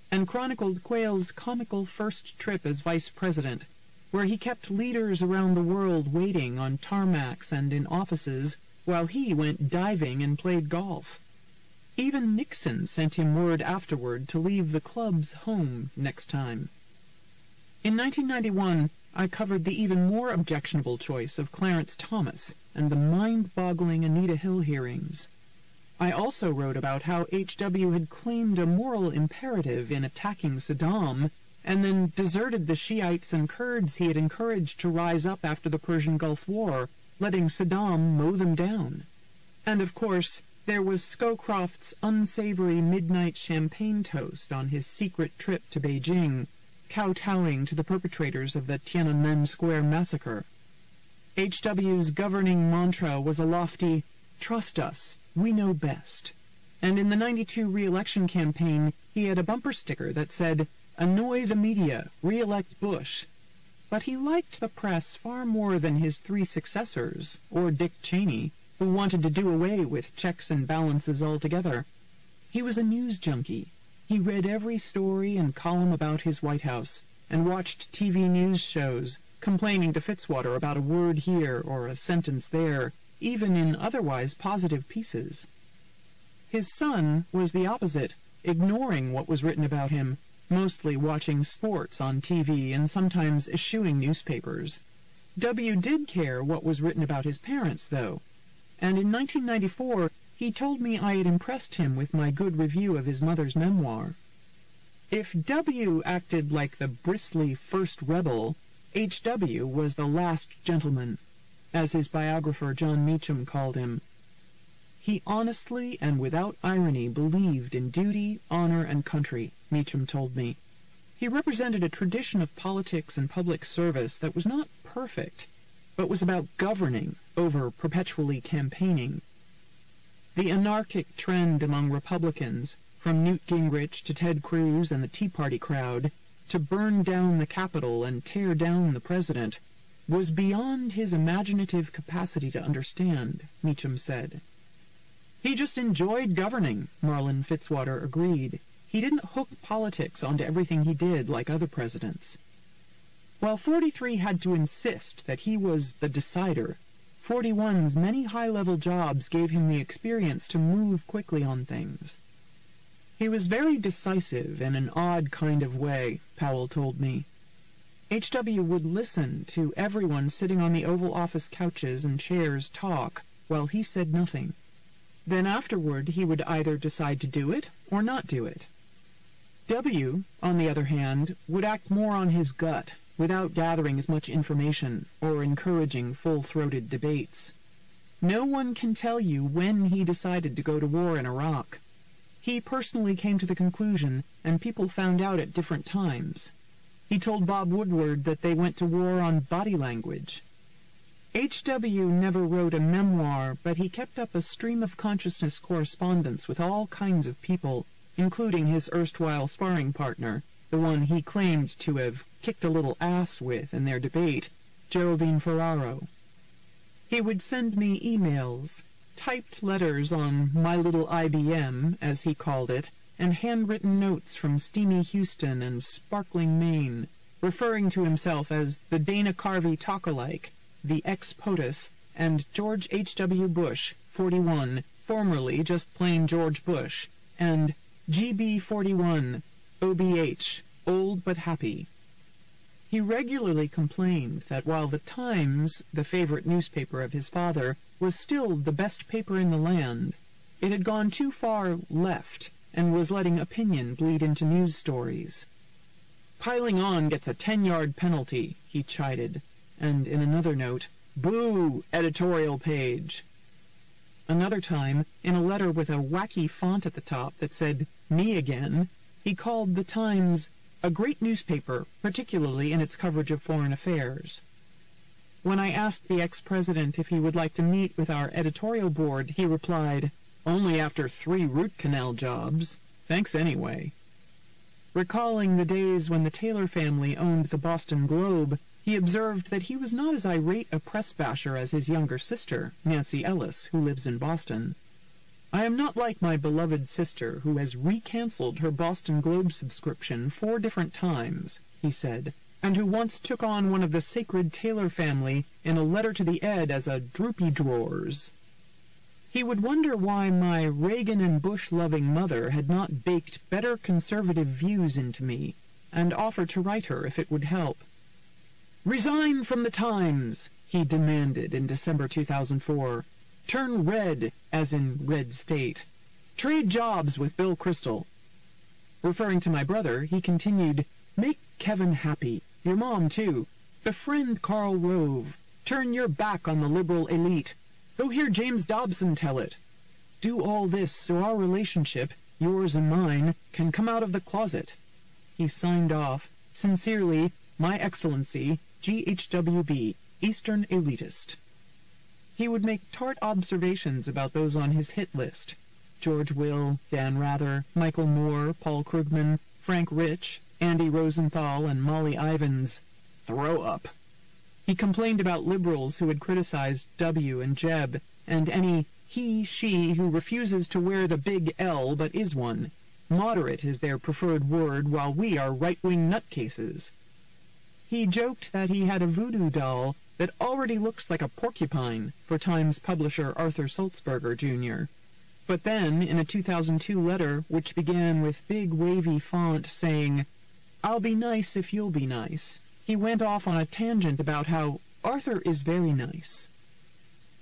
and chronicled Quayle's comical first trip as vice president, where he kept leaders around the world waiting on tarmacs and in offices while he went diving and played golf. Even Nixon sent him word afterward to leave the club's home next time. In 1991, I covered the even more objectionable choice of Clarence Thomas and the mind-boggling Anita Hill hearings. I also wrote about how H.W. had claimed a moral imperative in attacking Saddam and then deserted the Shiites and Kurds he had encouraged to rise up after the Persian Gulf War, letting Saddam mow them down. And of course, there was Scowcroft's unsavory midnight champagne toast on his secret trip to Beijing, kowtowing to the perpetrators of the Tiananmen Square massacre. H.W.'s governing mantra was a lofty, "Trust us, we know best." And in the 92 re-election campaign, he had a bumper sticker that said, "Annoy the media, re-elect Bush." But he liked the press far more than his three successors, or Dick Cheney, who wanted to do away with checks and balances altogether. He was a news junkie. He read every story and column about his White House, and watched TV news shows, complaining to Fitzwater about a word here or a sentence there, even in otherwise positive pieces. His son was the opposite, ignoring what was written about him, mostly watching sports on TV and sometimes eschewing newspapers. W did care what was written about his parents, though, and in 1994 he told me I had impressed him with my good review of his mother's memoir. If W acted like the bristly first rebel, H.W. was the last gentleman, as his biographer John Meacham called him. He honestly and without irony believed in duty, honor, and country, Meacham told me. He represented a tradition of politics and public service that was not perfect, but was about governing over perpetually campaigning. The anarchic trend among Republicans, from Newt Gingrich to Ted Cruz and the Tea Party crowd, to burn down the Capitol and tear down the president, was beyond his imaginative capacity to understand, Meacham said. He just enjoyed governing, Marlin Fitzwater agreed. He didn't hook politics onto everything he did like other presidents. While 43 had to insist that he was the decider, 41's many high-level jobs gave him the experience to move quickly on things. He was very decisive in an odd kind of way, Powell told me. H.W. would listen to everyone sitting on the Oval Office couches and chairs talk while he said nothing. Then afterward he would either decide to do it or not do it. W, on the other hand, would act more on his gut, without gathering as much information or encouraging full-throated debates. No one can tell you when he decided to go to war in Iraq. He personally came to the conclusion, and people found out at different times. He told Bob Woodward that they went to war on body language. H.W. never wrote a memoir, but he kept up a stream of consciousness correspondence with all kinds of people, including his erstwhile sparring partner, the one he claimed to have kicked a little ass with in their debate, Geraldine Ferraro. He would send me emails, typed letters on my little IBM, as he called it, and handwritten notes from steamy Houston and sparkling Maine, referring to himself as the Dana Carvey talk-alike, the ex-POTUS, and George H.W. Bush, 41, formerly just plain George Bush, and GB 41, OBH, old but happy. He regularly complained that while the Times, the favorite newspaper of his father, was still the best paper in the land, it had gone too far left and was letting opinion bleed into news stories. Piling on gets a 10-yard penalty, he chided, and in another note, "Boo, editorial page." Another time, in a letter with a wacky font at the top that said, "Me again," he called the Times a great newspaper, particularly in its coverage of foreign affairs. When I asked the ex-president if he would like to meet with our editorial board, he replied, "Only after 3 root canal jobs. Thanks anyway." Recalling the days when the Taylor family owned the Boston Globe, he observed that he was not as irate a press basher as his younger sister, Nancy Ellis, who lives in Boston. "I am not like my beloved sister, who has re-canceled her Boston Globe subscription 4 different times," he said, and who once took on one of the sacred Taylor family in a letter to the Ed as a droopy drawers. He would wonder why my Reagan and Bush-loving mother had not baked better conservative views into me, and offered to write her if it would help. "Resign from the Times," he demanded in December 2004. "Turn red," as in red state. "Trade jobs with Bill Kristol." Referring to my brother, he continued, "Make Kevin happy, your mom too. Befriend Karl Rove. Turn your back on the liberal elite. Go hear James Dobson tell it. Do all this so our relationship, yours and mine, can come out of the closet." He signed off, "Sincerely, My Excellency, GHWB, Eastern Elitist." He would make tart observations about those on his hit list: George Will, Dan Rather, Michael Moore, Paul Krugman, Frank Rich, Andy Rosenthal, and Molly Ivins. Throw up. He complained about liberals who had criticized W and Jeb, and any he/she who refuses to wear the big L but is one. Moderate is their preferred word, while we are right-wing nutcases. He joked that he had a voodoo doll that already looks like a porcupine for Times publisher Arthur Sulzberger, Jr. But then, in a 2002 letter, which began with big wavy font saying, "I'll be nice if you'll be nice," he went off on a tangent about how Arthur is very nice.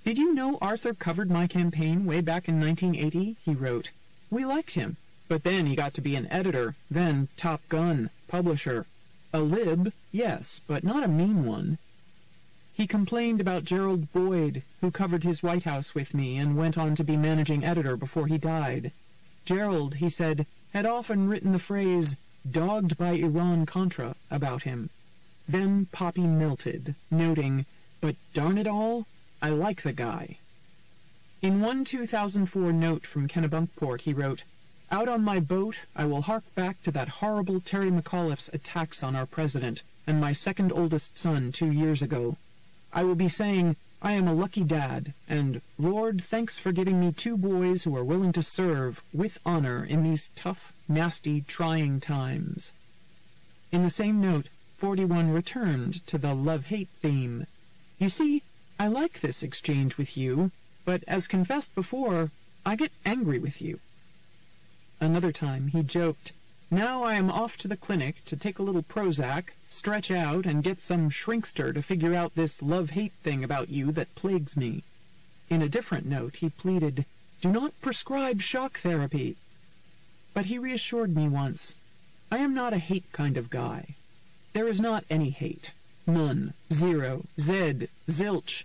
"Did you know Arthur covered my campaign way back in 1980? He wrote. "We liked him, but then he got to be an editor, then Top Gun, publisher. A lib, yes, but not a mean one." He complained about Gerald Boyd, who covered his White House with me and went on to be managing editor before he died. Gerald, he said, had often written the phrase, "dogged by Iran-Contra," about him. Then Poppy melted, noting, "But darn it all, I like the guy." In one 2004 note from Kennebunkport, he wrote, "Out on my boat, I will hark back to that horrible Terry McAuliffe's attacks on our president and my second oldest son 2 years ago. I will be saying, I am a lucky dad, and, Lord, thanks for giving me 2 boys who are willing to serve, with honor, in these tough, nasty, trying times." In the same note, 41 returned to the love-hate theme. "You see, I like this exchange with you, but as confessed before, I get angry with you." Another time he joked, "Now I am off to the clinic to take a little Prozac, stretch out, and get some shrinkster to figure out this love-hate thing about you that plagues me." In a different note he pleaded, "Do not prescribe shock therapy." But he reassured me once, "I am not a hate kind of guy. There is not any hate. None. Zero. Zed. Zilch.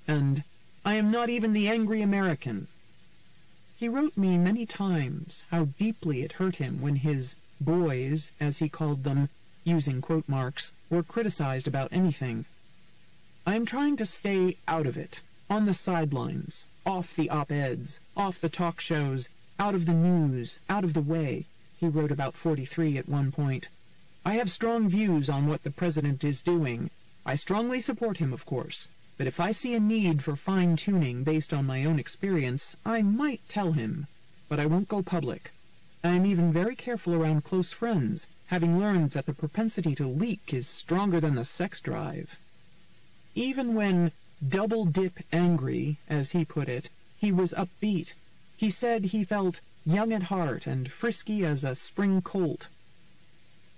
And I am not even the angry American." He wrote me many times how deeply it hurt him when his boys, as he called them, using quote marks, were criticized about anything. "I am trying to stay out of it, on the sidelines, off the op-eds, off the talk shows, out of the news, out of the way," he wrote about 43 at one point. "I have strong views on what the president is doing. I strongly support him, of course. but if I see a need for fine-tuning based on my own experience, I might tell him, but I won't go public. I am even very careful around close friends, having learned that the propensity to leak is stronger than the sex drive. Even when double-dip angry, as he put it, he was upbeat. He said he felt young at heart and frisky as a spring colt.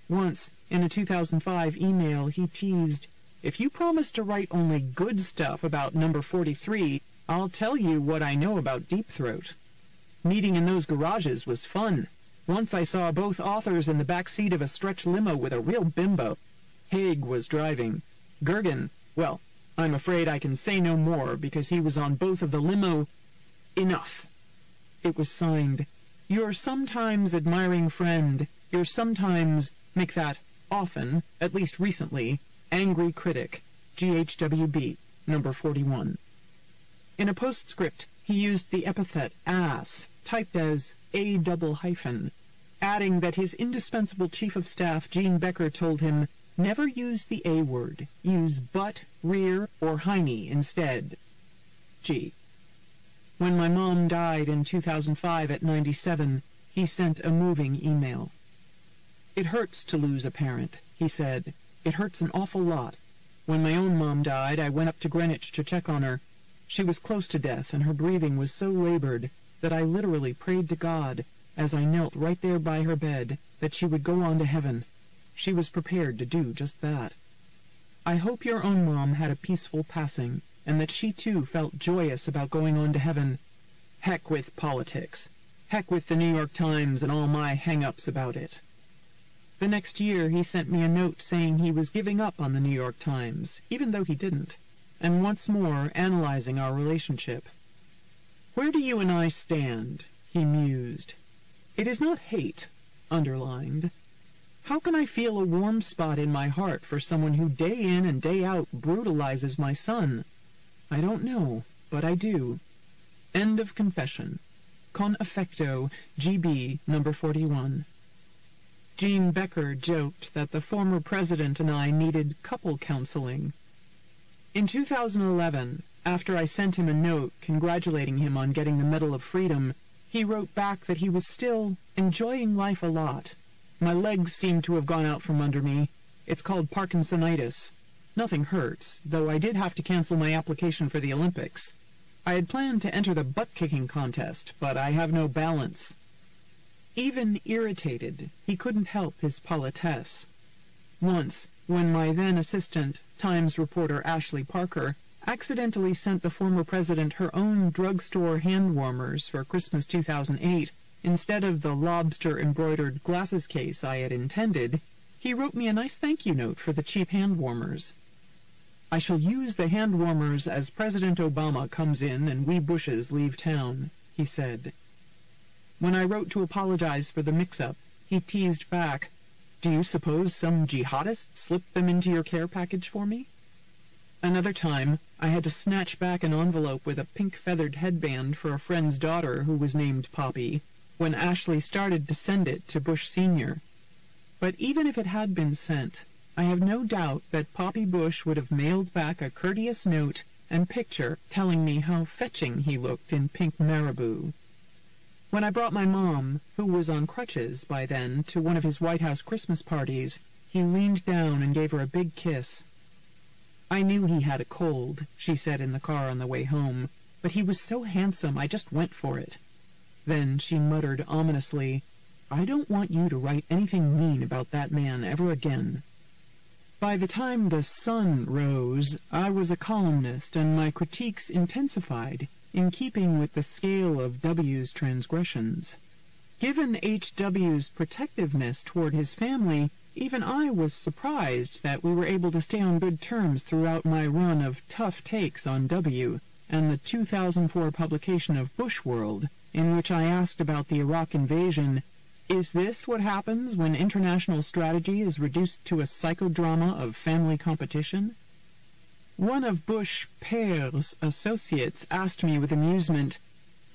Once, in a 2005 email, he teased, "If you promise to write only good stuff about number 43, I'll tell you what I know about Deep Throat." Meeting in those garages was fun. Once I saw both authors in the back seat of a stretch limo with a real bimbo. Haig was driving. Gergen, well, I'm afraid I can say no more because he was on both of the limo. Enough. It was signed, "Your sometimes admiring friend, your sometimes, make that often, at least recently, angry critic, GHWB, number 41. In a postscript, he used the epithet ass, typed as A double hyphen, adding that his indispensable chief of staff, Gene Becker, told him, "Never use the A word. Use butt, rear, or hiney instead." G. When my mom died in 2005 at 97, he sent a moving email. "It hurts to lose a parent," he said. "It hurts an awful lot. When my own mom died, I went up to Greenwich to check on her. She was close to death, and her breathing was so labored that I literally prayed to God, as I knelt right there by her bed, that she would go on to heaven. She was prepared to do just that. I hope your own mom had a peaceful passing, and that she too felt joyous about going on to heaven. Heck with politics. Heck with the New York Times and all my hang-ups about it." The next year he sent me a note saying he was giving up on the New York Times, even though he didn't, and once more analyzing our relationship. "Where do you and I stand?" he mused. "It is not hate," underlined. "How can I feel a warm spot in my heart for someone who day in and day out brutalizes my son? I don't know, but I do. End of confession. Con affecto, GB, number 41. Gene Becker joked that the former president and I needed couple counseling. In 2011, after I sent him a note congratulating him on getting the Medal of Freedom, he wrote back that he was still enjoying life a lot. "My legs seem to have gone out from under me. It's called Parkinsonitis. Nothing hurts, though I did have to cancel my application for the Olympics. I had planned to enter the butt-kicking contest, but I have no balance." Even irritated, he couldn't help his politesse. Once, when my then-assistant, Times reporter Ashley Parker, accidentally sent the former president her own drugstore hand warmers for Christmas 2008, instead of the lobster-embroidered glasses case I had intended, he wrote me a nice thank-you note for the cheap hand warmers. "I shall use the hand warmers as President Obama comes in and we Bushes leave town," he said. When I wrote to apologize for the mix-up, he teased back, "Do you suppose some jihadist slipped them into your care package for me?" Another time, I had to snatch back an envelope with a pink-feathered headband for a friend's daughter who was named Poppy, when Ashley started to send it to Bush Sr. But even if it had been sent, I have no doubt that Poppy Bush would have mailed back a courteous note and picture telling me how fetching he looked in pink marabou. When I brought my mom, who was on crutches by then, to one of his White House Christmas parties, he leaned down and gave her a big kiss. "I knew he had a cold," she said in the car on the way home, "but he was so handsome I just went for it." Then she muttered ominously, "I don't want you to write anything mean about that man ever again." By the time the sun rose, I was a columnist, and my critiques intensified, in keeping with the scale of W.'s transgressions. Given H.W.'s protectiveness toward his family, even I was surprised that we were able to stay on good terms throughout my run of tough takes on W. and the 2004 publication of Bushworld, in which I asked about the Iraq invasion, "Is this what happens when international strategy is reduced to a psychodrama of family competition?" One of Bush Père's associates asked me with amusement,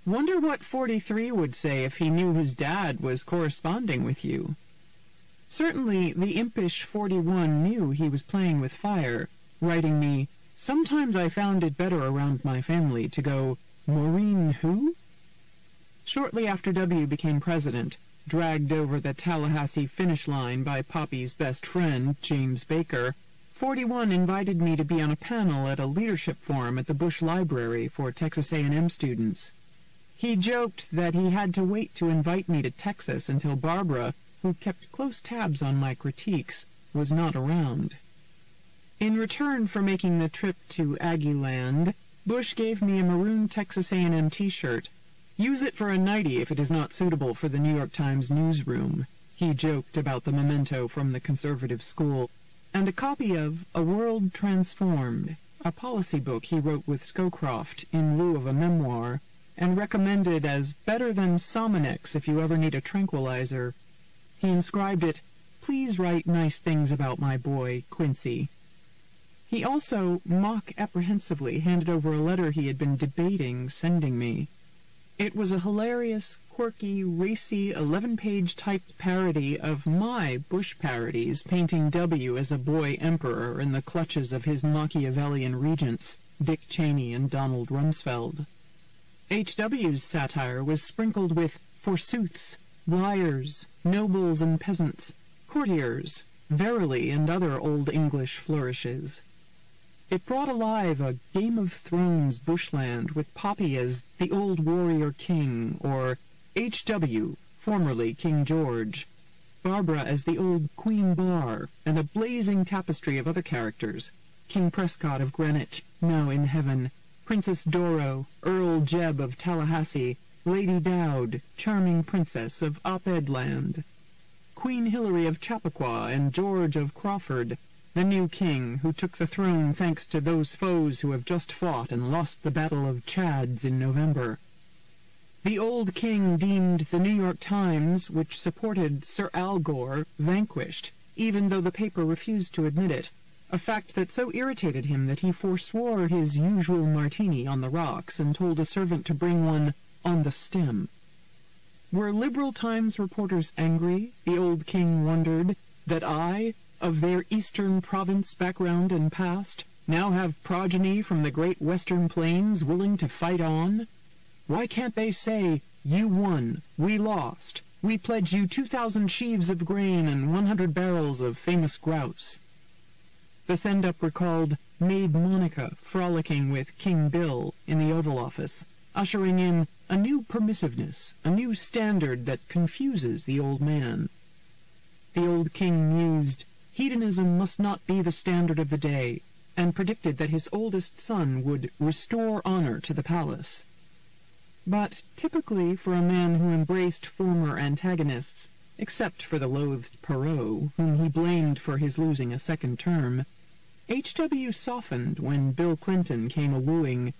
"Wonder what 43 would say if he knew his dad was corresponding with you?" Certainly the impish 41 knew he was playing with fire, writing me, Sometimes I found it better around my family to go, Maureen who? Shortly after W became president, dragged over the Tallahassee finish line by Poppy's best friend, James Baker, 41 invited me to be on a panel at a leadership forum at the Bush Library for Texas A&M students. He joked that he had to wait to invite me to Texas until Barbara, who kept close tabs on my critiques, was not around. In return for making the trip to Aggieland, Bush gave me a maroon Texas A&M t-shirt. Use it for a nightie if it is not suitable for the New York Times newsroom, he joked about the memento from the conservative school, and a copy of A World Transformed, a policy book he wrote with Scowcroft in lieu of a memoir, and recommended as better than Sominex if you ever need a tranquilizer. He inscribed it, "Please write nice things about my boy, Quincy." He also mock-apprehensively handed over a letter he had been debating sending me. It was a hilarious, quirky, racy, 11-page typed parody of my Bush parodies, painting W as a boy emperor in the clutches of his Machiavellian regents, Dick Cheney and Donald Rumsfeld. H.W.'s satire was sprinkled with forsooths, liars, nobles and peasants, courtiers, verily, and other Old English flourishes. It brought alive a Game of Thrones bushland with Poppy as the old warrior king, or H.W., formerly King George, Barbara as the old Queen Bar, and a blazing tapestry of other characters, King Prescott of Greenwich, now in heaven, Princess Doro, Earl Jeb of Tallahassee, Lady Döwd, charming princess of Op-Ed Land, Queen Hilary of Chappaqua and George of Crawford, the new king who took the throne thanks to those foes who have just fought and lost the Battle of Chads in November. The old king deemed the New York Times, which supported Sir Al Gore, vanquished, even though the paper refused to admit it, a fact that so irritated him that he forswore his usual martini on the rocks and told a servant to bring one on the stem. Were Liberal Times reporters angry, the old king wondered, that I, of their Eastern Province background and past, now have progeny from the great Western Plains willing to fight on? Why can't they say, you won, we lost, we pledge you 2,000 sheaves of grain and 100 barrels of famous grouse? The send-up recalled Maid Monica frolicking with King Bill in the Oval Office, ushering in a new permissiveness, a new standard that confuses the old man. The old king mused, hedonism must not be the standard of the day, and predicted that his oldest son would restore honor to the palace. But typically for a man who embraced former antagonists, except for the loathed Perot, whom he blamed for his losing a second term, H.W. softened when Bill Clinton came a-wooing.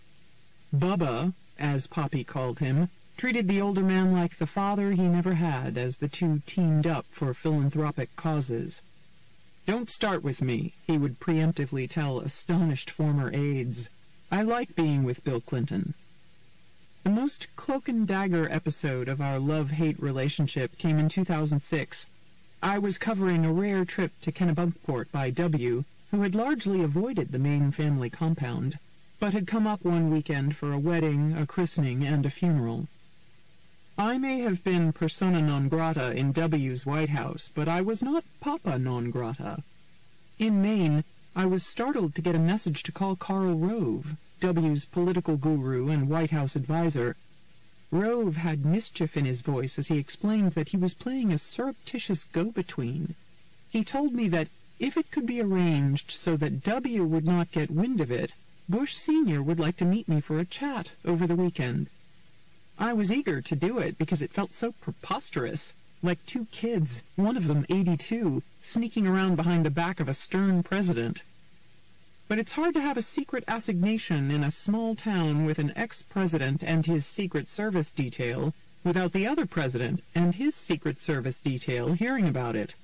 Bubba, as Poppy called him, treated the older man like the father he never had as the two teamed up for philanthropic causes. Don't start with me, he would preemptively tell astonished former aides. I like being with Bill Clinton. The most cloak-and-dagger episode of our love-hate relationship came in 2006. I was covering a rare trip to Kennebunkport by W., who had largely avoided the main family compound, but had come up one weekend for a wedding, a christening, and a funeral. I may have been persona non grata in W's White House, but I was not papa non grata. In Maine, I was startled to get a message to call Karl Rove, W's political guru and White House advisor. Rove had mischief in his voice as he explained that he was playing a surreptitious go-between. He told me that if it could be arranged so that W would not get wind of it, Bush Sr. would like to meet me for a chat over the weekend. I was eager to do it because it felt so preposterous, like two kids, one of them 82, sneaking around behind the back of a stern president. But it's hard to have a secret assignation in a small town with an ex-president and his Secret Service detail without the other president and his Secret Service detail hearing about it,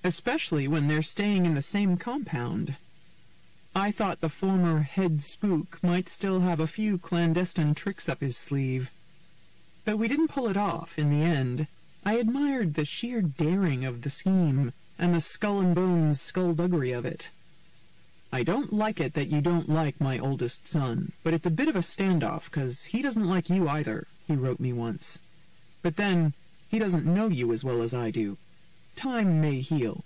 especially when they're staying in the same compound. I thought the former head spook might still have a few clandestine tricks up his sleeve. Though we didn't pull it off in the end, I admired the sheer daring of the scheme and the skull-and-bones skullduggery of it. I don't like it that you don't like my oldest son, but it's a bit of a standoff, 'cause he doesn't like you either, he wrote me once. But then, he doesn't know you as well as I do. Time may heal.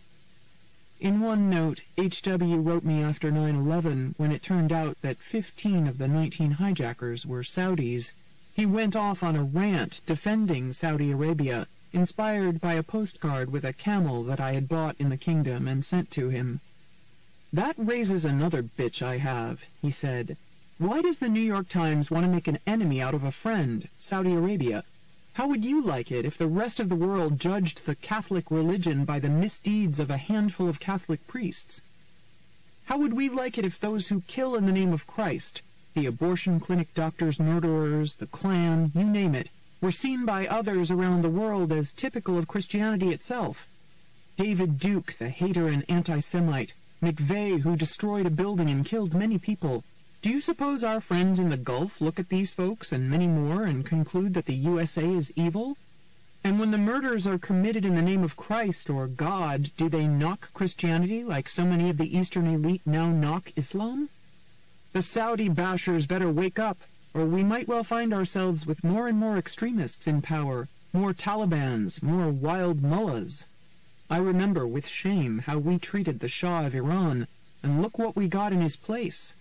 In one note, H.W. wrote me after 9/11, when it turned out that 15 of the 19 hijackers were Saudis. He went off on a rant defending Saudi Arabia, inspired by a postcard with a camel that I had bought in the kingdom and sent to him. "That raises another bitch I have," he said. "Why does the New York Times want to make an enemy out of a friend, Saudi Arabia? How would you like it if the rest of the world judged the Catholic religion by the misdeeds of a handful of Catholic priests? How would we like it if those who kill in the name of Christ, the abortion clinic doctors, murderers, the Klan, you name it, were seen by others around the world as typical of Christianity itself? David Duke, the hater and anti-Semite, McVeigh, who destroyed a building and killed many people. Do you suppose our friends in the Gulf look at these folks and many more and conclude that the USA is evil? And when the murders are committed in the name of Christ or God, do they knock Christianity like so many of the Eastern elite now knock Islam? The Saudi bashers better wake up, or we might well find ourselves with more and more extremists in power, more Talibans, more wild mullahs. I remember with shame how we treated the Shah of Iran, and look what we got in his place.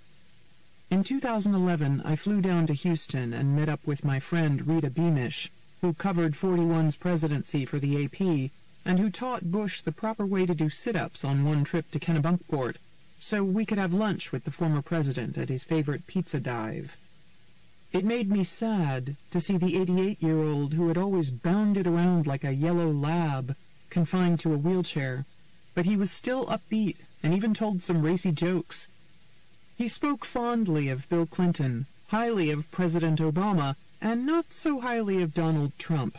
In 2011, I flew down to Houston and met up with my friend Rita Beamish, who covered 41's presidency for the AP, and who taught Bush the proper way to do sit-ups on one trip to Kennebunkport, so we could have lunch with the former president at his favorite pizza dive. It made me sad to see the 88-year-old who had always bounded around like a yellow lab, confined to a wheelchair, but he was still upbeat and even told some racy jokes. He spoke fondly of Bill Clinton, highly of President Obama, and not so highly of Donald Trump.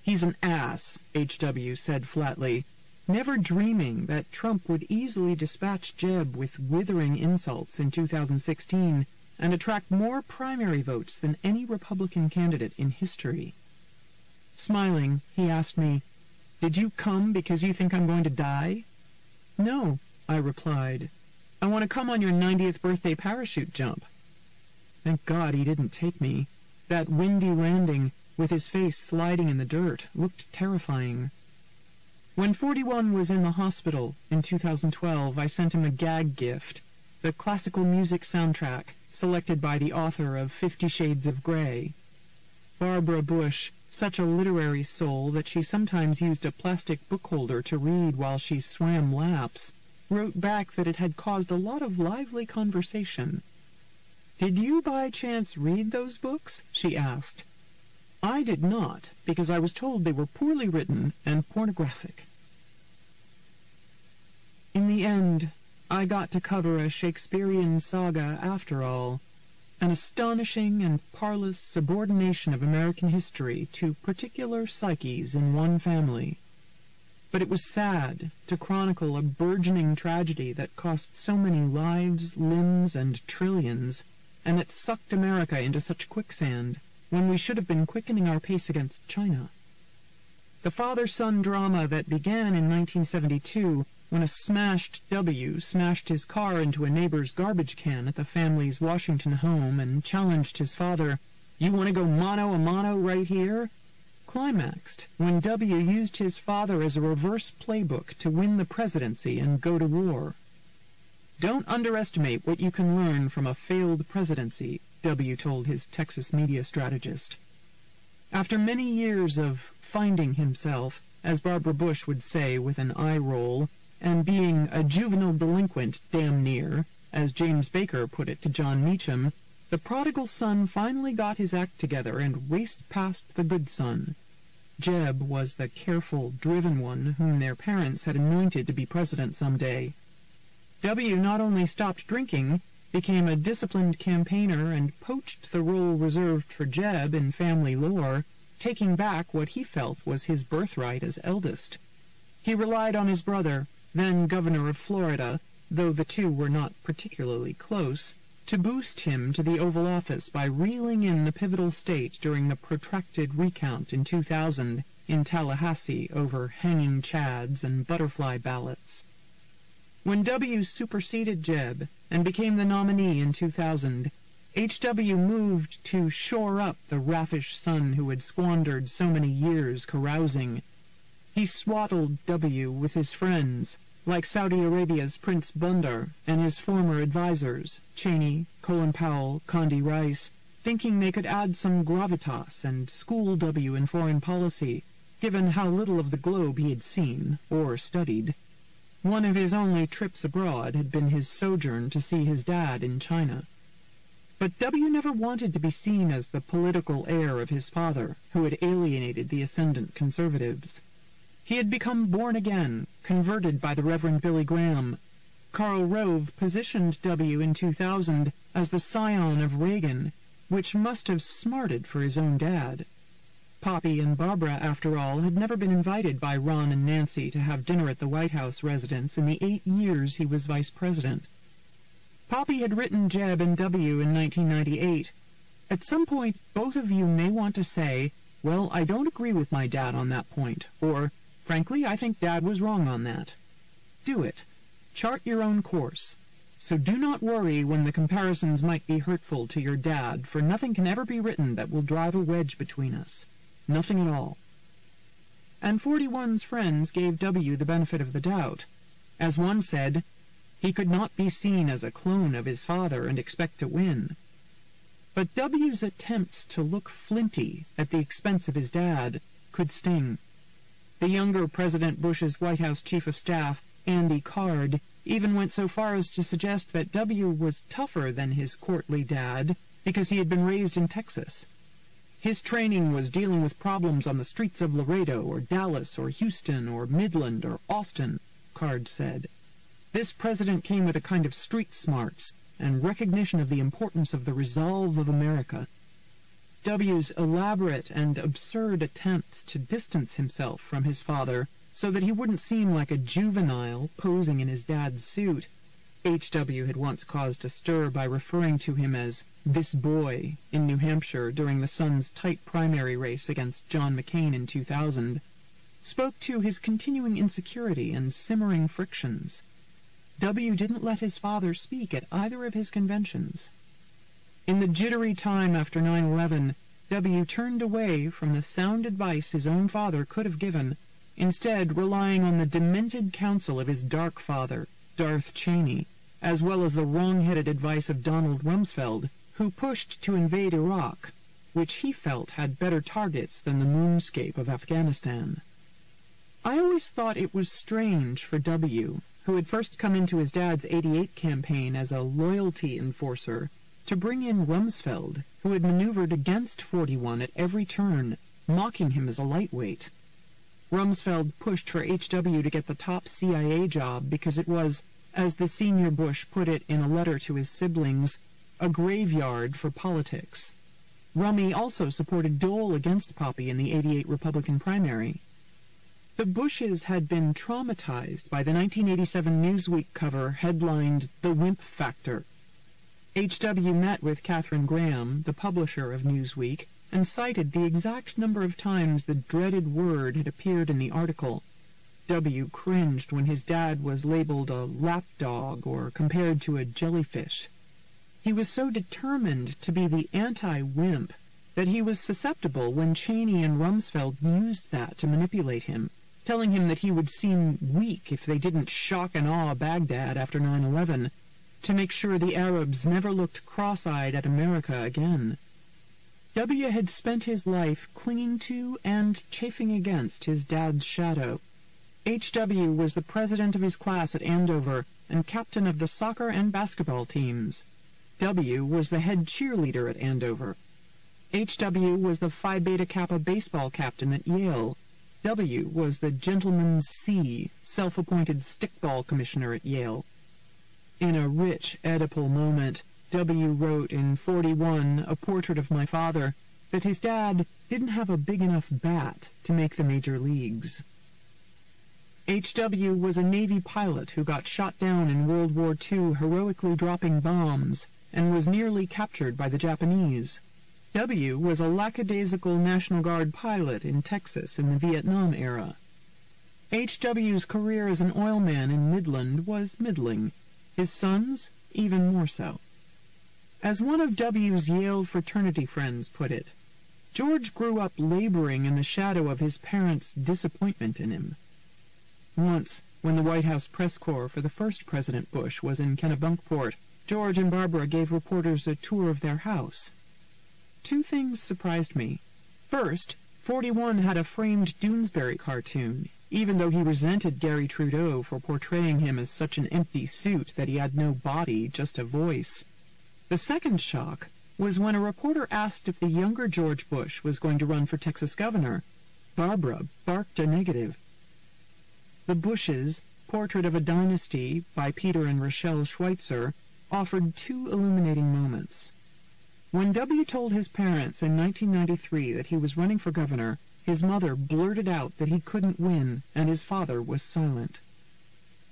"He's an ass," H.W. said flatly, never dreaming that Trump would easily dispatch Jeb with withering insults in 2016 and attract more primary votes than any Republican candidate in history. Smiling, he asked me, "Did you come because you think I'm going to die?" "No," I replied. "I want to come on your 90th birthday parachute jump." Thank God he didn't take me. That windy landing, with his face sliding in the dirt, looked terrifying. When 41 was in the hospital in 2012, I sent him a gag gift, the classical music soundtrack, selected by the author of 50 Shades of Grey. Barbara Bush, such a literary soul that she sometimes used a plastic book holder to read while she swam laps, wrote back that it had caused a lot of lively conversation. "Did you by chance read those books?" she asked. I did not, because I was told they were poorly written and pornographic. In the end, I got to cover a Shakespearean saga after all, an astonishing and parlous subordination of American history to particular psyches in one family. But it was sad to chronicle a burgeoning tragedy that cost so many lives, limbs, and trillions, and that sucked America into such quicksand, when we should have been quickening our pace against China. The father-son drama that began in 1972, when a smashed W smashed his car into a neighbor's garbage can at the family's Washington home and challenged his father, "You want to go mano a mano right here?" climaxed when W used his father as a reverse playbook to win the presidency and go to war. "Don't underestimate what you can learn from a failed presidency," W told his Texas media strategist. After many years of finding himself, as Barbara Bush would say with an eye roll, and being a juvenile delinquent damn near, as James Baker put it to John Meacham, the prodigal son finally got his act together and raced past the good son. Jeb was the careful, driven one whom their parents had anointed to be president someday. W not only stopped drinking, became a disciplined campaigner, and poached the role reserved for Jeb in family lore, taking back what he felt was his birthright as eldest. He relied on his brother, then governor of Florida, though the two were not particularly close, to boost him to the Oval Office by reeling in the pivotal state during the protracted recount in 2000 in Tallahassee over hanging chads and butterfly ballots. When W superseded Jeb and became the nominee in 2000, H.W. moved to shore up the raffish son who had squandered so many years carousing. He swaddled W with his friends, like Saudi Arabia's Prince Bandar and his former advisors, Cheney, Colin Powell, Condi Rice, thinking they could add some gravitas and school W in foreign policy, given how little of the globe he had seen or studied. One of his only trips abroad had been his sojourn to see his dad in China. But W never wanted to be seen as the political heir of his father, who had alienated the ascendant conservatives. He had become born again, converted by the Reverend Billy Graham. Karl Rove positioned W in 2000 as the scion of Reagan, which must have smarted for his own dad. Poppy and Barbara, after all, had never been invited by Ron and Nancy to have dinner at the White House residence in the 8 years he was vice president. Poppy had written Jeb and W in 1998. At some point, both of you may want to say, well, I don't agree with my dad on that point, or, frankly, I think Dad was wrong on that. Do it. Chart your own course. So do not worry when the comparisons might be hurtful to your dad, for nothing can ever be written that will drive a wedge between us. Nothing at all. And 41's friends gave W the benefit of the doubt. As one said, he could not be seen as a clone of his father and expect to win. But W's attempts to look flinty at the expense of his dad could sting. The younger President Bush's White House Chief of Staff, Andy Card, even went so far as to suggest that W was tougher than his courtly dad because he had been raised in Texas. His training was dealing with problems on the streets of Laredo or Dallas or Houston or Midland or Austin, Card said. This president came with a kind of street smarts and recognition of the importance of the resolve of America. W's elaborate and absurd attempts to distance himself from his father so that he wouldn't seem like a juvenile posing in his dad's suit. H.W. had once caused a stir by referring to him as "this boy" in New Hampshire during the son's tight primary race against John McCain in 2000, spoke to his continuing insecurity and simmering frictions. W didn't let his father speak at either of his conventions. In the jittery time after 9/11, W turned away from the sound advice his own father could have given, instead relying on the demented counsel of his dark father, Darth Cheney, as well as the wrong-headed advice of Donald Rumsfeld, who pushed to invade Iraq, which he felt had better targets than the moonscape of Afghanistan. I always thought it was strange for W, who had first come into his dad's '88 campaign as a loyalty enforcer, to bring in Rumsfeld, who had maneuvered against 41 at every turn, mocking him as a lightweight. Rumsfeld pushed for H.W. to get the top CIA job because it was, as the senior Bush put it in a letter to his siblings, a graveyard for politics. Rummy also supported Dole against Poppy in the '88 Republican primary. The Bushes had been traumatized by the 1987 Newsweek cover headlined "The Wimp Factor." H.W. met with Katharine Graham, the publisher of Newsweek, and cited the exact number of times the dreaded word had appeared in the article. W. cringed when his dad was labeled a lapdog or compared to a jellyfish. He was so determined to be the anti-wimp that he was susceptible when Cheney and Rumsfeld used that to manipulate him, telling him that he would seem weak if they didn't shock and awe Baghdad after 9/11, to make sure the Arabs never looked cross-eyed at America again. W. had spent his life clinging to and chafing against his dad's shadow. H.W. was the president of his class at Andover and captain of the soccer and basketball teams. W. was the head cheerleader at Andover. H.W. was the Phi Beta Kappa baseball captain at Yale. W. was the gentleman's C, self-appointed stickball commissioner at Yale. In a rich Oedipal moment, W. wrote in 41, A Portrait of My Father, that his dad didn't have a big enough bat to make the major leagues. H.W. was a Navy pilot who got shot down in World War II heroically dropping bombs and was nearly captured by the Japanese. W. was a lackadaisical National Guard pilot in Texas in the Vietnam era. H.W.'s career as an oilman in Midland was middling. His son's even more so. As one of W.'s Yale fraternity friends put it, George grew up laboring in the shadow of his parents' disappointment in him. Once, when the White House press corps for the first President Bush was in Kennebunkport, George and Barbara gave reporters a tour of their house. Two things surprised me. First, 41 had a framed Doonesbury cartoon, even though he resented Gary Trudeau for portraying him as such an empty suit that he had no body, just a voice. The second shock was when a reporter asked if the younger George Bush was going to run for Texas governor. Barbara barked a negative. The Bushes, Portrait of a Dynasty by Peter and Rochelle Schweitzer, offered two illuminating moments. When W. told his parents in 1993 that he was running for governor, his mother blurted out that he couldn't win, and his father was silent.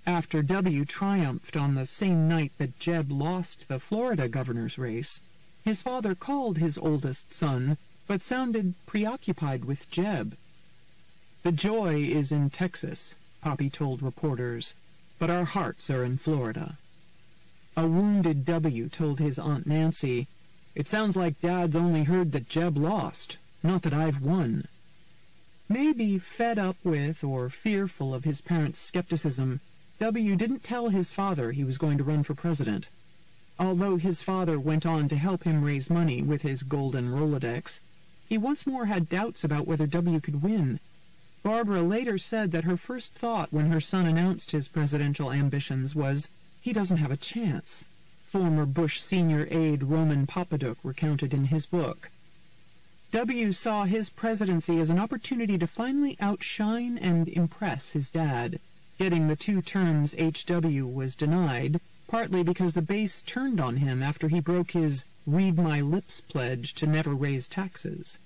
After W. triumphed on the same night that Jeb lost the Florida governor's race, his father called his oldest son, but sounded preoccupied with Jeb. "The joy is in Texas," Poppy told reporters, "but our hearts are in Florida." A wounded W. told his Aunt Nancy, "It sounds like Dad's only heard that Jeb lost, not that I've won." Maybe fed up with or fearful of his parents' skepticism, W. didn't tell his father he was going to run for president. Although his father went on to help him raise money with his golden Rolodex, he once more had doubts about whether W. could win. Barbara later said that her first thought when her son announced his presidential ambitions was, "He doesn't have a chance." Former Bush senior aide Roman Popadouk recounted in his book. W. saw his presidency as an opportunity to finally outshine and impress his dad. Getting the 2 terms H.W. was denied, partly because the base turned on him after he broke his "read my lips" pledge to never raise taxes.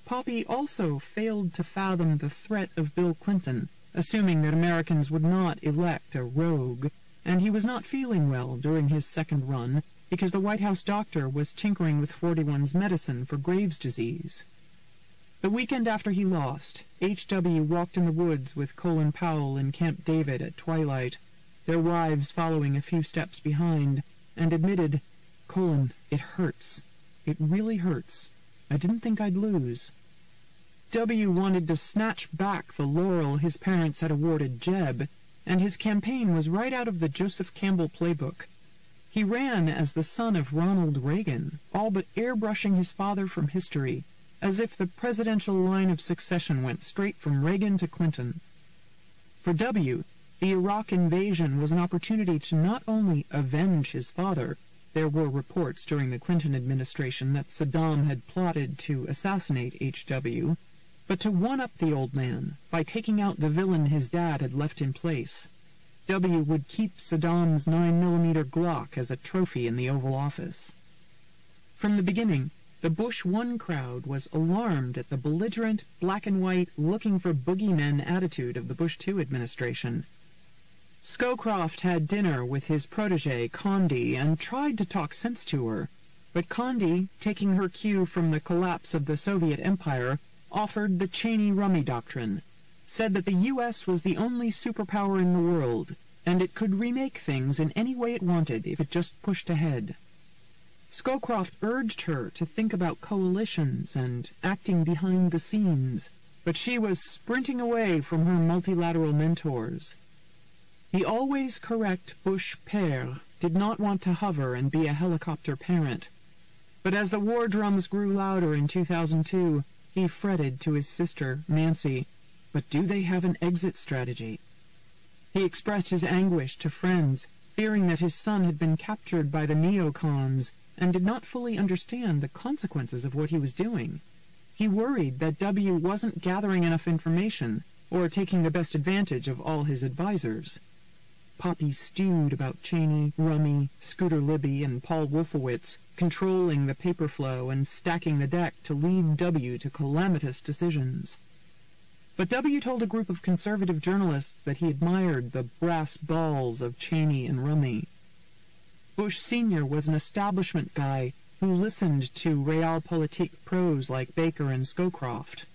Poppy also failed to fathom the threat of Bill Clinton, assuming that Americans would not elect a rogue, and he was not feeling well during his second run because the White House doctor was tinkering with 41's medicine for Graves' disease. The weekend after he lost, H.W. walked in the woods with Colin Powell in Camp David at twilight, their wives following a few steps behind, and admitted, "Colin, it hurts. It really hurts. I didn't think I'd lose." W. wanted to snatch back the laurel his parents had awarded Jeb, and his campaign was right out of the Joseph Campbell playbook. He ran as the son of Ronald Reagan, all but airbrushing his father from history, as if the presidential line of succession went straight from Reagan to Clinton. For W., the Iraq invasion was an opportunity to not only avenge his father — there were reports during the Clinton administration that Saddam had plotted to assassinate H.W. — but to one-up the old man by taking out the villain his dad had left in place. W. would keep Saddam's 9mm Glock as a trophy in the Oval Office. From the beginning, the Bush 1 crowd was alarmed at the belligerent, black-and-white, looking-for-boogeymen attitude of the Bush 2 administration. Scowcroft had dinner with his protege, Condi, and tried to talk sense to her, but Condi, taking her cue from the collapse of the Soviet Empire, offered the Cheney-Rummy doctrine, said that the U.S. was the only superpower in the world, and it could remake things in any way it wanted if it just pushed ahead. Scowcroft urged her to think about coalitions and acting behind the scenes, but she was sprinting away from her multilateral mentors. The always correct Bush père did not want to hover and be a helicopter parent, but as the war drums grew louder in 2002, he fretted to his sister, Nancy, "But do they have an exit strategy?" He expressed his anguish to friends, fearing that his son had been captured by the neocons and did not fully understand the consequences of what he was doing. He worried that W. wasn't gathering enough information or taking the best advantage of all his advisors. Poppy stewed about Cheney, Rummy, Scooter Libby, and Paul Wolfowitz, controlling the paper flow and stacking the deck to lead W. to calamitous decisions. But W. told a group of conservative journalists that he admired the brass balls of Cheney and Rummy. Bush Sr. was an establishment guy who listened to realpolitik pros like Baker and Scowcroft.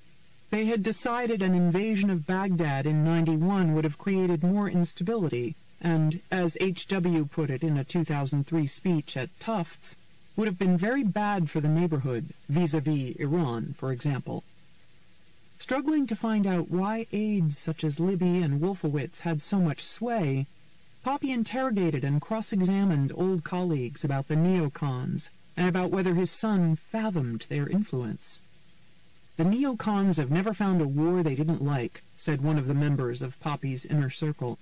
They had decided an invasion of Baghdad in '91 would have created more instability, and, as H.W. put it in a 2003 speech at Tufts, would have been very bad for the neighborhood, vis-a-vis Iran, for example. Struggling to find out why aides such as Libby and Wolfowitz had so much sway, Poppy interrogated and cross-examined old colleagues about the neocons and about whether his son fathomed their influence. "The neocons have never found a war they didn't like," said one of the members of Poppy's inner circle.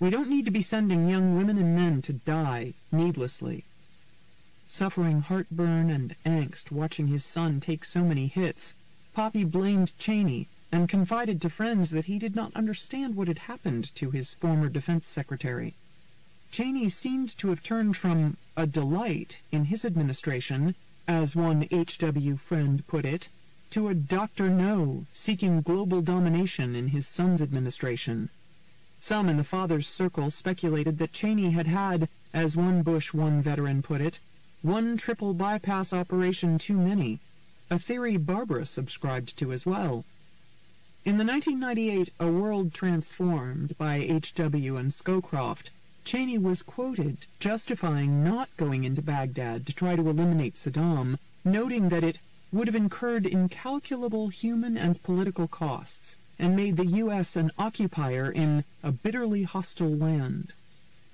"We don't need to be sending young women and men to die needlessly." Suffering heartburn and angst watching his son take so many hits, Poppy blamed Cheney and confided to friends that he did not understand what had happened to his former defense secretary. Cheney seemed to have turned from a delight in his administration, as one H.W. friend put it, to a Dr. No seeking global domination in his son's administration. Some in the father's circle speculated that Cheney had had, as one Bush One veteran put it, one triple bypass operation too many, a theory Barbara subscribed to as well. In the 1998 A World Transformed by H.W. and Scowcroft, Cheney was quoted justifying not going into Baghdad to try to eliminate Saddam, noting that it would have incurred incalculable human and political costs and made the U.S. an occupier in a bitterly hostile land.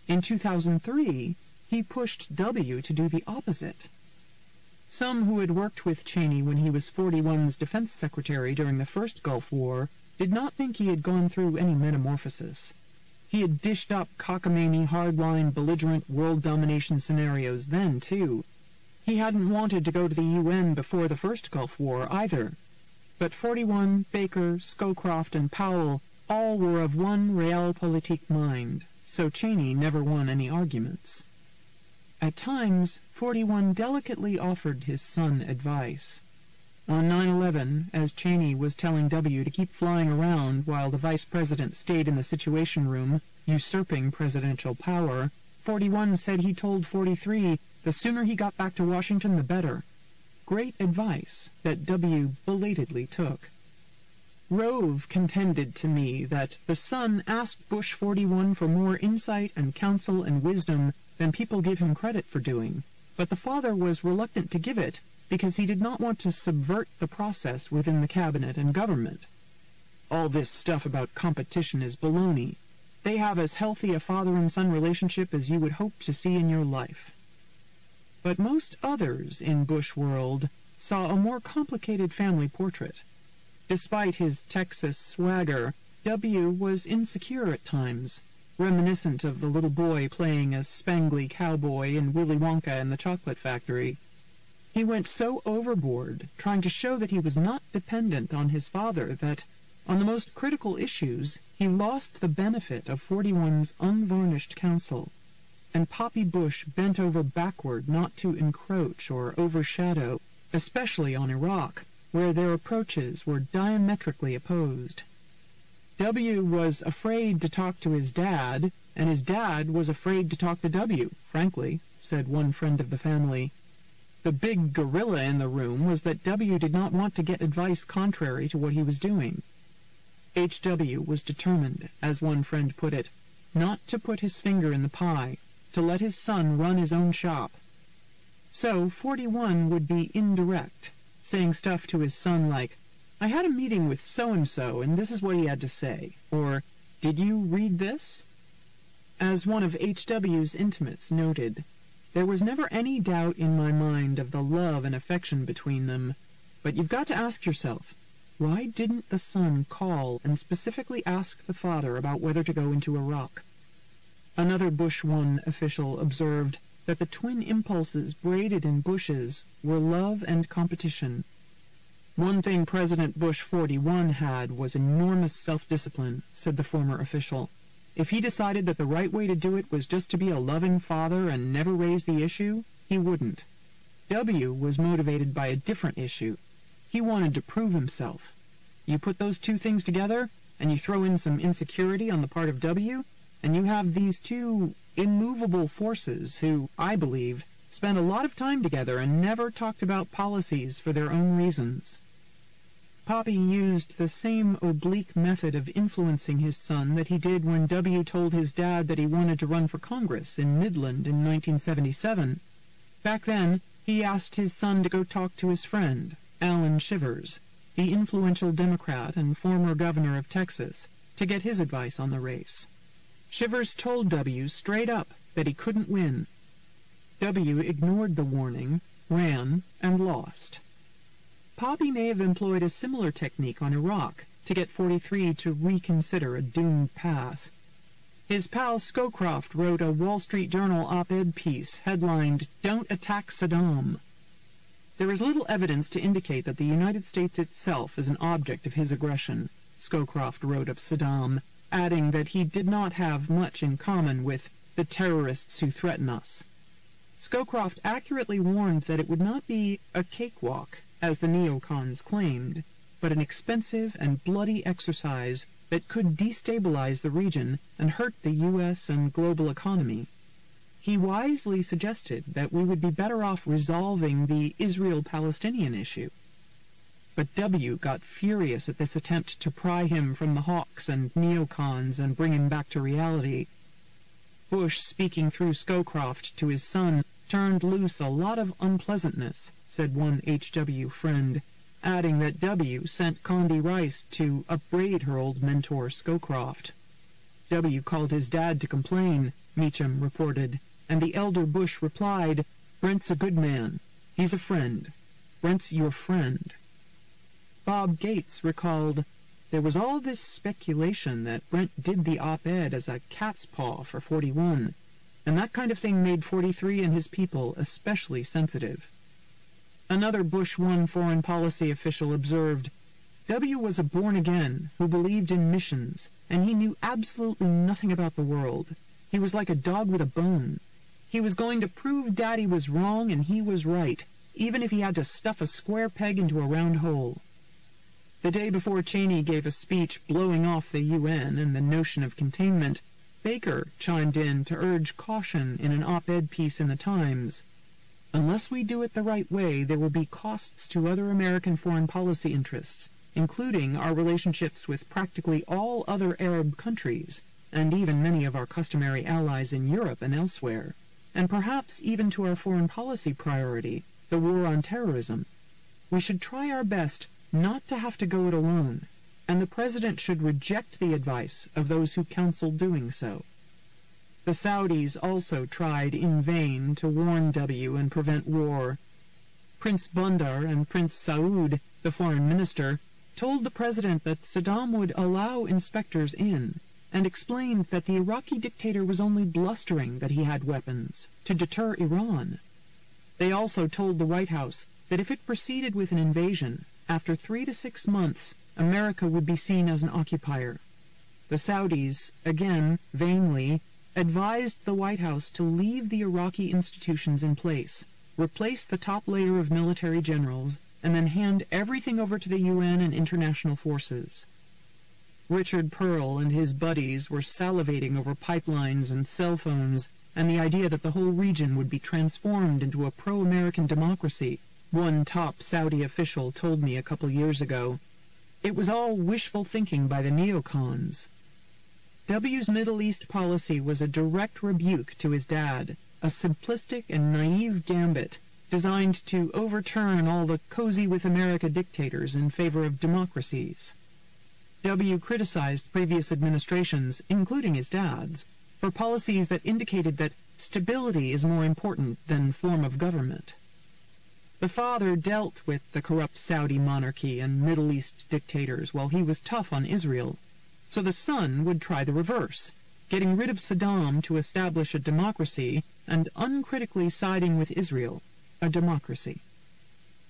In 2003, he pushed W to do the opposite. Some who had worked with Cheney when he was 41's defense secretary during the first Gulf War did not think he had gone through any metamorphosis. He had dished up cockamamie, hardline, belligerent world domination scenarios then, too. He hadn't wanted to go to the UN before the first Gulf War, either. But 41, Baker, Scowcroft, and Powell all were of one realpolitik mind, so Cheney never won any arguments. At times, 41 delicately offered his son advice. On 9/11, as Cheney was telling W to keep flying around while the vice president stayed in the Situation Room, usurping presidential power, 41 said he told 43 the sooner he got back to Washington the better. Great advice that W belatedly took. Rove contended to me that the son asked Bush 41 for more insight and counsel and wisdom than people give him credit for doing, but the father was reluctant to give it because he did not want to subvert the process within the cabinet and government. All this stuff about competition is baloney. They have as healthy a father and son relationship as you would hope to see in your life. But most others in Bush world saw a more complicated family portrait. Despite his Texas swagger, W was insecure at times, reminiscent of the little boy playing a spangly cowboy in Willy Wonka and the Chocolate Factory. He went so overboard, trying to show that he was not dependent on his father, that, on the most critical issues, he lost the benefit of 41's unvarnished counsel, and Poppy Bush bent over backward not to encroach or overshadow, especially on Iraq, where their approaches were diametrically opposed. W was afraid to talk to his dad, and his dad was afraid to talk to W, frankly, said one friend of the family. The big gorilla in the room was that W did not want to get advice contrary to what he was doing. H.W. was determined, as one friend put it, not to put his finger in the pie, to let his son run his own shop. So 41 would be indirect, saying stuff to his son like, "I had a meeting with so-and-so, and this is what he had to say," or, "Did you read this?" As one of H.W.'s intimates noted, "There was never any doubt in my mind of the love and affection between them, but you've got to ask yourself, why didn't the son call and specifically ask the father about whether to go into Iraq?" Another Bush One official observed that the twin impulses braided in Bushes were love and competition. One thing President Bush 41 had was enormous self-discipline, said the former official. If he decided that the right way to do it was just to be a loving father and never raise the issue, he wouldn't. W was motivated by a different issue. He wanted to prove himself. You put those two things together, and you throw in some insecurity on the part of W, and you have these two immovable forces who, I believe, spent a lot of time together and never talked about policies for their own reasons. Poppy used the same oblique method of influencing his son that he did when W told his dad that he wanted to run for Congress in Midland in 1977. Back then, he asked his son to go talk to his friend, Alan Shivers, the influential Democrat and former governor of Texas, to get his advice on the race. Shivers told W straight up that he couldn't win. W ignored the warning, ran, and lost. Poppy may have employed a similar technique on Iraq to get 43 to reconsider a doomed path. His pal Scowcroft wrote a Wall Street Journal op-ed piece headlined, "Don't Attack Saddam." There is little evidence to indicate that the United States itself is an object of his aggression, Scowcroft wrote of Saddam, adding that he did not have much in common with the terrorists who threaten us. Scowcroft accurately warned that it would not be a cakewalk, as the neocons claimed, but an expensive and bloody exercise that could destabilize the region and hurt the U.S. and global economy. He wisely suggested that we would be better off resolving the Israel-Palestinian issue. But W got furious at this attempt to pry him from the hawks and neocons and bring him back to reality. Bush, speaking through Scowcroft to his son, turned loose a lot of unpleasantness, said one HW friend, adding that W sent Condi Rice to upbraid her old mentor Scowcroft. W called his dad to complain, Meacham reported, and the elder Bush replied, "Brent's a good man. He's a friend. Brent's your friend." Bob Gates recalled, "There was all this speculation that Brent did the op-ed as a cat's paw for 41, and that kind of thing made 43 and his people especially sensitive." Another Bush 1 foreign policy official observed, "W was a born-again who believed in missions, and he knew absolutely nothing about the world. He was like a dog with a bone. He was going to prove Daddy was wrong and he was right, even if he had to stuff a square peg into a round hole." The day before Cheney gave a speech blowing off the UN and the notion of containment, Baker chimed in to urge caution in an op-ed piece in the Times. "Unless we do it the right way, there will be costs to other American foreign policy interests, including our relationships with practically all other Arab countries, and even many of our customary allies in Europe and elsewhere, and perhaps even to our foreign policy priority, the war on terrorism. We should try our best not to have to go it alone, and the President should reject the advice of those who counsel doing so." The Saudis also tried in vain to warn W and prevent war. Prince Bandar and Prince Saud, the foreign minister, told the President that Saddam would allow inspectors in, and explained that the Iraqi dictator was only blustering that he had weapons to deter Iran. They also told the White House that if it proceeded with an invasion, after 3 to 6 months, America would be seen as an occupier. The Saudis, again, vainly, advised the White House to leave the Iraqi institutions in place, replace the top layer of military generals, and then hand everything over to the UN and international forces. Richard Pearl and his buddies were salivating over pipelines and cell phones and the idea that the whole region would be transformed into a pro-American democracy, one top Saudi official told me a couple years ago. It was all wishful thinking by the neocons. W's Middle East policy was a direct rebuke to his dad, a simplistic and naive gambit designed to overturn all the cozy with America dictators in favor of democracies. W criticized previous administrations, including his dad's, for policies that indicated that stability is more important than form of government. The father dealt with the corrupt Saudi monarchy and Middle East dictators while he was tough on Israel, so the son would try the reverse, getting rid of Saddam to establish a democracy and uncritically siding with Israel, a democracy.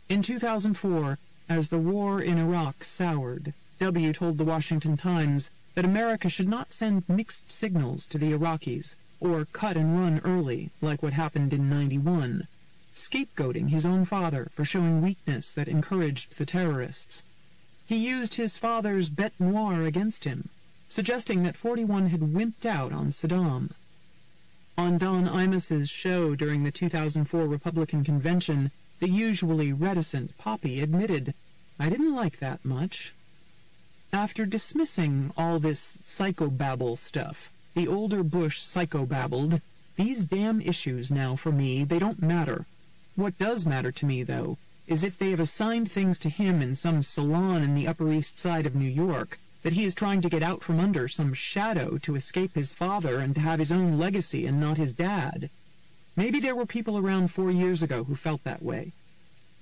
In 2004, as the war in Iraq soured, W told the Washington Times that America should not send mixed signals to the Iraqis or cut and run early like what happened in '91, scapegoating his own father for showing weakness that encouraged the terrorists. He used his father's bête noire against him, suggesting that 41 had wimped out on Saddam. On Don Imus's show during the 2004 Republican convention, the usually reticent Poppy admitted, I didn't like that much. After dismissing all this psychobabble stuff, the older Bush psychobabbled, "These damn issues now for me, they don't matter. What does matter to me, though, is if they have assigned things to him in some salon in the Upper East Side of New York, that he is trying to get out from under some shadow to escape his father and to have his own legacy and not his dad. Maybe there were people around 4 years ago who felt that way."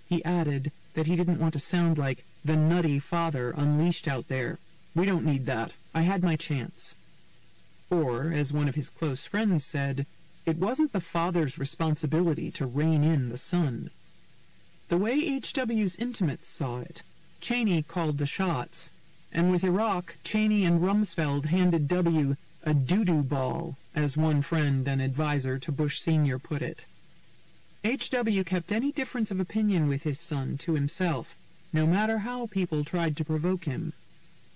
He added that he didn't want to sound like the nutty father unleashed out there. "We don't need that. I had my chance." Or, as one of his close friends said, it wasn't the father's responsibility to rein in the son. The way H.W.'s intimates saw it, Cheney called the shots, and with Iraq, Cheney and Rumsfeld handed W. a doo-doo ball, as one friend and advisor to Bush Sr. put it. H.W. kept any difference of opinion with his son to himself, no matter how people tried to provoke him.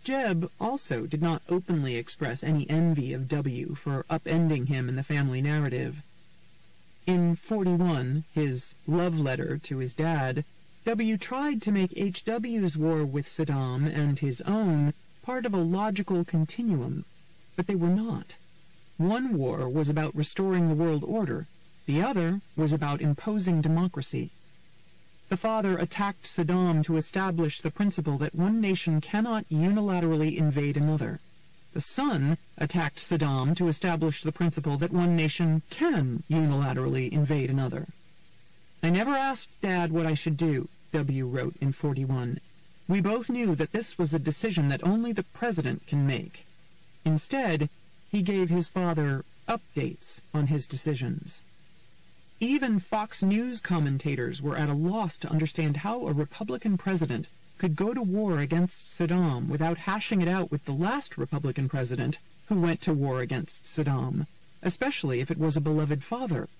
Jeb also did not openly express any envy of W. for upending him in the family narrative. In 41, his love letter to his dad, W. tried to make H.W.'s war with Saddam and his own part of a logical continuum, but they were not. One war was about restoring the world order. The other was about imposing democracy. The father attacked Saddam to establish the principle that one nation cannot unilaterally invade another. The son attacked Saddam to establish the principle that one nation can unilaterally invade another. "I never asked Dad what I should do," W. wrote in 41. "We both knew that this was a decision that only the president can make." Instead, he gave his father updates on his decisions. Even Fox News commentators were at a loss to understand how a Republican president could go to war against Saddam without hashing it out with the last Republican president who went to war against Saddam, especially if it was a beloved father.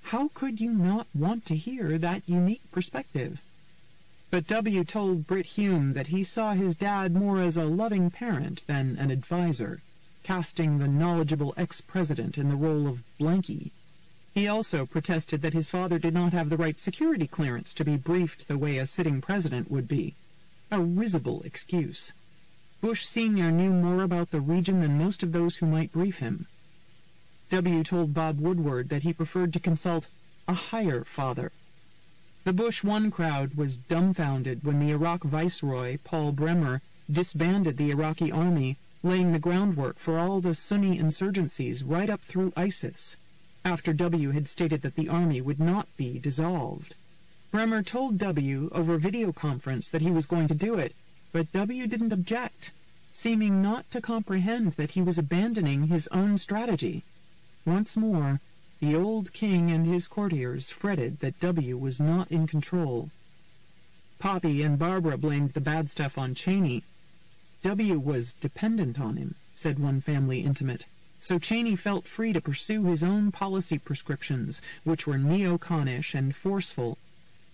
How could you not want to hear that unique perspective? But W. told Brit Hume that he saw his dad more as a loving parent than an advisor, casting the knowledgeable ex-president in the role of Blanky. He also protested that his father did not have the right security clearance to be briefed the way a sitting president would be. A risible excuse. Bush Sr. knew more about the region than most of those who might brief him. W. told Bob Woodward that he preferred to consult a higher father. The Bush One crowd was dumbfounded when the Iraq Viceroy, Paul Bremer, disbanded the Iraqi army, laying the groundwork for all the Sunni insurgencies right up through ISIS, after W. had stated that the army would not be dissolved. Bremer told W. over video conference that he was going to do it, but W. didn't object, seeming not to comprehend that he was abandoning his own strategy. Once more, the old king and his courtiers fretted that W. was not in control. Poppy and Barbara blamed the bad stuff on Cheney. W. was dependent on him, said one family intimate, so Cheney felt free to pursue his own policy prescriptions, which were neo-Connish and forceful.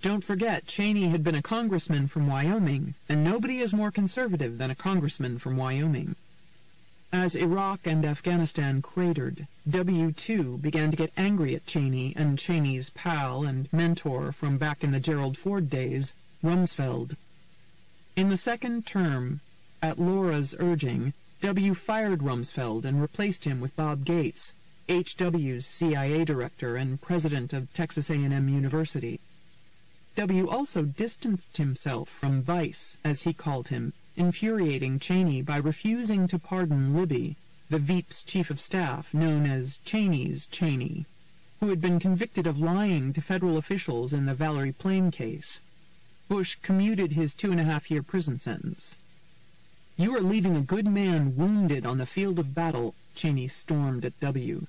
Don't forget, Cheney had been a congressman from Wyoming, and nobody is more conservative than a congressman from Wyoming. As Iraq and Afghanistan cratered, W. too began to get angry at Cheney and Cheney's pal and mentor from back in the Gerald Ford days, Rumsfeld. In the second term, at Laura's urging, W. fired Rumsfeld and replaced him with Bob Gates, H.W.'s CIA director and president of Texas A&M University. W. also distanced himself from Vice, as he called him, infuriating Cheney by refusing to pardon Libby, the Veep's chief of staff, known as Cheney's Cheney, who had been convicted of lying to federal officials in the Valerie Plame case. Bush commuted his 2.5-year prison sentence. "You are leaving a good man wounded on the field of battle," Cheney stormed at W.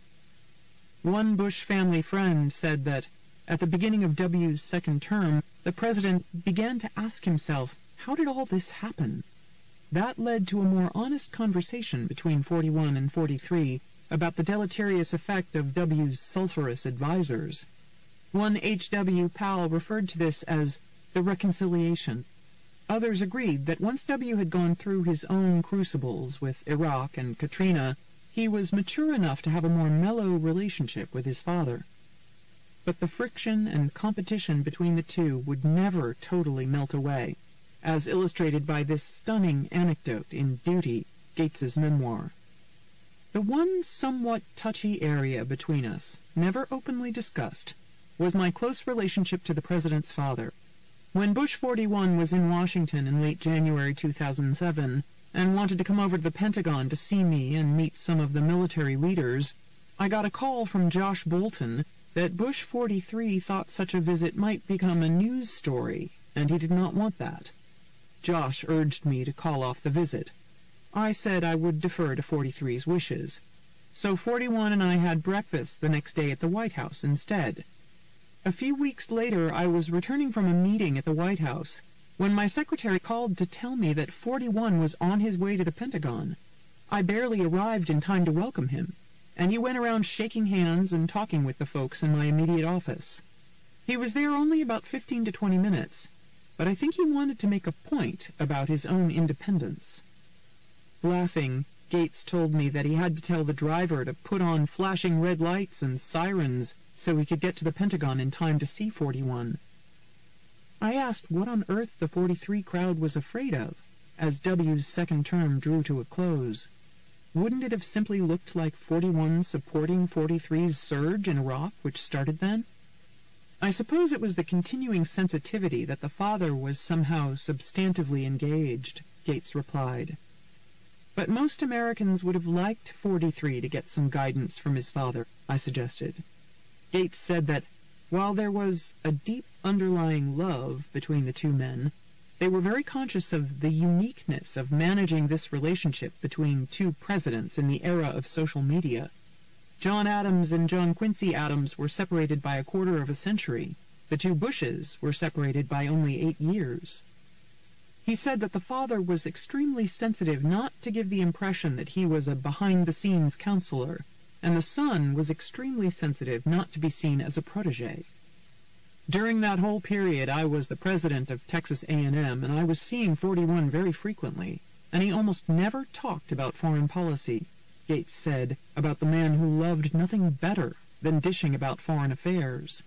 One Bush family friend said that, at the beginning of W.'s second term, the president began to ask himself, how did all this happen? That led to a more honest conversation between 41 and 43 about the deleterious effect of W.'s sulfurous advisors. One H.W. pal referred to this as the reconciliation. Others agreed that once W. had gone through his own crucibles with Iraq and Katrina, he was mature enough to have a more mellow relationship with his father. But the friction and competition between the two would never totally melt away. as illustrated by this stunning anecdote in Duty, Gates's memoir. The one somewhat touchy area between us, never openly discussed, was my close relationship to the president's father. When Bush 41 was in Washington in late January 2007 and wanted to come over to the Pentagon to see me and meet some of the military leaders, I got a call from Josh Bolton that Bush 43 thought such a visit might become a news story, and he did not want that. Josh urged me to call off the visit. I said I would defer to 43's wishes. So 41 and I had breakfast the next day at the White House instead. A few weeks later, I was returning from a meeting at the White House when my secretary called to tell me that 41 was on his way to the Pentagon. I barely arrived in time to welcome him, and he went around shaking hands and talking with the folks in my immediate office. He was there only about 15 to 20 minutes, but I think he wanted to make a point about his own independence. Laughing, Gates told me that he had to tell the driver to put on flashing red lights and sirens so he could get to the Pentagon in time to see 41. I asked what on earth the 43 crowd was afraid of, as W's second term drew to a close. Wouldn't it have simply looked like 41 supporting 43's surge in Iraq, which started then? I suppose it was the continuing sensitivity that the father was somehow substantively engaged, Gates replied. But most Americans would have liked 43 to get some guidance from his father, I suggested. Gates said that, while there was a deep underlying love between the two men, they were very conscious of the uniqueness of managing this relationship between two presidents in the era of social media. John Adams and John Quincy Adams were separated by a quarter of a century. The two Bushes were separated by only 8 years. He said that the father was extremely sensitive not to give the impression that he was a behind-the-scenes counselor, and the son was extremely sensitive not to be seen as a protege. During that whole period, I was the president of Texas A&M, and I was seeing 41 very frequently, and he almost never talked about foreign policy, Gates said about the man who loved nothing better than dishing about foreign affairs.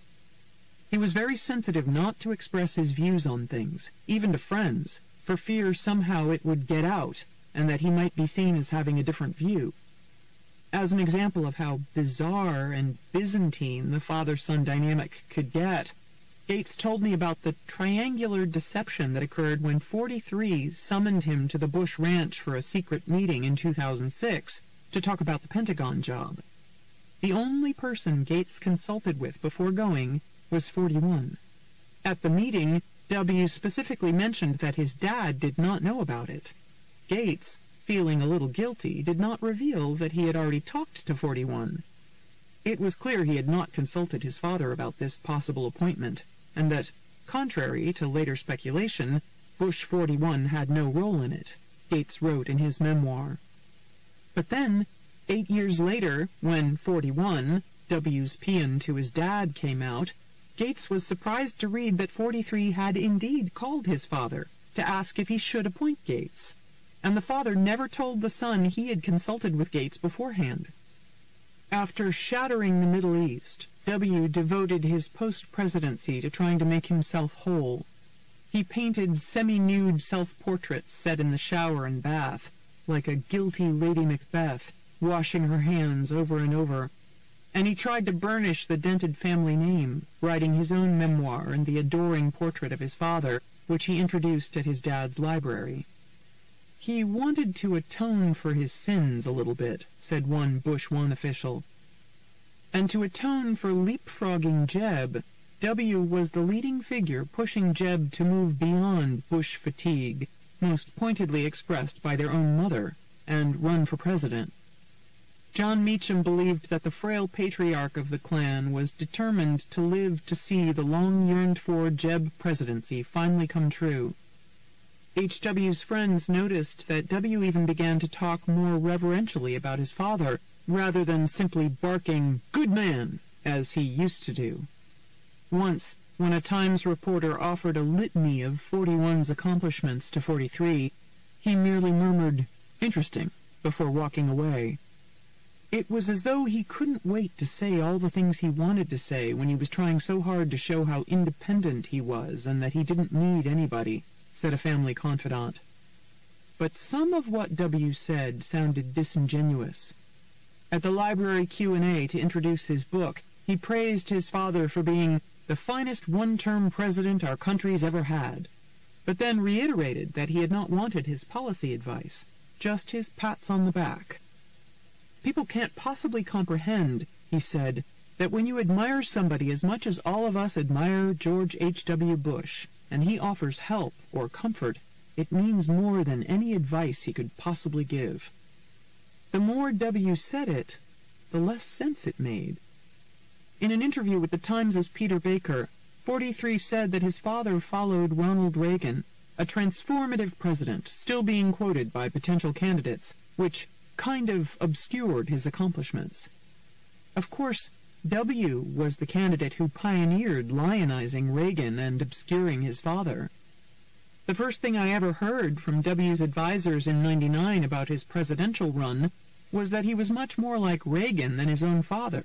He was very sensitive not to express his views on things, even to friends, for fear somehow it would get out and that he might be seen as having a different view. As an example of how bizarre and Byzantine the father-son dynamic could get, Gates told me about the triangular deception that occurred when 43 summoned him to the Bush Ranch for a secret meeting in 2006 to talk about the Pentagon job. The only person Gates consulted with before going was 41. At the meeting, W specifically mentioned that his dad did not know about it. Gates, feeling a little guilty, did not reveal that he had already talked to 41. It was clear he had not consulted his father about this possible appointment, and that, contrary to later speculation, Bush 41 had no role in it, Gates wrote in his memoir. But then, 8 years later, when 41, W's paean to his dad, came out, Gates was surprised to read that 43 had indeed called his father to ask if he should appoint Gates, and the father never told the son he had consulted with Gates beforehand. After shattering the Middle East, W devoted his post-presidency to trying to make himself whole. He painted semi-nude self-portraits set in the shower and bath, like a guilty Lady Macbeth, washing her hands over and over, and he tried to burnish the dented family name, writing his own memoir and the adoring portrait of his father, which he introduced at his dad's library. He wanted to atone for his sins a little bit, said one Bush 1 official. And to atone for leapfrogging Jeb, W was the leading figure pushing Jeb to move beyond Bush fatigue, most pointedly expressed by their own mother, and run for president. John Meacham believed that the frail patriarch of the clan was determined to live to see the long-yearned-for Jeb presidency finally come true. H.W.'s friends noticed that W even began to talk more reverentially about his father, rather than simply barking, "Good man," as he used to do. Once, when a Times reporter offered a litany of 41's accomplishments to 43, he merely murmured, "Interesting," before walking away. It was as though he couldn't wait to say all the things he wanted to say when he was trying so hard to show how independent he was and that he didn't need anybody. said a family confidant. But some of what W. said sounded disingenuous. At the library Q&A to introduce his book, he praised his father for being the finest one-term president our country's ever had, but then reiterated that he had not wanted his policy advice, just his pats on the back. People can't possibly comprehend, he said, that when you admire somebody as much as all of us admire George H.W. Bush, and he offers help or comfort, it means more than any advice he could possibly give. The more W. said it, the less sense it made. In an interview with the Times' Peter Baker, 43 said that his father followed Ronald Reagan, a transformative president still being quoted by potential candidates, which kind of obscured his accomplishments. Of course, W. was the candidate who pioneered lionizing Reagan and obscuring his father. The first thing I ever heard from W.'s advisors in '99 about his presidential run was that he was much more like Reagan than his own father.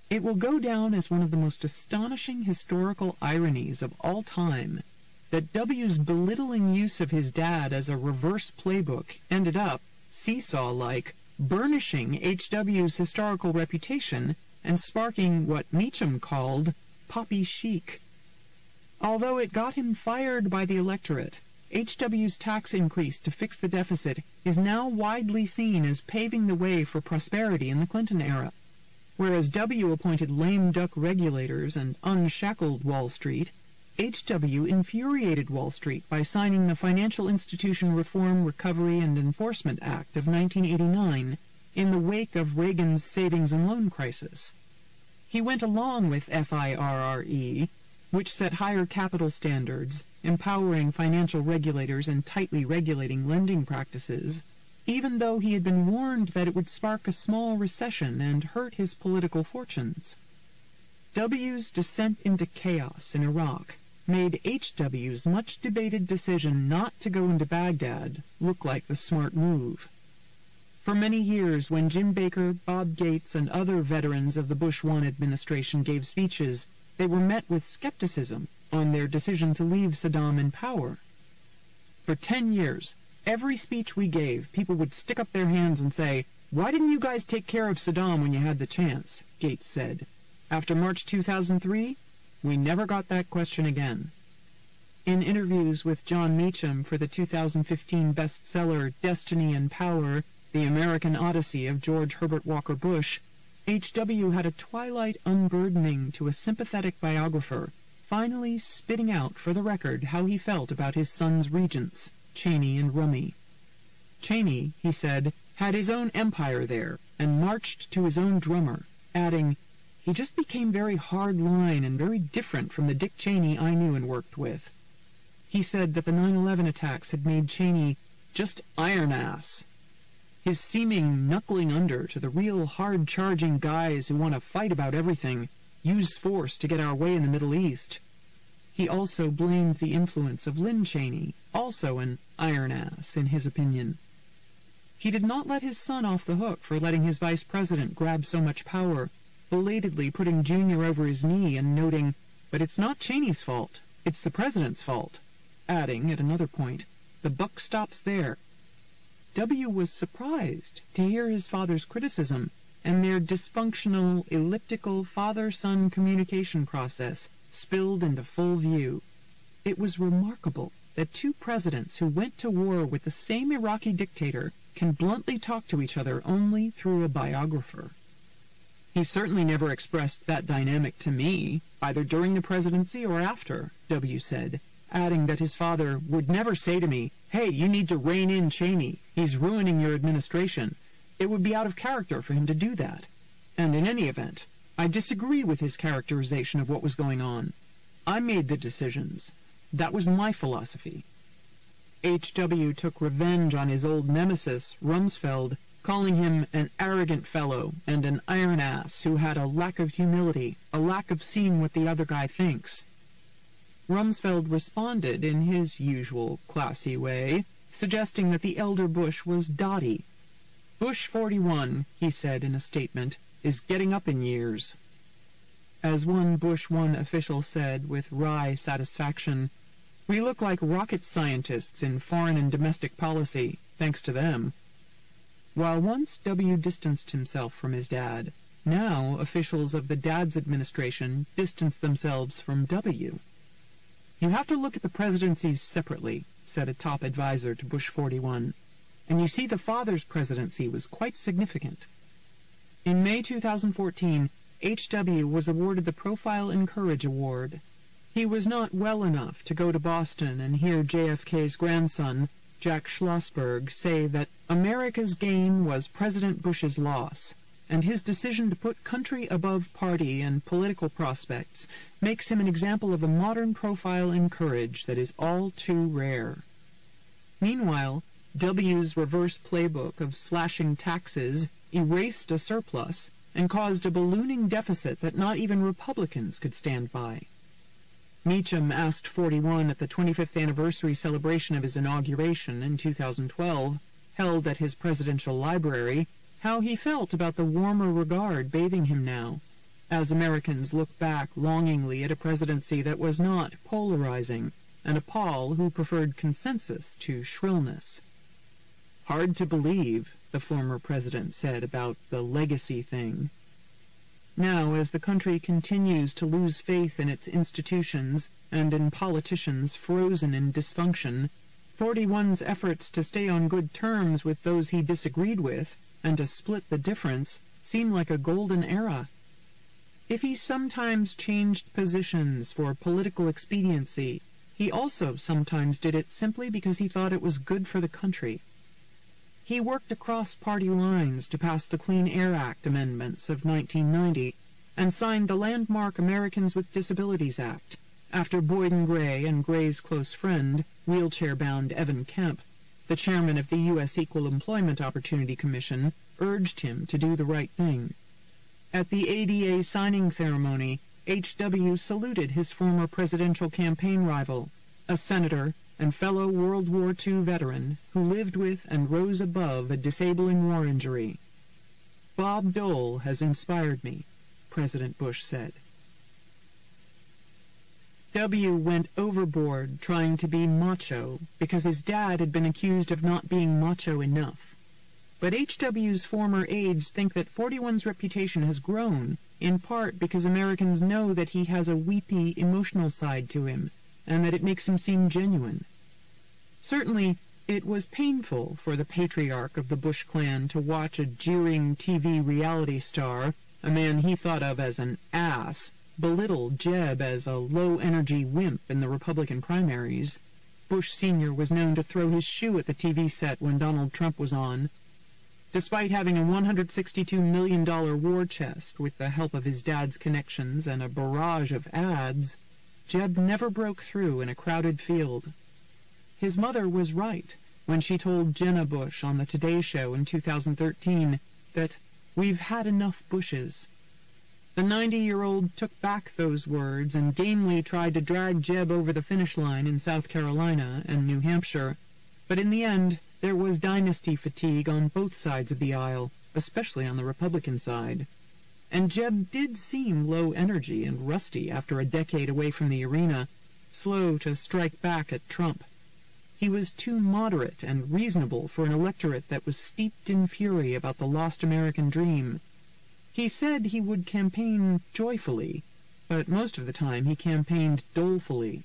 It will go down as one of the most astonishing historical ironies of all time that W.'s belittling use of his dad as a reverse playbook ended up, seesaw-like, burnishing H.W.'s historical reputation and sparking what Meacham called poppy chic. Although it got him fired by the electorate, H.W.'s tax increase to fix the deficit is now widely seen as paving the way for prosperity in the Clinton era. Whereas W. appointed lame duck regulators and unshackled Wall Street, H.W. infuriated Wall Street by signing the Financial Institution Reform, Recovery, and Enforcement Act of 1989 in the wake of Reagan's savings and loan crisis. He went along with FIRRE, which set higher capital standards, empowering financial regulators and tightly regulating lending practices, even though he had been warned that it would spark a small recession and hurt his political fortunes. W.'s descent into chaos in Iraq made H.W.'s much-debated decision not to go into Baghdad look like the smart move. For many years, when Jim Baker, Bob Gates, and other veterans of the Bush I administration gave speeches, they were met with skepticism on their decision to leave Saddam in power. For 10 years, every speech we gave, people would stick up their hands and say, "Why didn't you guys take care of Saddam when you had the chance?" Gates said. After March 2003, we never got that question again. In interviews with John Meacham for the 2015 bestseller Destiny and Power, The American Odyssey of George Herbert Walker Bush, H.W. had a twilight unburdening to a sympathetic biographer, finally spitting out for the record how he felt about his son's regents, Cheney and Rummy. Cheney, he said, had his own empire there and marched to his own drummer, adding, "He just became very hard-line and very different from the Dick Cheney I knew and worked with." He said that the 9/11 attacks had made Cheney just iron-ass. His seeming knuckling under to the real hard-charging guys who want to fight about everything, use force to get our way in the Middle East. He also blamed the influence of Lynn Cheney, also an iron-ass in his opinion. He did not let his son off the hook for letting his vice president grab so much power, belatedly putting Junior over his knee and noting, "But it's not Cheney's fault, it's the president's fault," adding, at another point, "The buck stops there." W. was surprised to hear his father's criticism and their dysfunctional, elliptical father-son communication process spilled into full view. It was remarkable that two presidents who went to war with the same Iraqi dictator can bluntly talk to each other only through a biographer. "He certainly never expressed that dynamic to me, either during the presidency or after," W. said, adding that his father would never say to me, "Hey, you need to rein in Cheney. He's ruining your administration." It would be out of character for him to do that. And in any event, I disagree with his characterization of what was going on. I made the decisions. That was my philosophy. H.W. took revenge on his old nemesis, Rumsfeld, calling him an arrogant fellow and an iron ass who had a lack of humility, a lack of seeing what the other guy thinks. Rumsfeld responded in his usual classy way, suggesting that the elder Bush was dotty. "Bush 41, he said in a statement, is getting up in years." As one Bush I official said with wry satisfaction, We look like rocket scientists in foreign and domestic policy, thanks to them. While once W distanced himself from his dad, now officials of the dad's administration distance themselves from W. You have to look at the presidencies separately, said a top advisor to Bush 41, and you see the father's presidency was quite significant. In May 2014, H.W. was awarded the Profile and Courage Award. He was not well enough to go to Boston and hear JFK's grandson, Jack Schlossberg, say that America's gain was President Bush's loss, and his decision to put country above party and political prospects makes him an example of a modern profile in courage that is all too rare. Meanwhile, W's reverse playbook of slashing taxes erased a surplus and caused a ballooning deficit that not even Republicans could stand by. Meacham asked 41 at the 25th anniversary celebration of his inauguration in 2012, held at his presidential library, how he felt about the warmer regard bathing him now, as Americans look back longingly at a presidency that was not polarizing, and a Paul who preferred consensus to shrillness. Hard to believe, the former president said about the legacy thing. Now, as the country continues to lose faith in its institutions and in politicians frozen in dysfunction, 41's efforts to stay on good terms with those he disagreed with and to split the difference seem like a golden era. If he sometimes changed positions for political expediency, he also sometimes did it simply because he thought it was good for the country. He worked across party lines to pass the Clean Air Act amendments of 1990 and signed the landmark Americans with Disabilities Act, after Boyd and Gray and Gray's close friend, wheelchair-bound Evan Kemp, the chairman of the U.S. Equal Employment Opportunity Commission, urged him to do the right thing. At the ADA signing ceremony, H.W. saluted his former presidential campaign rival, a senator and fellow World War II veteran who lived with and rose above a disabling war injury. "Bob Dole has inspired me," President Bush said. W. went overboard trying to be macho because his dad had been accused of not being macho enough. But H.W.'s former aides think that 41's reputation has grown, in part because Americans know that he has a weepy, emotional side to him, and that it makes him seem genuine. Certainly, it was painful for the patriarch of the Bush clan to watch a jeering TV reality star, a man he thought of as an ass, belittle Jeb as a low-energy wimp in the Republican primaries. Bush Sr. was known to throw his shoe at the TV set when Donald Trump was on. Despite having a $162 million war chest with the help of his dad's connections and a barrage of ads, Jeb never broke through in a crowded field. His mother was right when she told Jenna Bush on the Today Show in 2013 that "we've had enough Bushes." The 90-year-old took back those words and gamely tried to drag Jeb over the finish line in South Carolina and New Hampshire, but in the end there was dynasty fatigue on both sides of the aisle, especially on the Republican side. And Jeb did seem low energy and rusty after a decade away from the arena, slow to strike back at Trump. He was too moderate and reasonable for an electorate that was steeped in fury about the lost American dream. He said he would campaign joyfully, but most of the time he campaigned dolefully.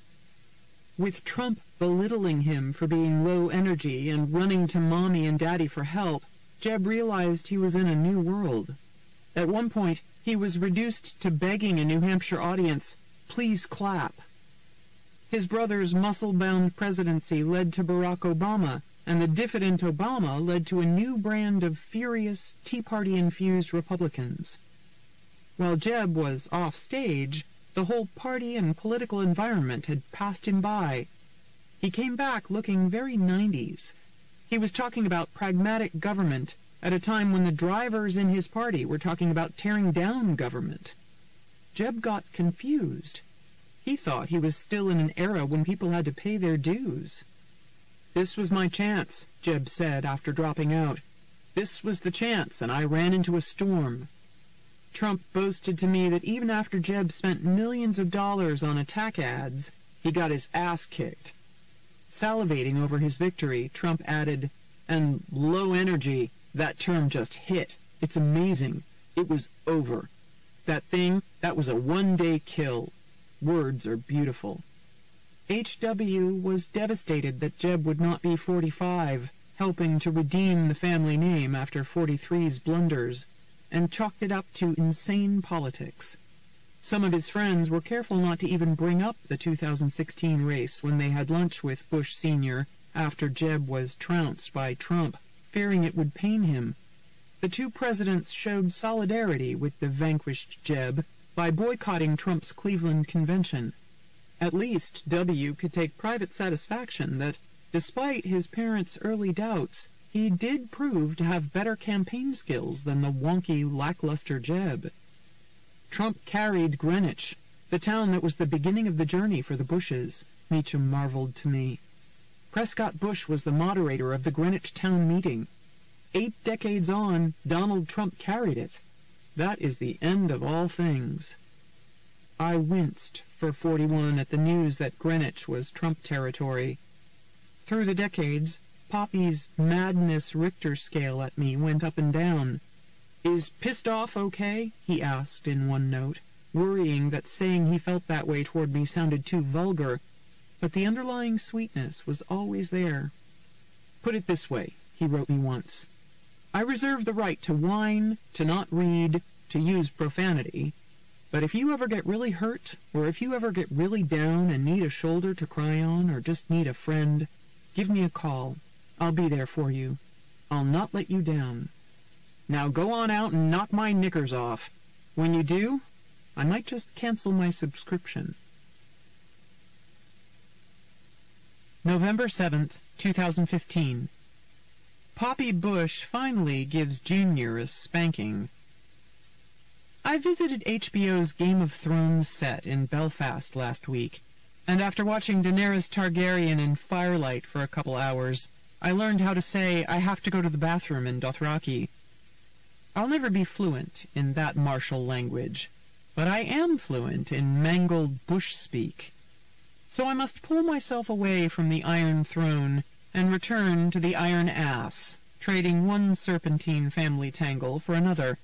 With Trump belittling him for being low energy and running to Mommy and Daddy for help, Jeb realized he was in a new world. At one point, he was reduced to begging a New Hampshire audience, "Please clap." His brother's muscle-bound presidency led to Barack Obama, and the diffident Obama led to a new brand of furious, Tea Party-infused Republicans. While Jeb was off stage, the whole party and political environment had passed him by. He came back looking very 90s. He was talking about pragmatic government at a time when the drivers in his party were talking about tearing down government. Jeb got confused. He thought he was still in an era when people had to pay their dues. "This was my chance," Jeb said after dropping out. "This was the chance, and I ran into a storm." Trump boasted to me that even after Jeb spent millions of dollars on attack ads, He got his ass kicked. Salivating over his victory, Trump added, "And low energy, that term just hit. It's amazing. It was over. That thing, that was a one-day kill. Words are beautiful." H.W. was devastated that Jeb would not be 45, helping to redeem the family name after 43's blunders, and chalked it up to insane politics. Some of his friends were careful not to even bring up the 2016 race when they had lunch with Bush Sr. after Jeb was trounced by Trump, fearing it would pain him. The two presidents showed solidarity with the vanquished Jeb by boycotting Trump's Cleveland convention. At least W. could take private satisfaction that, despite his parents' early doubts, he did prove to have better campaign skills than the wonky, lackluster Jeb. Trump carried Greenwich, the town that was the beginning of the journey for the Bushes, Meacham marveled to me. Prescott Bush was the moderator of the Greenwich town meeting. 8 decades on, Donald Trump carried it. That is the end of all things. I winced for 41 at the news that Greenwich was Trump territory. Through the decades, Poppy's madness Richter scale at me went up and down. "Is pissed off okay?" he asked in one note, worrying that saying he felt that way toward me sounded too vulgar, but the underlying sweetness was always there. "Put it this way," he wrote me once. "I reserve the right to whine, to not read, to use profanity, but if you ever get really hurt, or if you ever get really down and need a shoulder to cry on, or just need a friend, give me a call. I'll be there for you. I'll not let you down. Now go on out and knock my knickers off. When you do, I might just cancel my subscription." November 7th, 2015. Poppy Bush finally gives Junior a spanking. I visited HBO's Game of Thrones set in Belfast last week, and after watching Daenerys Targaryen in firelight for a couple hours, I learned how to say "I have to go to the bathroom" in Dothraki. I'll never be fluent in that martial language, but I am fluent in mangled bush speak. So I must pull myself away from the Iron Throne and return to the Iron Ass, trading one serpentine family tangle for another.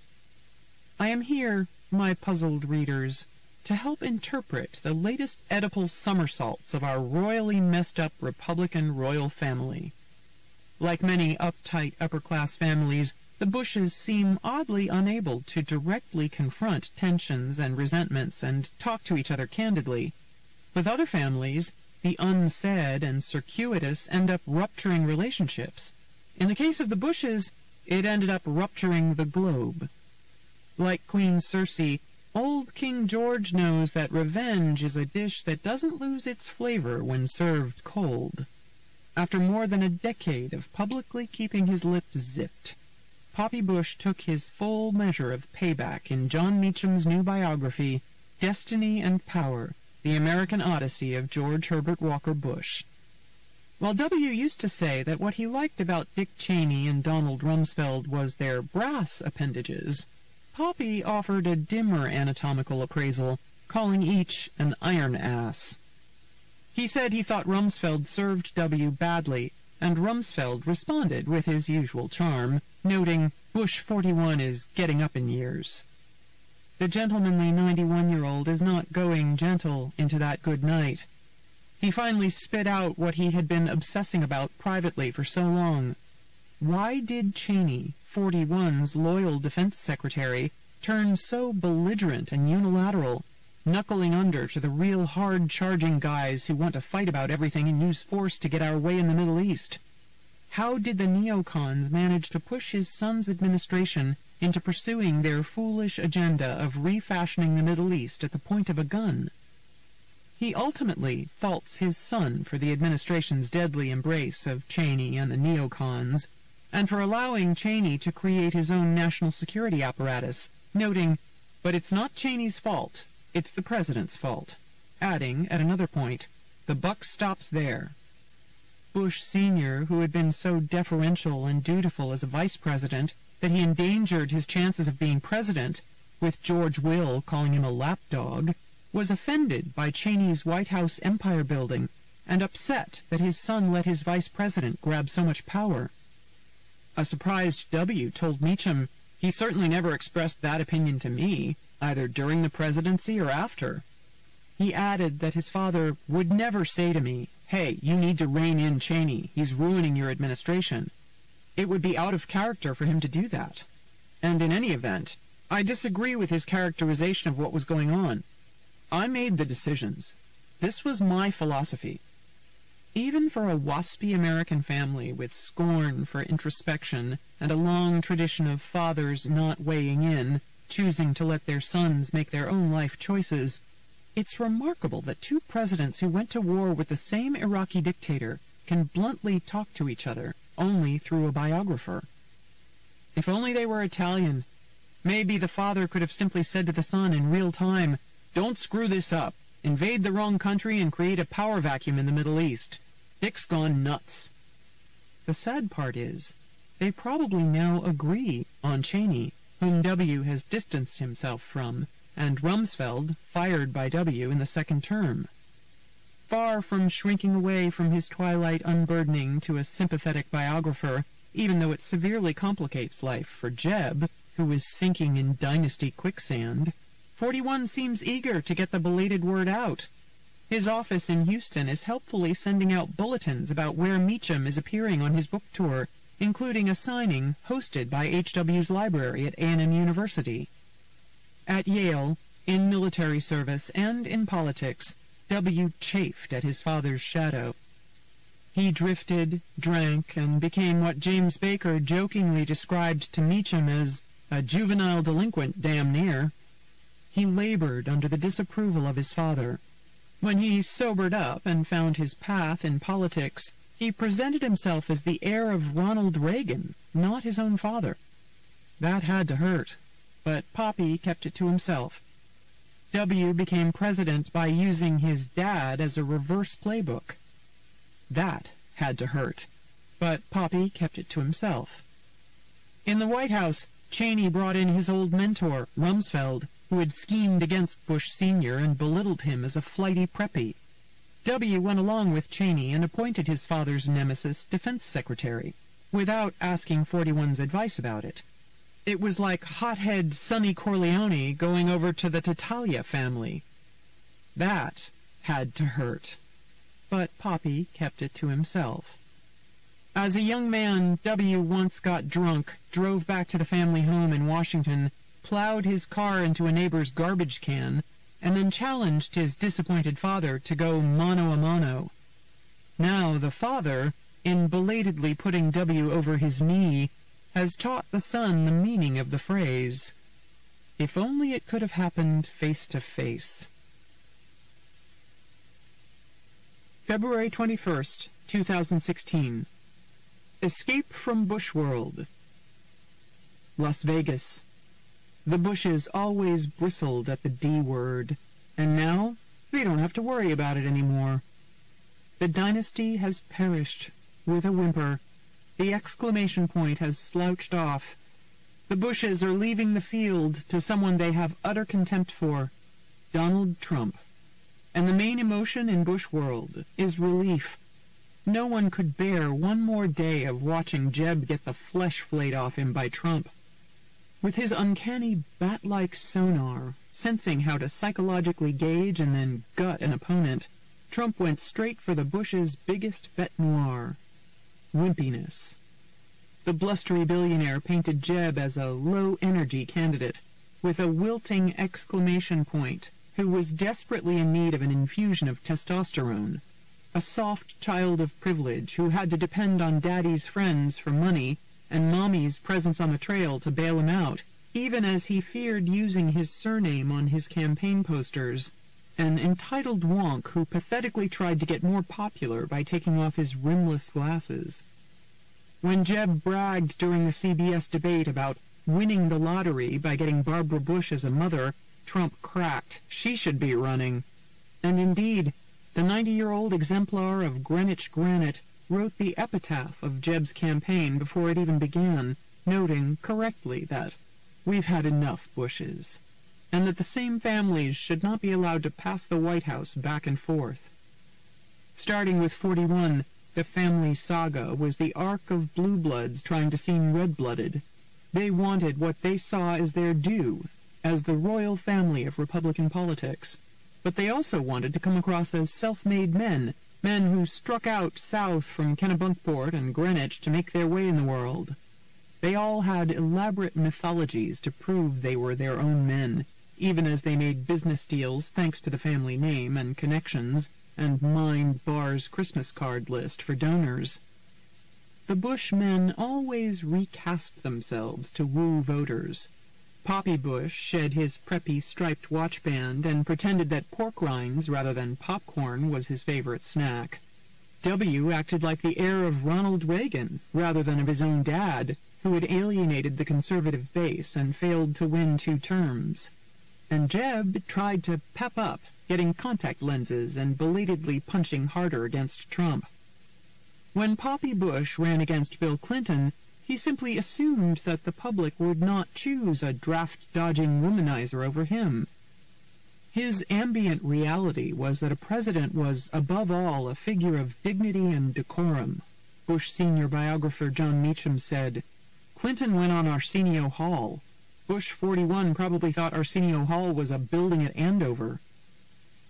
I am here, my puzzled readers, to help interpret the latest Oedipal somersaults of our royally messed-up Republican royal family. Like many uptight upper-class families, the Bushes seem oddly unable to directly confront tensions and resentments and talk to each other candidly. With other families, the unsaid and circuitous end up rupturing relationships. In the case of the Bushes, it ended up rupturing the globe. Like Queen Circe, old King George knows that revenge is a dish that doesn't lose its flavor when served cold. After more than a decade of publicly keeping his lips zipped, Poppy Bush took his full measure of payback in John Meacham's new biography, Destiny and Power, The American Odyssey of George Herbert Walker Bush. While W. used to say that what he liked about Dick Cheney and Donald Rumsfeld was their brass appendages, Poppy offered a dimmer anatomical appraisal, calling each an iron ass. He said he thought Rumsfeld served W. badly, and Rumsfeld responded with his usual charm, noting, "Bush 41 is getting up in years." The gentlemanly 91-year-old is not going gentle into that good night. He finally spit out what he had been obsessing about privately for so long. Why did Cheney, 41's loyal defense secretary, turn so belligerent and unilateral, knuckling under to the real hard-charging guys who want to fight about everything and use force to get our way in the Middle East? How did the neocons manage to push his son's administration into pursuing their foolish agenda of refashioning the Middle East at the point of a gun? He ultimately faults his son for the administration's deadly embrace of Cheney and the neocons, and for allowing Cheney to create his own national security apparatus, noting, "But it's not Cheney's fault, it's the president's fault," adding, at another point, "The buck stops there." Bush Sr., who had been so deferential and dutiful as a vice president that he endangered his chances of being president, with George Will calling him a lapdog, was offended by Cheney's White House empire building and upset that his son let his vice president grab so much power. A surprised W told Meacham he certainly never expressed that opinion to me, either during the presidency or after. He added that his father would never say to me, "Hey, you need to rein in Cheney. He's ruining your administration." It would be out of character for him to do that. And in any event, I disagree with his characterization of what was going on. I made the decisions. This was my philosophy. Even for a waspy American family with scorn for introspection and a long tradition of fathers not weighing in, choosing to let their sons make their own life choices, it's remarkable that two presidents who went to war with the same Iraqi dictator can bluntly talk to each other only through a biographer. If only they were Italian. Maybe the father could have simply said to the son in real time, "Don't screw this up. Invade the wrong country and create a power vacuum in the Middle East. Dick's gone nuts." The sad part is, they probably now agree on Cheney, whom W has distanced himself from, and Rumsfeld, fired by W in the second term. Far from shrinking away from his twilight unburdening to a sympathetic biographer, even though it severely complicates life for Jeb, who is sinking in dynasty quicksand, 41 seems eager to get the belated word out. His office in Houston is helpfully sending out bulletins about where Meacham is appearing on his book tour, including a signing hosted by H.W.'s library at A&M University. At Yale, in military service and in politics, W. chafed at his father's shadow. He drifted, drank, and became what James Baker jokingly described to Meacham as a juvenile delinquent damn near. He labored under the disapproval of his father. When he sobered up and found his path in politics, he presented himself as the heir of Ronald Reagan, not his own father. That had to hurt, but Poppy kept it to himself. W became president by using his dad as a reverse playbook. That had to hurt, but Poppy kept it to himself. In the White House, Cheney brought in his old mentor, Rumsfeld, who had schemed against Bush Sr. and belittled him as a flighty preppy. W went along with Cheney and appointed his father's nemesis defense secretary, without asking 41's advice about it. It was like hothead Sonny Corleone going over to the Tattaglia family. That had to hurt, but Poppy kept it to himself. As a young man, W once got drunk, drove back to the family home in Washington, plowed his car into a neighbor's garbage can, and then challenged his disappointed father to go mano a mano. Now the father, in belatedly putting W over his knee, has taught the son the meaning of the phrase, "If only it could have happened face to face." February 21st, 2016. Escape from Bush World. Las Vegas. The Bushes always bristled at the D word, and now they don't have to worry about it anymore. The dynasty has perished with a whimper. The exclamation point has slouched off. The Bushes are leaving the field to someone they have utter contempt for, Donald Trump. And the main emotion in Bush World is relief. No one could bear one more day of watching Jeb get the flesh flayed off him by Trump. With his uncanny bat-like sonar, sensing how to psychologically gauge and then gut an opponent, Trump went straight for the Bushes' biggest bête noire, wimpiness. The blustery billionaire painted Jeb as a low-energy candidate, with a wilting exclamation point, who was desperately in need of an infusion of testosterone. A soft child of privilege who had to depend on daddy's friends for money and mommy's presence on the trail to bail him out, even as he feared using his surname on his campaign posters. An entitled wonk who pathetically tried to get more popular by taking off his rimless glasses. When Jeb bragged during the CBS debate about winning the lottery by getting Barbara Bush as a mother, Trump cracked. She should be running. And indeed, the 90-year-old exemplar of Greenwich granite wrote the epitaph of Jeb's campaign before it even began, noting correctly that "we've had enough Bushes." and that the same families should not be allowed to pass the White House back and forth. Starting with 41, the family saga was the arc of blue bloods trying to seem red-blooded. They wanted what they saw as their due, as the royal family of Republican politics. But they also wanted to come across as self-made men who struck out south from Kennebunkport and Greenwich to make their way in the world. They all had elaborate mythologies to prove they were their own men, even as they made business deals thanks to the family name and connections, and mined Barr's Christmas card list for donors. The Bush men always recast themselves to woo voters. Poppy Bush shed his preppy striped watchband and pretended that pork rinds rather than popcorn was his favorite snack. W acted like the heir of Ronald Reagan rather than of his own dad, who had alienated the conservative base and failed to win 2 terms. And Jeb tried to pep up, getting contact lenses and belatedly punching harder against Trump. When Poppy Bush ran against Bill Clinton, he simply assumed that the public would not choose a draft-dodging womanizer over him. His ambient reality was that a president was, above all, a figure of dignity and decorum. Bush senior biographer John Meacham said, "Clinton went on Arsenio Hall. Bush 41 probably thought Arsenio Hall was a building at Andover."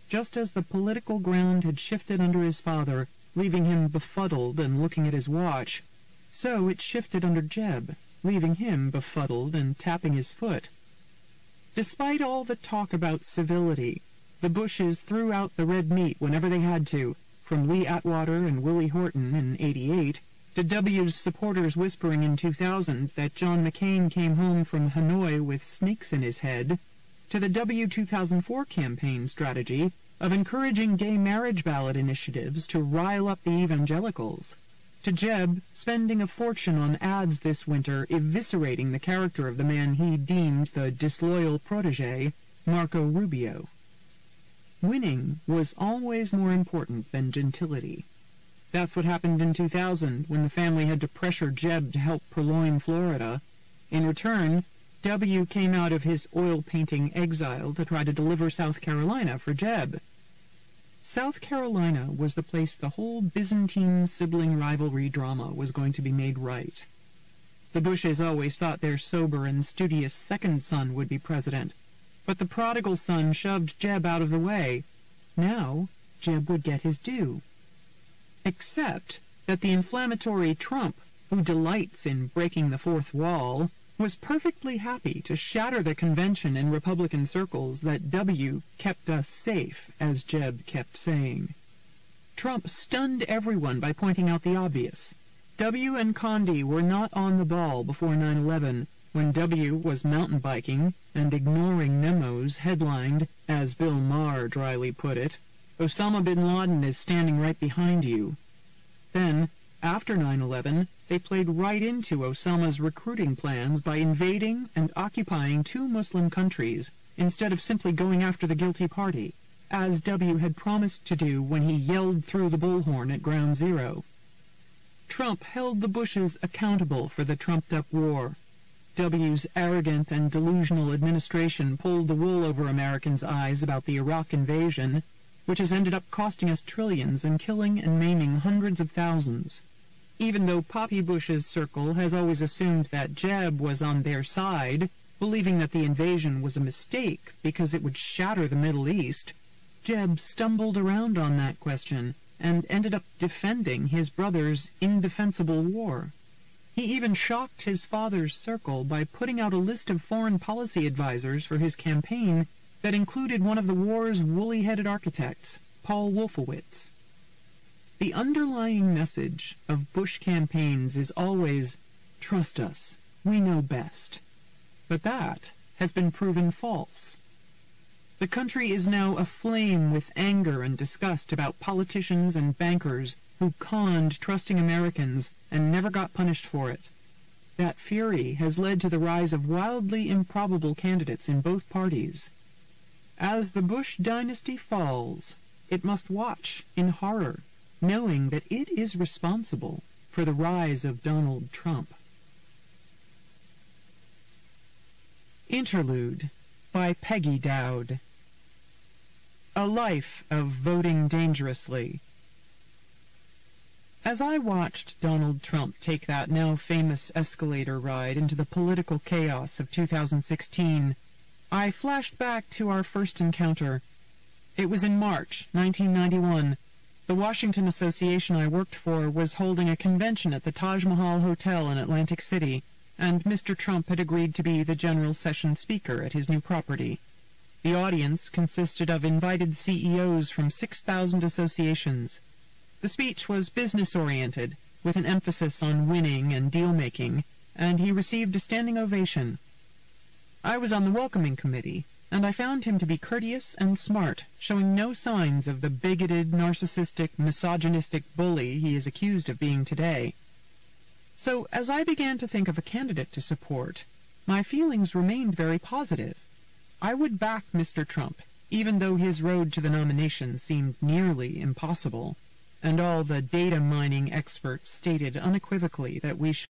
Just as the political ground had shifted under his father, leaving him befuddled and looking at his watch, so it shifted under Jeb, leaving him befuddled and tapping his foot. Despite all the talk about civility, the Bushes threw out the red meat whenever they had to, from Lee Atwater and Willie Horton in '88, to W's supporters whispering in 2000 that John McCain came home from Hanoi with snakes in his head, to the W 2004 campaign strategy of encouraging gay marriage ballot initiatives to rile up the evangelicals, to Jeb spending a fortune on ads this winter eviscerating the character of the man he deemed the disloyal protege, Marco Rubio. Winning was always more important than gentility. That's what happened in 2000 when the family had to pressure Jeb to help purloin Florida. In return, W came out of his oil-painting exile to try to deliver South Carolina for Jeb. South Carolina was the place the whole Byzantine sibling rivalry drama was going to be made right. The Bushes always thought their sober and studious second son would be president, but the prodigal son shoved Jeb out of the way. Now, Jeb would get his due. Except that the inflammatory Trump, who delights in breaking the fourth wall, was perfectly happy to shatter the convention in Republican circles that W kept us safe, as Jeb kept saying. Trump stunned everyone by pointing out the obvious. W and Condi were not on the ball before 9/11, when W was mountain biking and ignoring memos headlined, as Bill Maher dryly put it, "Osama bin Laden is standing right behind you." Then, after 9/11, they played right into Osama's recruiting plans by invading and occupying 2 Muslim countries instead of simply going after the guilty party, as W had promised to do when he yelled through the bullhorn at Ground Zero. Trump held the Bushes accountable for the trumped-up war. W's arrogant and delusional administration pulled the wool over Americans' eyes about the Iraq invasion, which has ended up costing us trillions and killing and maiming hundreds of thousands. Even though Poppy Bush's circle has always assumed that Jeb was on their side, believing that the invasion was a mistake because it would shatter the Middle East, Jeb stumbled around on that question and ended up defending his brother's indefensible war. He even shocked his father's circle by putting out a list of foreign policy advisors for his campaign that included one of the war's woolly-headed architects, Paul Wolfowitz. The underlying message of Bush campaigns is always, "Trust us, we know best." But that has been proven false. The country is now aflame with anger and disgust about politicians and bankers who conned trusting Americans and never got punished for it. That fury has led to the rise of wildly improbable candidates in both parties. As the Bush dynasty falls, it must watch in horror, knowing that it is responsible for the rise of Donald Trump. Interlude. by Peggy Döwd. A Life of Voting Dangerously. As I watched Donald Trump take that now famous escalator ride into the political chaos of 2016, I flashed back to our first encounter. It was in March 1991. The Washington association I worked for was holding a convention at the Taj Mahal Hotel in Atlantic City, and Mr. Trump had agreed to be the general session speaker at his new property. The audience consisted of invited CEOs from 6,000 associations. The speech was business-oriented, with an emphasis on winning and deal-making, and he received a standing ovation. I was on the welcoming committee, and I found him to be courteous and smart, showing no signs of the bigoted, narcissistic, misogynistic bully he is accused of being today. So, as I began to think of a candidate to support, my feelings remained very positive. I would back Mr. Trump, even though his road to the nomination seemed nearly impossible, and all the data mining experts stated unequivocally that we should